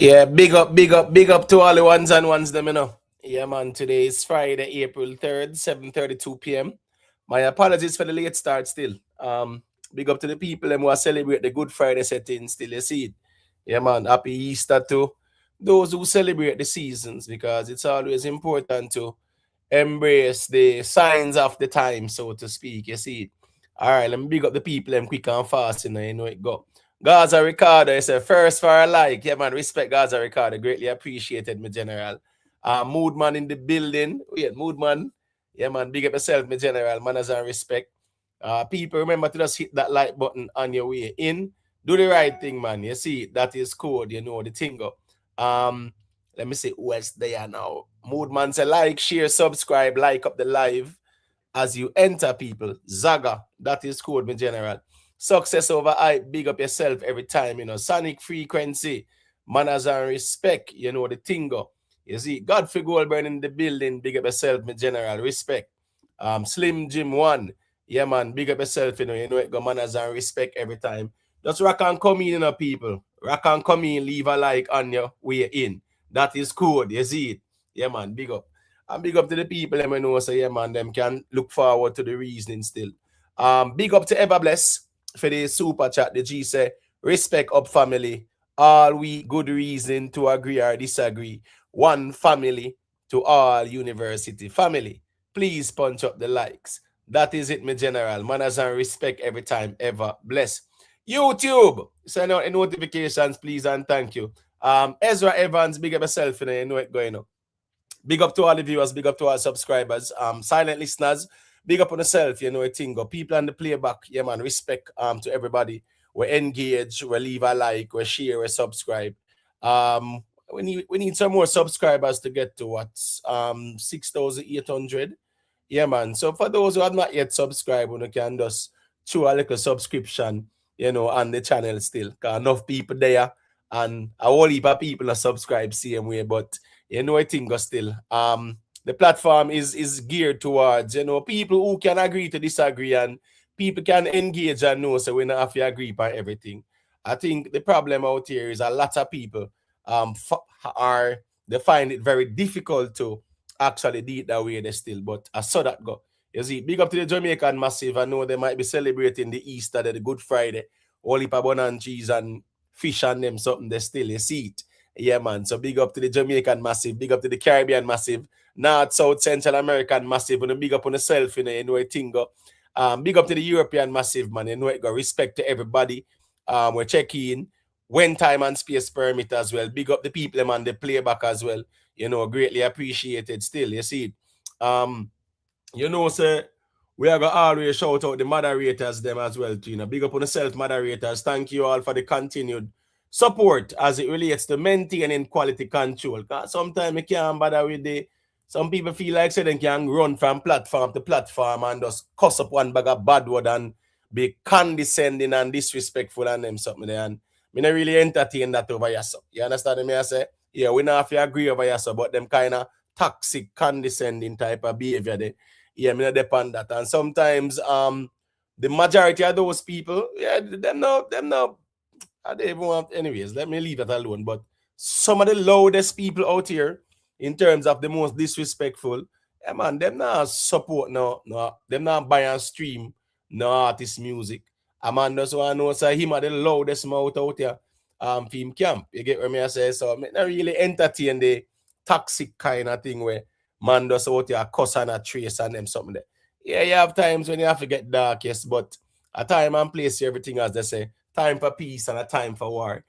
Yeah, big up to all the ones and ones them, you know. Yeah, man, today is Friday, April 3rd, 7:32 p.m. My apologies for the late start still. Big up to the people who are celebrate the Good Friday setting still, you see it. Yeah, man, happy Easter to those who celebrate the seasons because it's always important to embrace the signs of the time, so to speak, you see it. All right, let me big up the people them quick and fast, you know it go. Gaza Ricardo is a first for a like. Yeah, man, respect Gaza Ricardo. Greatly appreciated, my general. Moodman in the building. Wait, Moodman. Yeah, man, big up yourself, my general. Manners and respect. People, remember to just hit that like button on your way in. Do the right thing, man. You see, that is code. You know the thing go. Let me see who else there now. Moodman say like, share, subscribe, like up the live as you enter, people. Zaga, that is code, my general. Success over hype, big up yourself every time, you know. Sonic frequency, manners and respect, you know, the tingo. You see, Godfrey Goldburn in the building, big up yourself, my general, respect. Slim Jim 1, yeah, man, big up yourself, you know it got manners and respect every time. Just rock and come in, you know, people. Rock and come in, leave a like on your way in. That is code, you see it. Yeah, man, big up. And big up to the people, them know, so yeah, man, them can look forward to the reasoning still. Big up to Everbless for the super chat. The G say, respect up family. All we good reason to agree or disagree. One family to all university family. Please punch up the likes. That is it, my general. Manners and respect every time, ever. Bless. YouTube, send out the notifications, please, and thank you. Ezra Evans, big up yourself, you know it going up. Big up to all the viewers, big up to our subscribers, silent listeners, big up on yourself, you know, a thing. People on the playback, yeah, man, respect to everybody. We engage, we leave a like, we share, we subscribe. We need some more subscribers to get to what 6,800. Yeah, man. So for those who have not yet subscribed, you can just throw a little subscription, you know, on the channel still. Because enough people there, and a whole heap of people are subscribed same way, but you know, I think still the platform is geared towards, you know, people who can agree to disagree and people can engage and know, so we don't have to agree on everything. I think the problem out here is a lot of people they find it very difficult to actually do it that way they still, but I saw that go. You see, big up to the Jamaican Massive. I know they might be celebrating the Easter, the Good Friday, all heap of bun and cheese and fish and them something they still, you see it. Yeah, man. So big up to the Jamaican Massive, big up to the Caribbean Massive, North, South, Central American Massive, and big up on yourself, you know it thing go. Big up to the European Massive, man. You know it go. Respect to everybody. We're checking when time and space permit as well. Big up the people, man, the playback as well. You know, greatly appreciated still. You see it. You know, sir, we are going to always shout out the moderators them as well too. You know, big up on the self moderators. Thank you all for the continued support as it relates to maintaining quality control. Sometimes you can't bother with some people feel like they can run from platform to platform and just cuss up one bag of bad word and be condescending and disrespectful and them something there. And me not really entertain that over here. So you understand me? I say, yeah, we not have to agree over here, so but them kind of toxic, condescending type of behavior there. Yeah, me not depend that. And sometimes the majority of those people, yeah, them no, I don't even want, anyways, let me leave that alone. But some of the loudest people out here, in terms of the most disrespectful, yeah, man, them not support, no, them not buy and stream no artist music. A man just want to know, so him are the loudest mouth out here, film camp. You get what me I say? So, me not really entertain the toxic kind of thing where man does out here cuss and a trace and them something there. Yeah, you have times when you have to get dark, yes, but a time and place everything, as they say. Time for peace and a time for war.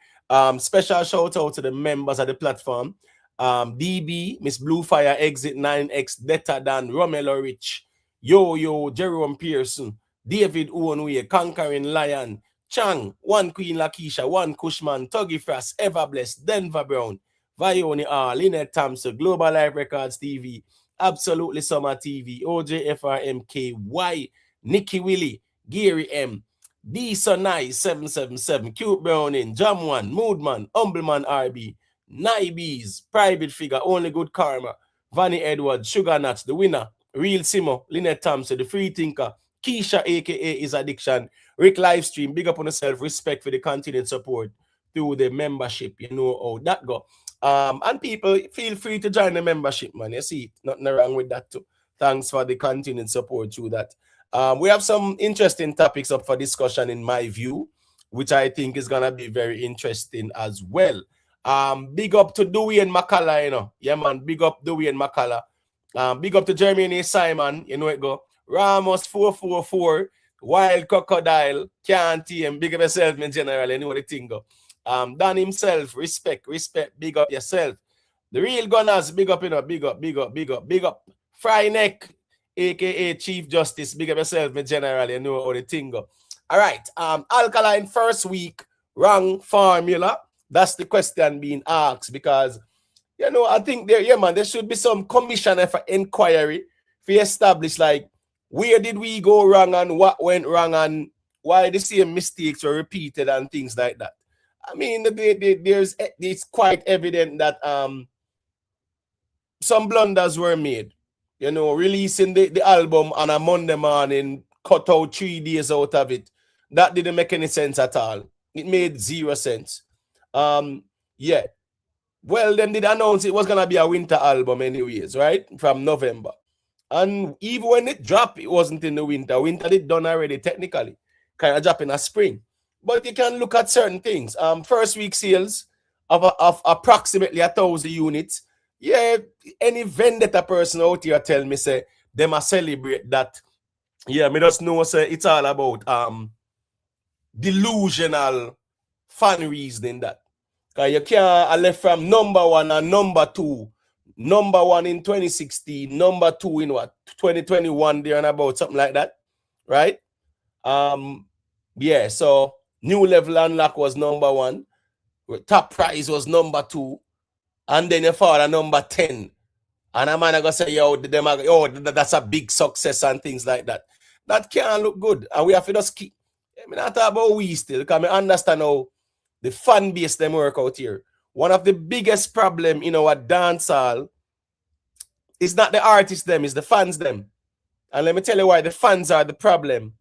Special shout out to the members of the platform. DB, Miss Bluefire, Exit 9X, Better Than, Romelo Rich, Yo, Jerome Pearson, David Owenway, Conquering Lion, Chang, One Queen Lakeisha, One Cushman, Tuggy Frost, Everblessed, Denver Brown, Vioni R, Lynette Thompson, Global Live Records TV, Absolutely Summer TV, OJFRMKY, Nikki Willie, Gary M, D So Nice 777, Cute Browning, Jam One, Moodman, Humbleman RB, Naibees, Private Figure, Only Good Karma, Vanny Edwards, Sugar Nuts, The Winner, Real Simo, Lynette Thompson, The Free Thinker, Keisha aka Is Addiction, Rick Livestream, big up on yourself, respect for the continued support. through the membership. You know how that go. And people, feel free to join the membership, man. You see, nothing wrong with that too. Thanks for the continued support through that. We have some interesting topics up for discussion in my view, which I think is gonna be very interesting as well. Big up to Dewey and McCullough, you know. Yeah, man, big up Dewey and McCullough. Big up to Jeremy and Simon, you know it go. Ramos 444, Wild Crocodile, can't and big up yourself in general, you know the thing go. Dan himself, respect, big up yourself. The real gunners, big up, you know, big up. Fry Neck, aka Chief Justice, big up yourself in general, you know how the thing go. All right, Alkaline first week, wrong formula. That's the question being asked because, you know, I think there should be some commission for inquiry to establish like where did we go wrong and what went wrong and why the same mistakes were repeated and things like that. I mean, it's quite evident that some blunders were made. You know, releasing the album on a Monday morning, cut out 3 days out of it. That didn't make any sense at all. It made 0 sense. Yeah. Well, then did announce it was gonna be a winter album anyways, right? From November. And even when it dropped, it wasn't in the winter. Winter did done already technically. Kind of drop in a spring. But you can look at certain things. First week sales of approximately 1,000 units. Yeah, any vendetta person out here tell me say they must celebrate that. Yeah, me just know say it's all about delusional fan reasoning that. Because you can't left from number 1 and number 2. Number 1 in 2016, number 2 in what? 2021 there and about something like that. Right? Yeah, so New Level Unlock was number 1. Top Prize was number 2. And then you fall at number 10. And a man are gonna say, yo, that's a big success and things like that. That can't look good. And we have to just keep. I mean, I talk about we still, because I understand how the fan base them work out here. One of the biggest problem in our dancehall is not the artists them, it's the fans them. And let me tell you why the fans are the problem.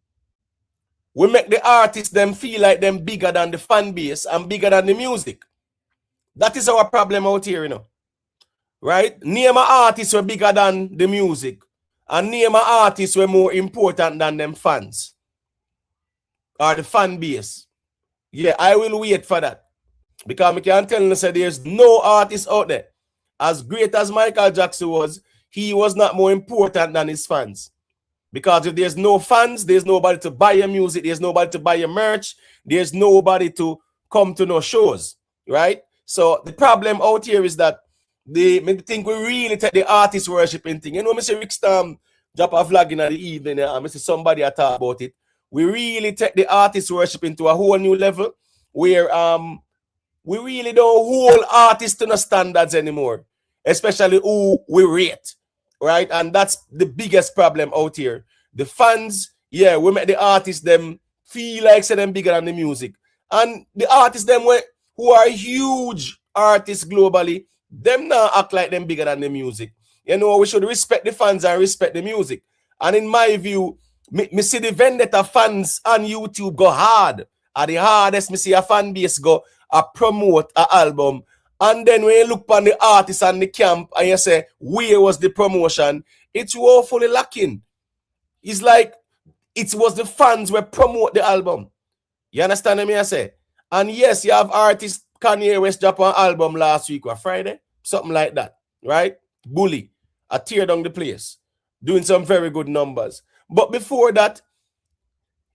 We make the artists them feel like them bigger than the fan base and bigger than the music. That is our problem out here, you know. Right? Name an artist were bigger than the music. And name an artist were more important than them fans. Or the fan base. Yeah, I will wait for that. Because I can tell you that there's no artist out there. As great as Michael Jackson was, he was not more important than his fans. Because if there's no fans, there's nobody to buy your music, there's nobody to buy your merch, there's nobody to come to no shows. Right? So the problem out here is that I think we really take the artist worshiping thing. You know, Mr. Rick Storm drop a flag in the evening and Mr. Somebody talk about it. We really take the artist worshiping to a whole new level where we really don't hold artists to no standards anymore, especially who we rate, right? And that's the biggest problem out here. The fans, yeah, we make the artists them feel like say them bigger than the music. And the artists them who are huge artists globally, them now act like them bigger than the music. You know, we should respect the fans and respect the music. And in my view, me see the vendetta fans on YouTube go hard. At the hardest, me see a fan base go promote an album. And then when you look on the artist and the camp and you say, where was the promotion? It's woefully lacking. It's like it was the fans who promote the album. You understand what I say? And yes, you have artists, Kanye West drop an album last week or Friday, something like that, right? Bully, I tear down the place, doing some very good numbers. But before that,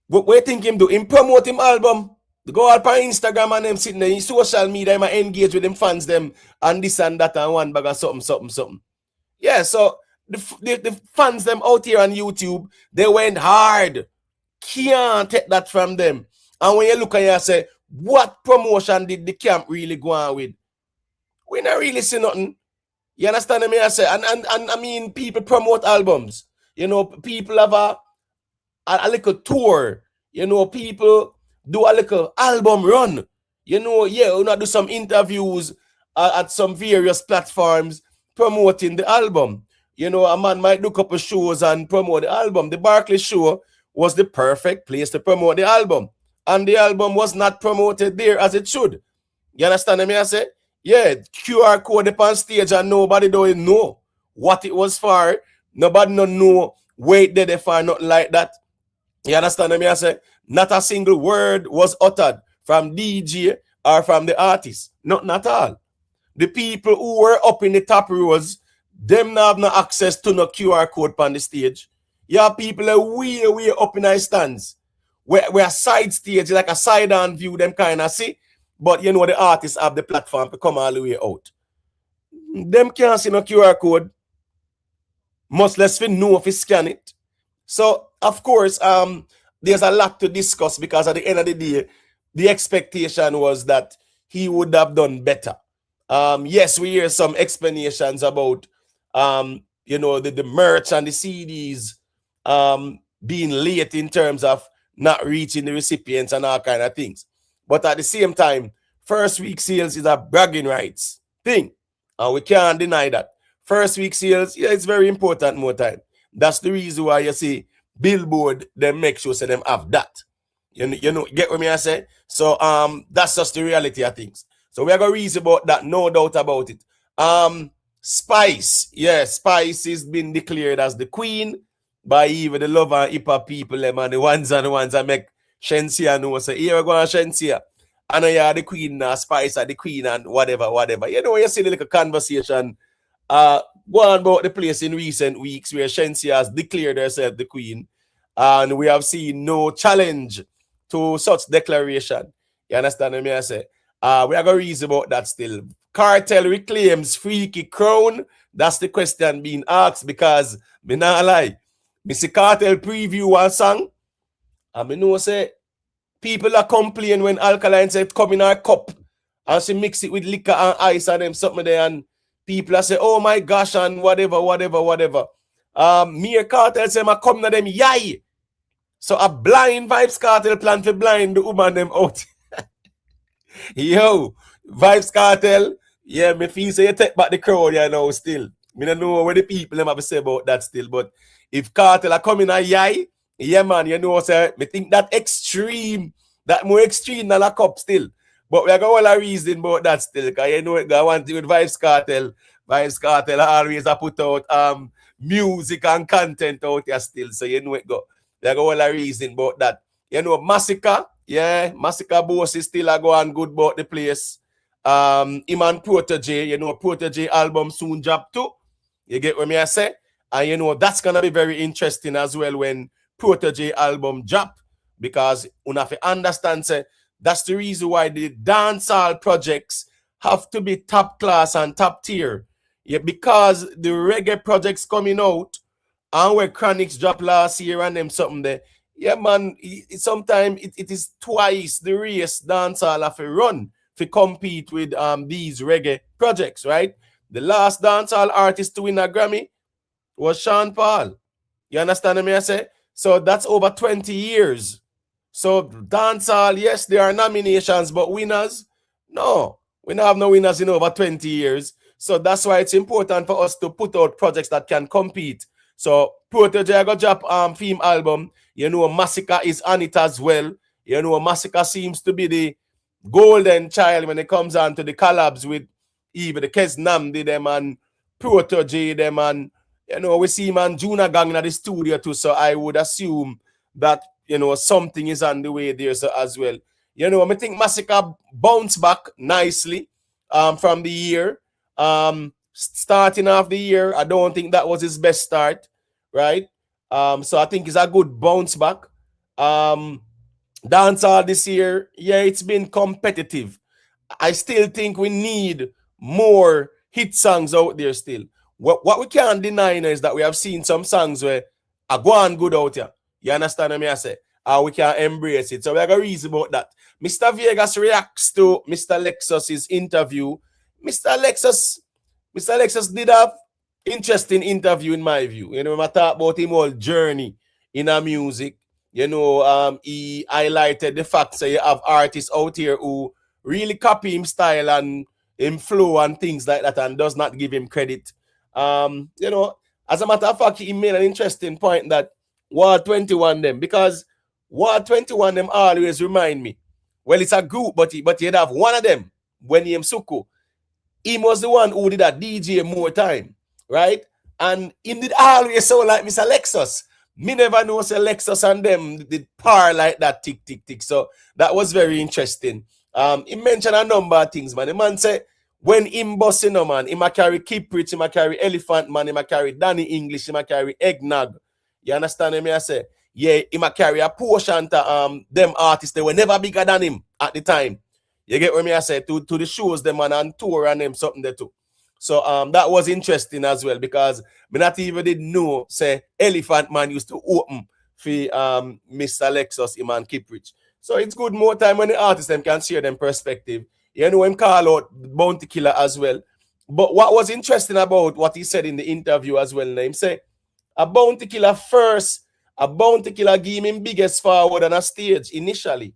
what we think him do? Him promote him album, go out on Instagram and them sitting there in social media, him engage with them fans them and this and that and one bag of something. Yeah, so the fans them out here on YouTube, they went hard. Can't take that from them. And when you look at it and say, what promotion did the camp really go on with? We not really see nothing. You understand what I say? And I mean, people promote albums. You know, people have a little tour. You know, people do a little album run. You know, yeah, we not do some interviews at some various platforms promoting the album. You know, a man might do a couple shows and promote the album. The Barclays show was the perfect place to promote the album. And the album was not promoted there as it should. You understand me? I say, yeah, QR code up on stage and nobody don't know what it was for. Nobody don't know where it did for, nothing like that. You understand me? I say, not a single word was uttered from DJ or from the artist. Not at all. The people who were up in the top rows, them not have no access to no QR code on the stage. You have people are way up in our stands. Where side stage, like a side on view, them kind of see. But you know the artists have the platform to come all the way out. Them can't see no QR code. Much less we know if we scan it. So, of course, there's a lot to discuss because at the end of the day, the expectation was that he would have done better. Yes, we hear some explanations about, the merch and the CDs being late in terms of not reaching the recipients and all kind of things. But at the same time, first week sales is a bragging rights thing. And we can't deny that. First week sales, yeah, it's very important more time. That's the reason why you see Billboard, they make sure so them have that. You know, get what me I say? So that's just the reality of things. So we are going to reason about that, no doubt about it. Spice, yeah, Spice is been declared as the queen by even the love and hip hop people, them and the ones that make Shensia know. So here we go on Shensia. And you're the queen now, Spice are the queen and whatever. You know, you see the little conversation go on about the place in recent weeks where Shensia has declared herself the queen. And we have seen no challenge to such declaration. You understand me? I say? We are going to reason about that still. Kartel reclaims Freaky crown. That's the question being asked because, me not lie, me see Kartel preview one song, and me know say, people are complaining when Alkaline said come in our cup, and she mix it with liquor and ice and them something there, and people are say, oh my gosh, and whatever. Me and Kartel say, I come to them, yay. So a blind Vybz Kartel plan to blind the woman them out. Yo, Vybz Kartel, yeah, me feel say you take back the crowd, you know, still. Me don't know what the people them have to say about that still, but if Kartel are coming a yay, yeah, man, you know, say, me think that more extreme than a cup still. But we are going to reason about that still, because you know, I want to with Vybz Kartel. Vybz Kartel always put out music and content out here still, so you know it go. We are going to reason about that. You know, Masicka, yeah, Masicka boss is still a go on good about the place. Him and PROTOJE, you know, PROTOJE album soon drop too. You get what me I say? And you know, that's gonna be very interesting as well when PROTOJE album drop, because you have to understand, say, that's the reason why the dancehall projects have to be top class and top tier. Yeah, because the reggae projects coming out and where Chronics dropped last year and them something there. Yeah, man, sometimes it is twice the race dancehall have to run to compete with these reggae projects, right? The last dancehall artist to win a Grammy was Sean Paul. You understand me I say? So that's over 20 years. So dancehall, yes, there are nominations, but winners? No. We don't have no winners in over 20 years. So that's why it's important for us to put out projects that can compete. So PROTOJE got drop theme album. You know, Masicka is on it as well. You know, Masicka seems to be the golden child when it comes on to the collabs with even the Kes Namdi them and PROTOJE them, and you know, we see man Juna Gang in the studio too. So I would assume that, you know, something is on the way there so as well. You know, I think Masicka bounced back nicely from the year. Starting off the year, I don't think that was his best start, right? So I think it's a good bounce back. Dancehall this year, yeah, it's been competitive. I still think we need more hit songs out there still. What we can't deny is that we have seen some songs where I go on good out here. You understand what I say? We can embrace it. So we have a reason about that. Mr. Vegas reacts to Mr. LEXX's interview. Mr. LEXX did have interesting interview in my view. You know, when I talk about him whole journey in our music, you know, he highlighted the fact that you have artists out here who really copy him style and him flow and things like that and does not give him credit. You know, as a matter of fact, he made an interesting point that War 21 them, because War 21 them always remind me, well, it's a group, but you'd have one of them when he Suku, he was the one who did that DJ more time, right? And him did always sound like Mr. Lexus. Me never know say Lexus and them did par like that tick tick tick. So that was very interesting. He mentioned a number of things, man. The man said when him bossing no man, he might carry Kiprich, he might carry Elephant Man, he might carry Danny English, he might carry Eggnog. You understand me? I say, yeah, he might carry a portion to them artists they were never bigger than him at the time. You get what me I say to the shows them man and tour and them something there too. So that was interesting as well because me not even did know say Elephant Man used to open for Mr. Lexus him and Kiprich. So it's good more time when the artists them can share them perspective. You know him call out Bounty Killer as well. But what was interesting about what he said in the interview as well, him say a Bounty Killer first, a Bounty Killer gave him biggest forward on a stage initially.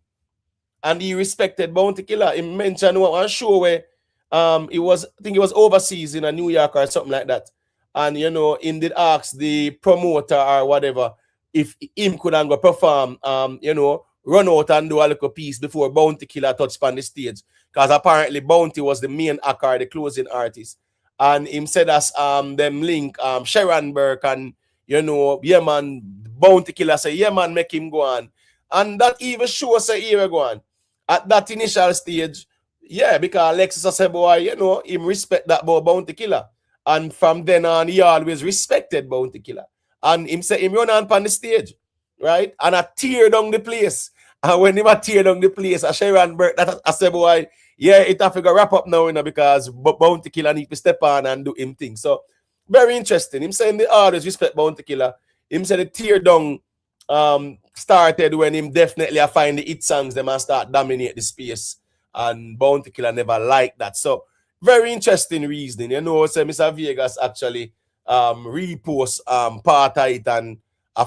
And he respected Bounty Killer. He mentioned one show where it was, I think it was overseas in New York or something like that. And you know, him did ask the promoter or whatever if him could go perform, you know, run out and do a little piece before Bounty Killer touched on the stage. Because apparently Bounty was the main actor, the closing artist. And him said as them link Sharon Burke and you know, yeah man, Bounty Killer say, yeah man, make him go on. And that even shows say here go on. At that initial stage, yeah, because Alexis said, boy, you know, him respect that boy Bounty Killer. And from then on, he always respected Bounty Killer. And him say him run on the stage, right? And I tear down the place. And when him tear down the place, I Sharon Burke, that I said, boy, yeah, it have to go wrap up now, you know, because Bounty Killer need to step on and do him thing. So very interesting. Him saying they always respect Bounty Killer. Him said the tear down started when him definitely find the hit songs them and start dominate the space. And Bounty Killer never liked that. So very interesting reasoning. You know, so Mr. Vegas actually repost part of it and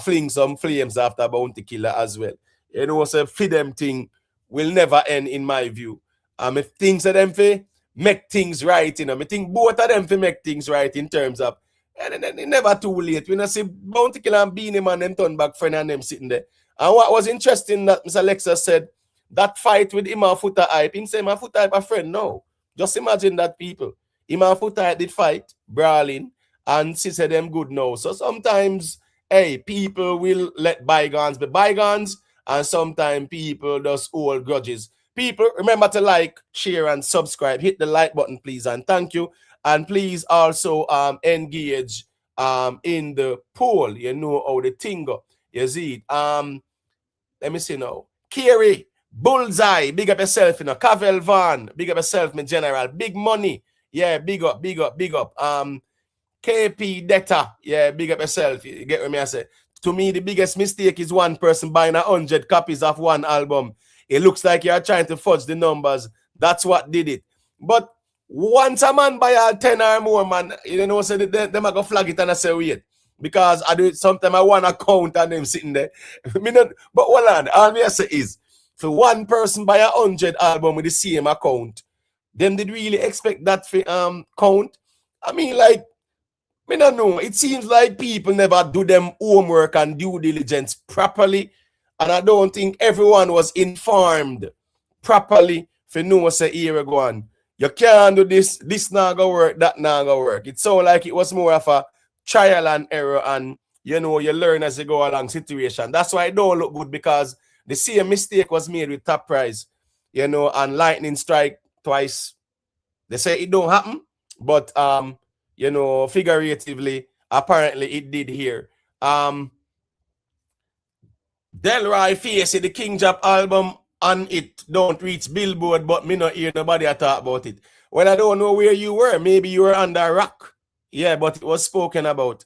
fling some flames after Bounty Killer as well. You know, so for them thing will never end in my view. If things of them for make things right, you know, I think both of them for make things right in terms of and then it never too late. We not see Bounty Killer and Beanie Man them turn back friend and them sitting there. And what was interesting that Mr. Lexus said that fight with Ima Futa Hype, him say Ima Futa Hype a friend. No. Just imagine that people. Ima Futa Hype did fight, brawling, and she said them good now. So sometimes, hey, people will let bygones be bygones, and sometimes people just hold grudges. People, remember to like, share, and subscribe. Hit the like button, please, and thank you. And please also engage in the poll. You know how the thing go. You see it. Let me see now. Kerry, Bullseye, big up yourself, you know. Cavell Van, big up yourself, my general. Big money. Yeah, big up, big up, big up. KP Data, yeah, big up yourself. You get what me I say? To me, the biggest mistake is one person buying 100 copies of one album. It looks like you're trying to fudge the numbers. That's what did it. But once a man buy all 10 or more, man, you know, so them I go flag it and I say wait. Because I do it sometimes I want to count and them sitting there. But hold on, all me I say is for one person buy 100 album with the same account, them did really expect that for count. I mean, like, I don't know. It seems like people never do them homework and due diligence properly. And I don't think everyone was informed properly for know say here go on. You can't do this not gonna work, that not gonna work. It sounds like it was more of a trial and error and you know you learn as you go along situation. That's why it don't look good because the same mistake was made with Top Prize, you know, and Lightning Strike twice. They say it don't happen, but you know, figuratively, apparently it did here. Delroy Facey, the King Job album and it don't reach Billboard, but me not hear nobody talk about it. Well, I don't know where you were. Maybe you were under a rock. Yeah, but it was spoken about.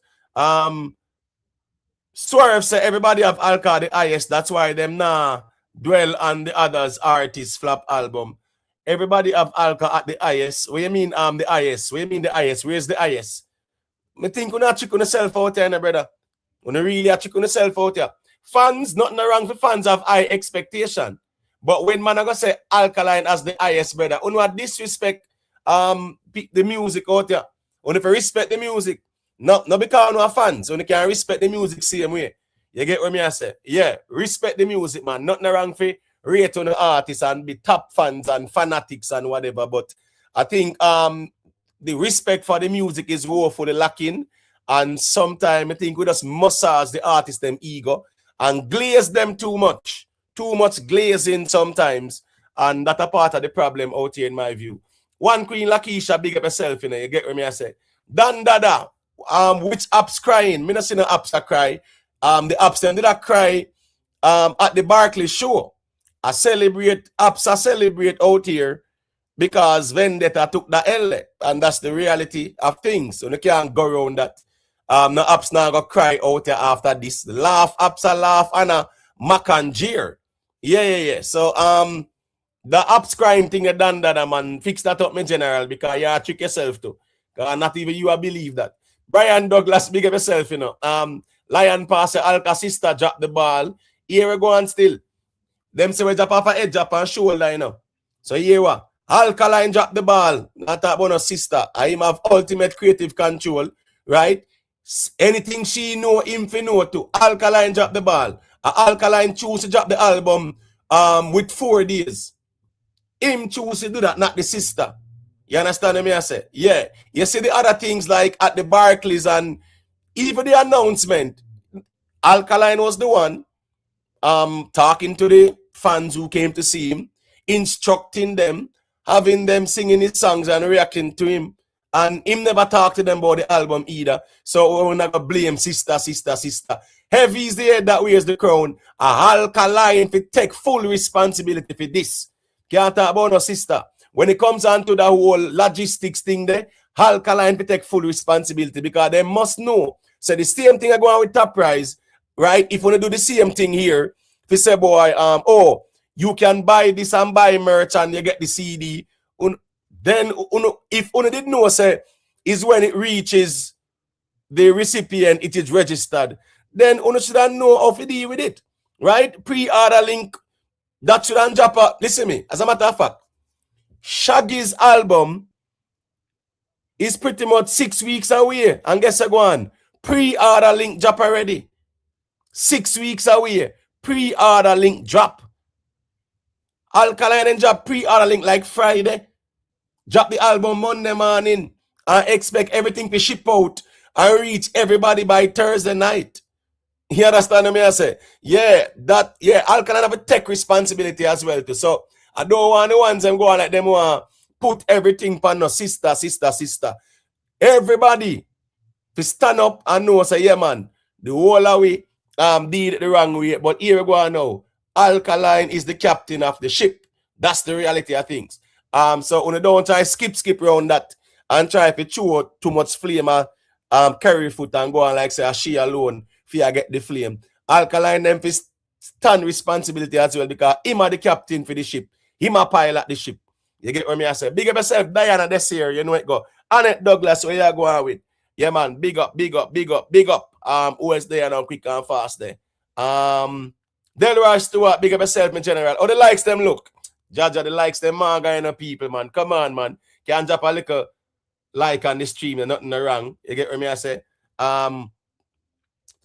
Swerve said everybody have Alka the highest. That's why them nah dwell on the others artists flop album. Everybody have Alka at the highest. What do you mean the highest? What do you mean the highest? Where's the highest? I think you not check on yourself out here, brother. You really check on yourself out here. Fans, nothing wrong for fans have high expectation. But when man I go say Alkaline as the highest, brother, you know disrespect the music out here. You if you respect the music, not because you are fans, you can respect the music same way. You get what me I say? Yeah, respect the music, man. Nothing wrong for rate on the artists and be top fans and fanatics and whatever. But I think the respect for the music is woefully lacking. And sometimes I think we just massage the artist them ego and glaze them too much. Too much glazing sometimes. And that's a part of the problem out here in my view. One Queen Lakeisha, big up yourself, you know, you get what I say. Dan Dada, which apps crying? Me not see no apps that cry. The apps them did I cry at the Barclays show. I celebrate out here because Vendetta took the L, and that's the reality of things. So you can't go around that. No apps now go cry out here after this. Laugh, apps a laugh, and a mac and jeer. Yeah. So the apps crying thing you done that, man, fix that up, my general, because you trick yourself too. Not even you believe that. Brian Douglas, big up yourself, you know. Lion pass Alka sister drop the ball. Here we go and still. Them say we drop off a head drop and shoulder, you know. So here we Alkaline drop the ball. Not talk about no sister. I him have ultimate creative control, right? Anything she know, him fi know too. Alkaline drop the ball. Alkaline choose to drop the album with 4 days. Him choose to do that, not the sister. You understand what I say? Yeah. You see the other things like at the Barclays and even the announcement, Alkaline was the one talking to the fans who came to see him, instructing them, having them singing his songs and reacting to him. And him never talked to them about the album either. So we're not going to blame sister. Heavy is the head that wears the crown. Alkaline to take full responsibility for this. Can't talk about no sister. When it comes on to the whole logistics thing there, Alkaline to take full responsibility because they must know. So the same thing I go on with Top Prize, right? If you want to do the same thing here, if you say, boy, you can buy this and buy merch and you get the CD, then if you didn't know, say, is when it reaches the recipient, it is registered, then you should know how to deal with it, right? Pre-order link, that shouldn't drop out. Listen to me, as a matter of fact, Shaggy's album is pretty much 6 weeks away. And guess what, go on? Pre-order link drop already. 6 weeks away. Pre-order link drop. Alkaline and drop pre-order link like Friday. Drop the album Monday morning. And expect everything to ship out and reach everybody by Thursday night. You understand what I say? Yeah, Alkaline have a tech responsibility as well too. So I don't want the ones them go on like them want put everything for no sister. Everybody to stand up and know say, yeah man, the whole of we did it the wrong way. But here we go on now. Alkaline is the captain of the ship. That's the reality of things. So when you don't try skip around that and try to chew too much flame carry foot and go on like say she alone for get the flame. Alkaline them for stand responsibility as well because him are the captain for the ship. Him a pilot the ship. You get what I say? Big up yourself, Diana this year. You know it go. Annette Douglas, where you going with? Yeah, man. Big up. Who is there now quick and fast there? Delroy Stewart, big up yourself, in general. Oh, the likes them look. Jaja, the likes them manga and people, man. Come on, man. Can't drop a little like on the stream and nothing wrong. You get what I say?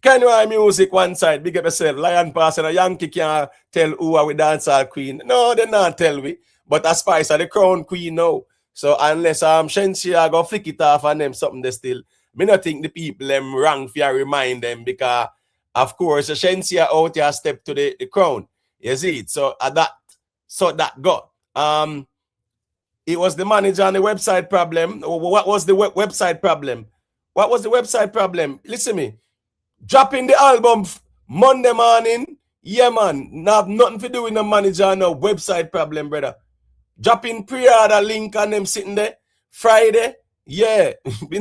Kenway music one side, big up yourself. Lion Pass and a Yankee can't tell who are we dancehall queen. No, they not tell we. But a Spice are the crown queen now. So unless Shensia go flick it off and them something they still, me not think the people them wrong for remind them because of course Shensia out here step to the crown. You see it. So that go. It was the manager and the website problem. What was the website problem? What was the website problem? Listen to me. Dropping the album Monday morning. Yeah, man. Not nothing to do with the manager and no website problem, brother. Dropping pre-order link and them sitting there. Friday. Yeah.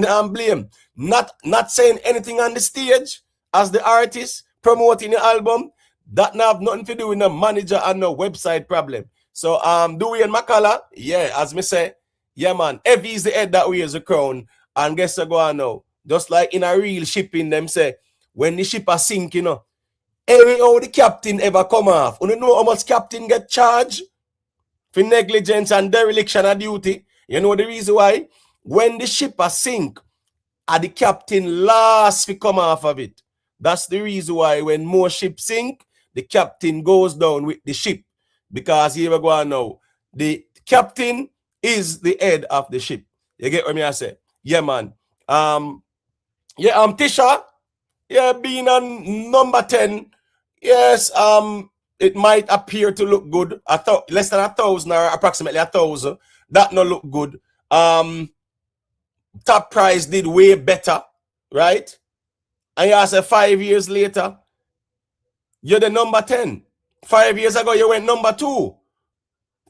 I'm blame. Not saying anything on the stage as the artist promoting the album. That not have nothing to do with the manager and no website problem. So Dewey and McCullough, yeah, as me say, yeah, man. Heavy is the head that wears the crown. And guess what go on now? Just like in a real shipping, them say, when the ship are sink, you know, anyhow the captain ever come off. You know how much captain get charged for negligence and dereliction of duty? You know the reason why? When the ship are sink, the captain last to come off of it. That's the reason why when more ships sink, the captain goes down with the ship. Because here we go on now. The captain is the head of the ship. You get what I say? Yeah, man. Tisha, being on number 10, yes, it might appear to look good. Less than 1,000 or approximately 1,000. That not look good. Top prize did way better, right? And you say 5 years later, you're the number 10. 5 years ago, you went number 2.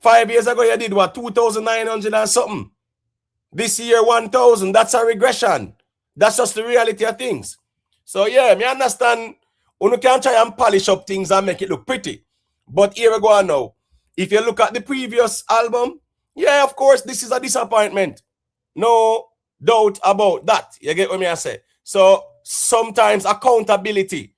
5 years ago, you did what? 2,900 and something. This year, 1,000. That's a regression. That's just the reality of things. So, yeah, me understand. You can try and polish up things and make it look pretty. But here we go now. If you look at the previous album, yeah, of course, this is a disappointment. No doubt about that. You get what I say? So, sometimes accountability.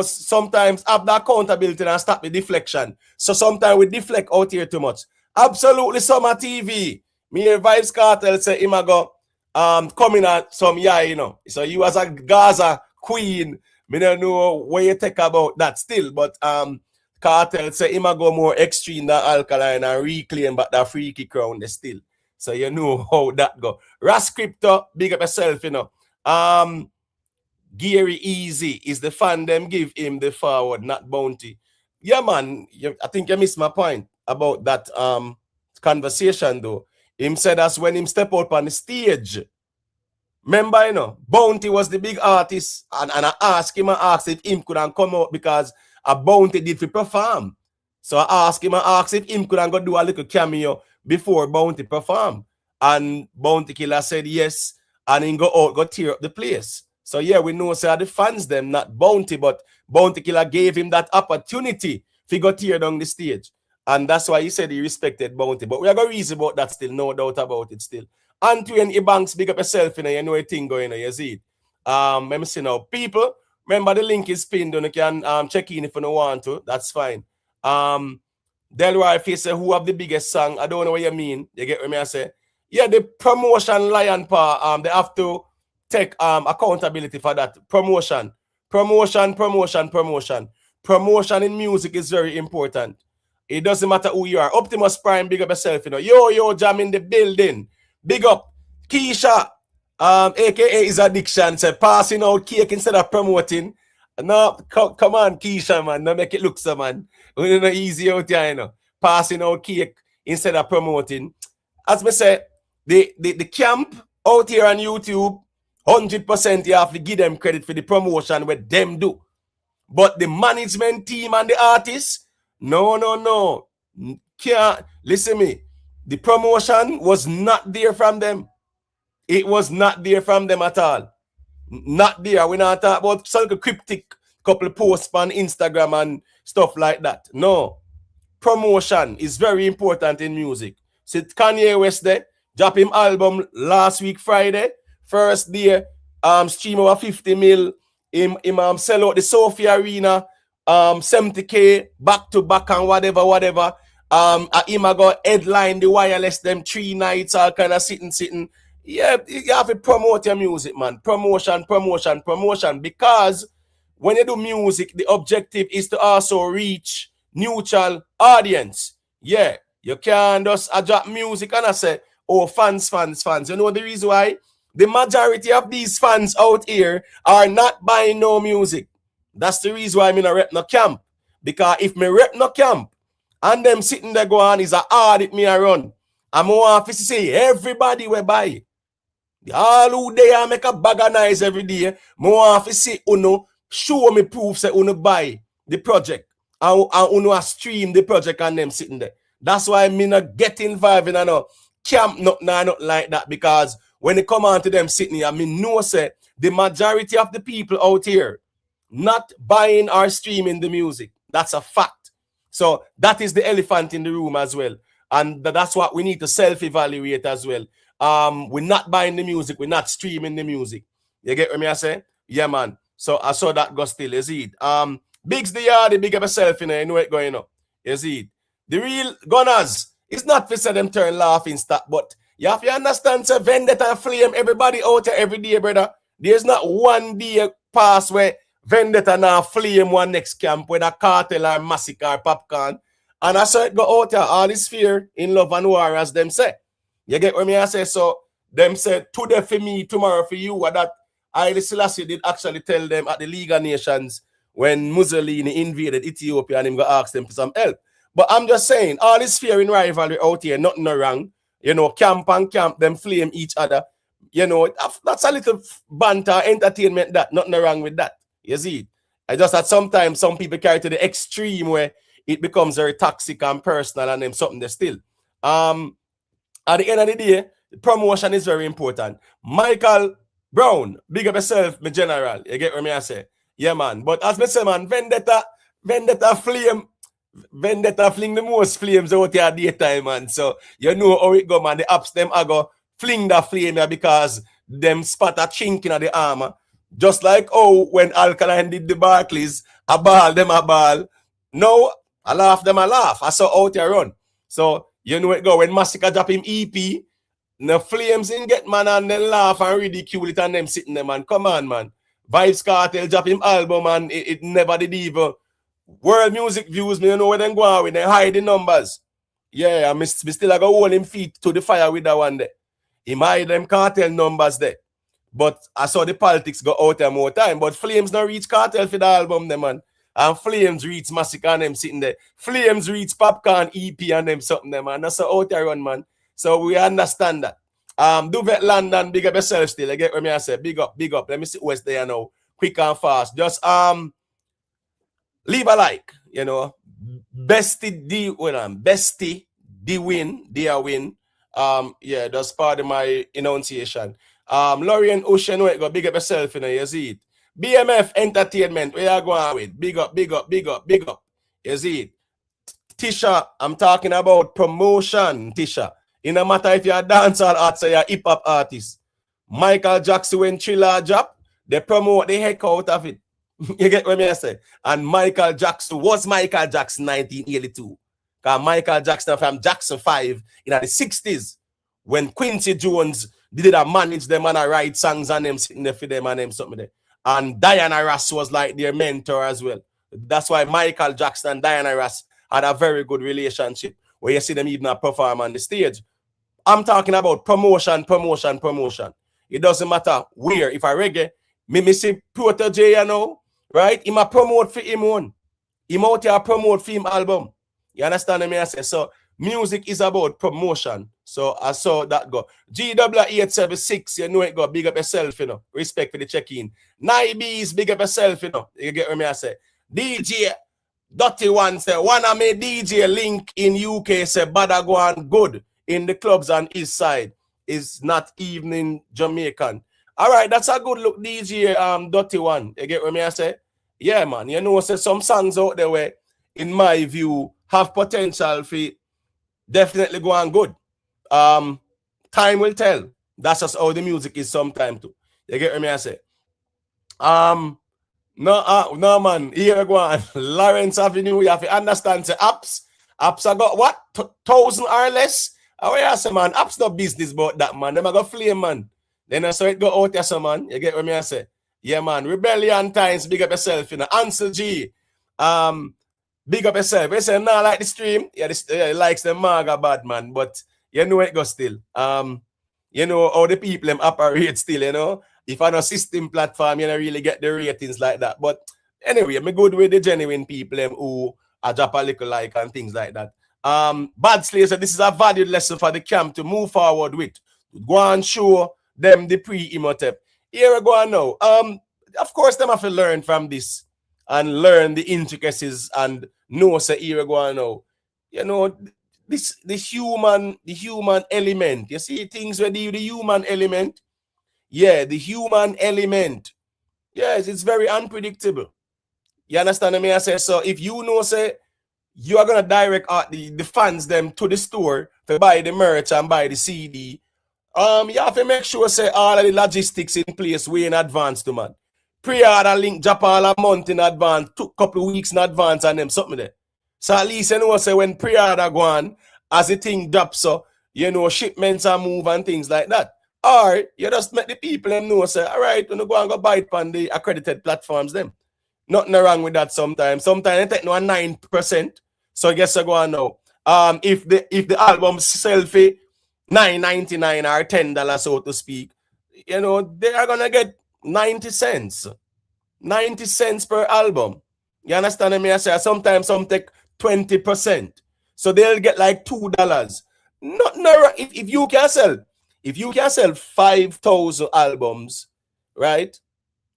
Sometimes have the accountability and stop the deflection. So sometimes we deflect out here too much. Absolutely summer TV. Me hear VYBZ Kartel say him go coming at some So you as a Gaza queen. Me don't know what you think about that still. But Kartel say him go more extreme than Alkaline and reclaim but the Freaky crown still. So you know how that go. Ras Crypto, big up yourself, Gary Easy is the fan them give him the forward, not bounty. Yeah, man. I think you missed my point about that conversation though. Him said that's when him step out on the stage. Remember, Bounty was the big artist, and I asked if him could come out because a Bounty did for perform. So I asked if him could go do a little cameo before Bounty perform. And Bounty Killer said yes, and he go tear up the place. So yeah, we know the fans them, not Bounty, but Bounty Killer gave him that opportunity to go tear down the stage. And that's why he said he respected Bounty. But we are going to reason about that still, no doubt about it still. Antoine Ebanks, big up yourself, you know a thing going on, you see it. Let me see now. People, remember the link is pinned, and you can check in if you don't want to. That's fine. Delroy Face say, who have the biggest song? I don't know what you mean. You get what I say? Yeah, the promotion lion part, they have to take accountability for that. Promotion in music is very important. It doesn't matter who you are. Optimus Prime, big up yourself, Yo, Jam in the building. Big up. Keisha, aka is addiction, say passing out cake instead of promoting. No, come on, Keisha, man. No make it look so, man. We're not easy out here, Passing out cake instead of promoting. As I say, the camp out here on YouTube, 100% you have to give them credit for the promotion what them do. But the management team and the artists, no. Can't listen me. The promotion was not there from them. It was not there from them at all. Not there. We're not talking about some cryptic couple of posts on Instagram and stuff like that. No. Promotion is very important in music. So Kanye West there, drop him album last week Friday. First day, stream over 50 mil. Him sell out the Sophia Arena, 70K, back to back and whatever. Him go headline the wireless them 3 nights, all kind of sitting. Yeah, you have to promote your music, man. Promotion. Because when you do music, the objective is to also reach neutral audience. Yeah, you can't just drop music and I say, oh, fans. You know the reason why? The majority of these fans out here are not buying no music. That's the reason why I'm in a rep no camp. Because if me rep no camp and them sitting there going is a audit me a run, I'm more to say everybody will buy. All who they make a bag of nice every day, more to say show me proof say buy the project and stream the project and them sitting there. That's why me not get involved in a camp not like that, because when they come on to them sitting here, I know say the majority of the people out here not buying or streaming the music. That's a fact. So that is the elephant in the room as well. And that's what we need to self-evaluate as well. We're not buying the music. We're not streaming the music. You get what I say? Yeah, man. So I saw that go still. You see it? Bigs the yard, big up yourself, you know it going up. You see it? The real gunners, it's not for say them turn laughing stock, but you have to understand, say, Vendetta flame everybody out here every day, brother. There's not one day pass where Vendetta now flame one next camp, whether Kartel or Masicka or Popcorn, And I saw it go out here, all this fear in love and war, as them say. You get what me I say? So them said, today for me, tomorrow for you, what that Haile Selassie did actually tell them at the League of Nations when Mussolini invaded Ethiopia and him go ask them for some help. But I'm just saying, all this fear in rivalry out here, nothing wrong. You know, camp and camp, them flame each other. You know, that's a little banter, entertainment, that, nothing wrong with that. You see? I just that sometimes some people carry to the extreme where it becomes very toxic and personal and them something they still. At the end of the day, promotion is very important. Michael Brown, big up yourself, my general. You get what me I say? Yeah, man. But as me say, man, Vendetta fling the most flames out here at daytime, man. So you know how it go, man. The apps them are go fling that flame here because them spot a chink in the armor. Just like when Alkaline did the Barclays, a ball, them a ball. No, I laugh, them a laugh. I saw out here run. So you know it go when Masicka drop him EP, the flames in get man and then laugh and ridicule it and them sitting there, man. Come on, man. VYBZ Kartel drop him album and it never did even. World music views, me you know where they go on with, they hide the numbers. Yeah, I still I go hold him feet to the fire with that one there. He hide them Kartel numbers there. But I saw the politics go out there more time. But Flames not reach Kartel for the album, them, man. And Flames reach Masicka and them sitting there. Flames reach Popcorn EP and them something there, man. That's how out there run, man. So we understand that. Duvet London, big up yourself still. I get what me I say. Big up. Let me see what's there now. Quick and fast. Just leave a like, you know. Bestie D win. Yeah, that's part of my enunciation. Lorien Ocean, go big up yourself, you know, you see it. BMF Entertainment, where you going with? Big up. You see it. Tisha, I'm talking about promotion, Tisha. It no matter if you're a dancehall artist or you're a hip-hop artist. Michael Jackson, when Thriller drop, they promote the heck out of it. You get what I say? And Michael Jackson was Michael Jackson 1982. Because Michael Jackson from Jackson 5 in the 60s, when Quincy Jones did manage them and write songs and them sitting there for them and them something there. And Diana Ross was like their mentor as well. That's why Michael Jackson and Diana Ross had a very good relationship where you see them even perform on the stage. I'm talking about promotion. It doesn't matter where. If I reggae, me see PROTOJE, you know, right? He might promote for him one. He might promote for him album. You understand what I say? So music is about promotion. So I saw that go. GW876, you know it go. Big up yourself, you know. Respect for the check-in. Nibes, big up yourself, you know. You get what I say? DJ Dirty One say, one of my DJ link in UK say, Badagwan good in the clubs on east side is not even in Jamaican. All right, that's a good look, DJ Dirty One. You get what I say? Yeah, man. You know, say some songs out there where, in my view, have potential for definitely go on good. Time will tell. That's just how the music is sometimes too. You get what I say? No, man. Here we go on. Lawrence Avenue, you have to understand. Say apps I got what? 1,000 or less? Oh, yeah, say, man. Apps no business about that, man. Them I got flame, man. Then I saw it go out there, so, man. You get what I say? Yeah, man. Rebellion Times, big up yourself, you know. Ansel G. Big up yourself. You say, nah, like the stream. Yeah, it likes the maga bad, man. But you know it goes still. You know how the people them operate still, you know. If on a system platform, you don't really get the ratings like that. But anyway, I'm good with the genuine people them who are drop a little like and things like that. Bad Slayer said this is a valued lesson for the camp to move forward with. Go and show them the pre-Imhotep. Here we go on now. Of course, them have to learn from this and learn the intricacies and know say here we go on now. You know, the human element. You see things where the human element. Yeah, the human element. Yes, it's very unpredictable. You understand what I say? So if you know, say, you are going to direct the fans them to the store to buy the merch and buy the CD, you have to make sure, say, all of the logistics in place way in advance to man. Pre-order link drop all a month in advance, took a couple of weeks in advance and them something there. So at least you know, say, when pre-order go on, as the thing drops, so, you know, shipments are move and things like that. Or you just make the people them know, say, all right, when you go and go buy it on the accredited platforms them. Nothing wrong with that sometimes. Sometimes they take no 9%. So guess I go on now. If the album sell for $9.99 or $10, so to speak, you know, they are gonna get 90 cents. 90 cents per album. You understand me? I say sometimes some take 20%. So they'll get like $2. No, if you can sell 5,000 albums, right?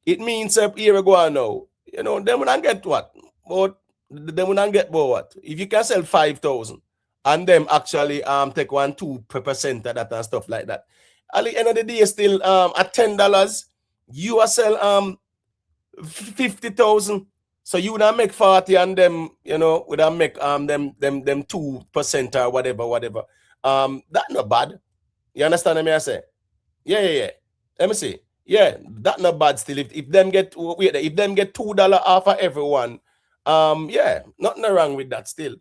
It means here we go now. You know, then we don't get what? But then we don't get what? If you can sell 5,000 and them actually take 1-2% of that and stuff like that. At the end of the day, still at $10, you will sell 50,000. So you would make 40 and them, you know, would make them 2% or whatever. That not bad. You understand me? I say? Yeah. Let me see. Yeah, that not bad still. If them get $2 off of everyone, yeah, nothing wrong with that still.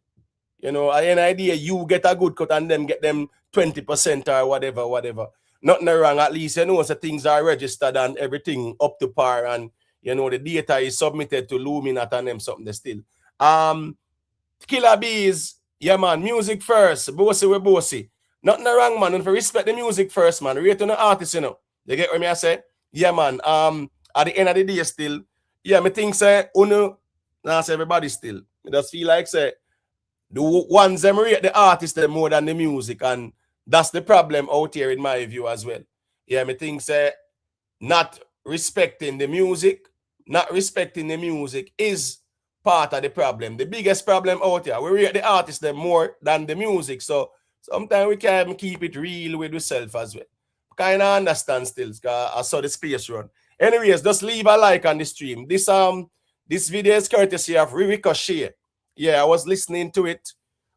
You know, an idea you get a good cut and them get them 20% or whatever. Nothing wrong. At least you know so things are registered and everything up to par, and you know the data is submitted to Luminat and them something they still. Killer Bees, yeah man, music first. Bossy we bossy. Nothing wrong, man. And for respect the music first, man. Rate on the artist, you know. You get what me I say? Yeah, man. At the end of the day, still, yeah, me think say, now say everybody still. I just feel like say the ones them rate the artist them more than the music, and that's the problem out here in my view as well. Yeah, me think say not respecting the music is part of the problem. The biggest problem out here, we rate the artist them more than the music. So sometimes we can keep it real with ourselves as well. Kind of understand still, because I saw the space run. Anyways, just leave a like on the stream. This video is courtesy of Ricochet. Yeah, I was listening to it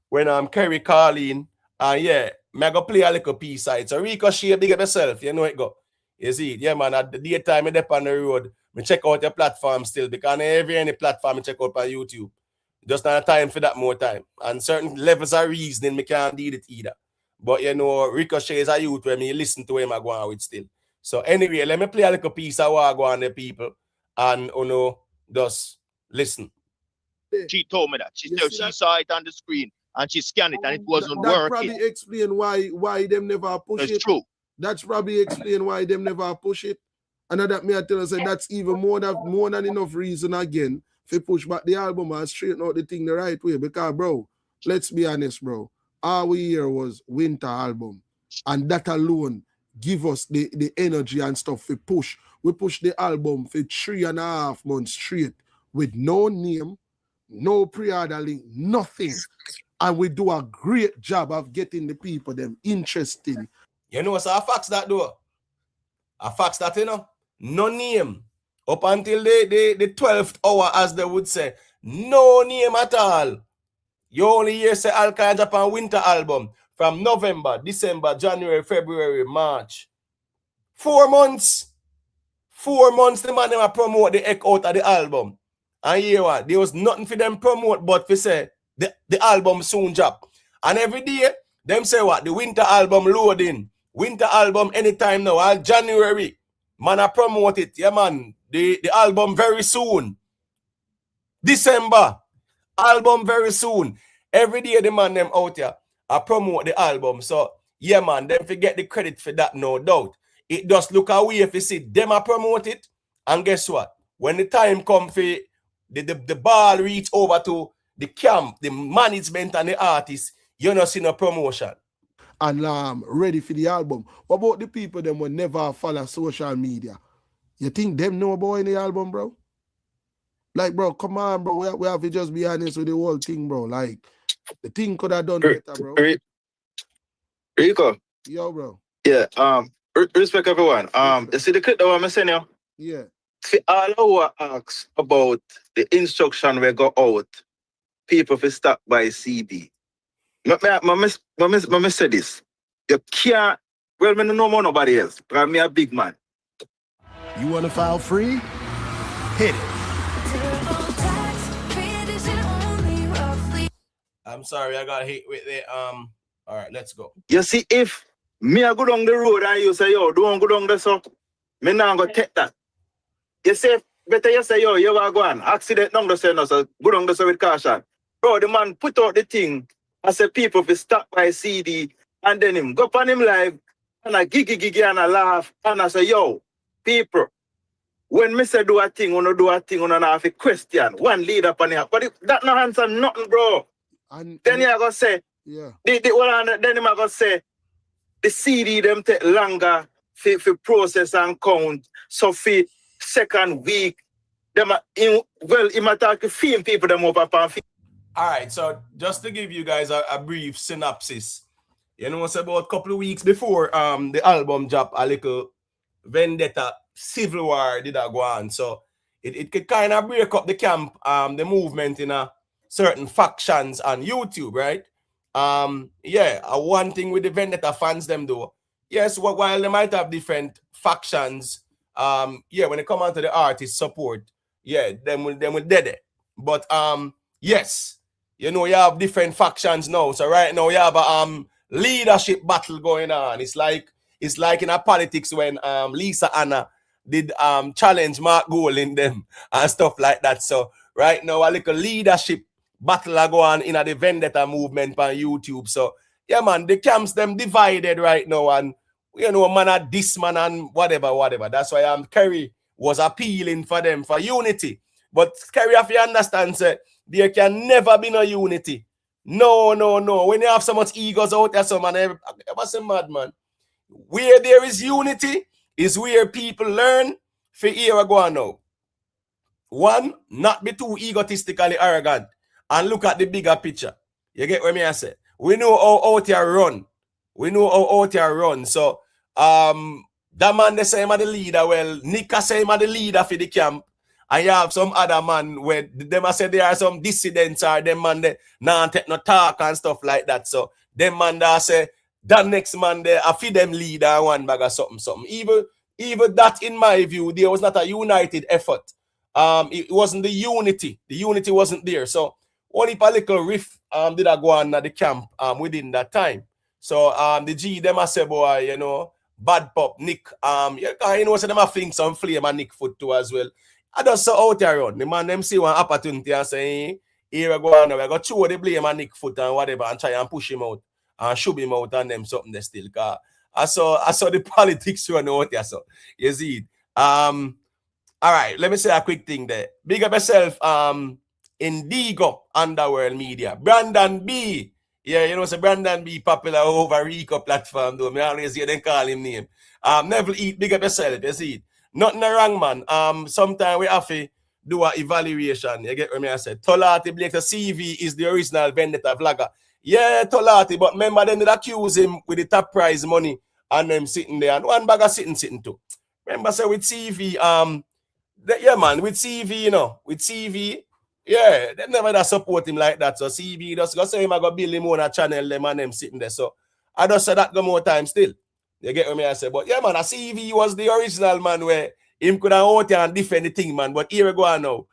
when Kerry calling. Yeah, I go play a little piece of it. So Ricochet, big up yourself. You know it go. You see it? Yeah, man, at the daytime I dep on the road, I check out your platform still, because any platform I check out on YouTube. Just not time for that more time. And certain levels of reasoning, I can't do it either. But you know, Ricochet is a youth when me listen to him, I go on with still. So anyway, let me play a little piece of what I go on the people, and you know, just listen. She told me that. She saw it on the screen and she scanned it and it wasn't working. That probably explain why them never push it. That's true. That's probably explain why them never push it. And that me I tell us that's even more than enough reason again to push back the album and straighten out the thing the right way. Because bro, let's be honest, bro. All we hear was winter album, and that alone give us the energy and stuff to push. We push the album for 3.5 months straight with no name, no pre-order link, nothing, and we do a great job of getting the people them interested. You know, so I fax that though. I fax that, you know, no name up until the 12th hour, as they would say, no name at all. You only hear say Alkaline Japan winter album from November, December, January, February, March. 4 months. 4 months the man never promote the heck out of the album. And you know what? There was nothing for them promote but for say the album soon drop. And every day, them say what? The winter album loading. Winter album anytime now. All January. Man, I promote it. Yeah, man. The album very soon. December. Album very soon. Every day the man them out here I promote the album. So yeah man, them forget the credit for that, no doubt. It just look away if you see them I promote it. And guess what? When the time come for the ball reach over to the camp, the management and the artists, you not see no promotion. And ready for the album. What about the people them will never follow social media? You think them know about any album, bro? Like, bro, come on, bro. We have to just be honest with the whole thing, bro. Like, the thing could have done better, bro. Rico. Yo, bro. Yeah, respect everyone. You see the clip that I'm saying you? Yeah. See, all who ask about the instruction we go out, people for stop by CD. Me say this. You can't, well, I don't know more nobody else, but I'm a big man. You want to file free? Hit it. I'm sorry, I got hit with the all right, let's go. You see, if me I go down the road and you say, yo, don't go down there, so me now go take that. You say, better you say, yo, you are going, accident down the center, so go down there so with caution. Bro, the man put out the thing. I said people if stop by CD and then him go on him live and I gigi and I laugh and I say, yo, people, when me say do a thing, do a thing, wanna have a question. One lead up on here. But that no answer nothing, bro. And then you gonna say, yeah. Then him gonna say the CD them take longer for process and count. So for second week, them he might talk to film people them over and All right, so just to give you guys a brief synopsis, you know, it's about a couple of weeks before the album dropped, a little vendetta civil war did go on. So it could kind of break up the camp, the movement in a certain factions on YouTube, right? Yeah, one thing with the vendetta fans them do. Yes, while they might have different factions, yeah, when it come on to the artist support, yeah, them will dead it. But yes, you know, you have different factions now. So right now you have a leadership battle going on. It's like in a politics when Lisa Anna did challenge Mark Gold in them and stuff like that. So right now a little leadership battle are going on in the vendetta movement on YouTube. So yeah, man, the camps them divided right now, and you know, man at this man and whatever. That's why Kerry was appealing for them for unity. But Kerry, if you understand, say, there can never be no unity. No. When you have so much egos out there, so man, I was a madman. Where there is unity is where people learn for here go on now. One, not be too egotistically arrogant and look at the bigger picture. You get what I say? We know how out here run. So that man they say him the leader. Well, Nika say him the leader for the camp. And you have some other man where them say there are some dissidents or them man they nah take no talk and stuff like that. So them man that say that next man they I feed them leader one bag of something. Even that in my view, there was not a united effort. It wasn't the unity. The unity wasn't there. So only a little riff did I go on at the camp within that time. So the G them I say boy, you know, Bad Pop, Nick, you know, so them I fling some flame and Nick foot too as well. I just saw out here run. The man them see one opportunity and say, here we go on, we go throw the blame on Nick foot and whatever and try and push him out and shove him out and them something they still. Cause I saw the politics run out here. So you see it. All right, let me say a quick thing there. Big up yourself, Indigo Underworld Media. Brandon B. Yeah, you know, so Brandon B popular over Rico platform though. Me always hear them call him name. Never eat, big up yourself, you see it. Nothing wrong, man. Sometimes we have to do an evaluation. You get what I said? Tolati Blake, the CV is the original vendetta vlogger. Yeah, Tolati, but remember them did accuse him with the top prize money and them sitting there. And one bagger sitting too. Remember, say with CV, yeah, man, with CV, you know, with CV, yeah, they never that support him like that. So CV just go say him I go build him on a channel, them and them sitting there. So I just said that go more time still. You get what I say? But yeah, man, a CV was the original man where him could have out here and defend the thing, man. But here we go now.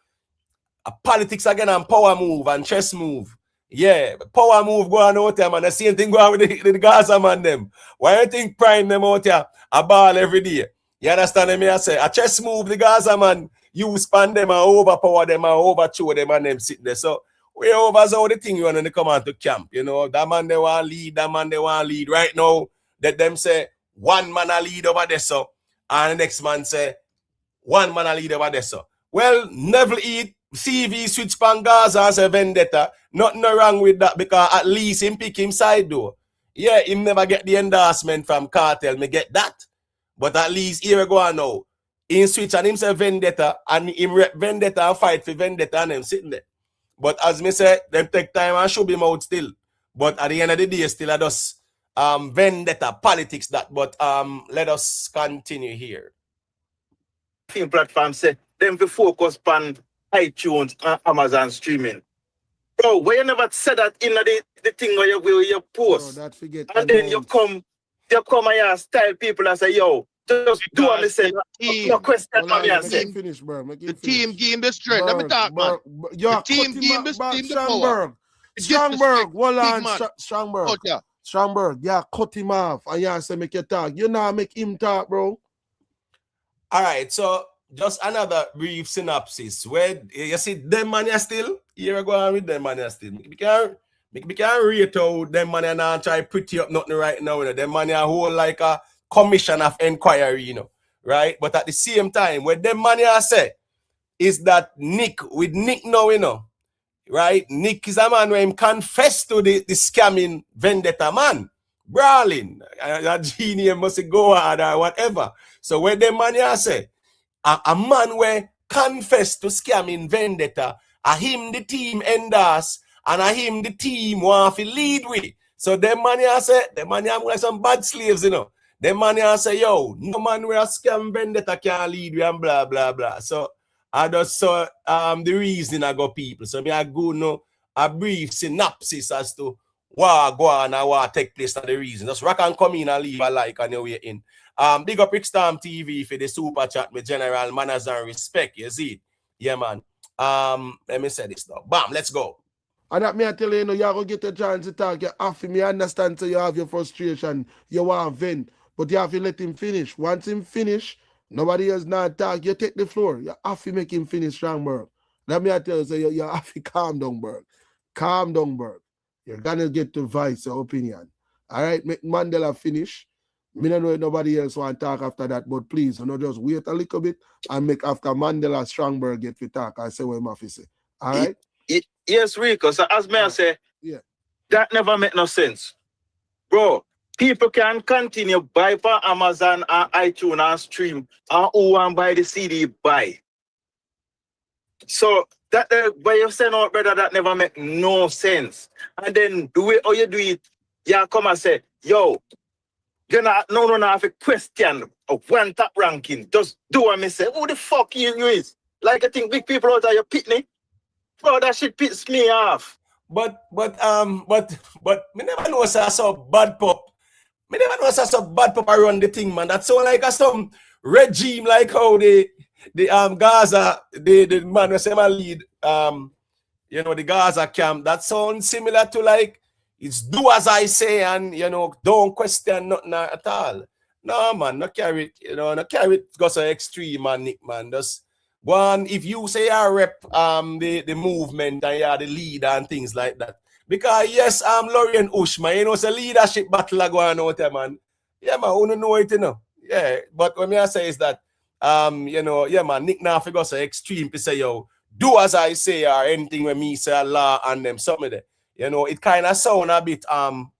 A politics again and power move and chess move. Yeah, power move go on out here, man. The same thing go on with the Gaza man them. Why you think prime them out here a ball every day? You understand me? I say a chess move, the Gaza man, you span them and overpower them and overthrow them and them sitting there. So we oversaw the thing you want to come on to camp. You know, that man they want lead, that man they want lead. Right now, that them say one man a lead over there, so and the next man say one man a lead over there, so. Well, never eat CV switch pan Gaza and say vendetta. Nothing wrong with that because at least him pick him side though. Yeah, him never get the endorsement from Kartel. Me get that. But at least here we go on now. In switch and him say vendetta and him rep vendetta and fight for vendetta and them sitting there. But as me say, them take time and show him out still. But at the end of the day, still I just vendetta politics that. But let us continue here. Film platform say them to focus on iTunes and Amazon streaming. Bro, why you never said that in the thing where you post? Bro, that forget and then you come and you style people and say, yo, just do what I say. No question from me and say. Finish, bro. The team game the strength. Let me talk, man. The team game the Strongberg. Strongberg, hold on, Strongberg. Oh, yeah. Strongberg, yeah, cut him off and yeah, say make you talk. You now make him talk, bro. All right, so just another brief synopsis where you see them money still, here I go on with them money still. We can't rate out them money and try pretty up nothing right now. You know. Them money a whole like a commission of inquiry, you know, right? But at the same time, what them money I say is that Nick now, you know, right? Nick is a man where him confess to the scamming vendetta man. Brawling. A genius must go hard or whatever. So where them money I say, a man where confess to scamming vendetta, a him the team endorse, and a him the team want to lead with. So them money I say, them money I'm like some bad slaves, you know. Them money I say, yo, no man where a scam vendetta can lead with and blah blah blah. So I just saw the reason I got people. So me I go know a brief synopsis as to what go on and what take place and the reason. Just rock and come in and leave a like on your way in. Big up Rickstorm TV for the super chat with general manners and respect. You see it? Yeah, man. Let me say this now. Bam, let's go. And that me I tell you, you know, you're going to get a chance to talk. You're happy. Me understand, so you have your frustration. You want to vent. But you have to let him finish. Once him finish, nobody else not talk. You take the floor. You have to make him finish strong, bro. Let me I tell you, so you have to calm down, bro. Calm down, bro. You're going to get to voice your opinion. All right? Make Mandela finish. Me don't know if nobody else want to talk after that, but please, you know, just wait a little bit and make after Mandela Strongberg get to talk. I say what I'm to say. All right? Yes, Rico. So as me I say, yeah, that never make no sense. Bro, people can continue buy for Amazon and iTunes and stream and who want buy the CD buy. So that by you saying out, brother, that never make no sense. And then the way how you do it, you come and say, yo, you no have a question of one top ranking. Just do what me say. Who the fuck you is? Like I think big people out there, you pitney. Bro, that shit pits me off. But me never know so bad pop. Me never know so bad pop around the thing, man. That's so like some regime like how the Gaza, the man who say my lead, you know, the Gaza camp, that sounds similar to like it's do as I say and you know, don't question nothing at all. No man, not carry it, you know, not carry it go so extreme man, Nick man. Just one, if you say I rep the movement and you're the leader and things like that. Because yes, Lorien Ush, man, you know, it's a leadership battle going on there, man. Yeah, man, who don't know it, you know. Yeah, but what I say is that you know, yeah, man, Nick now figure so extreme to say, yo, do as I say or anything when me say Allah and them some of that. You know, it kind of sound a bit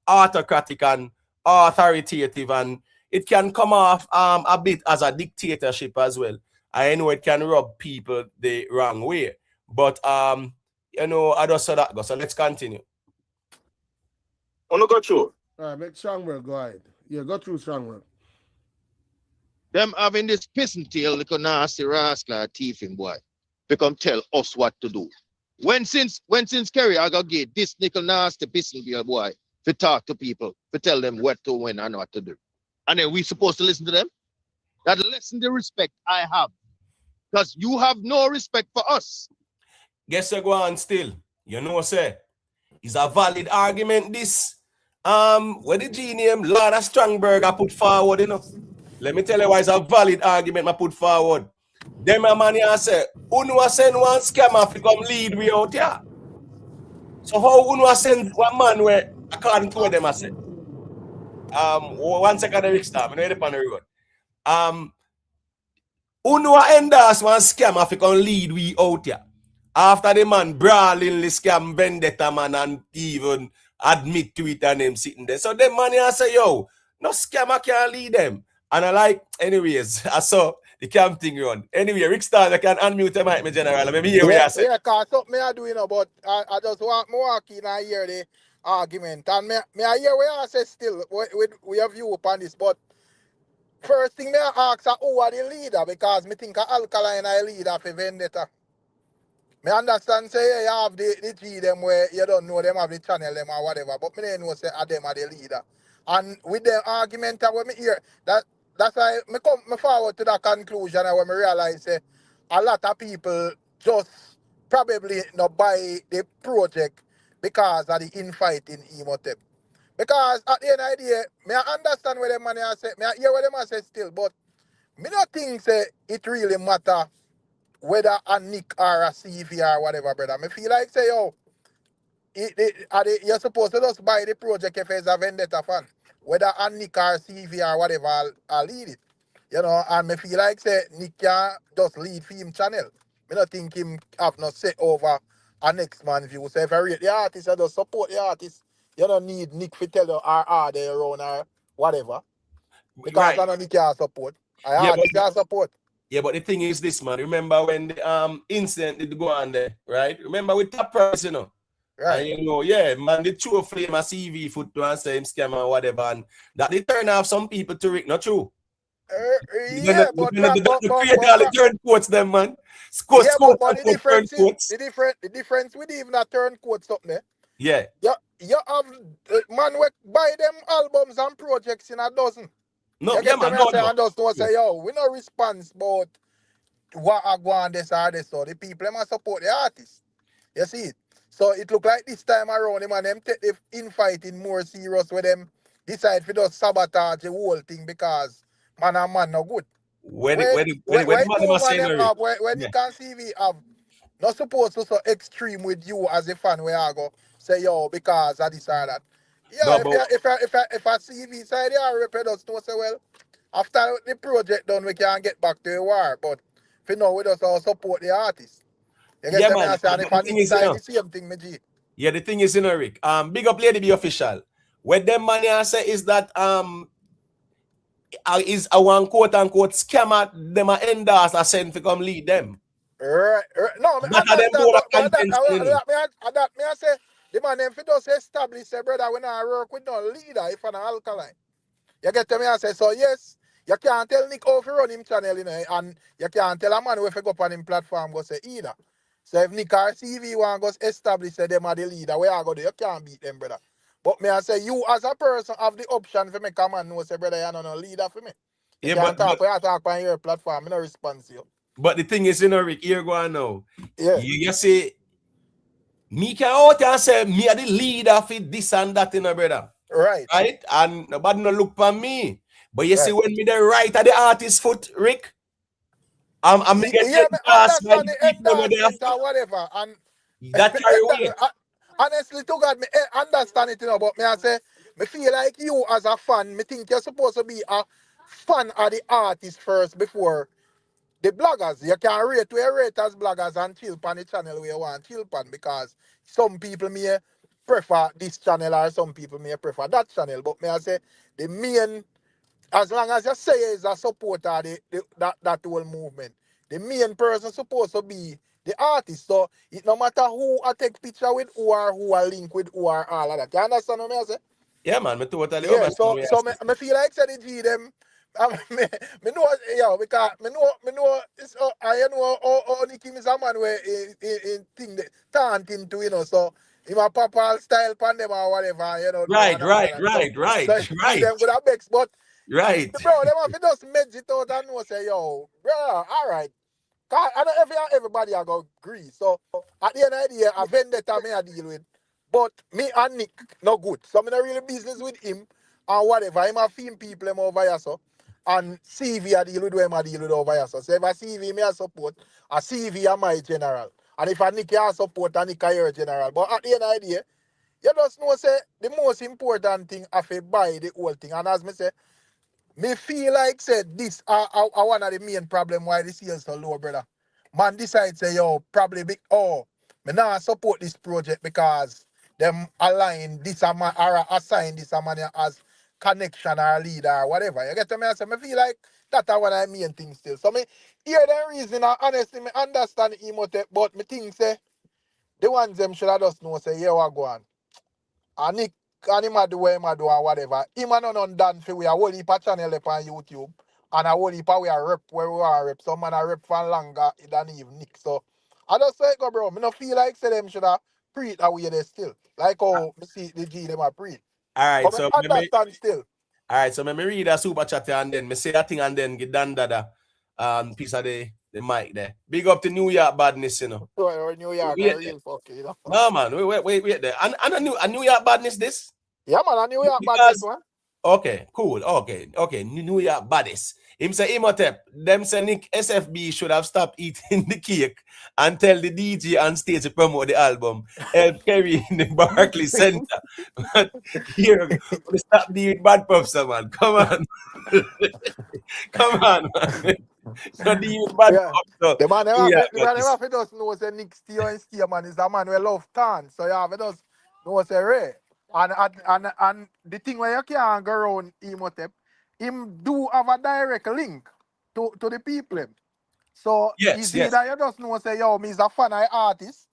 autocratic and authoritative, and it can come off a bit as a dictatorship as well. I know it can rub people the wrong way. But you know, I just saw that go. So let's continue. Wanna go through? All right, make Strongberg go ahead. Yeah, go through Strongberg. Them having this pissing tail, little nasty rascal thieving boy. They come tell us what to do. When since Kerry I got get this nickel nasty pissing tail boy to talk to people, to tell them what to when and what to do. And then we supposed to listen to them? That lessen the respect I have. Because you have no respect for us. Guess you go on still. You know, say, it's a valid argument, this. What the G name, Lord of Strongberg, I put forward, you know. Let me tell you why it's a valid argument I put forward. Them a man here say, Uno send one scammer to come lead we out here. So how Uno send one man where, according to what them I said. 1 second, Rick Star, I'm ready on the road. Uno endorse one scammer to come lead we out here. After the man brawling the scam vendetta man and even admit to it and them sitting there. So them man here say, yo, no scammer can lead them. And I like, anyways, I saw the camp thing run. Anyway, Rick Star, I can unmute the mic, my general. Let me hear what I say. Yeah, because something I do, you know, but I just want more keen and hear the argument. And me I hear what I say still, we have view upon this, but first thing me I ask who are the leader, because me think Alkaline are leader for vendetta. Me understand say you have the G them where you don't know them have the channel them or whatever, but me don't know say them are the leader. And with the argument when me hear that's why me forward to that conclusion and when me realize a lot of people just probably not buy the project because of the infighting Emotep. Because at the end of the day, me I understand what them man say, me I hear what them say still, but me not think say it really matter whether a Nick or a CV or whatever, brother. Me feel like say, yo, you're supposed to just buy the project if it's a Vendetta fan. Whether a Nick or CV or whatever, I'll lead it. You know, and me feel like say Nick can just lead for him channel. Me not think him have no say over a next man view. So if I rate the artist, I just support the artist. You don't need Nick to tell you are they around or whatever. Because I know Nick can support. I artist can support. Yeah, but the thing is this, man. Remember when the incident did go on there, right? Remember with Top Price, you know? Right. And you know, yeah, man, the true flame a CV foot to answer him scam or whatever, and that they turn off some people to Rick, not true. Yeah, but create all the turncoats, them man. But the difference with even a turncoat something there. Yeah. You have man we buy them albums and projects in a dozen. No, you yeah, man, no. And just don't say, yo, we no response about what I go on this or this. So the people must support the artists. You see it? So it look like this time around, them and them take the infighting more serious with them decide to just sabotage the whole thing because man and man no good. When you can see we have not supposed to so extreme with you as a fan where I go say yo because of this or that. Yeah, no, if I CV side yeah, repair us to say well after the project done we can get back to the war, but if you know we just all support the artist. You get yeah, man. And if I need side the same thing, me G. Yeah, the thing is, Rick. Big up Lady B official. What them money I say is that is a one quote unquote scammer them a endorse a send to come lead them. Right. No, me understand that me I say the man them fi just establish say brother when I work with no leader if an Alkaline. You get to me I say so yes. You can't tell Nick how to run him channel, you know, and you can't tell a man who go up on him platform go say either. So if Nick or CV want go establish say them are the leader, where I go do, you can't beat them, brother. But me I say you as a person have the option to make a man know say brother you're not no leader for me. You can't talk on your platform, I no response to you. But the thing is, Rick, here go on now. Yeah. You say me can out and say me are the leader for this and that, brother. Right. Right? And nobody no look for me. But you see, when me the right at the artist foot, Rick, I'm getting understand the endorsement or whatever, and that carry away. Honestly, to God, me understand it, you know. But me I say, me feel like you as a fan, me think you're supposed to be a fan of the artist first before the bloggers. You can rate as bloggers and chill pan the channel where you want chill pan because some people may prefer this channel or some people may prefer that channel. But me I say the main. As long as you say is a supporter of that whole movement, the main person supposed to be the artist. So it no matter who I take picture with who I link with who or all of that. You understand what I say? Yeah, man, me totally understand. So me feel like said it to them. Me know, yeah, because me know it's I know all Nicky is a man where in thing that tant into, you know, so him a pop all style pan them or whatever, you know. Right. So them would have mixed, but right. Bro, them have to just medit out and know say, yo, bro, all right. I know everybody I go agree. So at the end of the day, a vendetta me I deal with. But me and Nick no good. So I'm not really business with him and whatever. I'm a film people him over here so. And CV I deal with him I deal with over here so. So if I CV me I support, a CV are my general. And if I Nick I support, a Nick I your general. But at the end of the day, you just know say the most important thing I feel buy the whole thing. And as me say, me feel like said this are one of the main problem why the sales so low, brother. Man decide say yo probably big me not support this project because them align this a man or assign this a man as connection or leader or whatever. You get to me? I say me feel like that's one of the main things still. So me hear the reason and honestly me understand Emote, but me think say the ones them should have just know say yeah what go on. And Nick and him do what him do and whatever. Him and none done for we a whole heap of channel up on YouTube. And a whole heap of we a rep where we are rep. Some man a rep for longer than even Nick. So I just say go bro. Me no feel like say them should have pre away there still. Like how me see the G them a pre. Alright, but so I understand still. Alright, so me read a super chat and then me say that thing and then get done that piece of the mic there. Big up to New York badness, you know. Or New York, real fucking, you know. No man, wait there. And a New York badness this? Yeah man, a New York badness one. Okay, cool. Okay. New York badness. Him say Imhotep, them say Nick SFB should have stopped eating the cake and tell the DJ on stage to promote the album. Help Kerry in the Barclays Center. But here, we stop doing bad puffs, man. Come on. Come on, man. So doing bad Yeah. puffs. So, The man yeah, never have to just know say Nick Steele and Steele man is a man we love tan. So you have to just know say Ray. And the thing where you can't go around Imhotep, him do have a direct link to the people. So yes, it's yes. either you just know say yo, me is a fan of the artist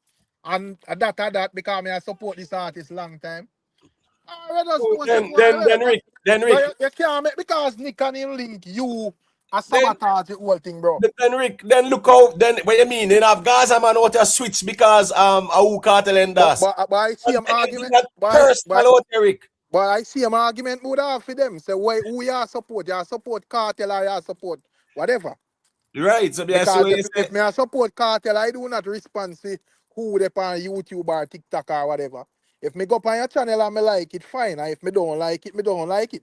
and that because me I support this artist long time. Or you just know say Then Rick, you can't make because Nick and him link you a then sabotage the whole thing, bro. then look how then what you mean? Then have Gaza man out a switch because how Kartel and But, das. but I see him argument. Personal out Eric. But I see him argument would have for them. Say why who you support? You support Kartel or you support whatever. Right. So Because so if me I support Kartel, I do not respond to who they on YouTube or TikTok or whatever. If me go up on your channel and me like it, fine. And if me don't like it, me don't like it.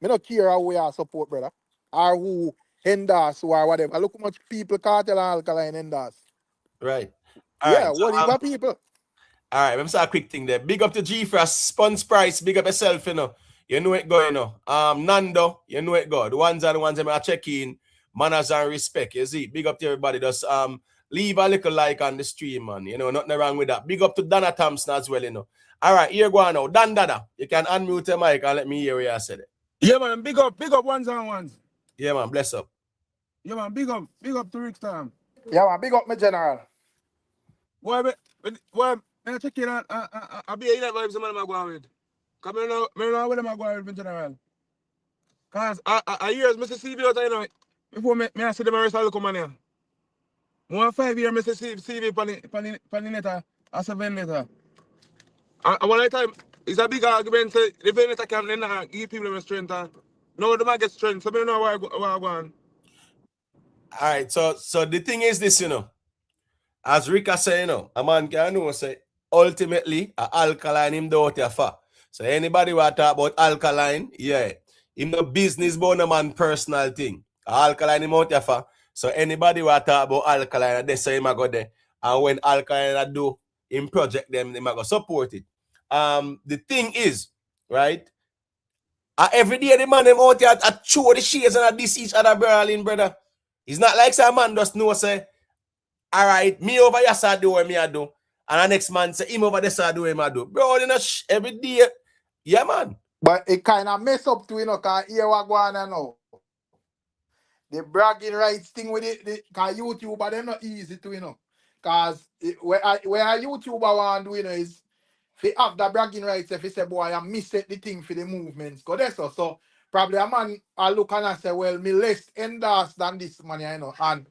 Me don't care how we are support, brother. Or who endorse or whatever. Look how much people Kartel and Alkaline endorse. right. All Yeah, right. So, what even people? all right, let me say a quick thing there. Big up to G for a Spons Price. Big up yourself, you know. You know it go, you know. Nando, you know it go. The ones are the ones that I check in. Manners and respect. You see, big up to everybody. Just leave a little like on the stream, man. You know, nothing wrong with that. Big up to Dana Thompson as well, you know. All right, here go on now. Dan Dada, you can unmute your mic and let me hear what you said it. Yeah, man, big up ones and ones. Yeah, man, bless up. Yeah, man, big up to Rick's time. Yeah, man, big up my general. Well, I check in I be in that vibes man I'm going with. Come here now, where am I going with in general? Cause I years Mr. CV out you know before me I see them rest of the come on here. 1 5 year Mr. CV pan the a 7 letter. And one time it's a big argument say the vendor can give people them strength and no them get strength. So I don't know why I go on. All right, so the thing is this, you know. As Rika say, you know, a man can know say ultimately a Alkaline him do out for. So anybody who talk about Alkaline, yeah, him no business but no man personal thing. Alkaline him out for. So anybody who talk about Alkaline, they say him a go there. And when Alkaline do him project them, they go support it. The thing is, right? Every day the man them out here at show the shades and at this each other brother. It's not like say a man just know say, all right, me over here side do what me I do. And the next man say him over there side do what I do. Bro, you know, every day. Yeah, man. But it kind of mess up too, you know, because here what going on now. The bragging rights thing with it, because YouTuber, they're not easy to, you know. Because where a YouTuber want to do, you know, is if have the bragging rights, if he say, boy, I miss it, the thing for the movements. Because that's so. So probably a man I look and say, well, me less endorse than this man, you know. And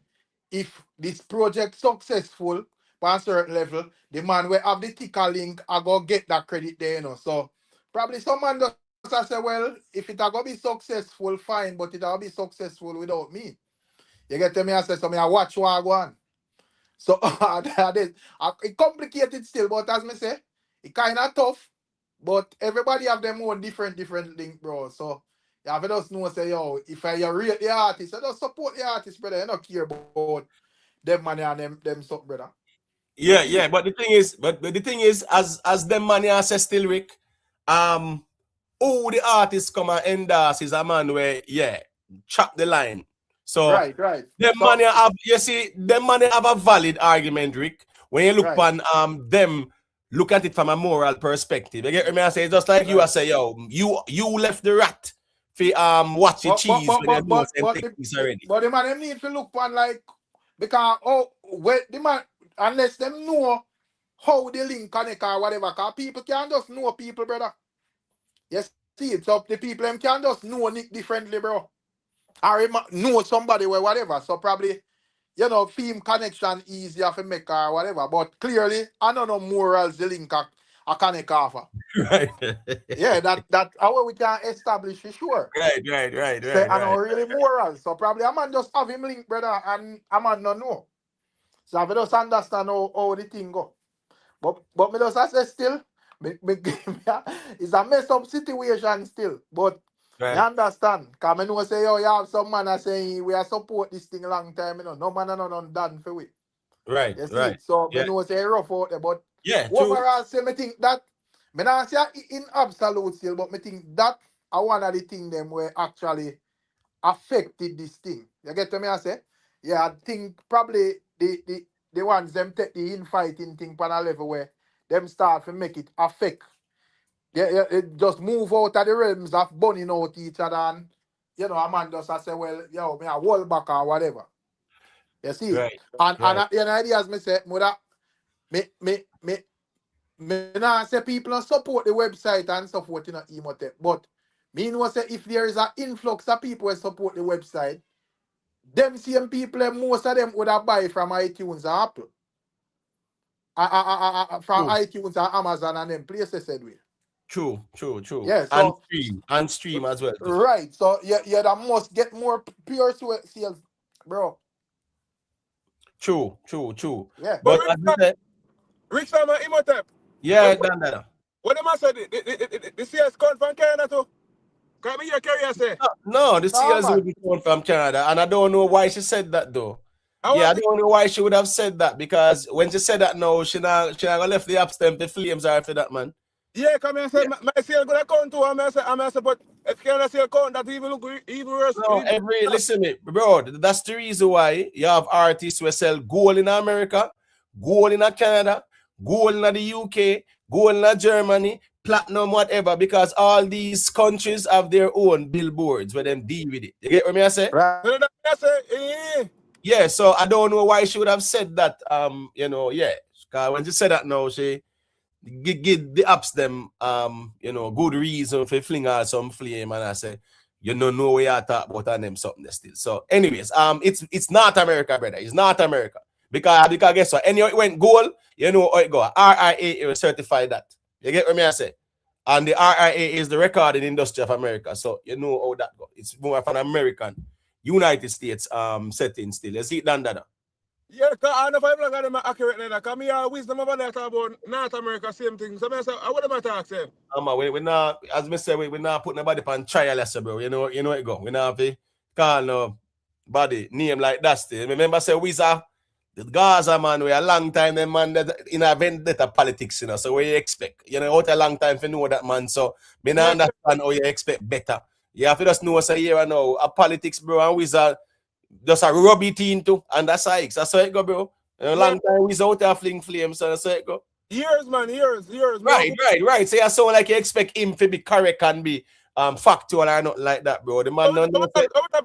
if this project successful by a certain level, the man will have the ticker link, I go get that credit there, you know. So probably some man just say, well, if it go be successful, fine, but it will be successful without me. You get to me, I say, so me I watch what I go on. So it complicated still, but as me say, it kind of tough, but everybody have them own different link, bro. So you have to just know, say, yo, if you rate the artist, you just support the artist, brother. You don't care about them money and them stuff, brother. Yeah. But the thing is, as them money say still Rick, who the artist come and endorse is a man where chop the line. So right. Them money have a valid argument, Rick. When you look on them look at it from a moral perspective. You get me? I say it's just like you I say, yo, you left the rat for watch the cheese when you know already. But the man them need to look on like because the man unless them know how the link connect or whatever, because people can't just know people, brother. Yes, see it. So the people them can just know Nick differently, bro. Or know somebody or whatever. So probably, you know, film connection easier for make or whatever. But clearly, I don't know morals the link a connect offer. Right. Yeah, that how we can establish for sure. Right. Say, I know really moral. So probably a man just have him link, brother, and a man don't know. So I just understand how the thing go. But me just say still, it's a mess up situation still. But Right. I understand. Because I know say, yo, you have some man are saying we are support this thing long time, you know. No man are not done for it. Right. You see Right. it? So I Yeah. know say rough out there, but Yeah. True. overall, say me think that me not say in absolute still, but me think that are one of the things them where actually affected this thing. You get to me? I say, yeah, I think probably the ones them take the infighting thing on a level where them start to make it affect. Yeah, it just move out of the realms of burning out each other and you know, a man just I say, well, yo, me a hold back or whatever. You see it? Right. And Right. at the end of the day, as me say, mother, me not say people support the website and support Emotep, but me know say if there is an influx of people who support the website, them same people, most of them would have buy from iTunes and Apple. From True. iTunes and Amazon and them places said we. True. True. True. Yeah, And so stream as well. right. So you that must get more pure sales, bro. True. True. True. Yeah. But as you said, Rich time and Emotep. yeah, Dan. What am I saying? The CS come from Canada too. Come here, carry say. No, the Nah, CLs man. will be coming from Canada, and I don't know why she said that though. Yeah, I don't know why she would have said that because when she said that, no, she not gonna left the upstamp the flames after that, man. Yeah, come here and say my sale gonna count too. I'm gonna say, but if Canada sale count, that even look even worse. No, listen me, bro. That's the reason why you have artists who sell gold in America, gold in Canada, gold in the UK, gold in Germany, platinum, whatever, because all these countries have their own billboards where them deal with it. You get what I say? Right. Yeah, so I don't know why she would have said that. You know, yeah. Because when she said that now, she give the apps them good reason for fling out some flame, and I say, you don't know where you talk about and them something still. So, anyways, it's not America, brother. It's not America. Because guess what? Anyhow, it went gold, you know how it go. RIA will certify that. You get what I say? And the RIA is the recording industry of America. So you know how that go. It's more of an American United States setting still. You see it, Dandana? Yeah, I know if I'm not them accurate now. Come here, wisdom over there talk about North America, same thing. So I say, what am I talking about? We not, as me say, we not put nobody on trial, bro. You know it go. We not have to call no body name like that still. Remember, say we are the Gaza man. We a long time them man that in a vendetta politics, you know. So what you expect? You know, out a long time for know that man. So me not understand how you expect better. You have to just know say here and now a politics, bro, and we are just a rubby team too, and that's how it go, bro. A long time we out there fling flames, so that's how it go. Years, man, years. Right. So you sound like you expect him to be correct and be factual or not like that, bro. The man don't know. I'm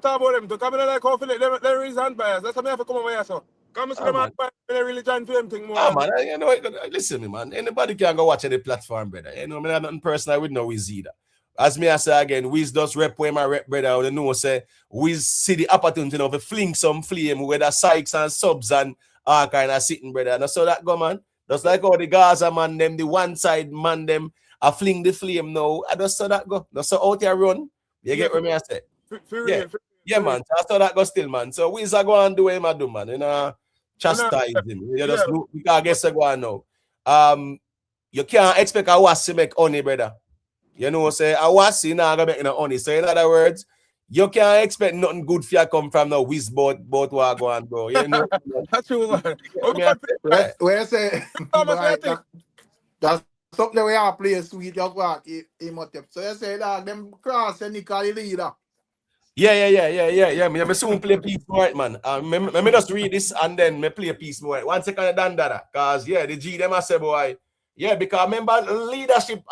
talking about them to come in like conflict. They reason bias. That's why I have to come over here. So come see them and religion for them thing more. Man, you know, listen, man. Anybody can go watch any platform, brother. You know, I mean, nothing personal with no Wiz either. As me I say again, Wiz does rep where my rep, brother. You know, say Wiz see the opportunity to fling some flame with the Sykes and subs and all kind of sitting, brother. And so that go, man. Just like all the Gaza man, them, the one side man, them, I fling the flame now. I just saw that go. Just so out here run. You get what me I say? Yeah, man. So I saw that go still, man. So Wiz are going to do what I do, man. You know, chastise him. You just look, I guess I go on now. You can't expect a was to make honey, brother. You know, say I was now gonna make no honey. So in other words, you can't expect nothing good for you come from the Wiz boat what go on, bro. You know, that's true, man. Where I say that's something we are play sweet just walk Emotep. So you say that them cross and Nicole leader. Yeah. Me soon play piece more, man. Me just read this and then me play a piece more. 1 second done that. Cause yeah, the G them I say boy. Yeah, because remember leadership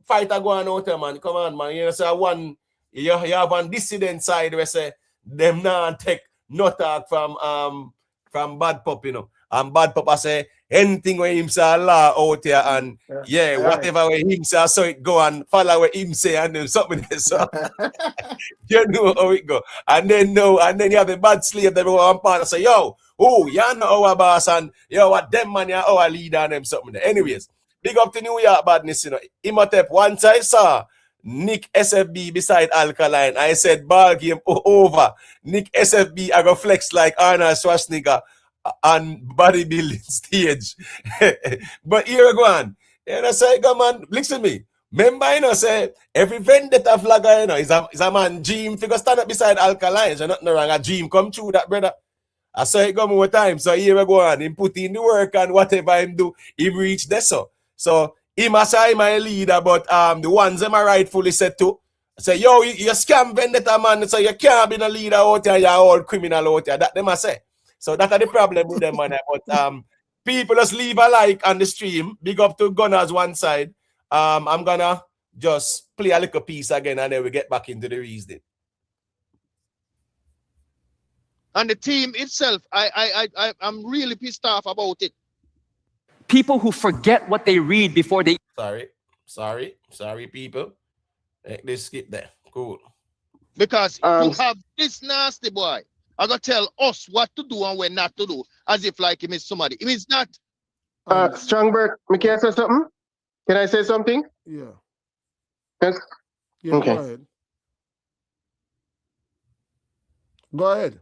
fighter going out there, man. Come on, man. You know, say one you have one dissident side where say them now take no talk from Bad Pop, you know. And Bad Pop I say anything where him say Allah out here and whatever where him say so it go and follow where him say and then something so you know how it go. And then you have a bad slave that one part say, yo, you know our boss and yo what them man you our leader and them something there. Anyways, big up to New York badness, you know. Emotep, once I saw Nick SFB beside Alkaline, I said ball game over. Nick SFB I go flex like Arnold Schwarzenegger on bodybuilding stage. But here I go on. And I say, come on, listen to me. Remember, you know, say every vendetta vlogger, you know, is a man dream figure stand up beside Alkaline. So nothing wrong. A dream come true that brother. I saw it go more time. So here we go on. Him put in the work and whatever him do, he reach there. So him as I my leader, but the ones them are rightfully said to. Say, yo, you scam vendetta man, so you can't be a leader out here, you're all criminal out here. That them I say. So that's the problem with them, man. But people just leave a like on the stream. Big up to Gunners one side. I'm gonna just play a little piece again and then we get back into the reasoning. And the team itself, I'm really pissed off about it. People who forget what they read before they... Sorry, people. Let's skip there. Cool. Because to have this nasty boy, I gotta tell us what to do and when not to do, as if like him is somebody. It is not. Strongberg, can I say something? Can I say something? Yeah. Yes. Yeah, okay. Go ahead. Go ahead.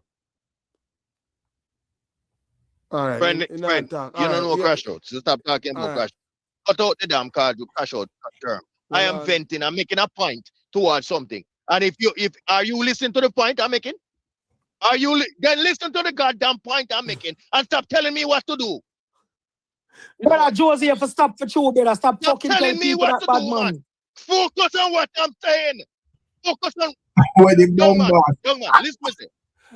All right. Friend, you don't know crash out. So stop talking about crash out. Cut out the damn card, you crash out term. I am venting, I'm making a point towards something. And are you listening to the point I'm making? Then listen to the goddamn point I'm making and stop telling me what to do. Brother Josie, you have to stop for you, brother. Stop fucking telling me what to do, man. Focus on what I'm saying. Focus on young man, listen to me.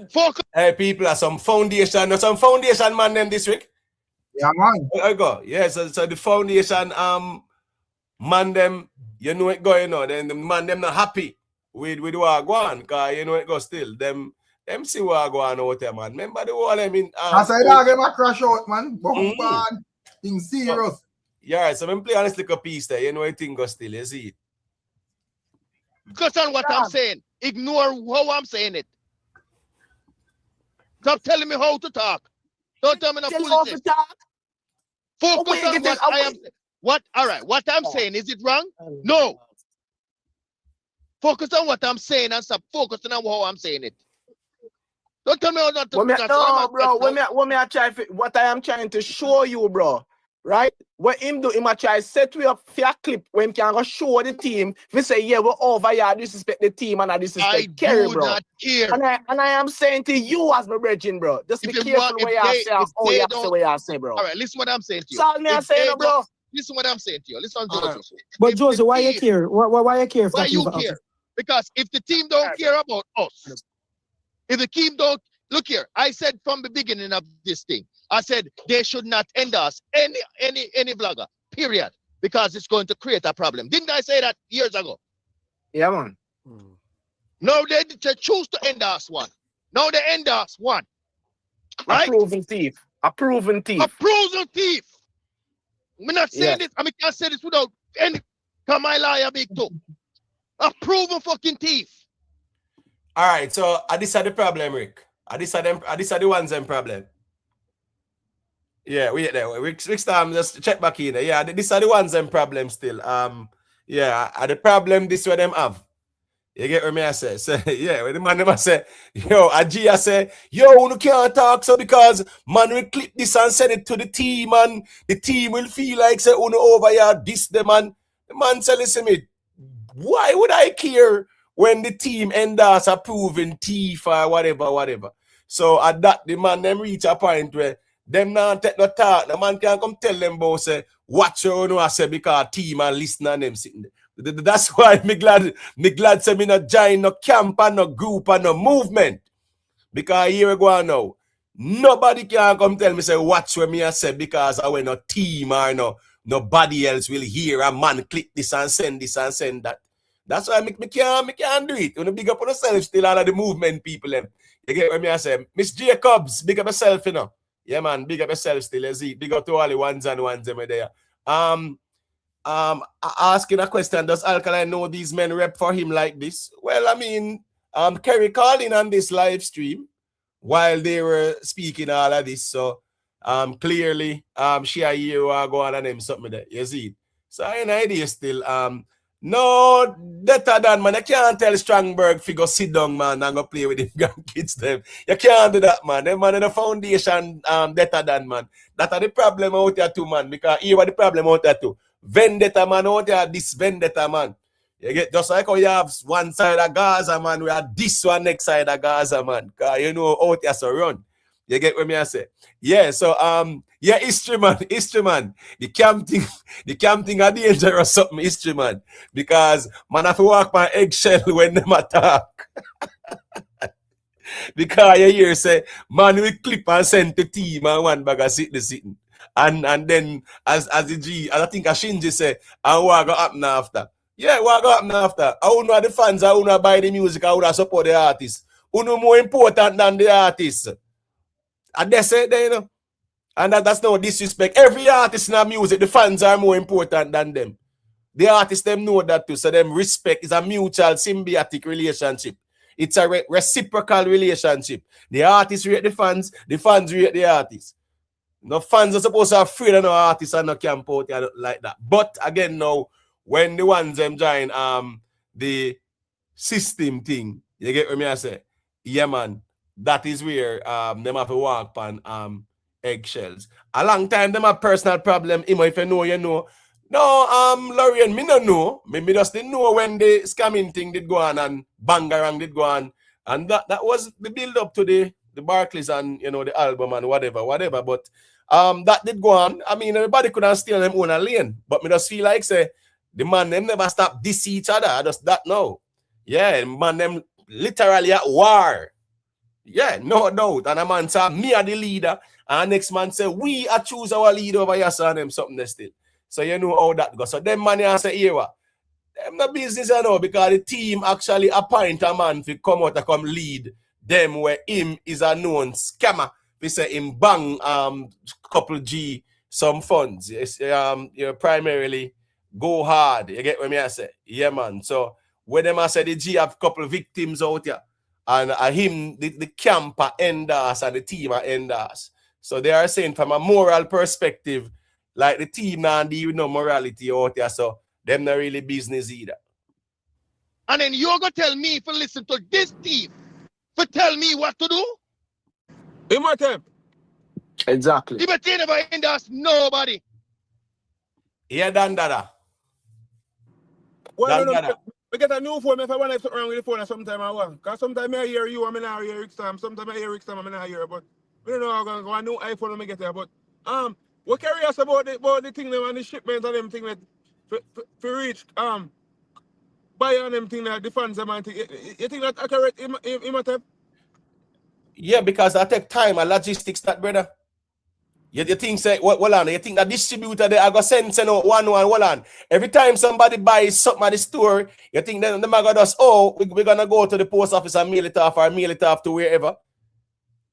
Focus. Hey, people, are some foundation man them this week. Yeah, man. I go. Yeah, so the foundation man them, you know it going on. Then the man them not happy with what go on, cause you know it go still. Them see what go on out there, man. Remember the whole I mean. I said I get my crash out, man. Man, thing serious. Yeah, so I'm play on this little piece there. You know it thing go still. You see it. Focus on what I'm saying. Ignore how I'm saying it. Stop telling me how to talk. Don't tell me not politics. Focus on what I am saying. What? All right. What I'm saying, is it wrong? No. Focus on what I'm saying and stop focusing on how I'm saying it. Don't tell me how not to. No, bro. What I am trying to show you, bro. Right? What him do, him a try set we up for a clip when him can go show the team. We say, yeah, we're over here, disrespect the team and I disrespect Kerry, bro. Not care. And I am saying to you as my brethren, bro. Just be careful where you say, how you say what you say, bro. All right, listen what I'm saying to you. That's all me I'm saying, bro. Listen what I'm saying to you. Listen to right. Joseph. But Joseph, why you care? Why you care? Why you care? Because if the team don't care about us, if the team don't, look here, I said from the beginning of this thing, I said they should not endorse any vlogger, period, because it's going to create a problem. Didn't I say that years ago? Yeah, man. No, they choose to endorse one. No, they endorse one. Right? A proven thief. A proven thief. I'm not saying this. I mean, I can't say this without any. Come my liar, big too. A proven fucking thief. All right, so this are the problem, Rick. These are the ones them problem. Yeah, wait there. Rick time just check back in there. Yeah, these are the ones them problem still. Yeah, the problem this what them have. You get what me I say? So, yeah, when the man them I say, yo, I say, yo, you can't talk so because man will clip this and send it to the team and the team will feel like say uno over here, this the man. The man say, listen me, why would I care when the team endorse a proven thief or whatever? So at that, the man them reach a point where them not take no talk. The man can come tell them about say, watch you know I say because team and listen and them sitting there. That's why me glad say me not join no camp and no group and no movement. Because here we go on now. Nobody can come tell me say watch what me I say because I will no team or nobody else will hear a man click this and send that. That's why me can't do it. You know, big up on yourself still all of the movement people them. You get what me I say? Miss Jacobs, big up yourself, you know. Yeah, man, big up yourself still. You see, big up to all the ones and ones them there. Asking a question, does Alkaline know these men rep for him like this? Well, I mean, Kerry called in on this live stream while they were speaking all of this. So clearly she a year go on and them something there. You see it? So I have an idea still. No, better than man. You can't tell Strongberg figure sit down, man, and go play with them kids them. You can't do that, man. Them man in the foundation better than man. That's the problem out there too, man. Because here what the problem out there too. vendetta man out there, this vendetta man. You get just like how you have one side of Gaza, man, we have this one next side of Gaza, man. Cause you know out there so run. You get what me I say? Yeah, so yeah, history man. The camp thing are dangerous something, history man. Because man have to walk my eggshell when them attack. Because you hear say, man, we clip and send to team and one bag of sitting. And then as the G, and I think Shinji say, and what go happen after? Yeah, what go happen after? I don't know the fans, I don't know buy the music, I don't support the artists. Who know more important than the artists? And they say that, you know. And that's no disrespect. Every artist in the music, the fans are more important than them. The artists, them know that too. So them respect is a mutual symbiotic relationship. It's a reciprocal relationship. The artists rate the fans rate the artists. No fans are supposed to be afraid of no artists and no camp out here like that. But again now, when the ones them join the system thing, you get what I say? Yeah, man. That is where them have to walk on eggshells. A long time them have personal problem. If you know, you know. No, Lorian, me no know. Me just didn't know when the scamming thing did go on and Bangarang did go on. And that was the build up to the Barclays and you know the album and whatever. But that did go on. I mean, everybody could have steal them own a lane. But me just feel like say the man them never stop diss each other. I just that now. Yeah, man them literally at war. Yeah, no doubt. And a man say me are the leader. And next man say we are choose our leader over here, and them something there still. So you know how that goes. So them man here say here, them the business you know because the team actually appoint a man to come out and come lead them where him is a known scammer. We say him bang couple G some funds. You primarily go hard. You get what me I say? Yeah, man. So when them I say the G have couple victims out here. And him, the camp are enders and the team are enders. So they are saying from a moral perspective, like the team now deal no morality out there, so them not really business either. And then you're gonna tell me if you listen to this team, for tell me what to do? Imhotep. Exactly. The team never endorse nobody. Yeah, Dandada. Well, no. I get a new phone if I want to sit around with the phone sometime I want. Because sometimes I hear you and I not hear Rick Sam. Sometimes I hear Rick Sam and I not hear. But we don't know how I'm going to go a new iPhone when I get there. But what curious about the thing them and the shipments and them thing that for reach buy on them thing that the fans them and thing. You think that accurate Imhotep? Yeah, because that take time and logistics that brother. You think say well on, you think that distributor they are gonna send out one. Every time somebody buys something at the store, you think them are gonna just we're gonna go to the post office and mail it off or mail it off to wherever.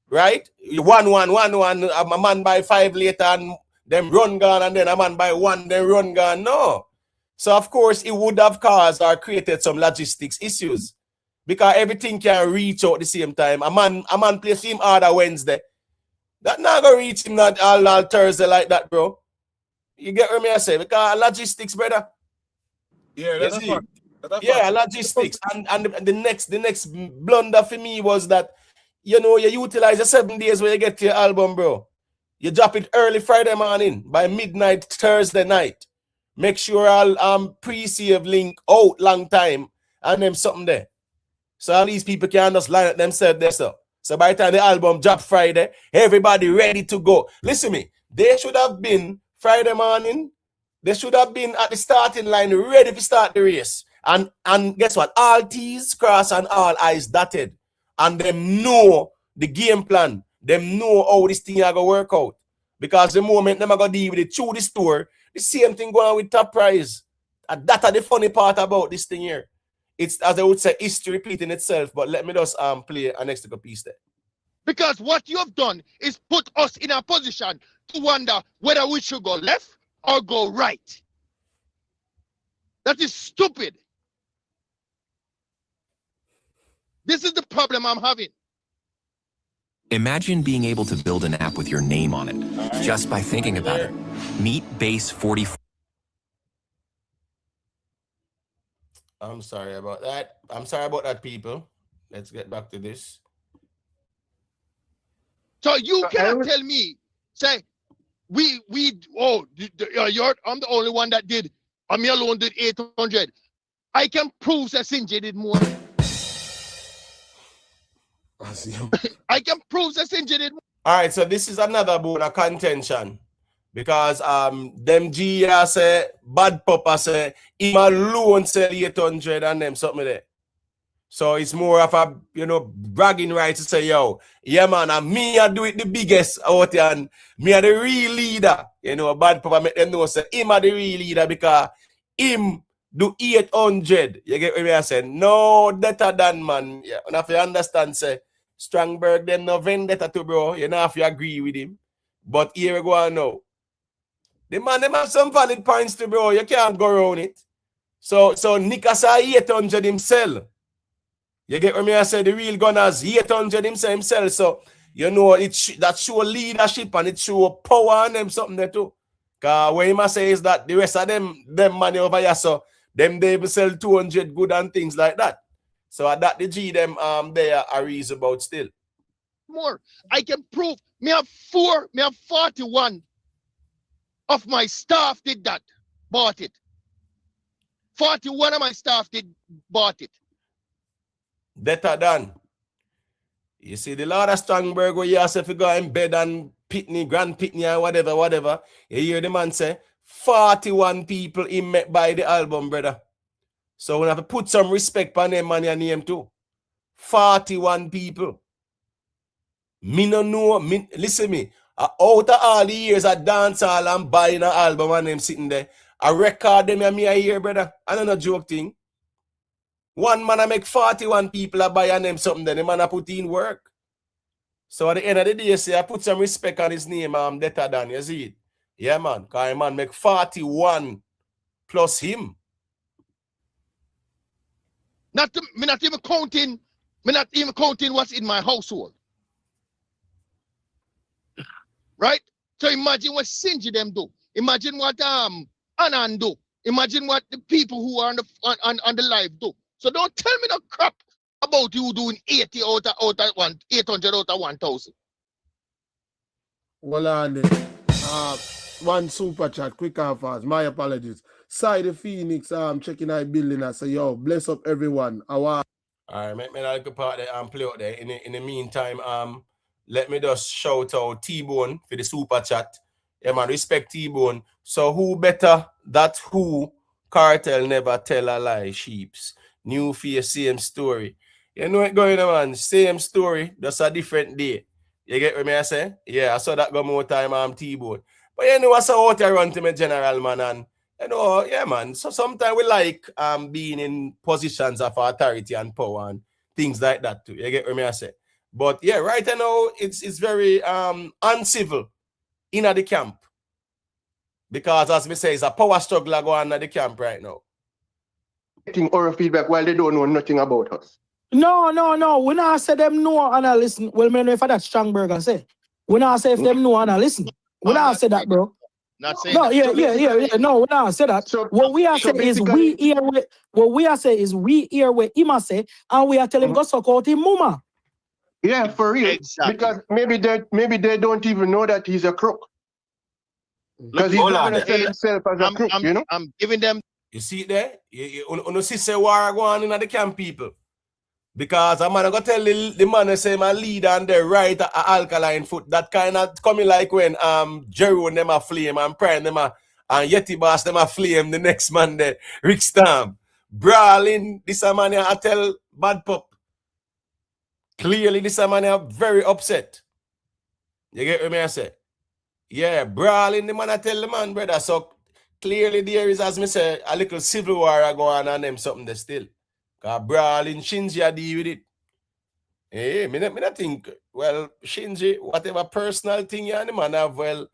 Right? One, a man buy 5 later and them run gone, and then a man buy 1, then run gone. No. So of course it would have caused or created some logistics issues. Because everything can reach out at the same time. A man place him order Wednesday. That not gonna reach him not all Thursday like that, bro. You get what I say? Because logistics, brother. Yeah, that's fun. Yeah, logistics. And the next blunder for me was that you know you utilize the 7 days when you get to your album, bro. You drop it early Friday morning by midnight Thursday night. Make sure I'll pre-save link out long time and them something there. So all these people can just line up themselves there, so. So by the time the album drop Friday, everybody ready to go. Listen to me. They should have been Friday morning. They should have been at the starting line ready to start the race. And guess what? All T's crossed and all I's dotted. And them know the game plan. Them know how this thing is going to work out. Because the moment them are going to deal with it through the store, the same thing going on with Top Prize. And that's the funny part about this thing here. It's, as I would say, history repeating itself, but let me just play an extra piece there. Because what you have done is put us in a position to wonder whether we should go left or go right. That is stupid. This is the problem I'm having. Imagine being able to build an app with your name on it, just by thinking about it. Meet Base 44. I'm sorry about that. I'm sorry about that, people. Let's get back to this. So you cannot tell me, say, I'm the only one that did. Me alone did 800. I can prove that Sinji did more. I can prove that Sinji did more. All right, so this is another bone of contention. Because them G say bad papa say him alone sell 800 and them something there. So it's more of a bragging right to say, yo, yeah man, and me I do it the biggest out here and me are the real leader. Bad papa make them know say him are the real leader because him do 800. You get what I say? No better than man. Yeah, and if you understand, say Strongberg them no vendetta to bro. You know if you agree with him. But here we go on now. The man them have some valid points to bro. You can't go around it. So Nika say 800 himself. You get what I say? The real gunners 800 himself. So that show leadership and it show power and them something there too. Cause what he must say is that the rest of them money over here, so them they will sell 200 good and things like that. So at that the G them they are reason about still. More. I can prove me have 41 of my staff did that. Bought it. 41 of my staff bought it. Better than. You see the Lord of Strongberg where you have to go in bed and Pitney, Grand Pitney or whatever. You hear the man say 41 people he met by the album, brother. So we have to put some respect on them and your name too. 41 people. Me no know. Listen me. Out of all the years I dance all and buying an album and them sitting there, I record them and me a hear, brother. I don't know joke thing. One man I make 41 people a buy and them something, then the man I put in work. So at the end of the day, say I put some respect on his name, better than, you see it? Yeah, man. Because man make 41 plus him. Me not even counting what's in my household. Right? So imagine what Sinji them do. Imagine what Anan do. Imagine what the people who are on the live do. So don't tell me no crap about you doing 80 out of 800 out of 1,000. Well, on one super chat, quick and fast. My apologies. Side Phoenix, checking out building. I say, yo, bless up everyone. All right, make me like a part there and play out there. In the meantime, let me just shout out T-Bone for the super chat. Yeah, man, respect T-Bone. So who better that who Kartel never tell a lie, sheeps. New face, same story. You know it going on, man. Same story, just a different day. You get what me I say? Yeah, I saw that go more time T-Bone. But you know what's out there run to me general, man, and yeah, man. So sometimes we like being in positions of authority and power and things like that too. You get what me I say? But yeah, right now it's very uncivil in the camp. Because as me say, it's a power struggle going on at the camp right now. Getting our feedback while they don't know nothing about us. No. We not say them know and I listen. Well, me know if that's Strongberg I say. We not say if them know and I listen. We not say that, bro. Not saying no, that. Yeah. No, we not say that. So, what we are saying is we hear we hear what Ima say, and we are telling him go suck out him mama. Yeah, for real. Exactly. Because maybe they don't even know that he's a crook. Because he's not going to sell himself as a crook, you know? I'm giving them. You see it there? You see say war going in at the camp, people. Because I'm going to tell the man who say my leader and the right at Alkaline foot. That kind of coming like when Jerry them a flame and Prime them and Yeti Boss them a flame the next man there. Rick Stam. Brawling, this man I tell Bad Pup. Clearly this man are very upset. You get what I say? Yeah, brawling the man I tell the man, brother. So clearly there is, as me say, a little civil war going on them something there still. Because brawling, Shinji a deal with it. Hey, me not think, well, Shinji, whatever personal thing you and the man have, well,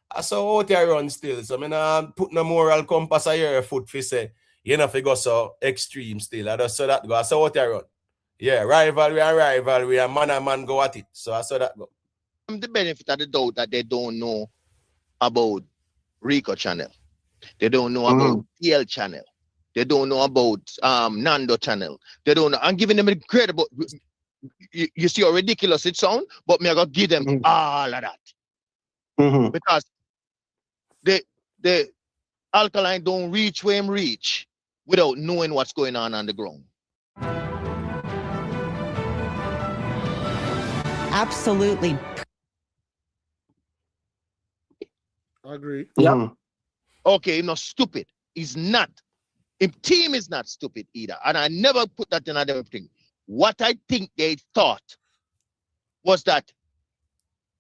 I saw out here run still. So me not put no moral compass on your foot for say, you know, if you go so extreme still. I just saw that go. I saw out here run. Yeah, rivalry and man go at it. So I saw that go. The benefit of the doubt that they don't know about Rico channel. They don't know about PL channel. They don't know about Nando channel. They don't know. I'm giving them a credit about you see how ridiculous it sounds, but me I gotta give them all of that. Because the Alkaline don't reach where him reach without knowing what's going on the ground. Absolutely. I agree. Yeah. Okay, he's not stupid. He's not. His team is not stupid either. And I never put that in another thing. What I think they thought was that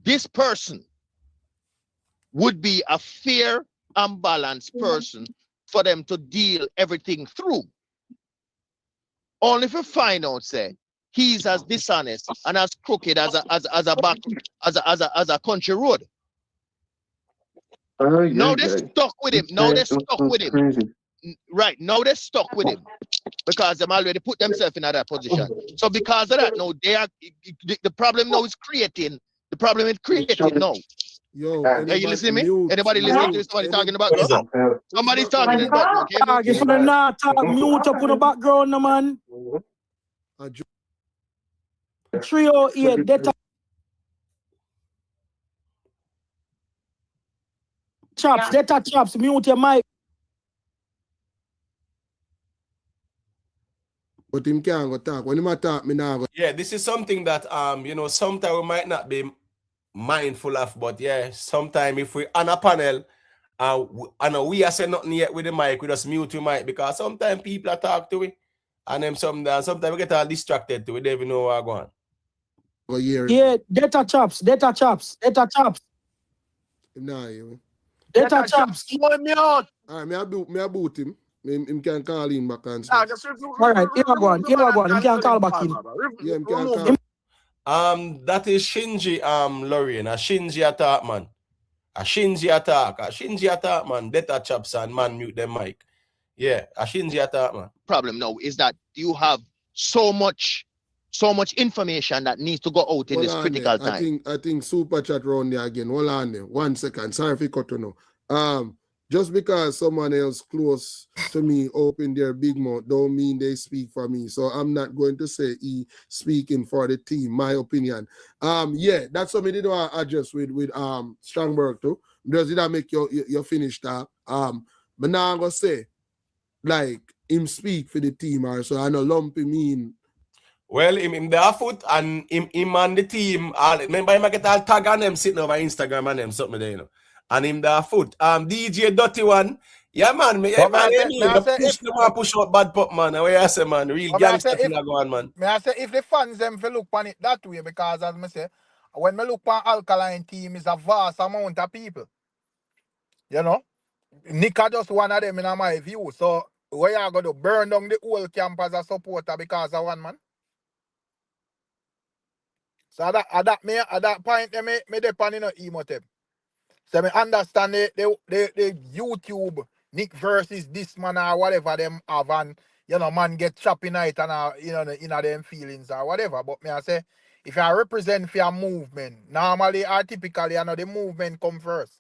this person would be a fair and balanced person for them to deal everything through. Only if you find out, say, he's as dishonest and as crooked as a country road. Now they're stuck with him. Now they're stuck with him. Right, now they're stuck with him because them already put themselves in that position. So because of that, now they are the problem now is creating. The problem is creating now. Yo, are you listening to me? Anybody listening to somebody talking about no? Somebody's talking about okay? If you're not talking, mute up on the background, no, man. 308 data chops, mute your mic. But him can't go talk. When him talk, me now. Yeah, this is something that you know, sometimes we might not be mindful of, but yeah, sometimes if we on a panel and we are saying nothing yet with the mic, we just mute your mic because sometimes people are talk to we, and then sometimes we get all distracted to we don't even know what's going on. Oh, yeah, data chops. Nah, you. Data chops. Me out. All right, me I boot him. Him can call him back and stuff. All right, here I go on. Him can call back in. Yeah, him can call. That is Shinji, Lorraine. A Shinji attack, man. A Shinji attack, man. Data chops and man mute them mic. Yeah, a Shinji attack, man. Problem now is that you have so much information that needs to go out in this critical time. I think super chat round there again. Hold on there. 1 second. Sorry if you cut to know. Just because someone else close to me open their big mouth don't mean they speak for me. So I'm not going to say he speaking for the team, my opinion. Yeah, that's something they don't adjust with Strongberg too. Because it make you finish that. But now I'm gonna say, like, him speak for the team or so I know lumpy mean. Well, him the foot and him and the team. Remember him get all tag on them sitting over Instagram and them something there, you know. And him the foot. DJ Dirty One. Yeah, man. Push out bad pop, man. Where I say, man, real gangster thing go on, man. May I say, if the fans them look on it that way, because as I say, when me look on Alkaline team, is a vast amount of people. You know? Nika just one of them in my view. So, where you going to burn down the whole camp as a supporter because of one man? So, at that point, me depend on emotive. So I understand the YouTube Nick versus this man or whatever them have and you know man get choppy night and you know in them feelings or whatever. But me I say if I represent for a movement, normally or typically I know the movement come first.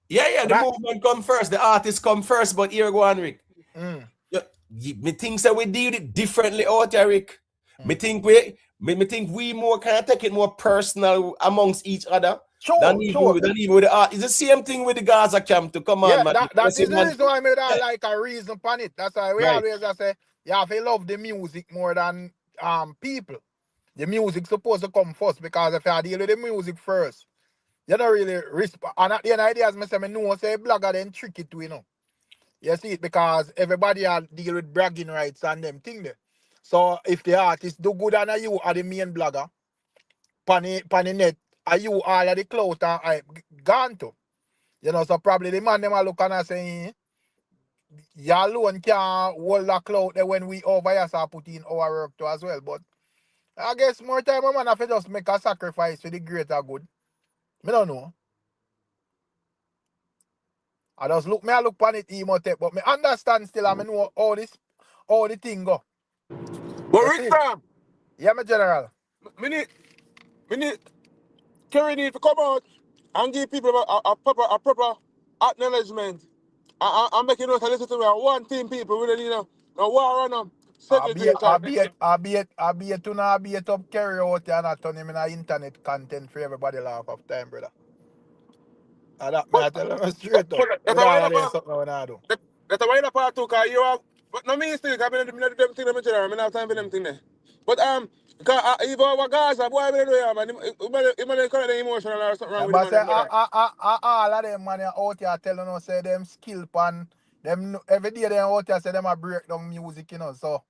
Yeah, the movement come first, the artist come first, but here go on, Rick. Me think that we deal it differently out here, Rick. Me think we more kind of take it more personal amongst each other than even with the art. It's the same thing with the Gaza camp to come on, man. That is the reason why I made that like a reason upon it. That's why we always say you have to love the music more than people. The music supposed to come first because if you deal with the music first, you don't really respect. And at the end of the day, as I say, I know say blogger then trick it to, you know. You see it because everybody deal with bragging rights and them thing there. So if the artist do good and you are the main blogger, pan the net, are you all of the clout and gone to? You know, so probably the man them are looking and saying, you alone can't hold the clout there when we over here start put in our work too as well. But I guess more time a man have to just make a sacrifice for the greater good. I don't know. I just look on it emote, but me understand still I know all the thing go. But Rick Sam. Yeah, my general. Me need Kerry need to come out and give people a proper acknowledgement. I'm making notes to listen to me. One team people we don't need no war on them. I be it to not be it up carry out and not turn him in internet content for everybody laugh of time, brother. That me I tell them straight up. That's We why don't the do part. something when I do. That's why the part too, cause you have. But no me still, cause I mean them thing them general. I mean I have time for them thing there. But cause if I was Gaza, boy, I do yeah, man. He might call it emotional or something wrong with But him, say man. Brother. all of them man out here telling us say them skill pan them every day them out here say them a break down music, you know. So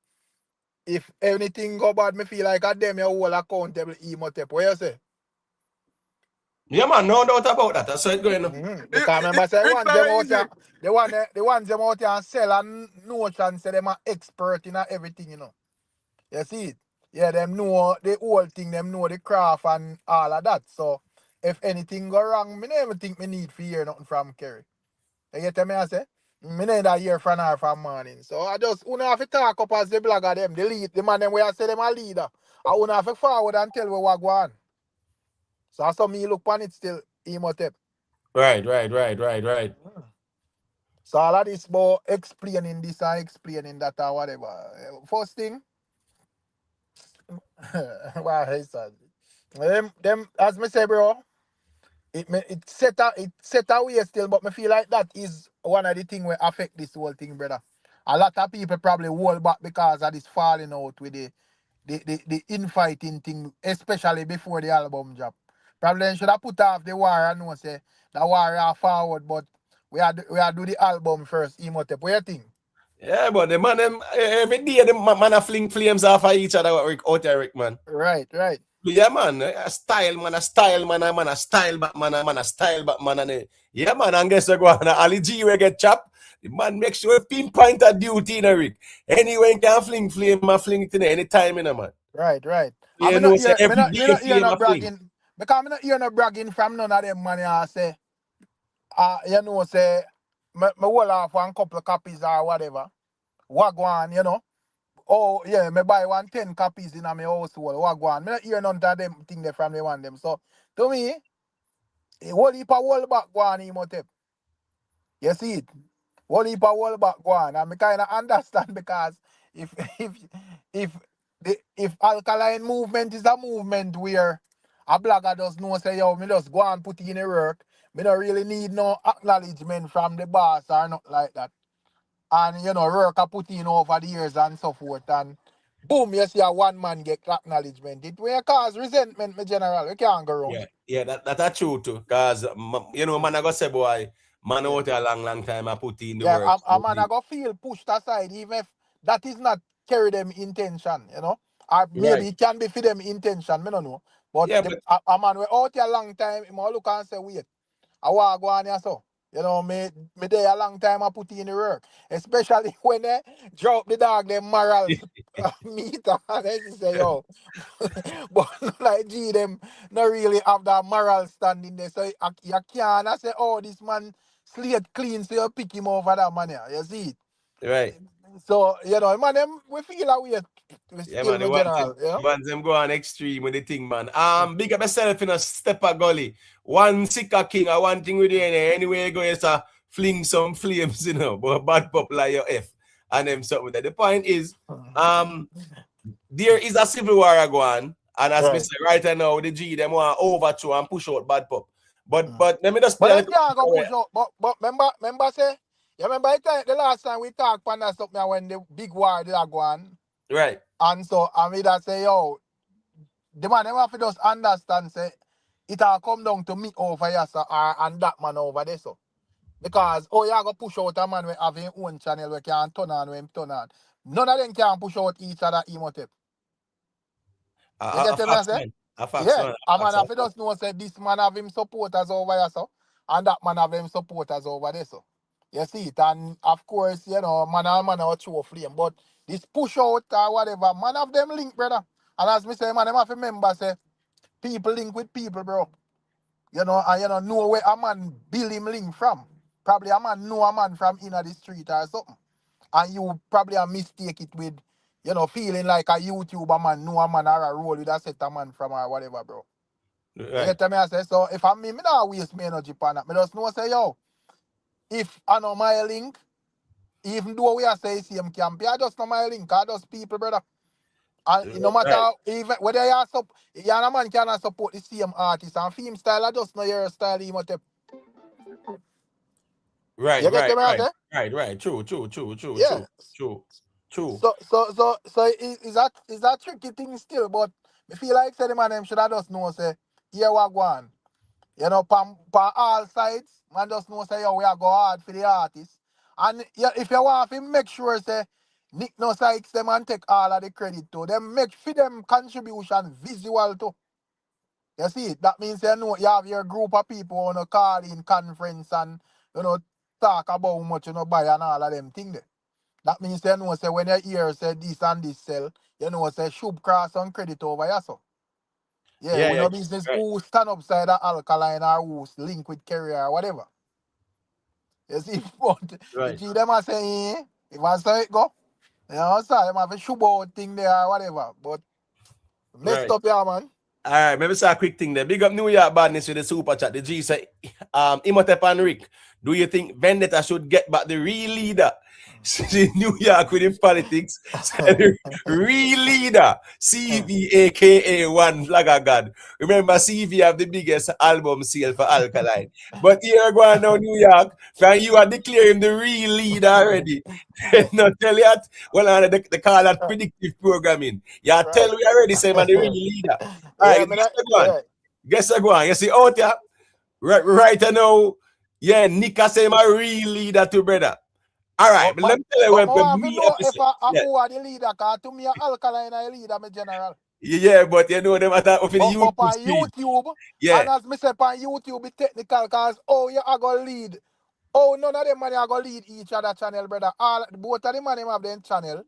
if anything go bad, me feel like a them your whole accountable emo tape. What you say? Yeah, man, no doubt about that. That's how it's going on. Because remember say Rich one them very out easy. here, the ones them out here and sell and notion say them are expert in everything, you know. You see it? Yeah, them know the whole thing, them know the craft and all of that. So if anything go wrong, me never think me need to hear nothing from Kerry. You get me I say? Me never hear from her from morning. So I just have to talk up as the blogger them, the lead, the man them where I say them a leader. I have to forward and tell what go on. So I saw me look on it still, emo tape. Right. So all of this about explaining this and explaining that or whatever. First thing, wow, hey, son. Them as me say, bro, it set away still, but me feel like that is one of the things where affect this whole thing, brother. A lot of people probably hold back because of this falling out with the infighting thing, especially before the album drop. Probably they should have put off the war and know say the war are forward, but we are do the album first, Emotep. What you think? Yeah, but the man them every day the man a fling flames off of each other out there, Rick, man. Right. Yeah, man, a style man, a style man, a style back man, a style back man, and yeah, man, and guess what? Go on, Ali G we get chopped. The man make sure pinpoint a duty in a Rick. Anyway, can fling flame, man, fling it in any time in a man. Right. You I'm know, not say hear every day not hear flame no a fling. bragging because I'm not hear no bragging from none of them man. I say, you know, say me hold off one couple of copies or whatever. What go on, you know? Oh yeah, me buy 10 copies in my household. What go on? Me not hear none of them thing they from they want them. So to me, whole heap of whole back go on Emotep. You see it? Whole heap of whole back go on. And me kinda understand because if if if Alkaline movement is a movement where a blogger does know say yo, me just go and put in the work. Me don't really need no acknowledgement from the boss or not like that. And you know, work I put in over the years and so forth. And boom, you see a one man get acknowledgement. It will cause resentment, my general. We can't go wrong. Yeah, that's true too. Cause you know, man, I got say boy, man out a long time I put in the Yeah, work. a man I go feel pushed aside, even if that is not carry them intention, you know. Or maybe Right. it can be for them intention, me don't know. But, Yeah, a man we out here a long time, he might look and say, wait, I want to go on here so. You know, me there a long time I put in the work. Especially when they drop the dog, them morals meter. And they say, yo. But like G, them not really have that moral standing there. So you can't say, oh, this man slate clean, so you pick him over that man here. You see it? right. So, you know, man, them, we feel like we Yeah, still man, in general. the ones them go on extreme with the thing, man. Big up yourself in a step a gully. One Masicka king, I one thing with you anyway, you go is fling some flames, you know, but bad pop like your F and them something there. The point is, there is a civil war going, and as me say right now, the G them want overthrow and push out bad pop. But let me just play But a them can't go push out. But remember say, you remember the last time we talked on that something when the big war did go on. Right. And so I mean that say, yo, the man them have to just understand say it all come down to me over here, so, and that man over there. So. Because you go push out a man we have his own channel we can turn on when turn on. None of them can push out each other Emotep. You get me, I say? Yeah, a man have to just know say this man have him supporters over here, so, and that man have him supporters over there, so. You see it, and of course, you know, man will throw flame, but this push out or whatever, man have them link, brother. And as me say, man, them have to remember, say, people link with people, bro. You know, and you know where a man build him link from. Probably a man know a man from inner the street or something. And you probably a mistake it with, you know, feeling like a YouTuber man know a man or a role with a set of man from or whatever, bro. Right. You get me? I say, so if I'm me not waste my energy on that. Me just know say, yo, if I know my link, even though we are say same camp, I just know my link, I just people, brother. And no matter even whether you a man cannot support the same artist and film style, I just know your style, Emotep. Right, You get right, them out right, there? right. True. Yeah. So So is that tricky thing still, but I feel like say the man them should have just know say here we go on. You know, pan all sides, man just know say yo we are go hard for the artist. And yeah, if you want to make sure say Nick no Sykes them and take all of the credit to them, make for them contribution visual too. You see, that means you know you have your group of people on a call in conference and talk about how much buy and all of them things there. That means you know say when you hear say this and this sell, you know say should cross on credit over here so. Yeah, we yeah, no business right, who stand upside of Alkaline or who's link with Carrier or whatever. You see, but right. if you them are saying if I say it go, you know, so them have a shoe out thing there or whatever. But messed up here, man. All right, maybe say a quick thing there. Big up New York badness with the super chat. The G say, Imhotep and Rick, do you think Vendetta should get back the real leader? New York with him politics. Real leader, CV aka One Flag of God. Remember, CV have the biggest album sale for Alkaline. But here go on now, New York, and you are declaring the real leader already. No tell you that. Well, they call that predictive programming. You tell me already, say man, the real leader. All right, guess what? You see out here, right now, yeah, Nika say my real leader to brother. All right, but let me tell you But when I me know if who are the leader, because to me, Alkaline is the leader, my general. yeah, but you know them at the YouTube. But on YouTube, yeah, and as me say, on YouTube, be technical, because you are going to lead. Oh, none of them money are going to lead each other channel, brother. Both of them money have them channel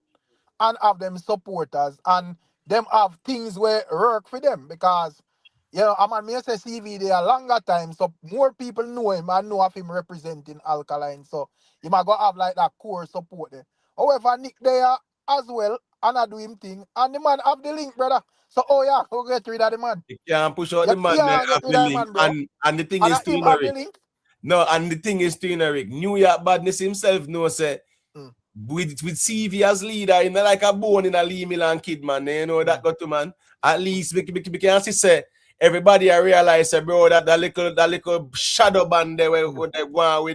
and have them supporters, and them have things where work for them, because I'm on me say CV there a longer time, so more people know him and know of him representing Alkaline, so he might go have like that core support there. However, Nick there as well, and I do him thing, and the man have the link, brother. So go get rid of the man. you can't push out the man Yeah, there get after rid of the link, man, bro. and the thing And is to him have the link. No, and the thing is to Rick. New York badness himself knows say with CV as leader, you know, like a bone in a Lee Milan kid, man. You know that got to man. At least we can see say everybody I realize bro that little shadow band there where they go on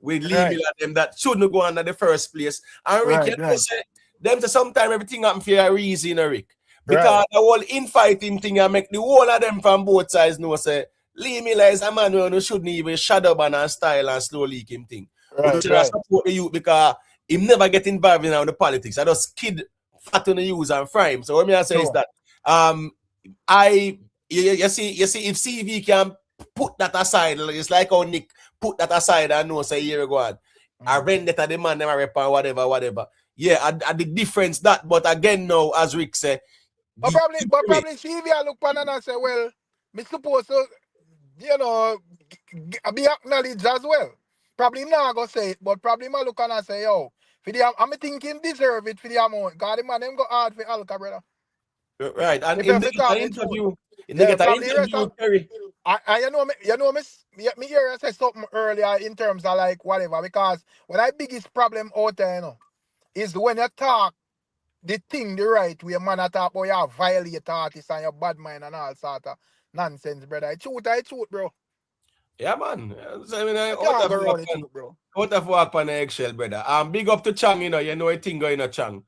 with Lee Milan them that shouldn't go on in the first place. And Rick, you know, say them to sometimes everything happen for a reason, Rick. Because the whole infighting thing and make the whole of them from both sides know say Lee Miller is a man who shouldn't even shadow ban and style and slow leak him thing. But should support the youth because him never get involved in the politics. I just kid fat on the use and fry him. So what I say is that you see if CV can put that aside, it's like how Nick put that aside and know say here go on. I Vendetta the man them rep and whatever. Yeah, I the difference that, but again now as Rick say. But probably CV I look on and say, well, me supposed to, be acknowledged as well. Probably not gonna say it, but probably I look on and say, yo, I'm thinking deserve it for the amount. God, the man them go hard for Alka, brother. Right, and in the interview, Terry. You know, me hear you say something earlier in terms of like whatever, because what I biggest problem out there, is when you talk the thing the right way, man, I talk about you violate artists and your bad mind and all sort of nonsense, brother. I truth, bro. Yeah, man. So, I mean, out of walk on the eggshell, brother. Big up to Chang, you know a thing going on, Chang.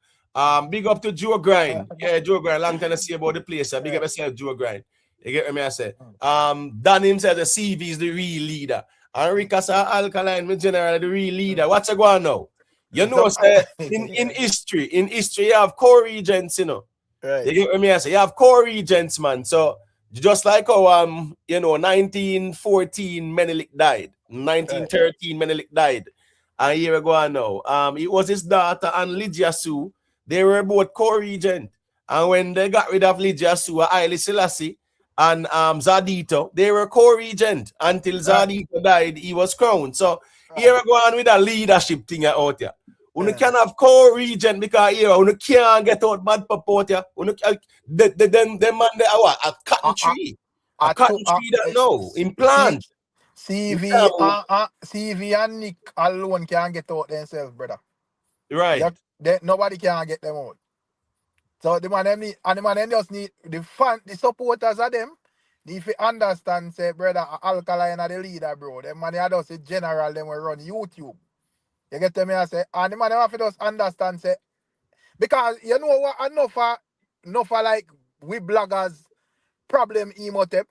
Big up to Joe Grind. Yeah, Joe Grind. Long time to see about the place. Big up yourself, Joe Grind. You get me? I say. Dan himself, the CV is the real leader. And Ricas Alkaline, in general, the real leader. What's going on now? You know, say, in history, you have co-regents, you know. Right. You get me? I say, you have co-regents, man. So, just like how 1914 Menelik died, 1913 Menelik died, and here we go now. It was his daughter and Lydia Sue. They were both co-regent, and when they got rid of Lydia Sue, Haile Selassie and Zadito, they were co-regent until Zadito died. He was crowned. So here we go on with a leadership thing out here. You can have co-regent because here you can't get out bad purport here. Them man they are a cotton tree. A cotton tree that no implant. CV and Nick alone can't get out themselves, brother. Right. Nobody can get them out. So the man them just need the supporters of them If you understand, say, brother, Alkaline are the leader, bro. Them man, they just say general, them will run YouTube. You get to me, I say, and the man, they have to just understand, say, because you know what, enough for like, we bloggers, problem emotep.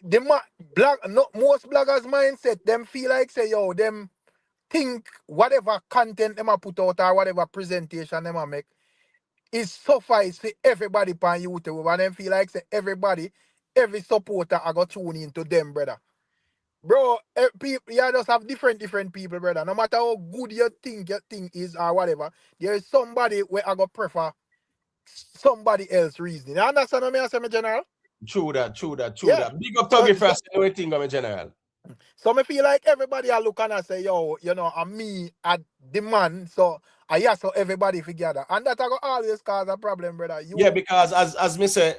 Most bloggers mindset, them feel like, say, yo, them think whatever content them a put out or whatever presentation them a make is suffice for everybody on YouTube, and them feel like say everybody, every supporter I got tune into them, brother. Bro, people, you just have different people, brother. No matter how good your thing is or whatever, there is somebody where I go prefer somebody else reasoning. You understand what I say, my general? True that. Yeah. Big up Tuggy first, anything on my general. So I feel like everybody are looking and say, yo, you know, I'm me at the man, so I yeah, so everybody together. And that I go always cause a problem, brother. Yeah, because as me say,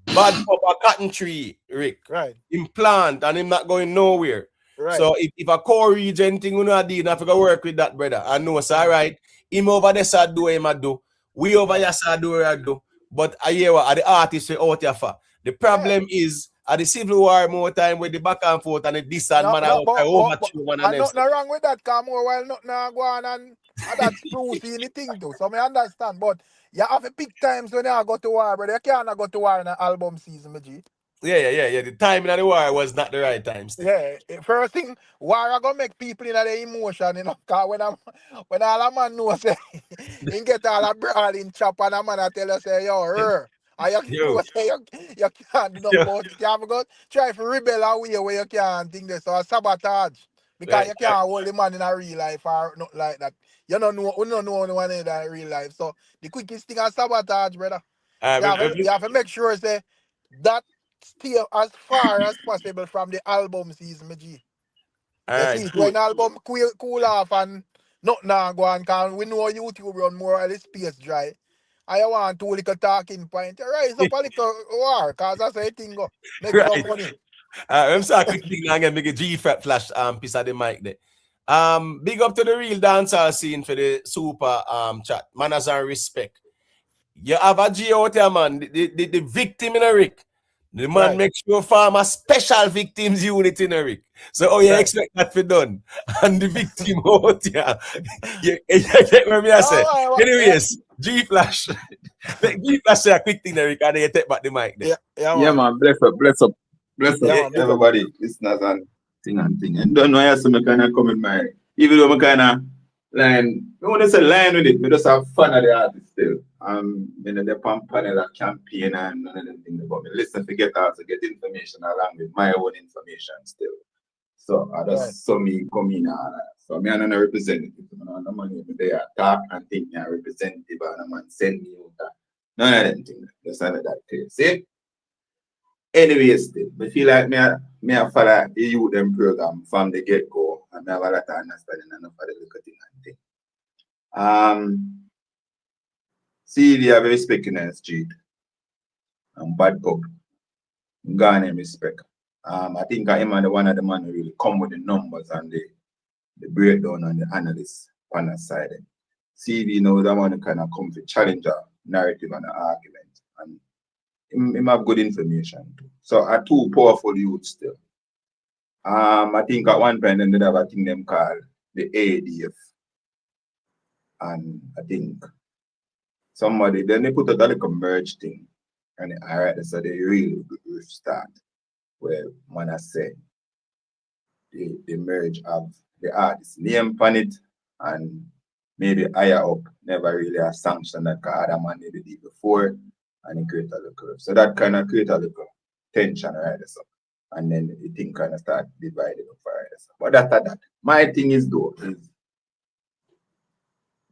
bad up a cotton tree, Rick. Right. Him plant and him not going nowhere. Right. So if a core region thing you know do, you have to work with that, brother. I know it's all right. Him over there side do him a do. We over here side do what I do. But I hear what the artists say out here for. The problem is at the Civil War more time with the back and forth and the this and man and nothing wrong with that, come more while nothing go on and that's Brucey anything too. So I understand. But you have to pick times when you go to war, brother. You can't go to war in an album season, my G. Yeah. The timing of the war was not the right time. Still. Yeah, first thing, war are gonna make people in the emotion, you know, cause when all a man know say he get all a brawl in chop and a man a tell us say, yo, and you know say you can't do nothing about it. You have to go try to rebel away where you can't think this or sabotage. Because you can't hold the man in a real life or not like that. You don't know no one in that real life. So the quickest thing is sabotage, brother. You have to make sure say that stay as far as possible from the album season, my G. You see, when the album cool off and nothing go on, because we know YouTube run more or less space dry. I want two little talking point. Rise up a little war, because that's how the thing go. Make some money. I'm sorry, quick thing now, I'm gonna make a G-Fat flash piece of the mic there. Big up to the real dancehall scene for the super chat. Manners and respect. You have a G out there, man. The victim in a Rick. The man makes sure farm a special victims unit in a Rick. So you expect that to be done. And the victim out there. You get what I say. Anyways, G-Flash. G-Flash say a quick thing there, Rick, and then you take back the mic there. Yeah, man. Bless up. Everybody. Listeners and thing. And don't know how some kind of come in my, even though I kind of line, I want to say line with it, but just have fun at the artist still. You know, the pump panel campaign and none of them things about me. Listen, forget also get information along with my own information still. So I just saw me come in. So me and a representative, the money they are talk and think me a representative and a man send me out. None of them things. Just under that case. See? Anyway, still, I feel like me a follow the youth them program from the get-go, and I have a lot of understanding enough of the little thing and thing. CD have respect in the street. And bad pub. Garner respect. I think I am the one of the man who really come with the numbers and the breakdown and the analysis on the side. CD knows that one kind of come to challenge a narrative and an argument. And him have good information too. So are two powerful youths still. I think at one point they have a thing them called the ADF. And I think somebody then they put out a little merge thing. And alright, so they really good start. Where man I say the merge of the artist name on it and maybe higher up never really a sanction that other man did it before. And it create a little. So that kind of create a little tension, right? So, and then the thing kind of start dividing up, right? So, but that. My thing is though, is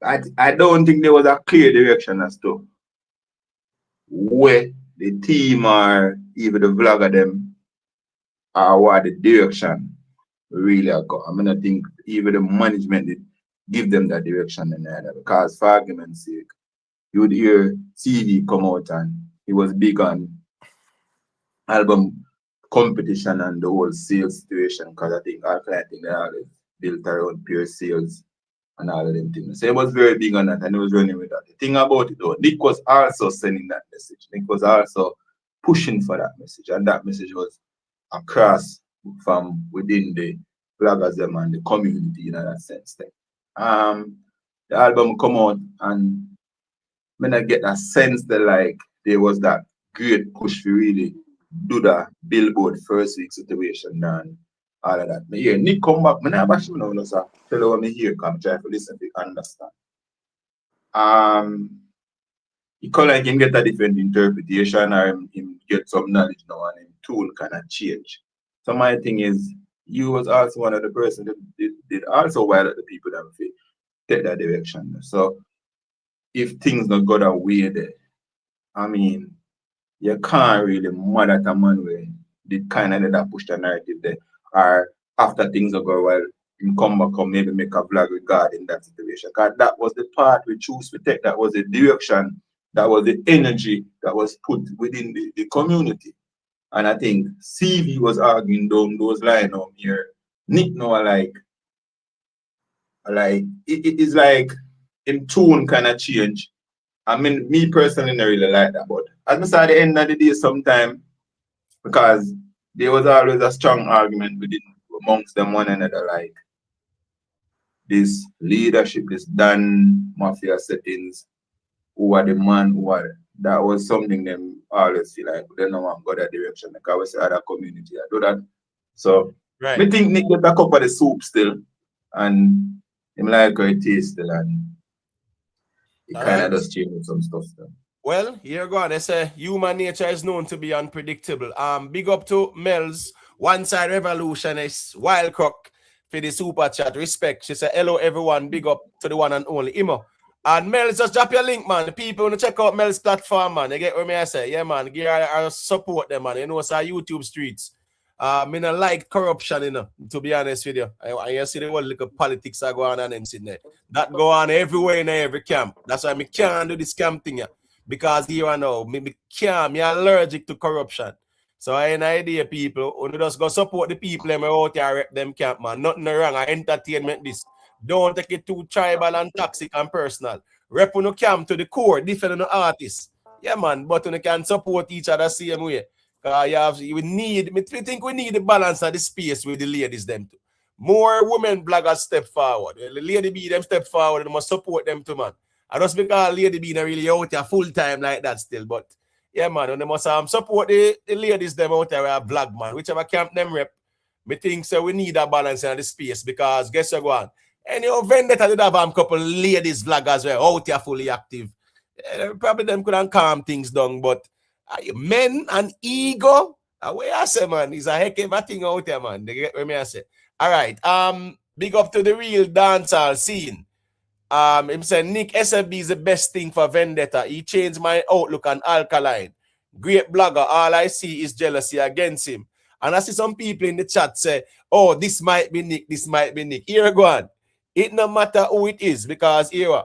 I don't think there was a clear direction as to where the team or even the vlogger them are what the direction really are go. I mean, I think even the management did give them that direction and that because for argument's sake, you would hear CD come out and he was big on album competition and the whole sales situation because I think Alkaline thing they always built around pure sales and all of them things. So he was very big on that and he was running with that. The thing about it though, Nick was also sending that message. Nick was also pushing for that message, and that message was across from within the bloggers them and the community in that sense. The album come out and when I get that sense that like there was that great push to really do the Billboard first week situation and all of that. But yeah, Nick come back. I never actually know, sir. Tell you what me here come try to listen to understand. He call like him get a different interpretation or him get some knowledge now and him tool kind of change. So my thing is, you was also one of the person that did also wild at the people that fit take that direction. So if things not go that way there, I mean, you can't really mad at a man where did kind of that push the narrative there. Or after things are go well, him come back and maybe make a vlog regarding that situation. Because that was the part we choose to take, that was the direction, that was the energy that was put within the community. And I think CV was arguing down those lines on here. Nick know like it is like in tone kind of change. I mean, me personally don't really like that, but as I said at the end of the day sometime, because there was always a strong argument within amongst them one another, like this leadership, this Dan Mafia settings, who are the man, who are that was something them always feel like they don't want to go that direction. Like I say other community, I do that. So right. I think Nick get a cup of the soup still and him like how it tastes still and it kind of does change some stuff still. Well, here go on. They say human nature is known to be unpredictable. Big up to Mel's One Side Revolutionist, Wild Croc for the super chat. Respect. She said, hello everyone. Big up to the one and only Imo. And Mel's, just drop your link, man. The people want to check out Mel's platform, man. You get what I say? Yeah, man. Give her support them, man. You know, it's our YouTube streets. I don't like corruption, you know, to be honest with you. I see the whole little politics are going on and sitting there. That go on everywhere in every camp. That's why I can't do this camp thing, yeah. Because here I know, I'm allergic to corruption. So I have an idea, people, when you just go support the people and out here rep them camp, man. Nothing wrong. I entertainment this. Don't take it too tribal and toxic and personal. Rep on the camp to the core, different the artists. Yeah, man, but you can support each other same way. We think we need the balance of the space with the ladies them too. More women bloggers step forward. The lady be them step forward, they must support them too, man. I just because lady be not really out here full time like that still. But yeah, man, they must support the ladies them out there with a vlog, man. Whichever camp them rep, me think so we need a balance in the space because guess what go on. And you vendetta did have a couple ladies vloggers were out here fully active. Probably them couldn't calm things down, but men and ego, what I say, man, is a heck of a thing out there, man. They get what I say. All right. Big up to the real dancehall scene. Him said Nick SFB is the best thing for Vendetta. He changed my outlook on Alkaline. Great blogger. All I see is jealousy against him. And I see some people in the chat say, oh, this might be Nick, this might be Nick. Here go on. It no matter who it is, because here,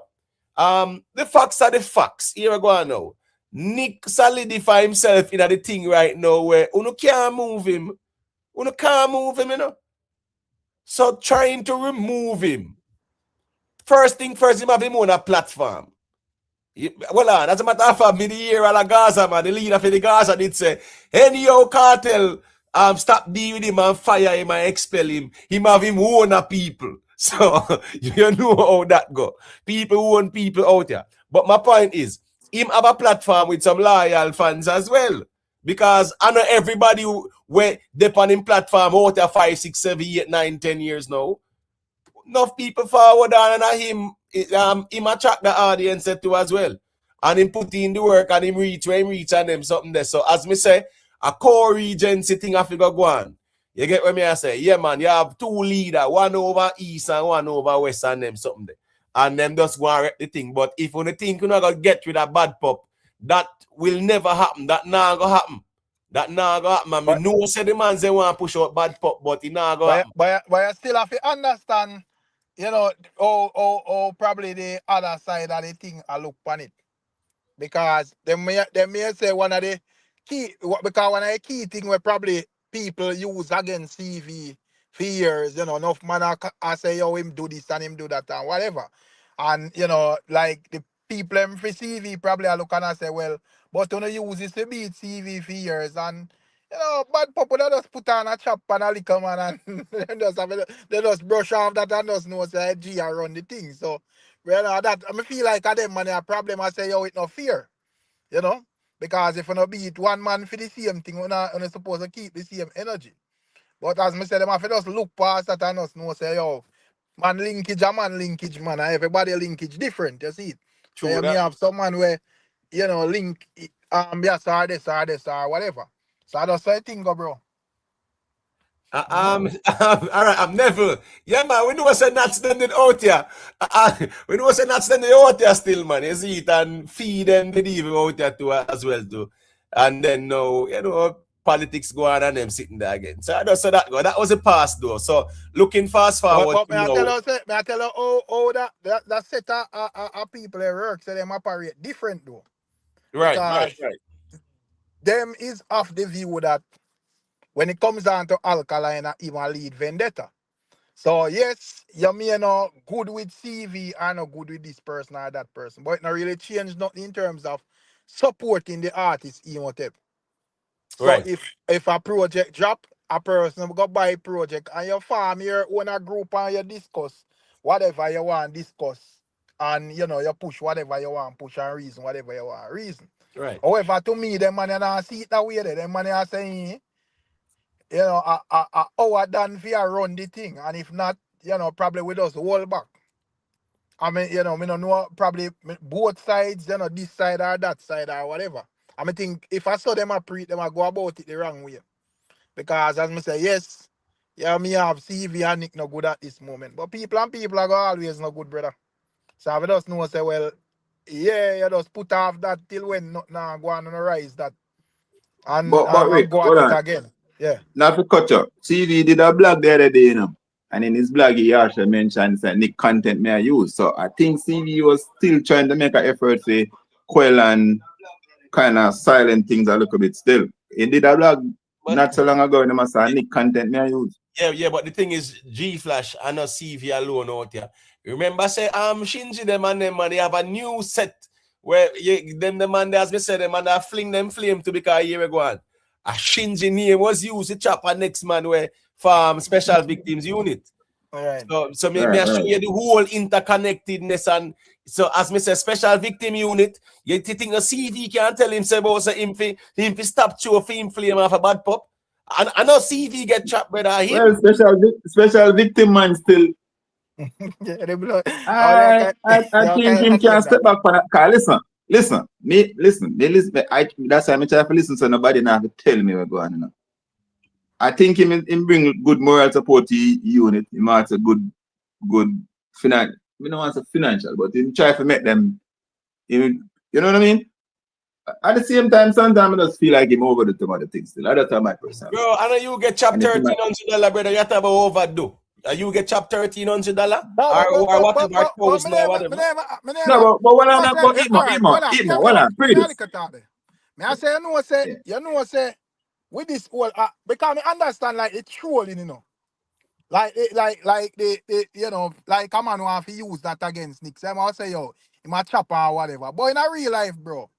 the facts are the facts. Here go on now. Nick solidify himself in the thing right now where you can't move him. You can't move him, you know. So trying to remove him. First thing first, him have him on a platform. Well, as a matter of fact, me the year of Gaza, man, the leader for the Gaza did say, any Kartel, stop dealing with him and fire him and expel him. Him have him own a people. So, you know how that go. People own people out there. But my point is, him have a platform with some loyal fans as well. Because I know everybody where they on him platform out there 5, 6, 7, 8, 9, 10 years now. Enough people forward on and him attract the audience too as well. And him put in the work and him reach where him reach and them something there. So as me say, a core regency thing I figure go on. You get what I say? Yeah, man, you have 2 leaders, one over east and one over west and them something there. And them just go and rep the thing. But if you think you're not going to get with a bad pup, that will never happen. That not going to happen. That not going to happen. I mean, no say the man say want to push out bad pup, but it not going to happen. But you still have to understand, you know, oh, probably the other side of the thing I look on it. Because they may say one of the key, because one of the key thing where probably people use against CV for years, you know, enough man I say, yo, him do this and him do that and whatever. And, you know, like the people for CV probably are looking and say, well, But when you use this to beat CV for years and you know, bad people that just put on a chop and a liquor man and they just brush off that and just know say G I run the thing. So well that I feel like at them man a problem I say yo with no fear. You know? Because if you no beat one man for the same thing, you're not supposed to keep the same energy. But as I said, them have to just look past that and just know say yo, man linkage a man linkage man and everybody linkage different, you see it. True So you may that. have someone where you know link yes or this or whatever. So that's what I think, bro. All right, I'm Neville. Yeah, man, we know what's not standing out here. We know what's not standing out here still, man. You see it and feed them the devil out here too as well too. And then now, you know, politics go on and them sitting there again. So I just saw that go. That was a past though. So looking fast forward. But may I tell you how that set of people that work, so them operate different though. Right. Them is of the view that when it comes down to Alkaline and even lead vendetta. So yes, you may not good with CV and not good with this person or that person, but it not really change nothing in terms of supporting the artist even step. So right. if a project drop, a person will go buy a project and you form your own a group and you discuss whatever you want to discuss. And you know, you push whatever you want, push and reason whatever you want reason. Right. However, to me, them man not see it that way. Them man are saying, you know, our done for run the thing, and if not, you know, probably we just hold back. I mean, you know, me don't know probably both sides, you know, this side or that side or whatever. I mean, think if I saw them them I go about it the wrong way. Because as me say, yes, yeah, me have CV and Nick no good at this moment. But people are go always no good, brother. So I just know say, well, yeah, you just put off that till when not now go on the rise that and wait, go hold at it on. again. Yeah. Not to cut you. CV did a blog the other day, you know. And in his blog, he also mentioned that Nick content may I use. So I think CV was still trying to make an effort to quell and kind of silent things a little bit still. He did a blog not so long ago, and he said Nick content may I use. Yeah, but the thing is, G Flash and not CV alone out here. Remember, say Shinji them and them man, they have a new set where them the man as me said them and I fling them flame to because a year ago on. A Shinji name was used to chop a next man where farm special victims unit. All right. So me I show you the whole interconnectedness and so as me say special victim unit, you think a CV can tell him say about say him fi stop to for him flame off a bad pup. And I know CV get trapped by that. Well, special victim man still. I think him can step back for that. Listen. That's why I try to listen so nobody now to tell me what's going on. I think him bring good moral support to unit. He wants a good financial. We don't want a financial, but he try to make them. You know what I mean? At the same time, sometimes I just feel like him over the top of the things still. That's my personal. Bro, I know you get chopped $1,300, brother. You have to have overdo. You get chopped $1,300 or whatever post or whatever. No, but what I'm not going to May I say, you know, say, with this whole, because I understand like it's trolling, you know. Like the you know, like a man want to use that against Nick. So I say, yo, he might chop or whatever. But in a real life, bro,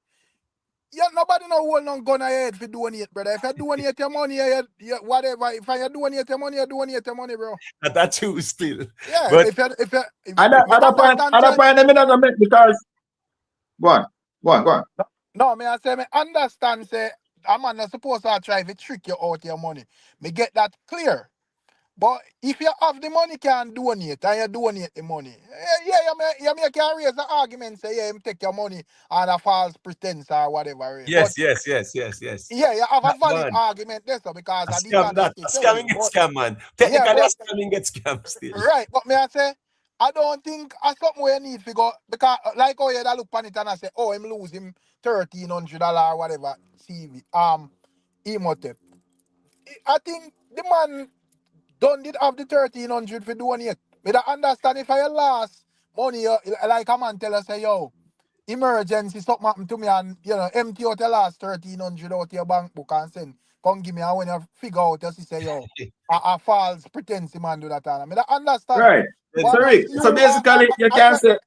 yeah, nobody no hold no gun ahead for donate, brother. If you donate your money, you whatever. If you donate your money, you donate your money, bro. That's true still. Yeah, but if other point I'm not gonna make because go on. No, me I say me understand say a man not supposed to try to trick you out your money. Me get that clear. But if you have the money, can donate and you donate the money. You can raise the argument, say, yeah, him take your money on a false pretense or whatever. Yes. Yeah, you have a valid argument there, so because a scamming gets scam, man. Technically, scamming gets scam still. Right, but me I say, I don't think I something where you need to go because like oh yeah, that look on it and I say, oh, him lose him $1,300 or whatever. CV Emotep. I think the man don't did have the 1,300 for doing it. But I understand if I lost money, like a man tell us, say, yo, emergency, something happened to me and, you know, empty out the last 1,300 out your bank book and send, come give me, and when you figure out, you say, yo, a false pretense man do that. I mean, I understand. Right. So basically, you can say.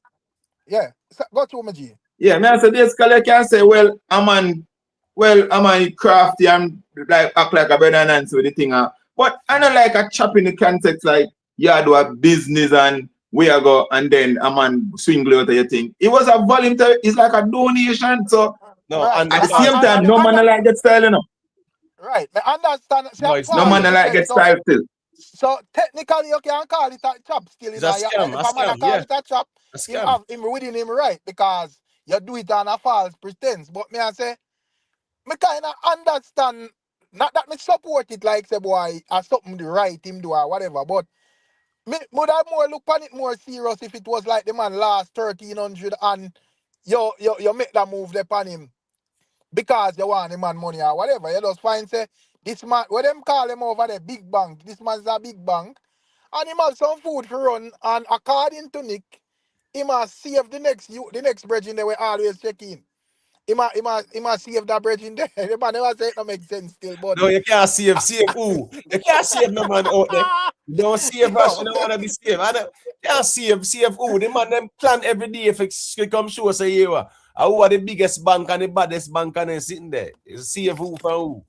Yeah, go to me, G. Yeah, man, so basically you can say, well, I'm on crafty and like act like a brother and answer with the thing. But I don't like a chop in the context like you do a business and where I go and then a man swing out of your thing. It was a voluntary, it's like a donation. So no, at the same time, no man like get style, you know. Right, I understand. No man like get style still. So technically you can call it a chop still. It's a scam, If a man call it a chop, a him scam. have him within him right because you do it on a false pretense. But me I say, me kind of understand, not that me support it like say boy or something the right him do or whatever, but me would have more look on it more serious if it was like the man last 1,300 and you make that move upon him because you want the man money or whatever. You just find say this man, what them call him over there, big bank. This man's a big bank. And him have some food for run. And according to Nick, he must save the next bridging they will always check in. He must save that bridging there. The man never say it don't make sense still. But no, you can't save who? You can't save no man out there. You don't save us, you don't want to be saved. You can't save who? The man them plan every day if it come show say you are. Who are the biggest bank and the baddest bank and then sitting there? Save who from who?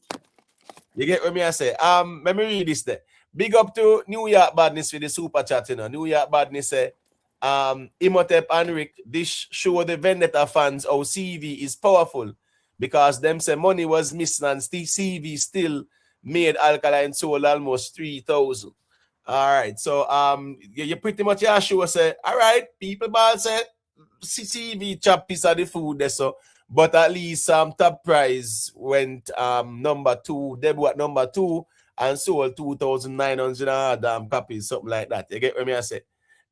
You get what me I say? Let me read this there. Big up to New York Badness for the super chat, you know. New York Badness say, Imhotep and Rick, this show the Vendetta fans how CV is powerful because them say money was missing and CV still made Alkaline sold almost 3,000. All right, so you pretty much your show say, all right, people ball say CV chop piece of the food there, so but at least top price went number 2, debut at number 2 and sold 2,900 copies, something like that. You get what I say?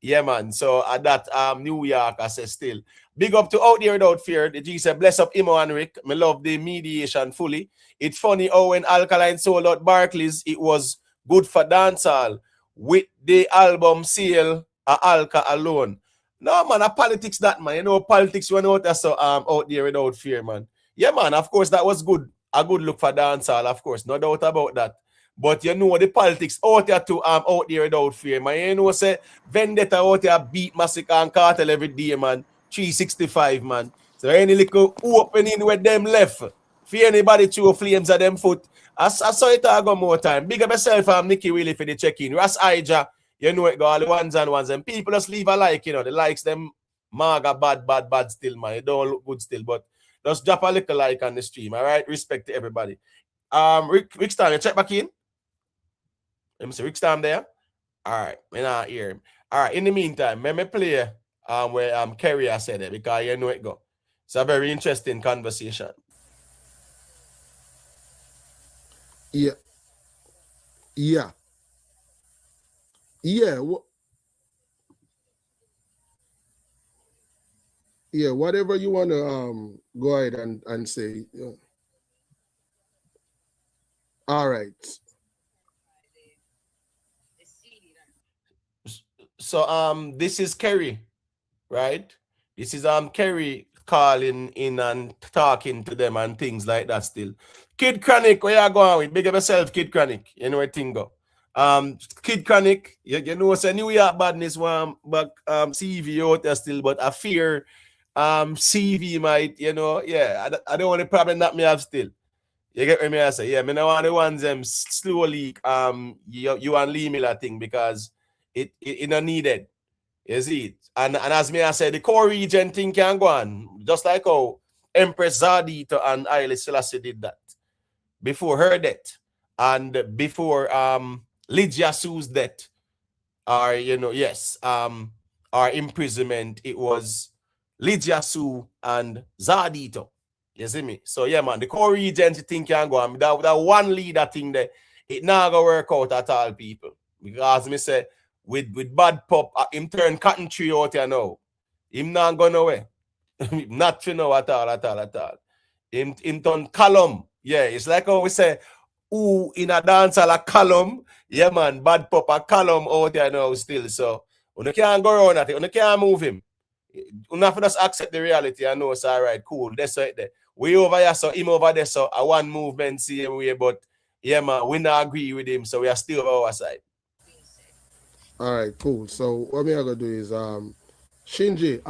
Yeah, man. So at that New York, I say still. Big up to Out There Without Fear. The G said, bless up Imo and Rick. Me love the mediation fully. It's funny how when Alkaline sold out Barclays, it was good for dancehall. With the album sale, Alka alone. No, man, a politics that, man. You know, politics went out there, so Out There Without Fear, man. Yeah, man, of course, that was good. A good look for dancehall, of course. No doubt about that. But you know the politics out there to Out There Without Fear, man. You know, say Vendetta out there beat Masicka and Kartel every day, man. 365, man. So any little opening with them left. For anybody throw flames at them foot. I saw it go more time. Big up yourself, Nicky Willie for the check-in. Ras Ija, you know it go all the ones and people just leave a like, you know. The likes them maga bad still, man. It don't look good still, but just drop a little like on the stream, all right? Respect to everybody. Rick Stan, you check back in? Let me see, Rick Stan there? All right, me not hear him. All right, in the meantime, let me play where Kerry has said it because you know it go. It's a very interesting conversation. Yeah. Yeah, whatever you want to go ahead and say. Yeah. All right. So this is Kerry, right? This is Kerry calling in and talking to them and things like that still. Kid Chronic, where you going with? Big up yourself, Kid Chronic. You know where thing go. Kid Chronic, you know it's a New York Badness one, but CV out there still, but I fear CV might, you know, yeah, I don't want the problem that me have still. You get what me I say? Yeah, me no want the ones them slowly you and Lee Miller thing because it not needed. You see it? And as me I said, the core region thing can go on. Just like how Empress Zadito and Haile Selassie did that. Before her death. And before Lydia Sue's death. Or you know, yes, our imprisonment, it was Lydia Sue and Zadito. You see me? So yeah, man, the core region thing can go on. That one leader thing there, it not gonna work out at all, people. Because me say with bad pop, him turn cotton tree out here now. Him not going away. Not to know at all. Him turn column. Yeah, it's like how we say, who in a dance a column. Yeah, man, bad pop a column out here now still. So you can't go around at it. You can't move him. You have to just accept the reality and know it's all right, cool. That's right there. We over here, so him over there, so a one movement same way, but yeah, man, we not agree with him, so we are still on our side. All right, cool. So what me I gonna do is Shinji,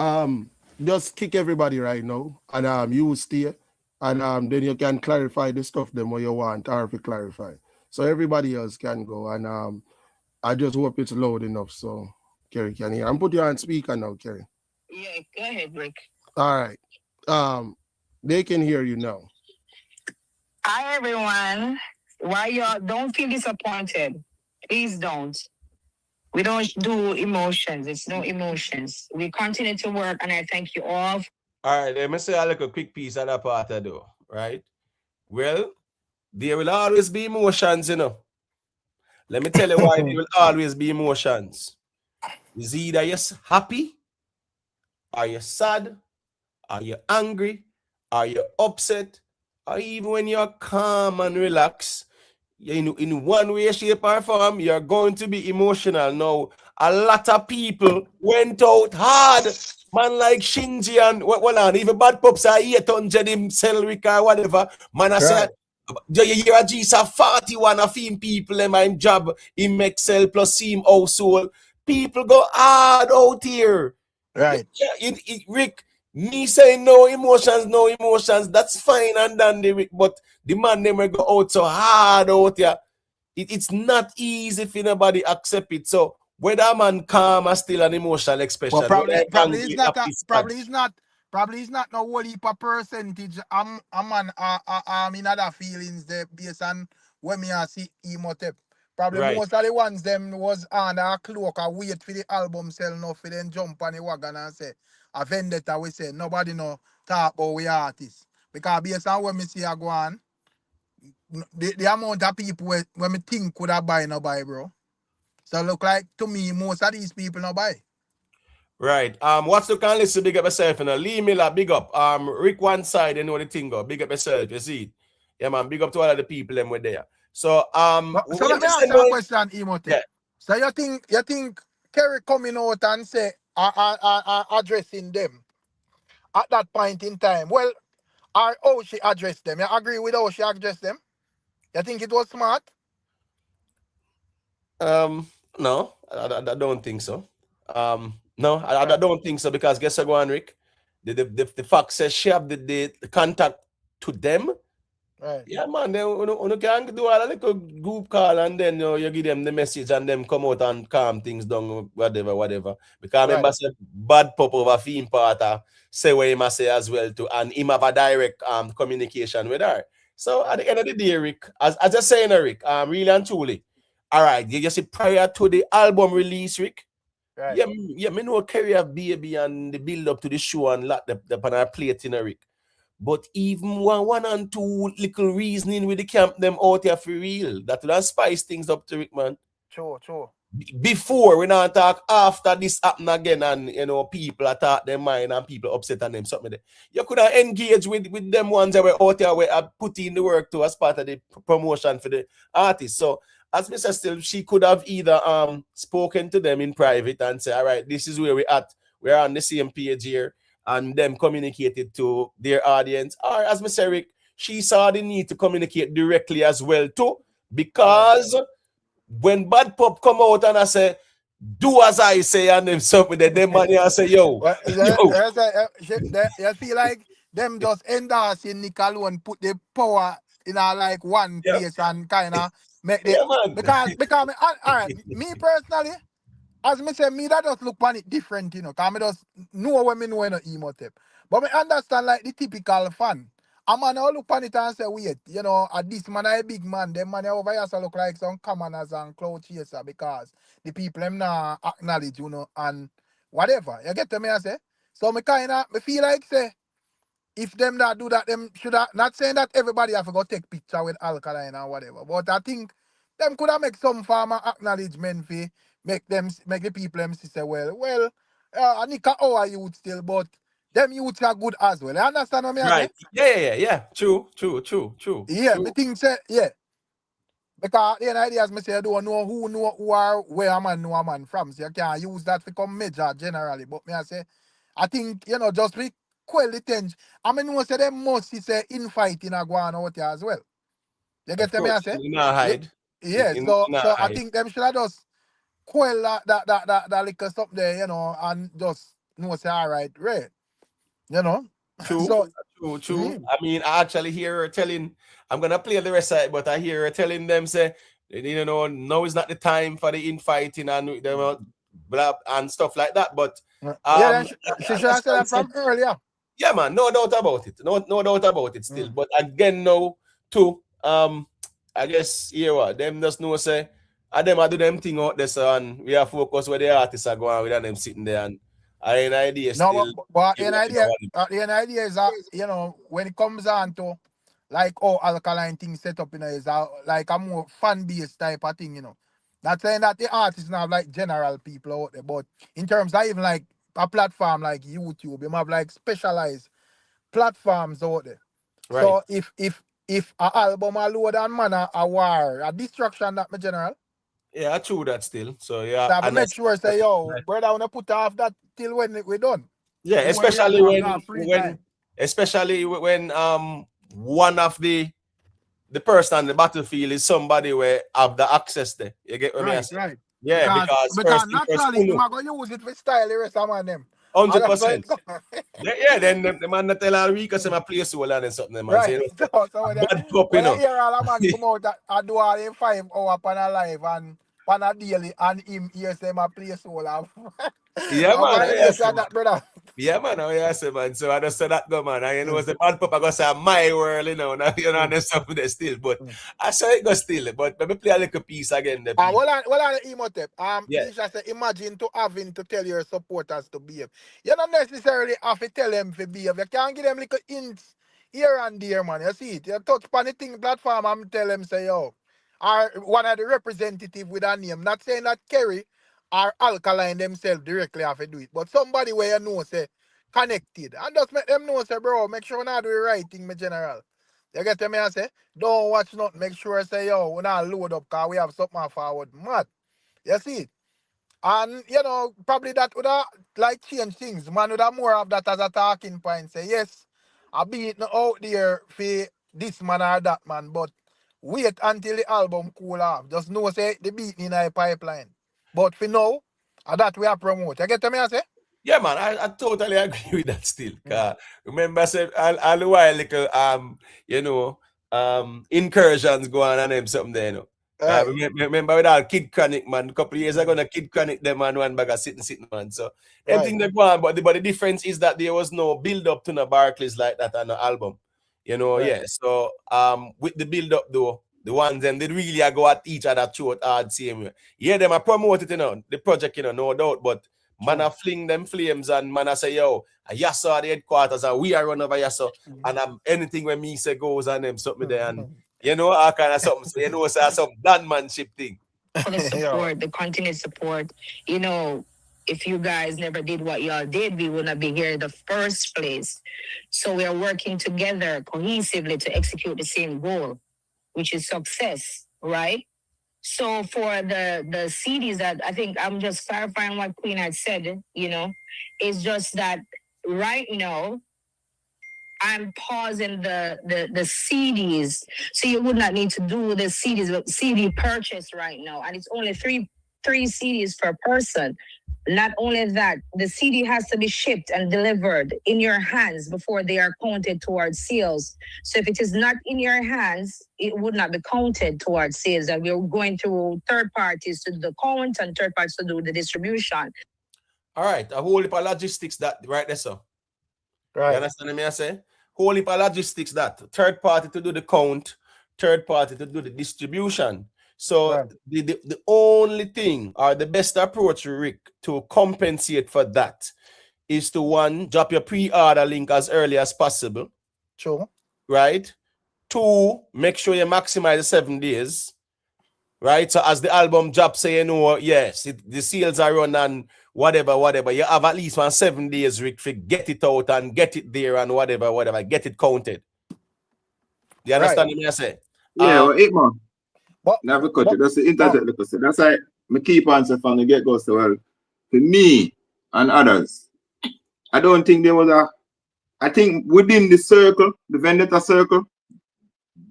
just kick everybody right now, and you stay, and then you can clarify the stuff them what you want or if you clarify. So everybody else can go, and I just hope it's loud enough so Kerry can hear. I'm put you on speaker now, Kerry. Yeah, go ahead, Rick. All right. They can hear you now. Hi, everyone. Why y'all don't feel disappointed? Please don't. We don't do emotions. It's no emotions. We continue to work, and I thank you all. All right, let me say a little quick piece of that part I do, right? Well, there will always be emotions, you know. Let me tell you why there will always be emotions. Is either you're happy, are you sad, are you angry, are you upset, or even when you're calm and relaxed, in one way, shape, or form, you're going to be emotional. Now, a lot of people went out hard. Man like Shinji and well, even Bad Pops are 800 himself or whatever. Man, I said, you're a G's 41 of him people in my job, him excel plus him household. People go hard out here. Right. Rick, me saying no emotions, that's fine and dandy, Rick, but the man never go out so hard out here. It's not easy for nobody accept it. So whether a man calm or still an emotional expression. Well, probably it's not no whole heap of percentage. I'm in other feelings there based on when me I see Emotep. Probably Right. most of the ones them was on a cloak or wait for the album sell enough for them jump on the wagon and say a vendetta we say nobody no talk about we artists. Because based on when me see a go on, the amount of people when me think could have buy no buy, bro. So look like to me most of these people no buy. Right. What's the can listen, big up yourself, you know. Lee Miller, big up. Rick one side, you know the thing go. Big up yourself, you see it. Yeah, man, big up to all of the people them were there. So so let me ask you a question, Emote. Yeah. So you think Kerry coming out and say addressing them at that point in time? Well, how she addressed them? You agree with how she addressed them? You think it was smart? No, I don't think so. No, I don't think so because guess what, Rick? The fact says she have the contact to them. Right. Yeah, man, then you can do a little group call and then you give them the message and them come out and calm things down, whatever. Because I remember say Bad Pop over Theme Parter say what he must say as well too, and him have a direct communication with her. So at the end of the day, Rick, as I say, Rick, really and truly, all right, you see prior to the album release, Rick. Right. Yeah, me know Kerry have baby and the build up to the show and lot the pan our plate in Rick. But even one and two little reasoning with the camp them out here for real. That would spice things up to Rick, man. True. Before we not talk after this happen again and people attack their mind and people upset on them something. You could have engaged with them ones that were out here where I put in the work to as part of the promotion for the artist. So as Mr. Still, she could have either spoken to them in private and say, all right, this is where we're at. We're on the same page here. And them communicated to their audience. Or as Mr. Rick, she saw the need to communicate directly as well too. Because when Bad Pop come out and I say, do as I say, and them something that them money I say, yo. You feel like them just endorsing Nick alone put the power in a like one place and kind of make the because all right, me personally, as me say, me that just look on it different, because me just know when me know in Emotep. But me understand like the typical fan. A man all look on it and say, wait, this man a big man, them man over here so look like some commoners and cloud chaser because the people them not acknowledge, and whatever. You get to me I say? So me feel like say, if them that do that, them should have, not saying that everybody have to go take picture with Alkaline or whatever, but I think them could have make some form of acknowledgement for make the people them say, well, Nika our youth still, but them youths are good as well. You understand what I say? Yeah. True. Yeah, me think say, yeah. Because the idea is me say I don't know who are where a man know a man from. So you can't use that to come major generally. But me I say, I think, just we quell the tension. I mean, we say them must say infighting a go on out here as well. You get me I say? Not hide. Yeah, so I think them should have just quell that little something there, and just say, all right, right. You know? True, So, true. I mean, I actually hear her telling, I'm going to play the rest of it, but I hear her telling them, say, you know, now is not the time for the infighting and them blah and stuff like that. But yeah, she should have said that from earlier. Yeah, man, no doubt about it. No doubt about it still. But again, now, too, I guess, yeah, them just know, say, and them I do them thing out there, so, and we are focused where the artists are going with them sitting there, and I have an idea still. No, but the idea is that, you know, when it comes on to, like, Alkaline thing set up, you know, is like a more fan-based type of thing, you know. Not saying that the artists now have, like, general people out there, but in terms of even, like, a platform like YouTube, you have, like, specialized platforms out there. Right. So if a album a load and man a war, a destruction that my general. Yeah, true that still. So yeah. So I make sure say, yo, brother, I wanna put off that till when we done. Yeah, especially when one of the person on the battlefield is somebody where have the access there. You get what I mean? Right. Yeah, because naturally you're going to use it for style the rest of them. 100%. Yeah, then the man that tell all week because I'm a place soul and something, man. Right. Say, So bad pop, you know. Hear all a man come out that I do all in 5 hours on a live and on a daily and him hears them a play soul. Yeah, man. Yes, that, brother. Yeah, man. Yes, man. So I just said that go, man. And you know, it's the bad pop I go say my world, you know. Now, you know, and something there still. But I saw it go still. But let me play a little piece again. Well, on the emo tape. Yeah. Just say, imagine to having to tell your supporters to behave. You don't necessarily have to tell them to behave. You can give them little hints here and there, man. You see it. You touch upon the thing platform and tell them, say, yo, or one of the representative with a name. Not saying that Kerry or Alkaline themselves directly have to do it, but somebody where you know, say, connected. And just make them know, say, bro, make sure we not do the right thing, my general. You get me, I say? Don't watch nothing. Make sure, say, yo, we not load up because we have something forward. Mad. You see it? And, you know, probably that would have, like, change things. Man would have more of that as a talking point. Say, yes, I be it out there for this man or that man, but wait until the album cool off. Just know, say, the beat in a pipeline. But for now, that we are promote. You get me, I say? Yeah, man, I totally agree with that still. Remember, I said all the while, like, you know, incursions go on and them something there, you know. Right. Remember with all Kid Chronic, man, a couple of years ago, the Kid Chronic, them man, one bag of sitting, man. So, everything they go on, but the difference is that there was no build up to no Barclays like that on the album. You know, yeah. So, with the build up though, the ones them they really go at each other throughout hard same way. Yeah, them I promote it, you know, the project, you know, no doubt, but man I fling them flames and man I say, yo, Yasso at the headquarters and we are run over Yasso and anything when me say goes and them something there and you know, I kind of something, so, you know, so some manship thing. For the support, the continued support, you know, if you guys never did what y'all did, we wouldn't be here in the first place. So we are working together cohesively to execute the same goal, which is success, right? So for the CDs that I think I'm just clarifying what Queen had said, you know, it's just that right now I'm pausing the CDs. So you would not need to do the CDs, but CD purchase right now. And it's only three CDs per person. Not only that, the CD has to be shipped and delivered in your hands before they are counted towards sales. So if it is not in your hands, it would not be counted towards sales. And we're going through third parties to do the count and third parties to do the distribution. All right, a whole heap of logistics that right there, sir. Right. You understand me? I say whole heap of logistics that third party to do the count, third party to do the distribution. So the only thing or the best approach, Rick, to compensate for that is to one, drop your pre-order link as early as possible. Sure. Right? 2, make sure you maximize the 7 days. Right? So as the album drops, say, you know, yes, the sales are run and whatever. You have at least 7 days, Rick, to get it out and get it there and whatever, get it counted. You understand what I say? Yeah, well, 8 months. Never cut it. That's the internet. That's why I keep on saying from the get-go. So, well, for me and others, I don't think there was I think within the circle, the Vendetta circle,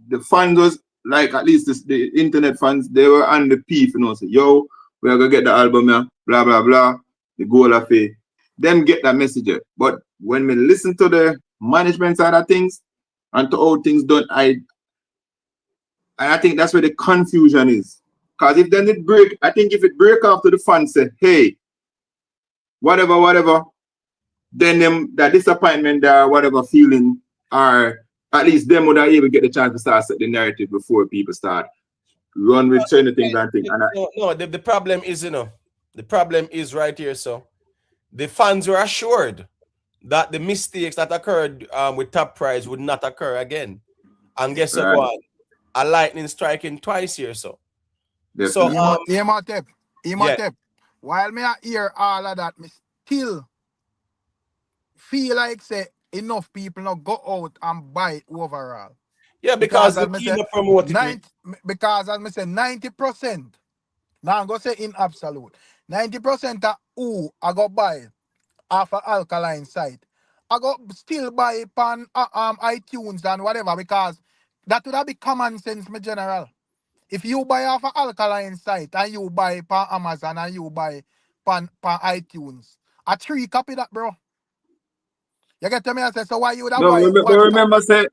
the fans was like, at least the internet fans, they were on the peef, you know, say, yo, we're going to get the album here, blah, blah, blah. The goal of it, them get that message. But when we listen to the management side of things and to how things done, I think that's where the confusion is. Because if then it break, I think if it break off to the fans say, hey, whatever, then them that disappointment or whatever feeling, or at least them would able to get the chance to start set the narrative before people start run with certain things and things. No, the problem is, the problem is right here. So the fans were assured that the mistakes that occurred with Top Prize would not occur again. And guess what? A lightning striking twice here. So Imhotep. While me hear all of that, me still feel like say enough people not go out and buy it overall. Yeah, because the team are promoting it. Because as I say, 90%. Now I'm gonna say in absolute, 90% of who I go buy off of Alkaline site, I go still buy it on iTunes and whatever, because that would have be common sense, my general. If you buy off of Alkaline site and you buy on Amazon and you buy on iTunes, a 3 copy that, bro. You get to me? I say, so why you would have buy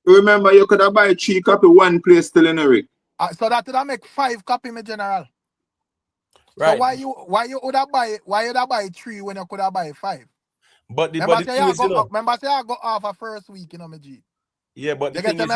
remember you could have buy 3 copy one place still in a rig. So that would have make 5 copy, my general. Right. So why you would have buy 3 when you could have buy 5? But the remember thing is, remember say I got off a first week, my G. Yeah, but the thing is,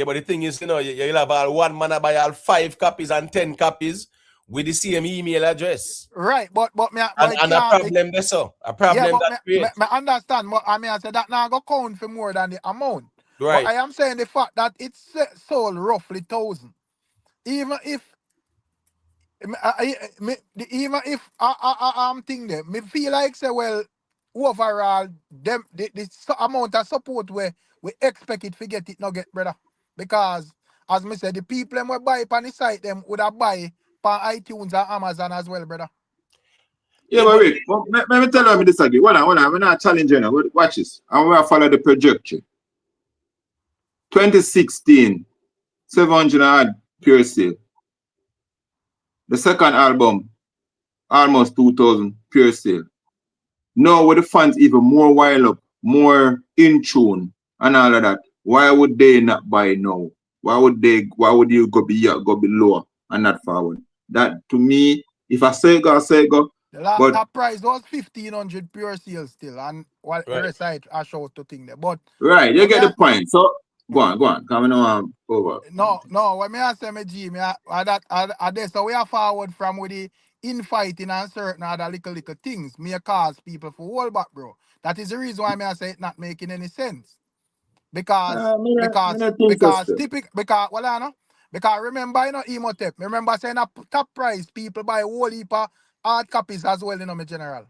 but the thing is, you'll have all one man buy all 5 copies and 10 copies with the same email address. Right, but a problem there, so a problem that creates. I understand, but I say that now go count for more than the amount. Right. But I am saying the fact that it's sold roughly 1,000. Even if I'm thinking there, me feel like say, well, overall, the amount of support we expect it to get it not get, brother. Because as me said, the people them will buy on the site them would have buy on iTunes and Amazon as well, brother. Yeah, but Rick, let me tell you, I disagree. Hold on, we're not challenging you. Watch this. And we'll follow the projection. 2016, 700 odd pure sale. The second album, almost 2,000 pure sale. Now with the fans even more wild up, more in tune and all of that, why would they not buy now? Why would you go be lower and not forward? That to me, if I say go, the last top price was 1,500 pure sales still, and what the rest I show to think there. But you get the point. So go on. Coming on over. No, when me say me G, so we are forward from with the infighting and certain other little things. Me cause people for hold back, bro. That is the reason why I say it not making any sense. Because remember, Imhotep, remember saying a top price people buy whole heap of hard copies as well, my general.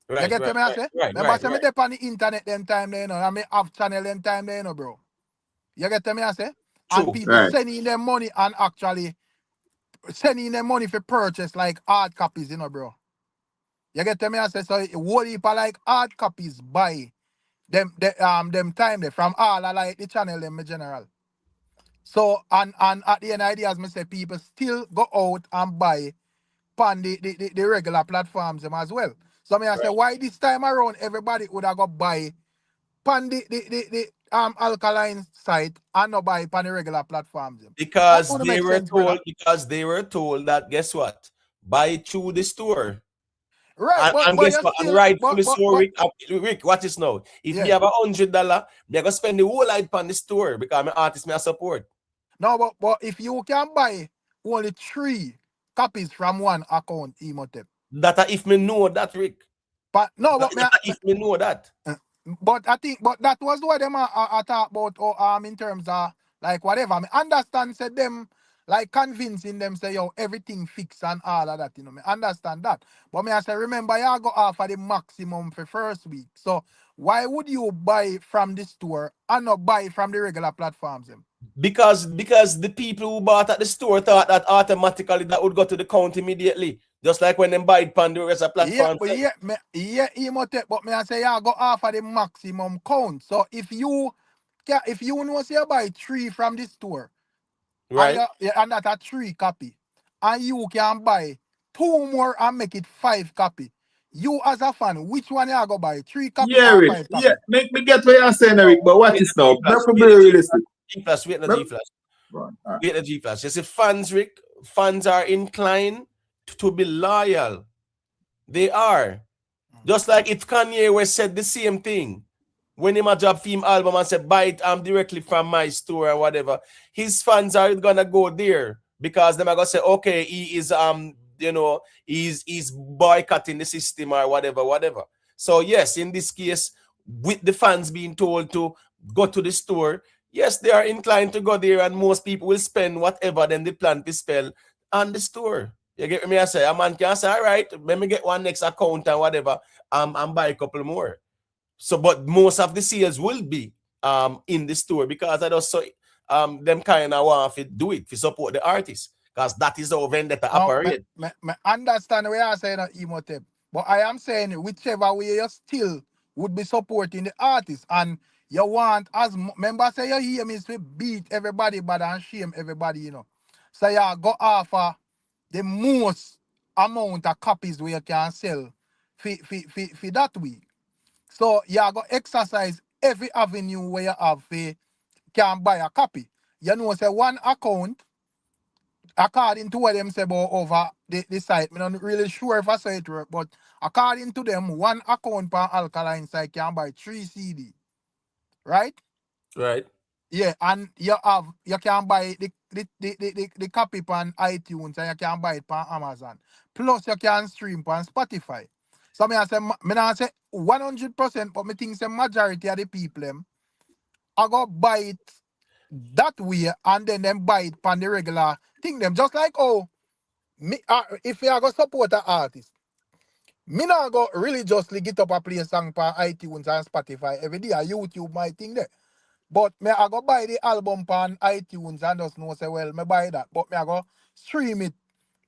Right, you get to me, I say? Remember say me dep on the internet them time there, and me have channel them time there, bro. You get to me, I say? True. And people sending them money and actually sending them money for purchase like hard copies, bro. You get to me, I say? So whole heap of like hard copies buy them time there from all I like the channel them in general. So and at the end of the day, as me say, people still go out and buy on the regular platforms them as well. So I say, why this time around everybody would have got buy on the Alkaline site and not buy on the regular platforms? Because they were told that, guess what? Buy through the store. Right, and guess what? And right from the store, Rick, what is now? If me have $100, me gonna spend the whole life on the store because my artist me a support. No, but if you can buy only 3 copies from one account, Imhotep. That if me know that, Rick. But no, but if me know that. But I think, that was what them are talk about, in terms of like whatever. I mean, understand said them like convincing them say yo everything fixed and all of that. Me understand that. But me I say remember you go offer the maximum for first week. So why would you buy from the store and not buy from the regular platforms? Because the people who bought at the store thought that automatically that would go to the count immediately. Just like when them buy it on the rest of platforms. Imhotep, but me I say you go offer the maximum count. So if you know say you buy 3 from the store, right, and that a 3 copy, and you can buy 2 more and make it 5 copy, you as a fan, which one you go buy? 3 copy Yeah, or Rick. 5 copy? Yeah, make me get what you're saying, Rick. But watch this now. Not to be realistic. G-Flash, wait the G-Flash. Wait the G-Flash. You see, fans, Rick, fans are inclined to be loyal. They are. Just like if Kanye West said the same thing when he drop theme album and said buy it directly from my store or whatever, his fans are gonna go there because they're gonna say, okay, he is he's boycotting the system or whatever. So yes, in this case, with the fans being told to go to the store, yes, they are inclined to go there, and most people will spend whatever then they plan to spend on the store. You get me? I say, a man can say, all right, let me get one next account and whatever, and buy a couple more. So, but most of the sales will be in the store because I just saw them kind of want to do it to support the artists because that is how vendetta operate. I understand what you're saying, Emotive, but I am saying whichever way you still would be supporting the artist, and you want, as members say, you hear me say beat everybody but and shame everybody, you know. So you go offer the most amount of copies where you can sell for that way. So you go exercise every avenue where you have can buy a copy. You know, say one account, according to what them say about over the site, I'm not really sure if I say it right, but according to them, one account per Alkaline site can buy 3 CD. Right? Right. Yeah, and you can buy the copy on iTunes and you can buy it on Amazon. Plus you can stream on Spotify. So I say 100%, but me think the majority of the people them I go buy it that way and then them buy it on the regular thing them. Just like me if you go support an artist, me not go religiously get up a play song on iTunes and Spotify every day. YouTube my thing there. But me I go buy the album on iTunes and just know say, well, me buy that. But me I go stream it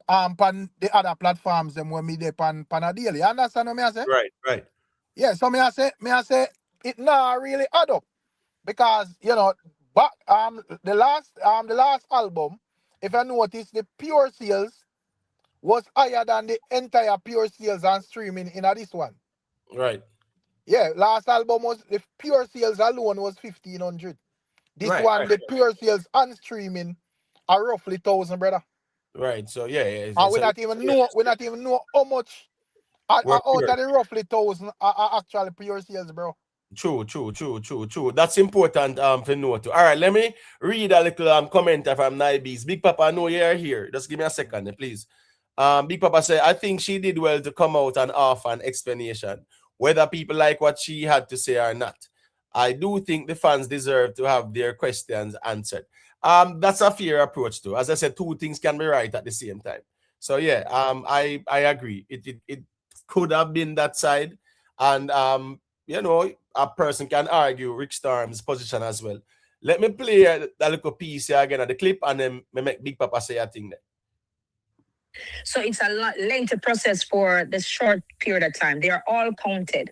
on the other platforms them when me dey pan a daily. You understand what me I say? Right. Yeah, so me I say it not really add up. Because but the last album, if you notice, the pure sales was higher than the entire pure sales and streaming in this one. Right. Yeah, last album was the pure sales alone was 1,500. This Right, one, right. the pure sales and streaming are roughly 1,000, brother. Right. So yeah. And we not even know how much out of the roughly 1,000 are actually pure sales, bro. True. That's important for note. All right, let me read a little comment from Nibes. Big Papa, I know you're here. Just give me a second, please. Big Papa said, I think she did well to come out and offer an explanation, whether people like what she had to say or not. I do think the fans deserve to have their questions answered. That's a fair approach too. As I said, two things can be right at the same time. So yeah, I agree. It could have been that side, and a person can argue Rick Storm's position as well. Let me play a little piece here again at the clip, and then me make Big Papa say a thing there. So it's a lengthy process for this short period of time. They are all counted.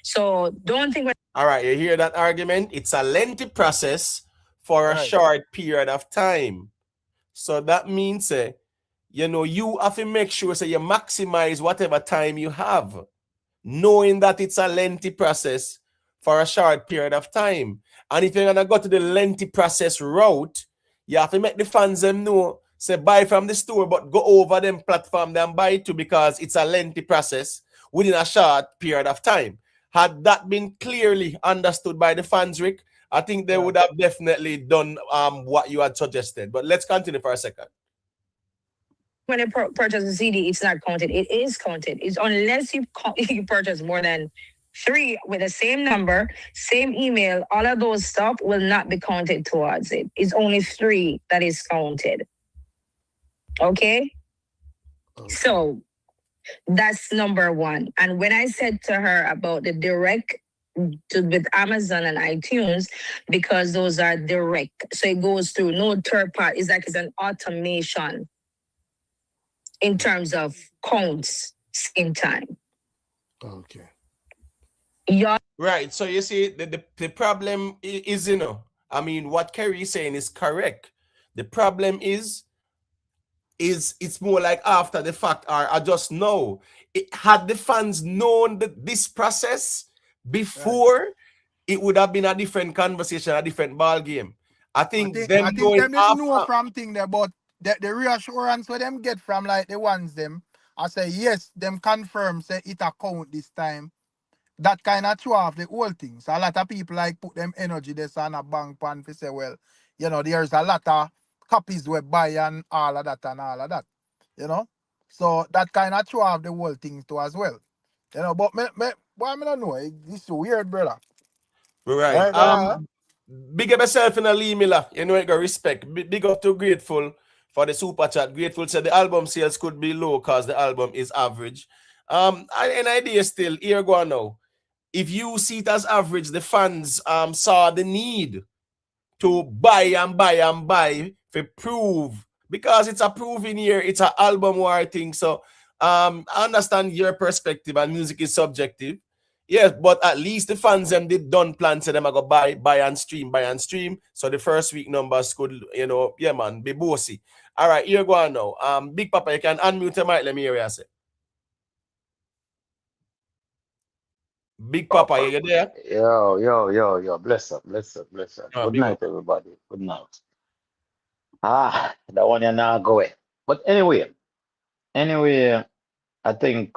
So don't think. All right, you hear that argument? It's a lengthy process for a short period of time. So that means, you have to make sure you maximize whatever time you have, knowing that it's a lengthy process for a short period of time. And if you're going to go to the lengthy process route, you have to make the fans them know, say buy from the store, but go over them platform and buy it too, because it's a lengthy process within a short period of time. Had that been clearly understood by the fans, Rick, I think they would have definitely done what you had suggested. But let's continue for a second. When you purchase a CD, it's not counted. It is counted. It's unless you purchase more than 3 with the same number, same email, all of those stuff will not be counted towards it. It's only 3 that is counted. Okay? So that's number 1. And when I said to her about the direct with Amazon and iTunes, because those are direct, so it goes through no third party. It's like it's an automation in terms of counts in time. Okay. Yeah. Right. So you see, the problem is, what Kerry is saying is correct. The problem is it's more like after the fact, or I just know. Had the fans known this process before, it would have been a different conversation, a different ball game. I think them going them didn't know from thing there, but the reassurance where them get from like the ones them, I say yes, them confirm say it a count this time. That kind of throw off the whole thing. So a lot of people like put them energy this on a bank pan to say, well, you know, there's a lot of copies we buy and all of that and all of that. You know? So that kind of throw off the whole thing too as well. You know, but I don't know. It's weird, brother. Right. Big up yourself in a Lee Miller. You know, you got respect. Big up to Grateful for the super chat. Grateful said the album sales could be low because the album is average. An idea still, here go on now. If you see it as average, the fans saw the need to buy to prove, because it's a proving year, it's an album war thing. So I understand your perspective, and music is subjective. Yes, but at least the fans them did done plan, so them I go buy and stream. So the first week numbers could, you know, yeah man, be bossy. All right, here go on now. Big Papa, you can unmute your mic, let me hear you say. Big Papa, you there? Yo. Bless up. Good night, everybody. Good night. That one you're not going. But anyway, I think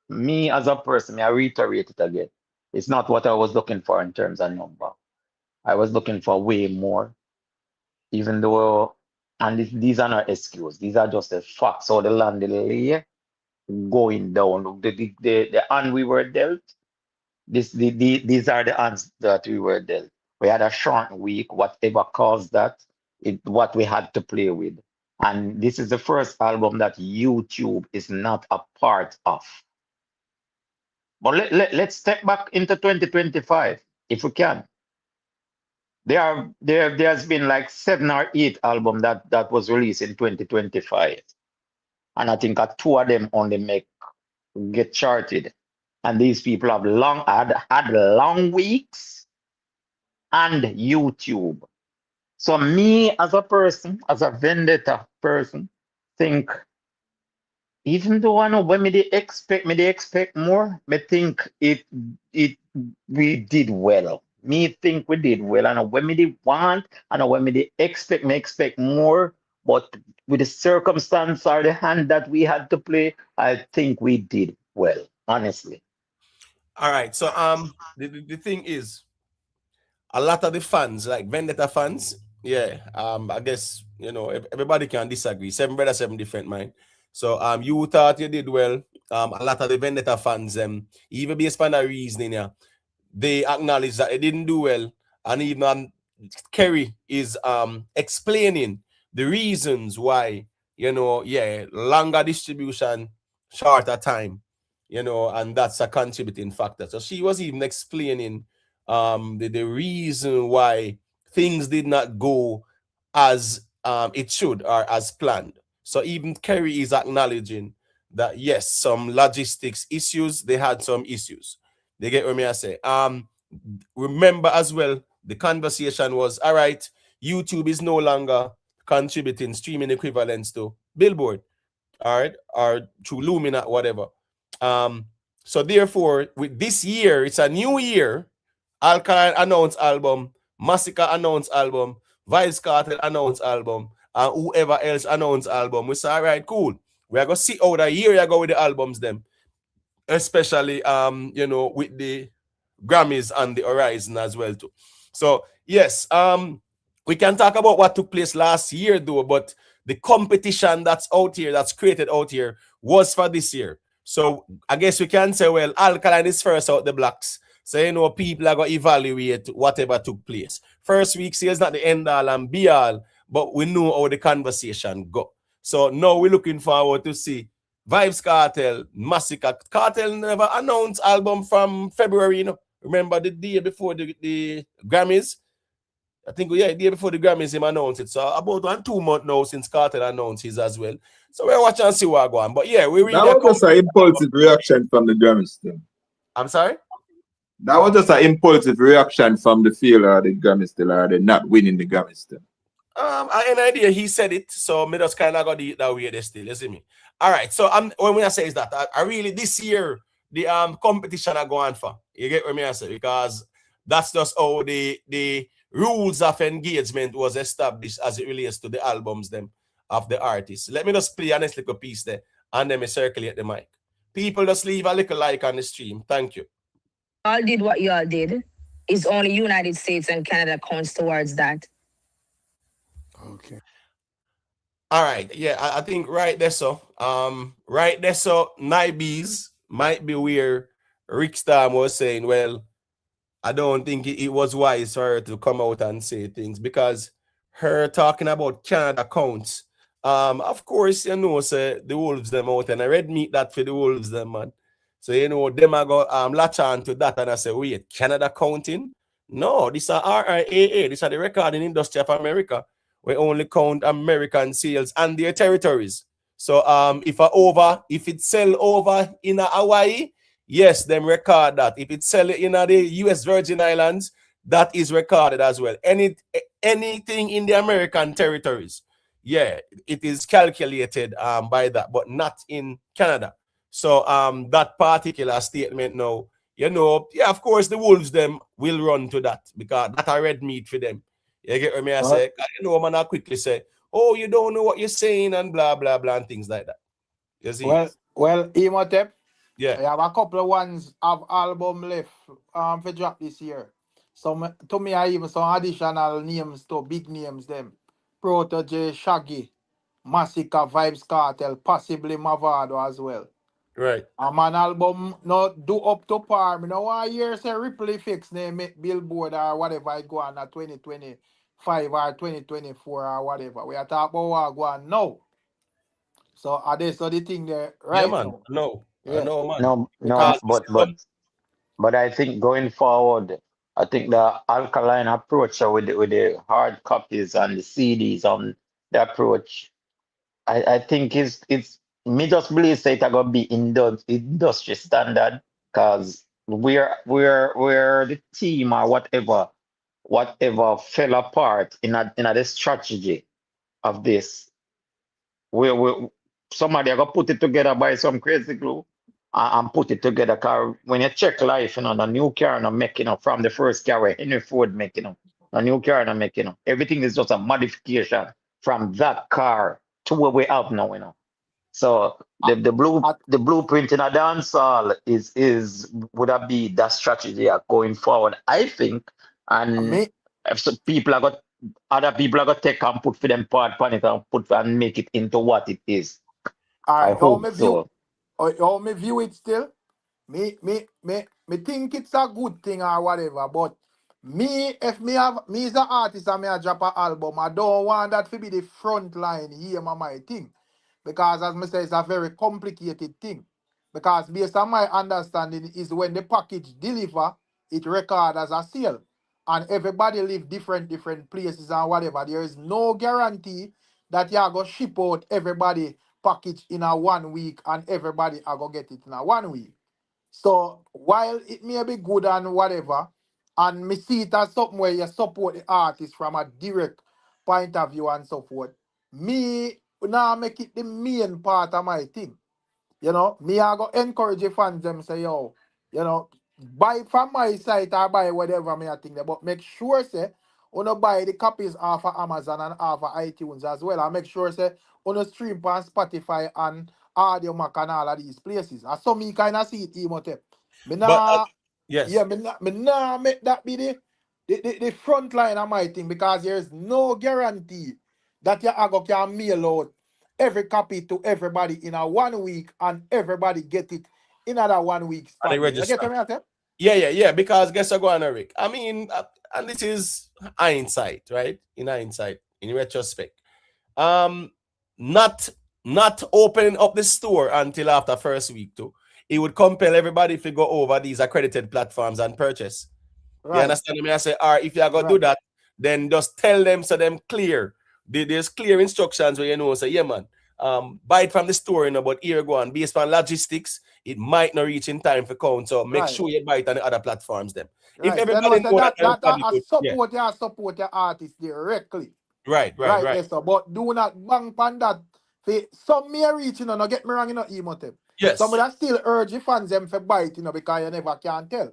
me as a person, I reiterate it again. It's not what I was looking for in terms of number. I was looking for way more. Even though, and these are not excuses. These are just the facts. So the land lay going down. The hand we were dealt. These are the hands that we were dealt. We had a short week, whatever caused that, what we had to play with. And this is the first album that YouTube is not a part of. But let's step back into 2025, if we can. There's been like 7 or 8 albums that was released in 2025. And I think 2 of them only get charted. And these people have had long weeks and YouTube. So me as a person, as a vendetta person, think, even though I know when they expect more, me think we did well. Me think we did well. I know when they want, I know when they expect more, but with the circumstance or the hand that we had to play, I think we did well, honestly. All right, so the thing is, a lot of the fans, like vendetta fans, yeah, I guess, you know, everybody can disagree. 7 brothers, 7 different mind. So you thought you did well. A lot of the vendetta fans, even based on the reasoning, yeah, they acknowledge that they didn't do well, and even Kerry is explaining the reasons why, you know, yeah, longer distribution, shorter time, you know, and that's a contributing factor. So she was even explaining the reason why things did not go as it should or as planned. So even Kerry is acknowledging that yes, some logistics issues, they had some issues. They get what I say. Remember as well, the conversation was, all right, YouTube is no longer contributing streaming equivalents to Billboard, all right, or through Lumina, whatever. So therefore, with this year, it's a new year. Alkaline announced album, Masicka announced album, VYBZ Kartel announced album, and whoever else announced album. We say, all right, cool. We are gonna see how the year you go with the albums them, especially you know, with the Grammys and the horizon as well too. So yes, we can talk about what took place last year though, but the competition that's out here, that's created out here, was for this year. So I guess we can say, well, Alkaline is first out the blocks. So, you know, people are going to evaluate whatever took place. First week sales not the end all and be all, but we know how the conversation go. So now we're looking forward to see VYBZ Kartel, Masicka. Kartel never announced album from February, you know. Remember the day before the Grammys? I think, yeah, the day before the Grammys, him announced it. So about 1 2 months now since Kartel announced his as well. So we're watching and see what go on. But yeah, we really... That was just an impulsive reaction from the Grammys team. I'm sorry? That was just an impulsive reaction from the field of the Grammys still, or they not winning the Grammys still. I had an idea he said it, so me just kind of got the that way they still, you see me. All right, so when I say is that I really this year the competition are going for. You get what I say? Because that's just how the rules of engagement was established as it relates to the albums them of the artists. Let me just play a nice little piece there and then me circulate the mic. People just leave a little like on the stream. Thank you. Y'all did what y'all did. It's only United States and Canada counts towards that. Okay. All right. Yeah, I think right there so. Right there so Nibes might be where Rick Storm was saying, well, I don't think it was wise for her to come out and say things because her talking about Canada counts. Of course, you know, say the Wolves them out and I red meat that for the Wolves them, man. So you know, them I go latch on to that and I say, wait, Canada counting? No, this are RIAA, these are the recording industry of America. We only count American sales and their territories. So if it sell over in Hawaii, yes, them record that. If it sell in the US Virgin Islands, that is recorded as well. Anything in the American territories, yeah, it is calculated by that, but not in Canada. So that particular statement now, you know, yeah, of course the Wolves them will run to that because that are red meat for them. You get what I say? You know, man, I quickly say, oh, you don't know what you're saying and blah blah blah and things like that. You see? Well, Imhotep. Yeah. I have a couple of ones of album left for drop this year. So to me, I even some additional names to big names them. PROTOJE, Shaggy, Masicka, Vibes Kartel, possibly Mavado as well. Right. An album not do up to par. Me no want hear say Ripple Effects name make Billboard or whatever I go on at 2025 or 2024 or whatever. We are talking about what go on now. So are they so the thing there right yeah, man. now? No. Yeah. No, man. No, but I think going forward, I think the Alkaline approach with the hard copies and the CDs on the approach, I think it's me just believe that it's gonna be industry standard because we're the team or whatever fell apart in the strategy of this. We somebody are gonna put it together by some crazy glue and put it together. Cause when you check life, you know, the new car not making up from the first car where Henry Ford making up. The new car not making up. Everything is just a modification from that car to what we have now, you know. So the blueprint in a dancehall would have be that strategy going forward, I think. And if some people are got other people are gonna take and put for them part on it and make it into what it is. I hope so. How me view it still? Me think it's a good thing or whatever, but if me as an artist and me a drop an album, I don't want that to be the front line here, my thing. Because as I say, it's a very complicated thing. Because based on my understanding is when the package deliver, it record as a sale. And everybody live different places and whatever. There is no guarantee that you are going to ship out everybody package in a 1 week and everybody are going to get it in a 1 week. So while it may be good and whatever, and me see it as something where you support the artist from a direct point of view and so forth, me now make it the main part of my thing. You know, me I go encourage the fans them say, yo, you know, buy from my site or buy whatever me I think, but make sure say you buy the copies off of Amazon and off of iTunes as well. And make sure say you stream on Spotify and Audio Mac and all of these places. And so me kind of see it, Imhotep. Yes. Yeah, me nah make that be the front line of my thing because there's no guarantee that your Ago can mail out every copy to everybody in a 1 week and everybody get it in another 1 week. And they register. You get me, Yeah, because guess what, go on, Eric. I mean, and this is hindsight, right? In hindsight, in retrospect. Not opening up the store until after first week too. It would compel everybody to go over these accredited platforms and purchase. Right. You understand me? I say, all right, if you are going to do that, then just tell them so them clear. There's clear instructions where you know, say, yeah, man, buy it from the store, you know, but here go on. Based on logistics, it might not reach in time for count. So make sure you buy it on the other platforms then. If everybody support your artist directly. Right. Yes, sir. But do not bang pan that. Some may reach, you know, no get me wrong, you know, Emotive. Yes. Some of that still urge the fans them for bite, you know, because you never can tell.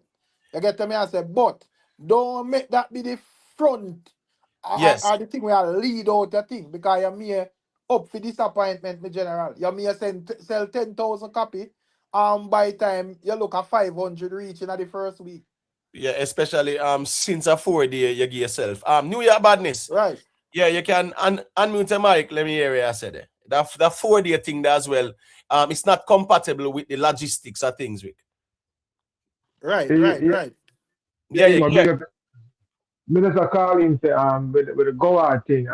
You get to me, I say, but don't make that be the front Yes. or the thing where I lead out the thing, because you may up for disappointment, my general. You may sell 10,000 copy, by the time you look at 500 reaching at the first week. Yeah, especially since a 4-day you give yourself. New Year badness. Right. Yeah, you can unmute the mic. Let me hear what I said there. That 4-day thing as well. It's not compatible with the logistics of things, Rick. Right. Yeah. Minister calling say with the go out thing,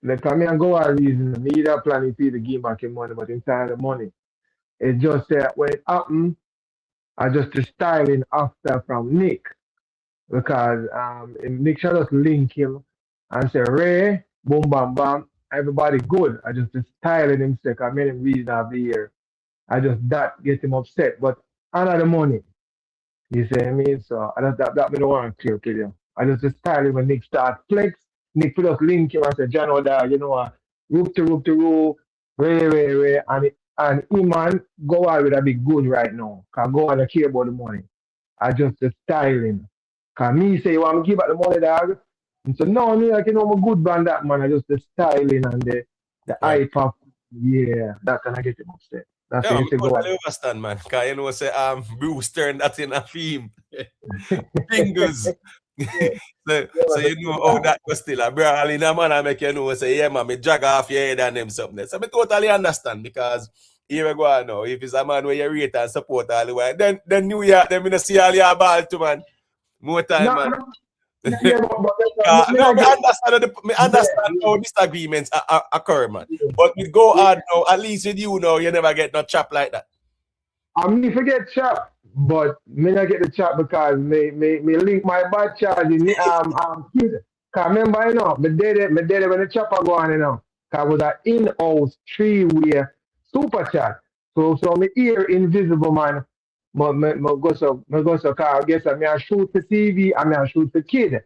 the come and go out reason me either planning to give back your money, but inside the money. It's just when it happen, I just the styling after from Nick. Because Nick shall just link him and say, Ray, boom bam bam, everybody good. I just the styling him sick. I made him reason of the year. I just that get him upset. But under the money. You see what I mean? So I just that me don't want to clear to you. I just the styling when Nick start flex, Nick put us link him and say, John Oda, you know roof to roof, Ray, and him man go out with a big good right now. Cause go on and care about the money. I just the styling. Cause me say you want me to give back the money, dog. And so no, me like you know I'm a good brand that man. I just the styling and the hype up. Yeah, that can I get him upset. That's Yeah, what you say go I understand, man. Cause you know say Bruce turned that in a theme. Fingers. so you know how that was still a brawling a man. I make you know say yeah man, me drag off your head and them something. So I totally understand because here we go now. If it's a man where you rate and support all the way, then New Year, then me not see all your ball too, man. More time, man. No, I understand how disagreements occur, man. But we go hard now, at least with you now, you never get no chop like that. I mean, forget chop, but me not get the chop because me link my bad charge in kid. Cause remember, you know, me did it when the chopper go on, you know. Cause it was an in-house 3-way super chat. So me ear invisible man. Me go so car. I guess me I shoot for TV and me I shoot for kid.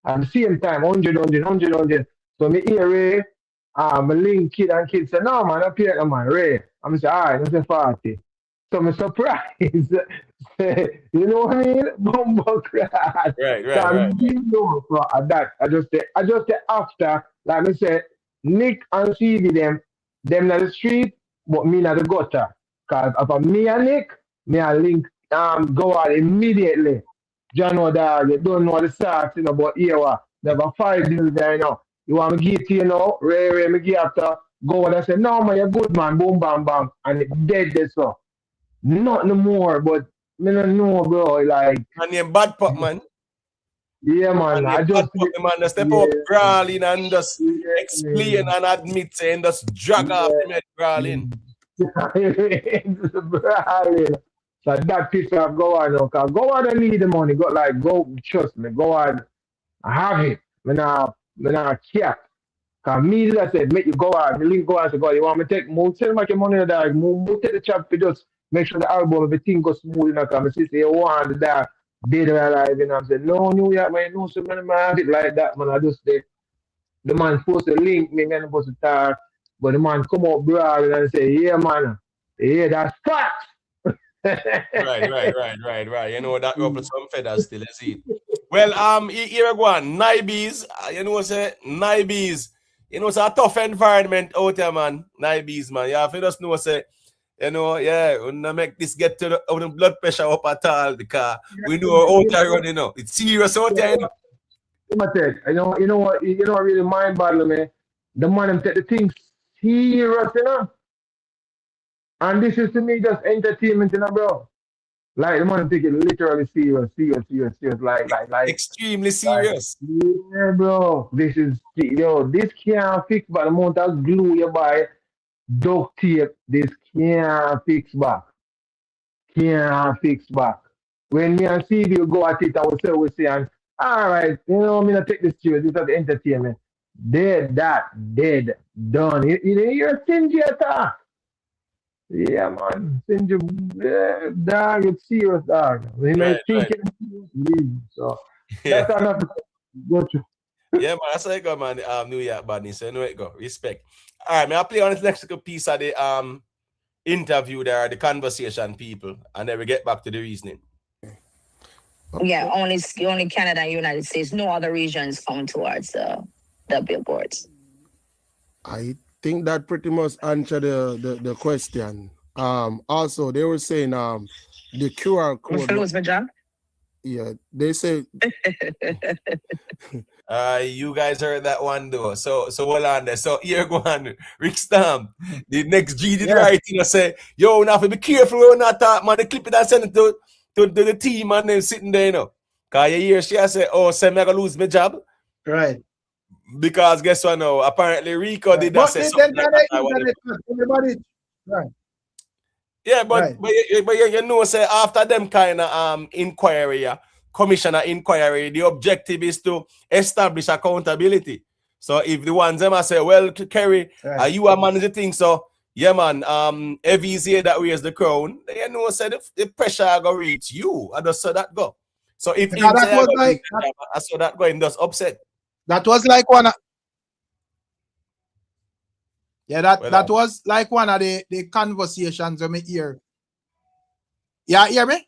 At the same time, 100. So me hear Ray, me link kid and kid say, no man, I pay no man, Ray. I'm say, all right, that's a 40. So me surprised. You know what I mean? Bumbo crash. Right. You know, so that I just say after, like me say, Nick and CV them na the street, but me na the gutter. Cause if me and Nick, me I link go out immediately. John Oda, you don't know the start, you know, but here never 5 deals there, you know. You want me get you know, Ray, me get after go and I say, no man, you're good man, boom bam bam, and it's dead there so. Not no more, but me don't know, bro. Like and you bad pop, man. Yeah, man. I just man, step up crawling and just explain and admit saying just drag off the head crawling. Brawling. So that piece of go on now. Cause go on and need the money. Go trust me, go on. I have it. Me not care. Cause me that said make you go out, the link go out to go. You want me to take move, send back your money dog, move take the chop to just make sure the album everything goes smooth enough. Cause my sister you want the dog dead or alive, you know. I'm saying, no, New York, man, no, so man, I have it like that, man. I just the man supposed to link me, man, supposed to talk, but the man come up brawling and say, yeah, man, yeah, that's facts. Right. You know that ruffle some feathers still, you see. Well, here we go on. Naibees, you know, say Naibees. You know, it's a tough environment out there, man. Naibees, man. You have to just know, say, you know, yeah, we're not make this get to the blood pressure up at all because we know out there running, you know. It's serious out there, you know. You know what really mind boggling me? The man take the thing serious, you know. And this is to me just entertainment, you know, bro. Like the man take it literally serious. Like extremely serious. Yeah, bro. This can't fix by the amount of glue you buy, duct tape, this can't fix back. When me and CV go at it, I will say, and all right, you know, I'm gonna take this serious, this is the entertainment. Dead, done. You hear stingy attack. Yeah, man. Stingy, dog, it's serious, dog. We may think it. So that's enough. Go to. Yeah, man, that's how it go, man. New York badness. So you know it go. Respect. All right, man. I play on this next little piece of the interview there, the conversation people, and then we get back to the reasoning. Yeah, only Canada and United States. No other regions come towards the billboards. I think that pretty much answer the question. Also they were saying the QR code. Lose my job? Yeah, they say you guys heard that one though. So hold on there. So here go on, Rick Stamp. The next G did right, you know, say, yo, now be careful when not talk, man. They clip it and send it to the team and then sitting there, you know. Cause you hear she say, oh, say me gonna lose my job. Right. Because guess what now? Apparently Rico did that say something like that. Everybody, right. Yeah, but you know, say after them kind of inquiry, commissioner inquiry, the objective is to establish accountability. So if the ones them say, well, Kerry, are you a man the thing? So yeah, man, VYBZ that wears the crown, you know, say the pressure go reach you. I just saw that go. So if that was like I saw that going just upset. That was like one of, that was like one of the conversations when me hear. Yeah, hear me?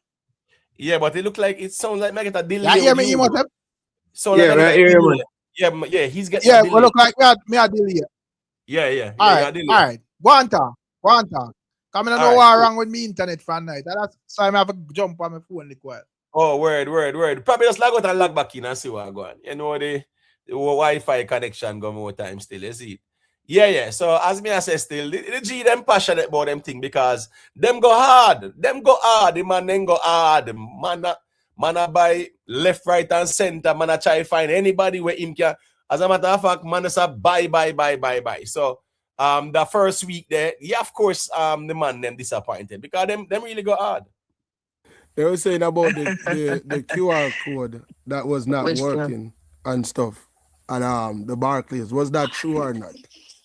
Yeah, but it look like it sounds like I get a delay. Yeah, hear me, Imhotep? So yeah, like yeah, he's getting a delay. Well, look like me a delay. Yeah. All right. Go on talk. Come in, I know what's wrong with me internet for night. That's so I have to jump on my phone like what. Oh, word. Probably just log out and log back in and see what's going. You know the Wi-Fi connection go more time still, you see. Yeah. So as me I say still, the G them passionate about them thing because them go hard. The man then go hard. Man buy left, right, and center. Man try find anybody where him can. As a matter of fact, man say buy. So the first week there, yeah, of course, the man them disappointed because them really go hard. They were saying about the QR code that was not working and stuff. And the Barclays, was that true or not?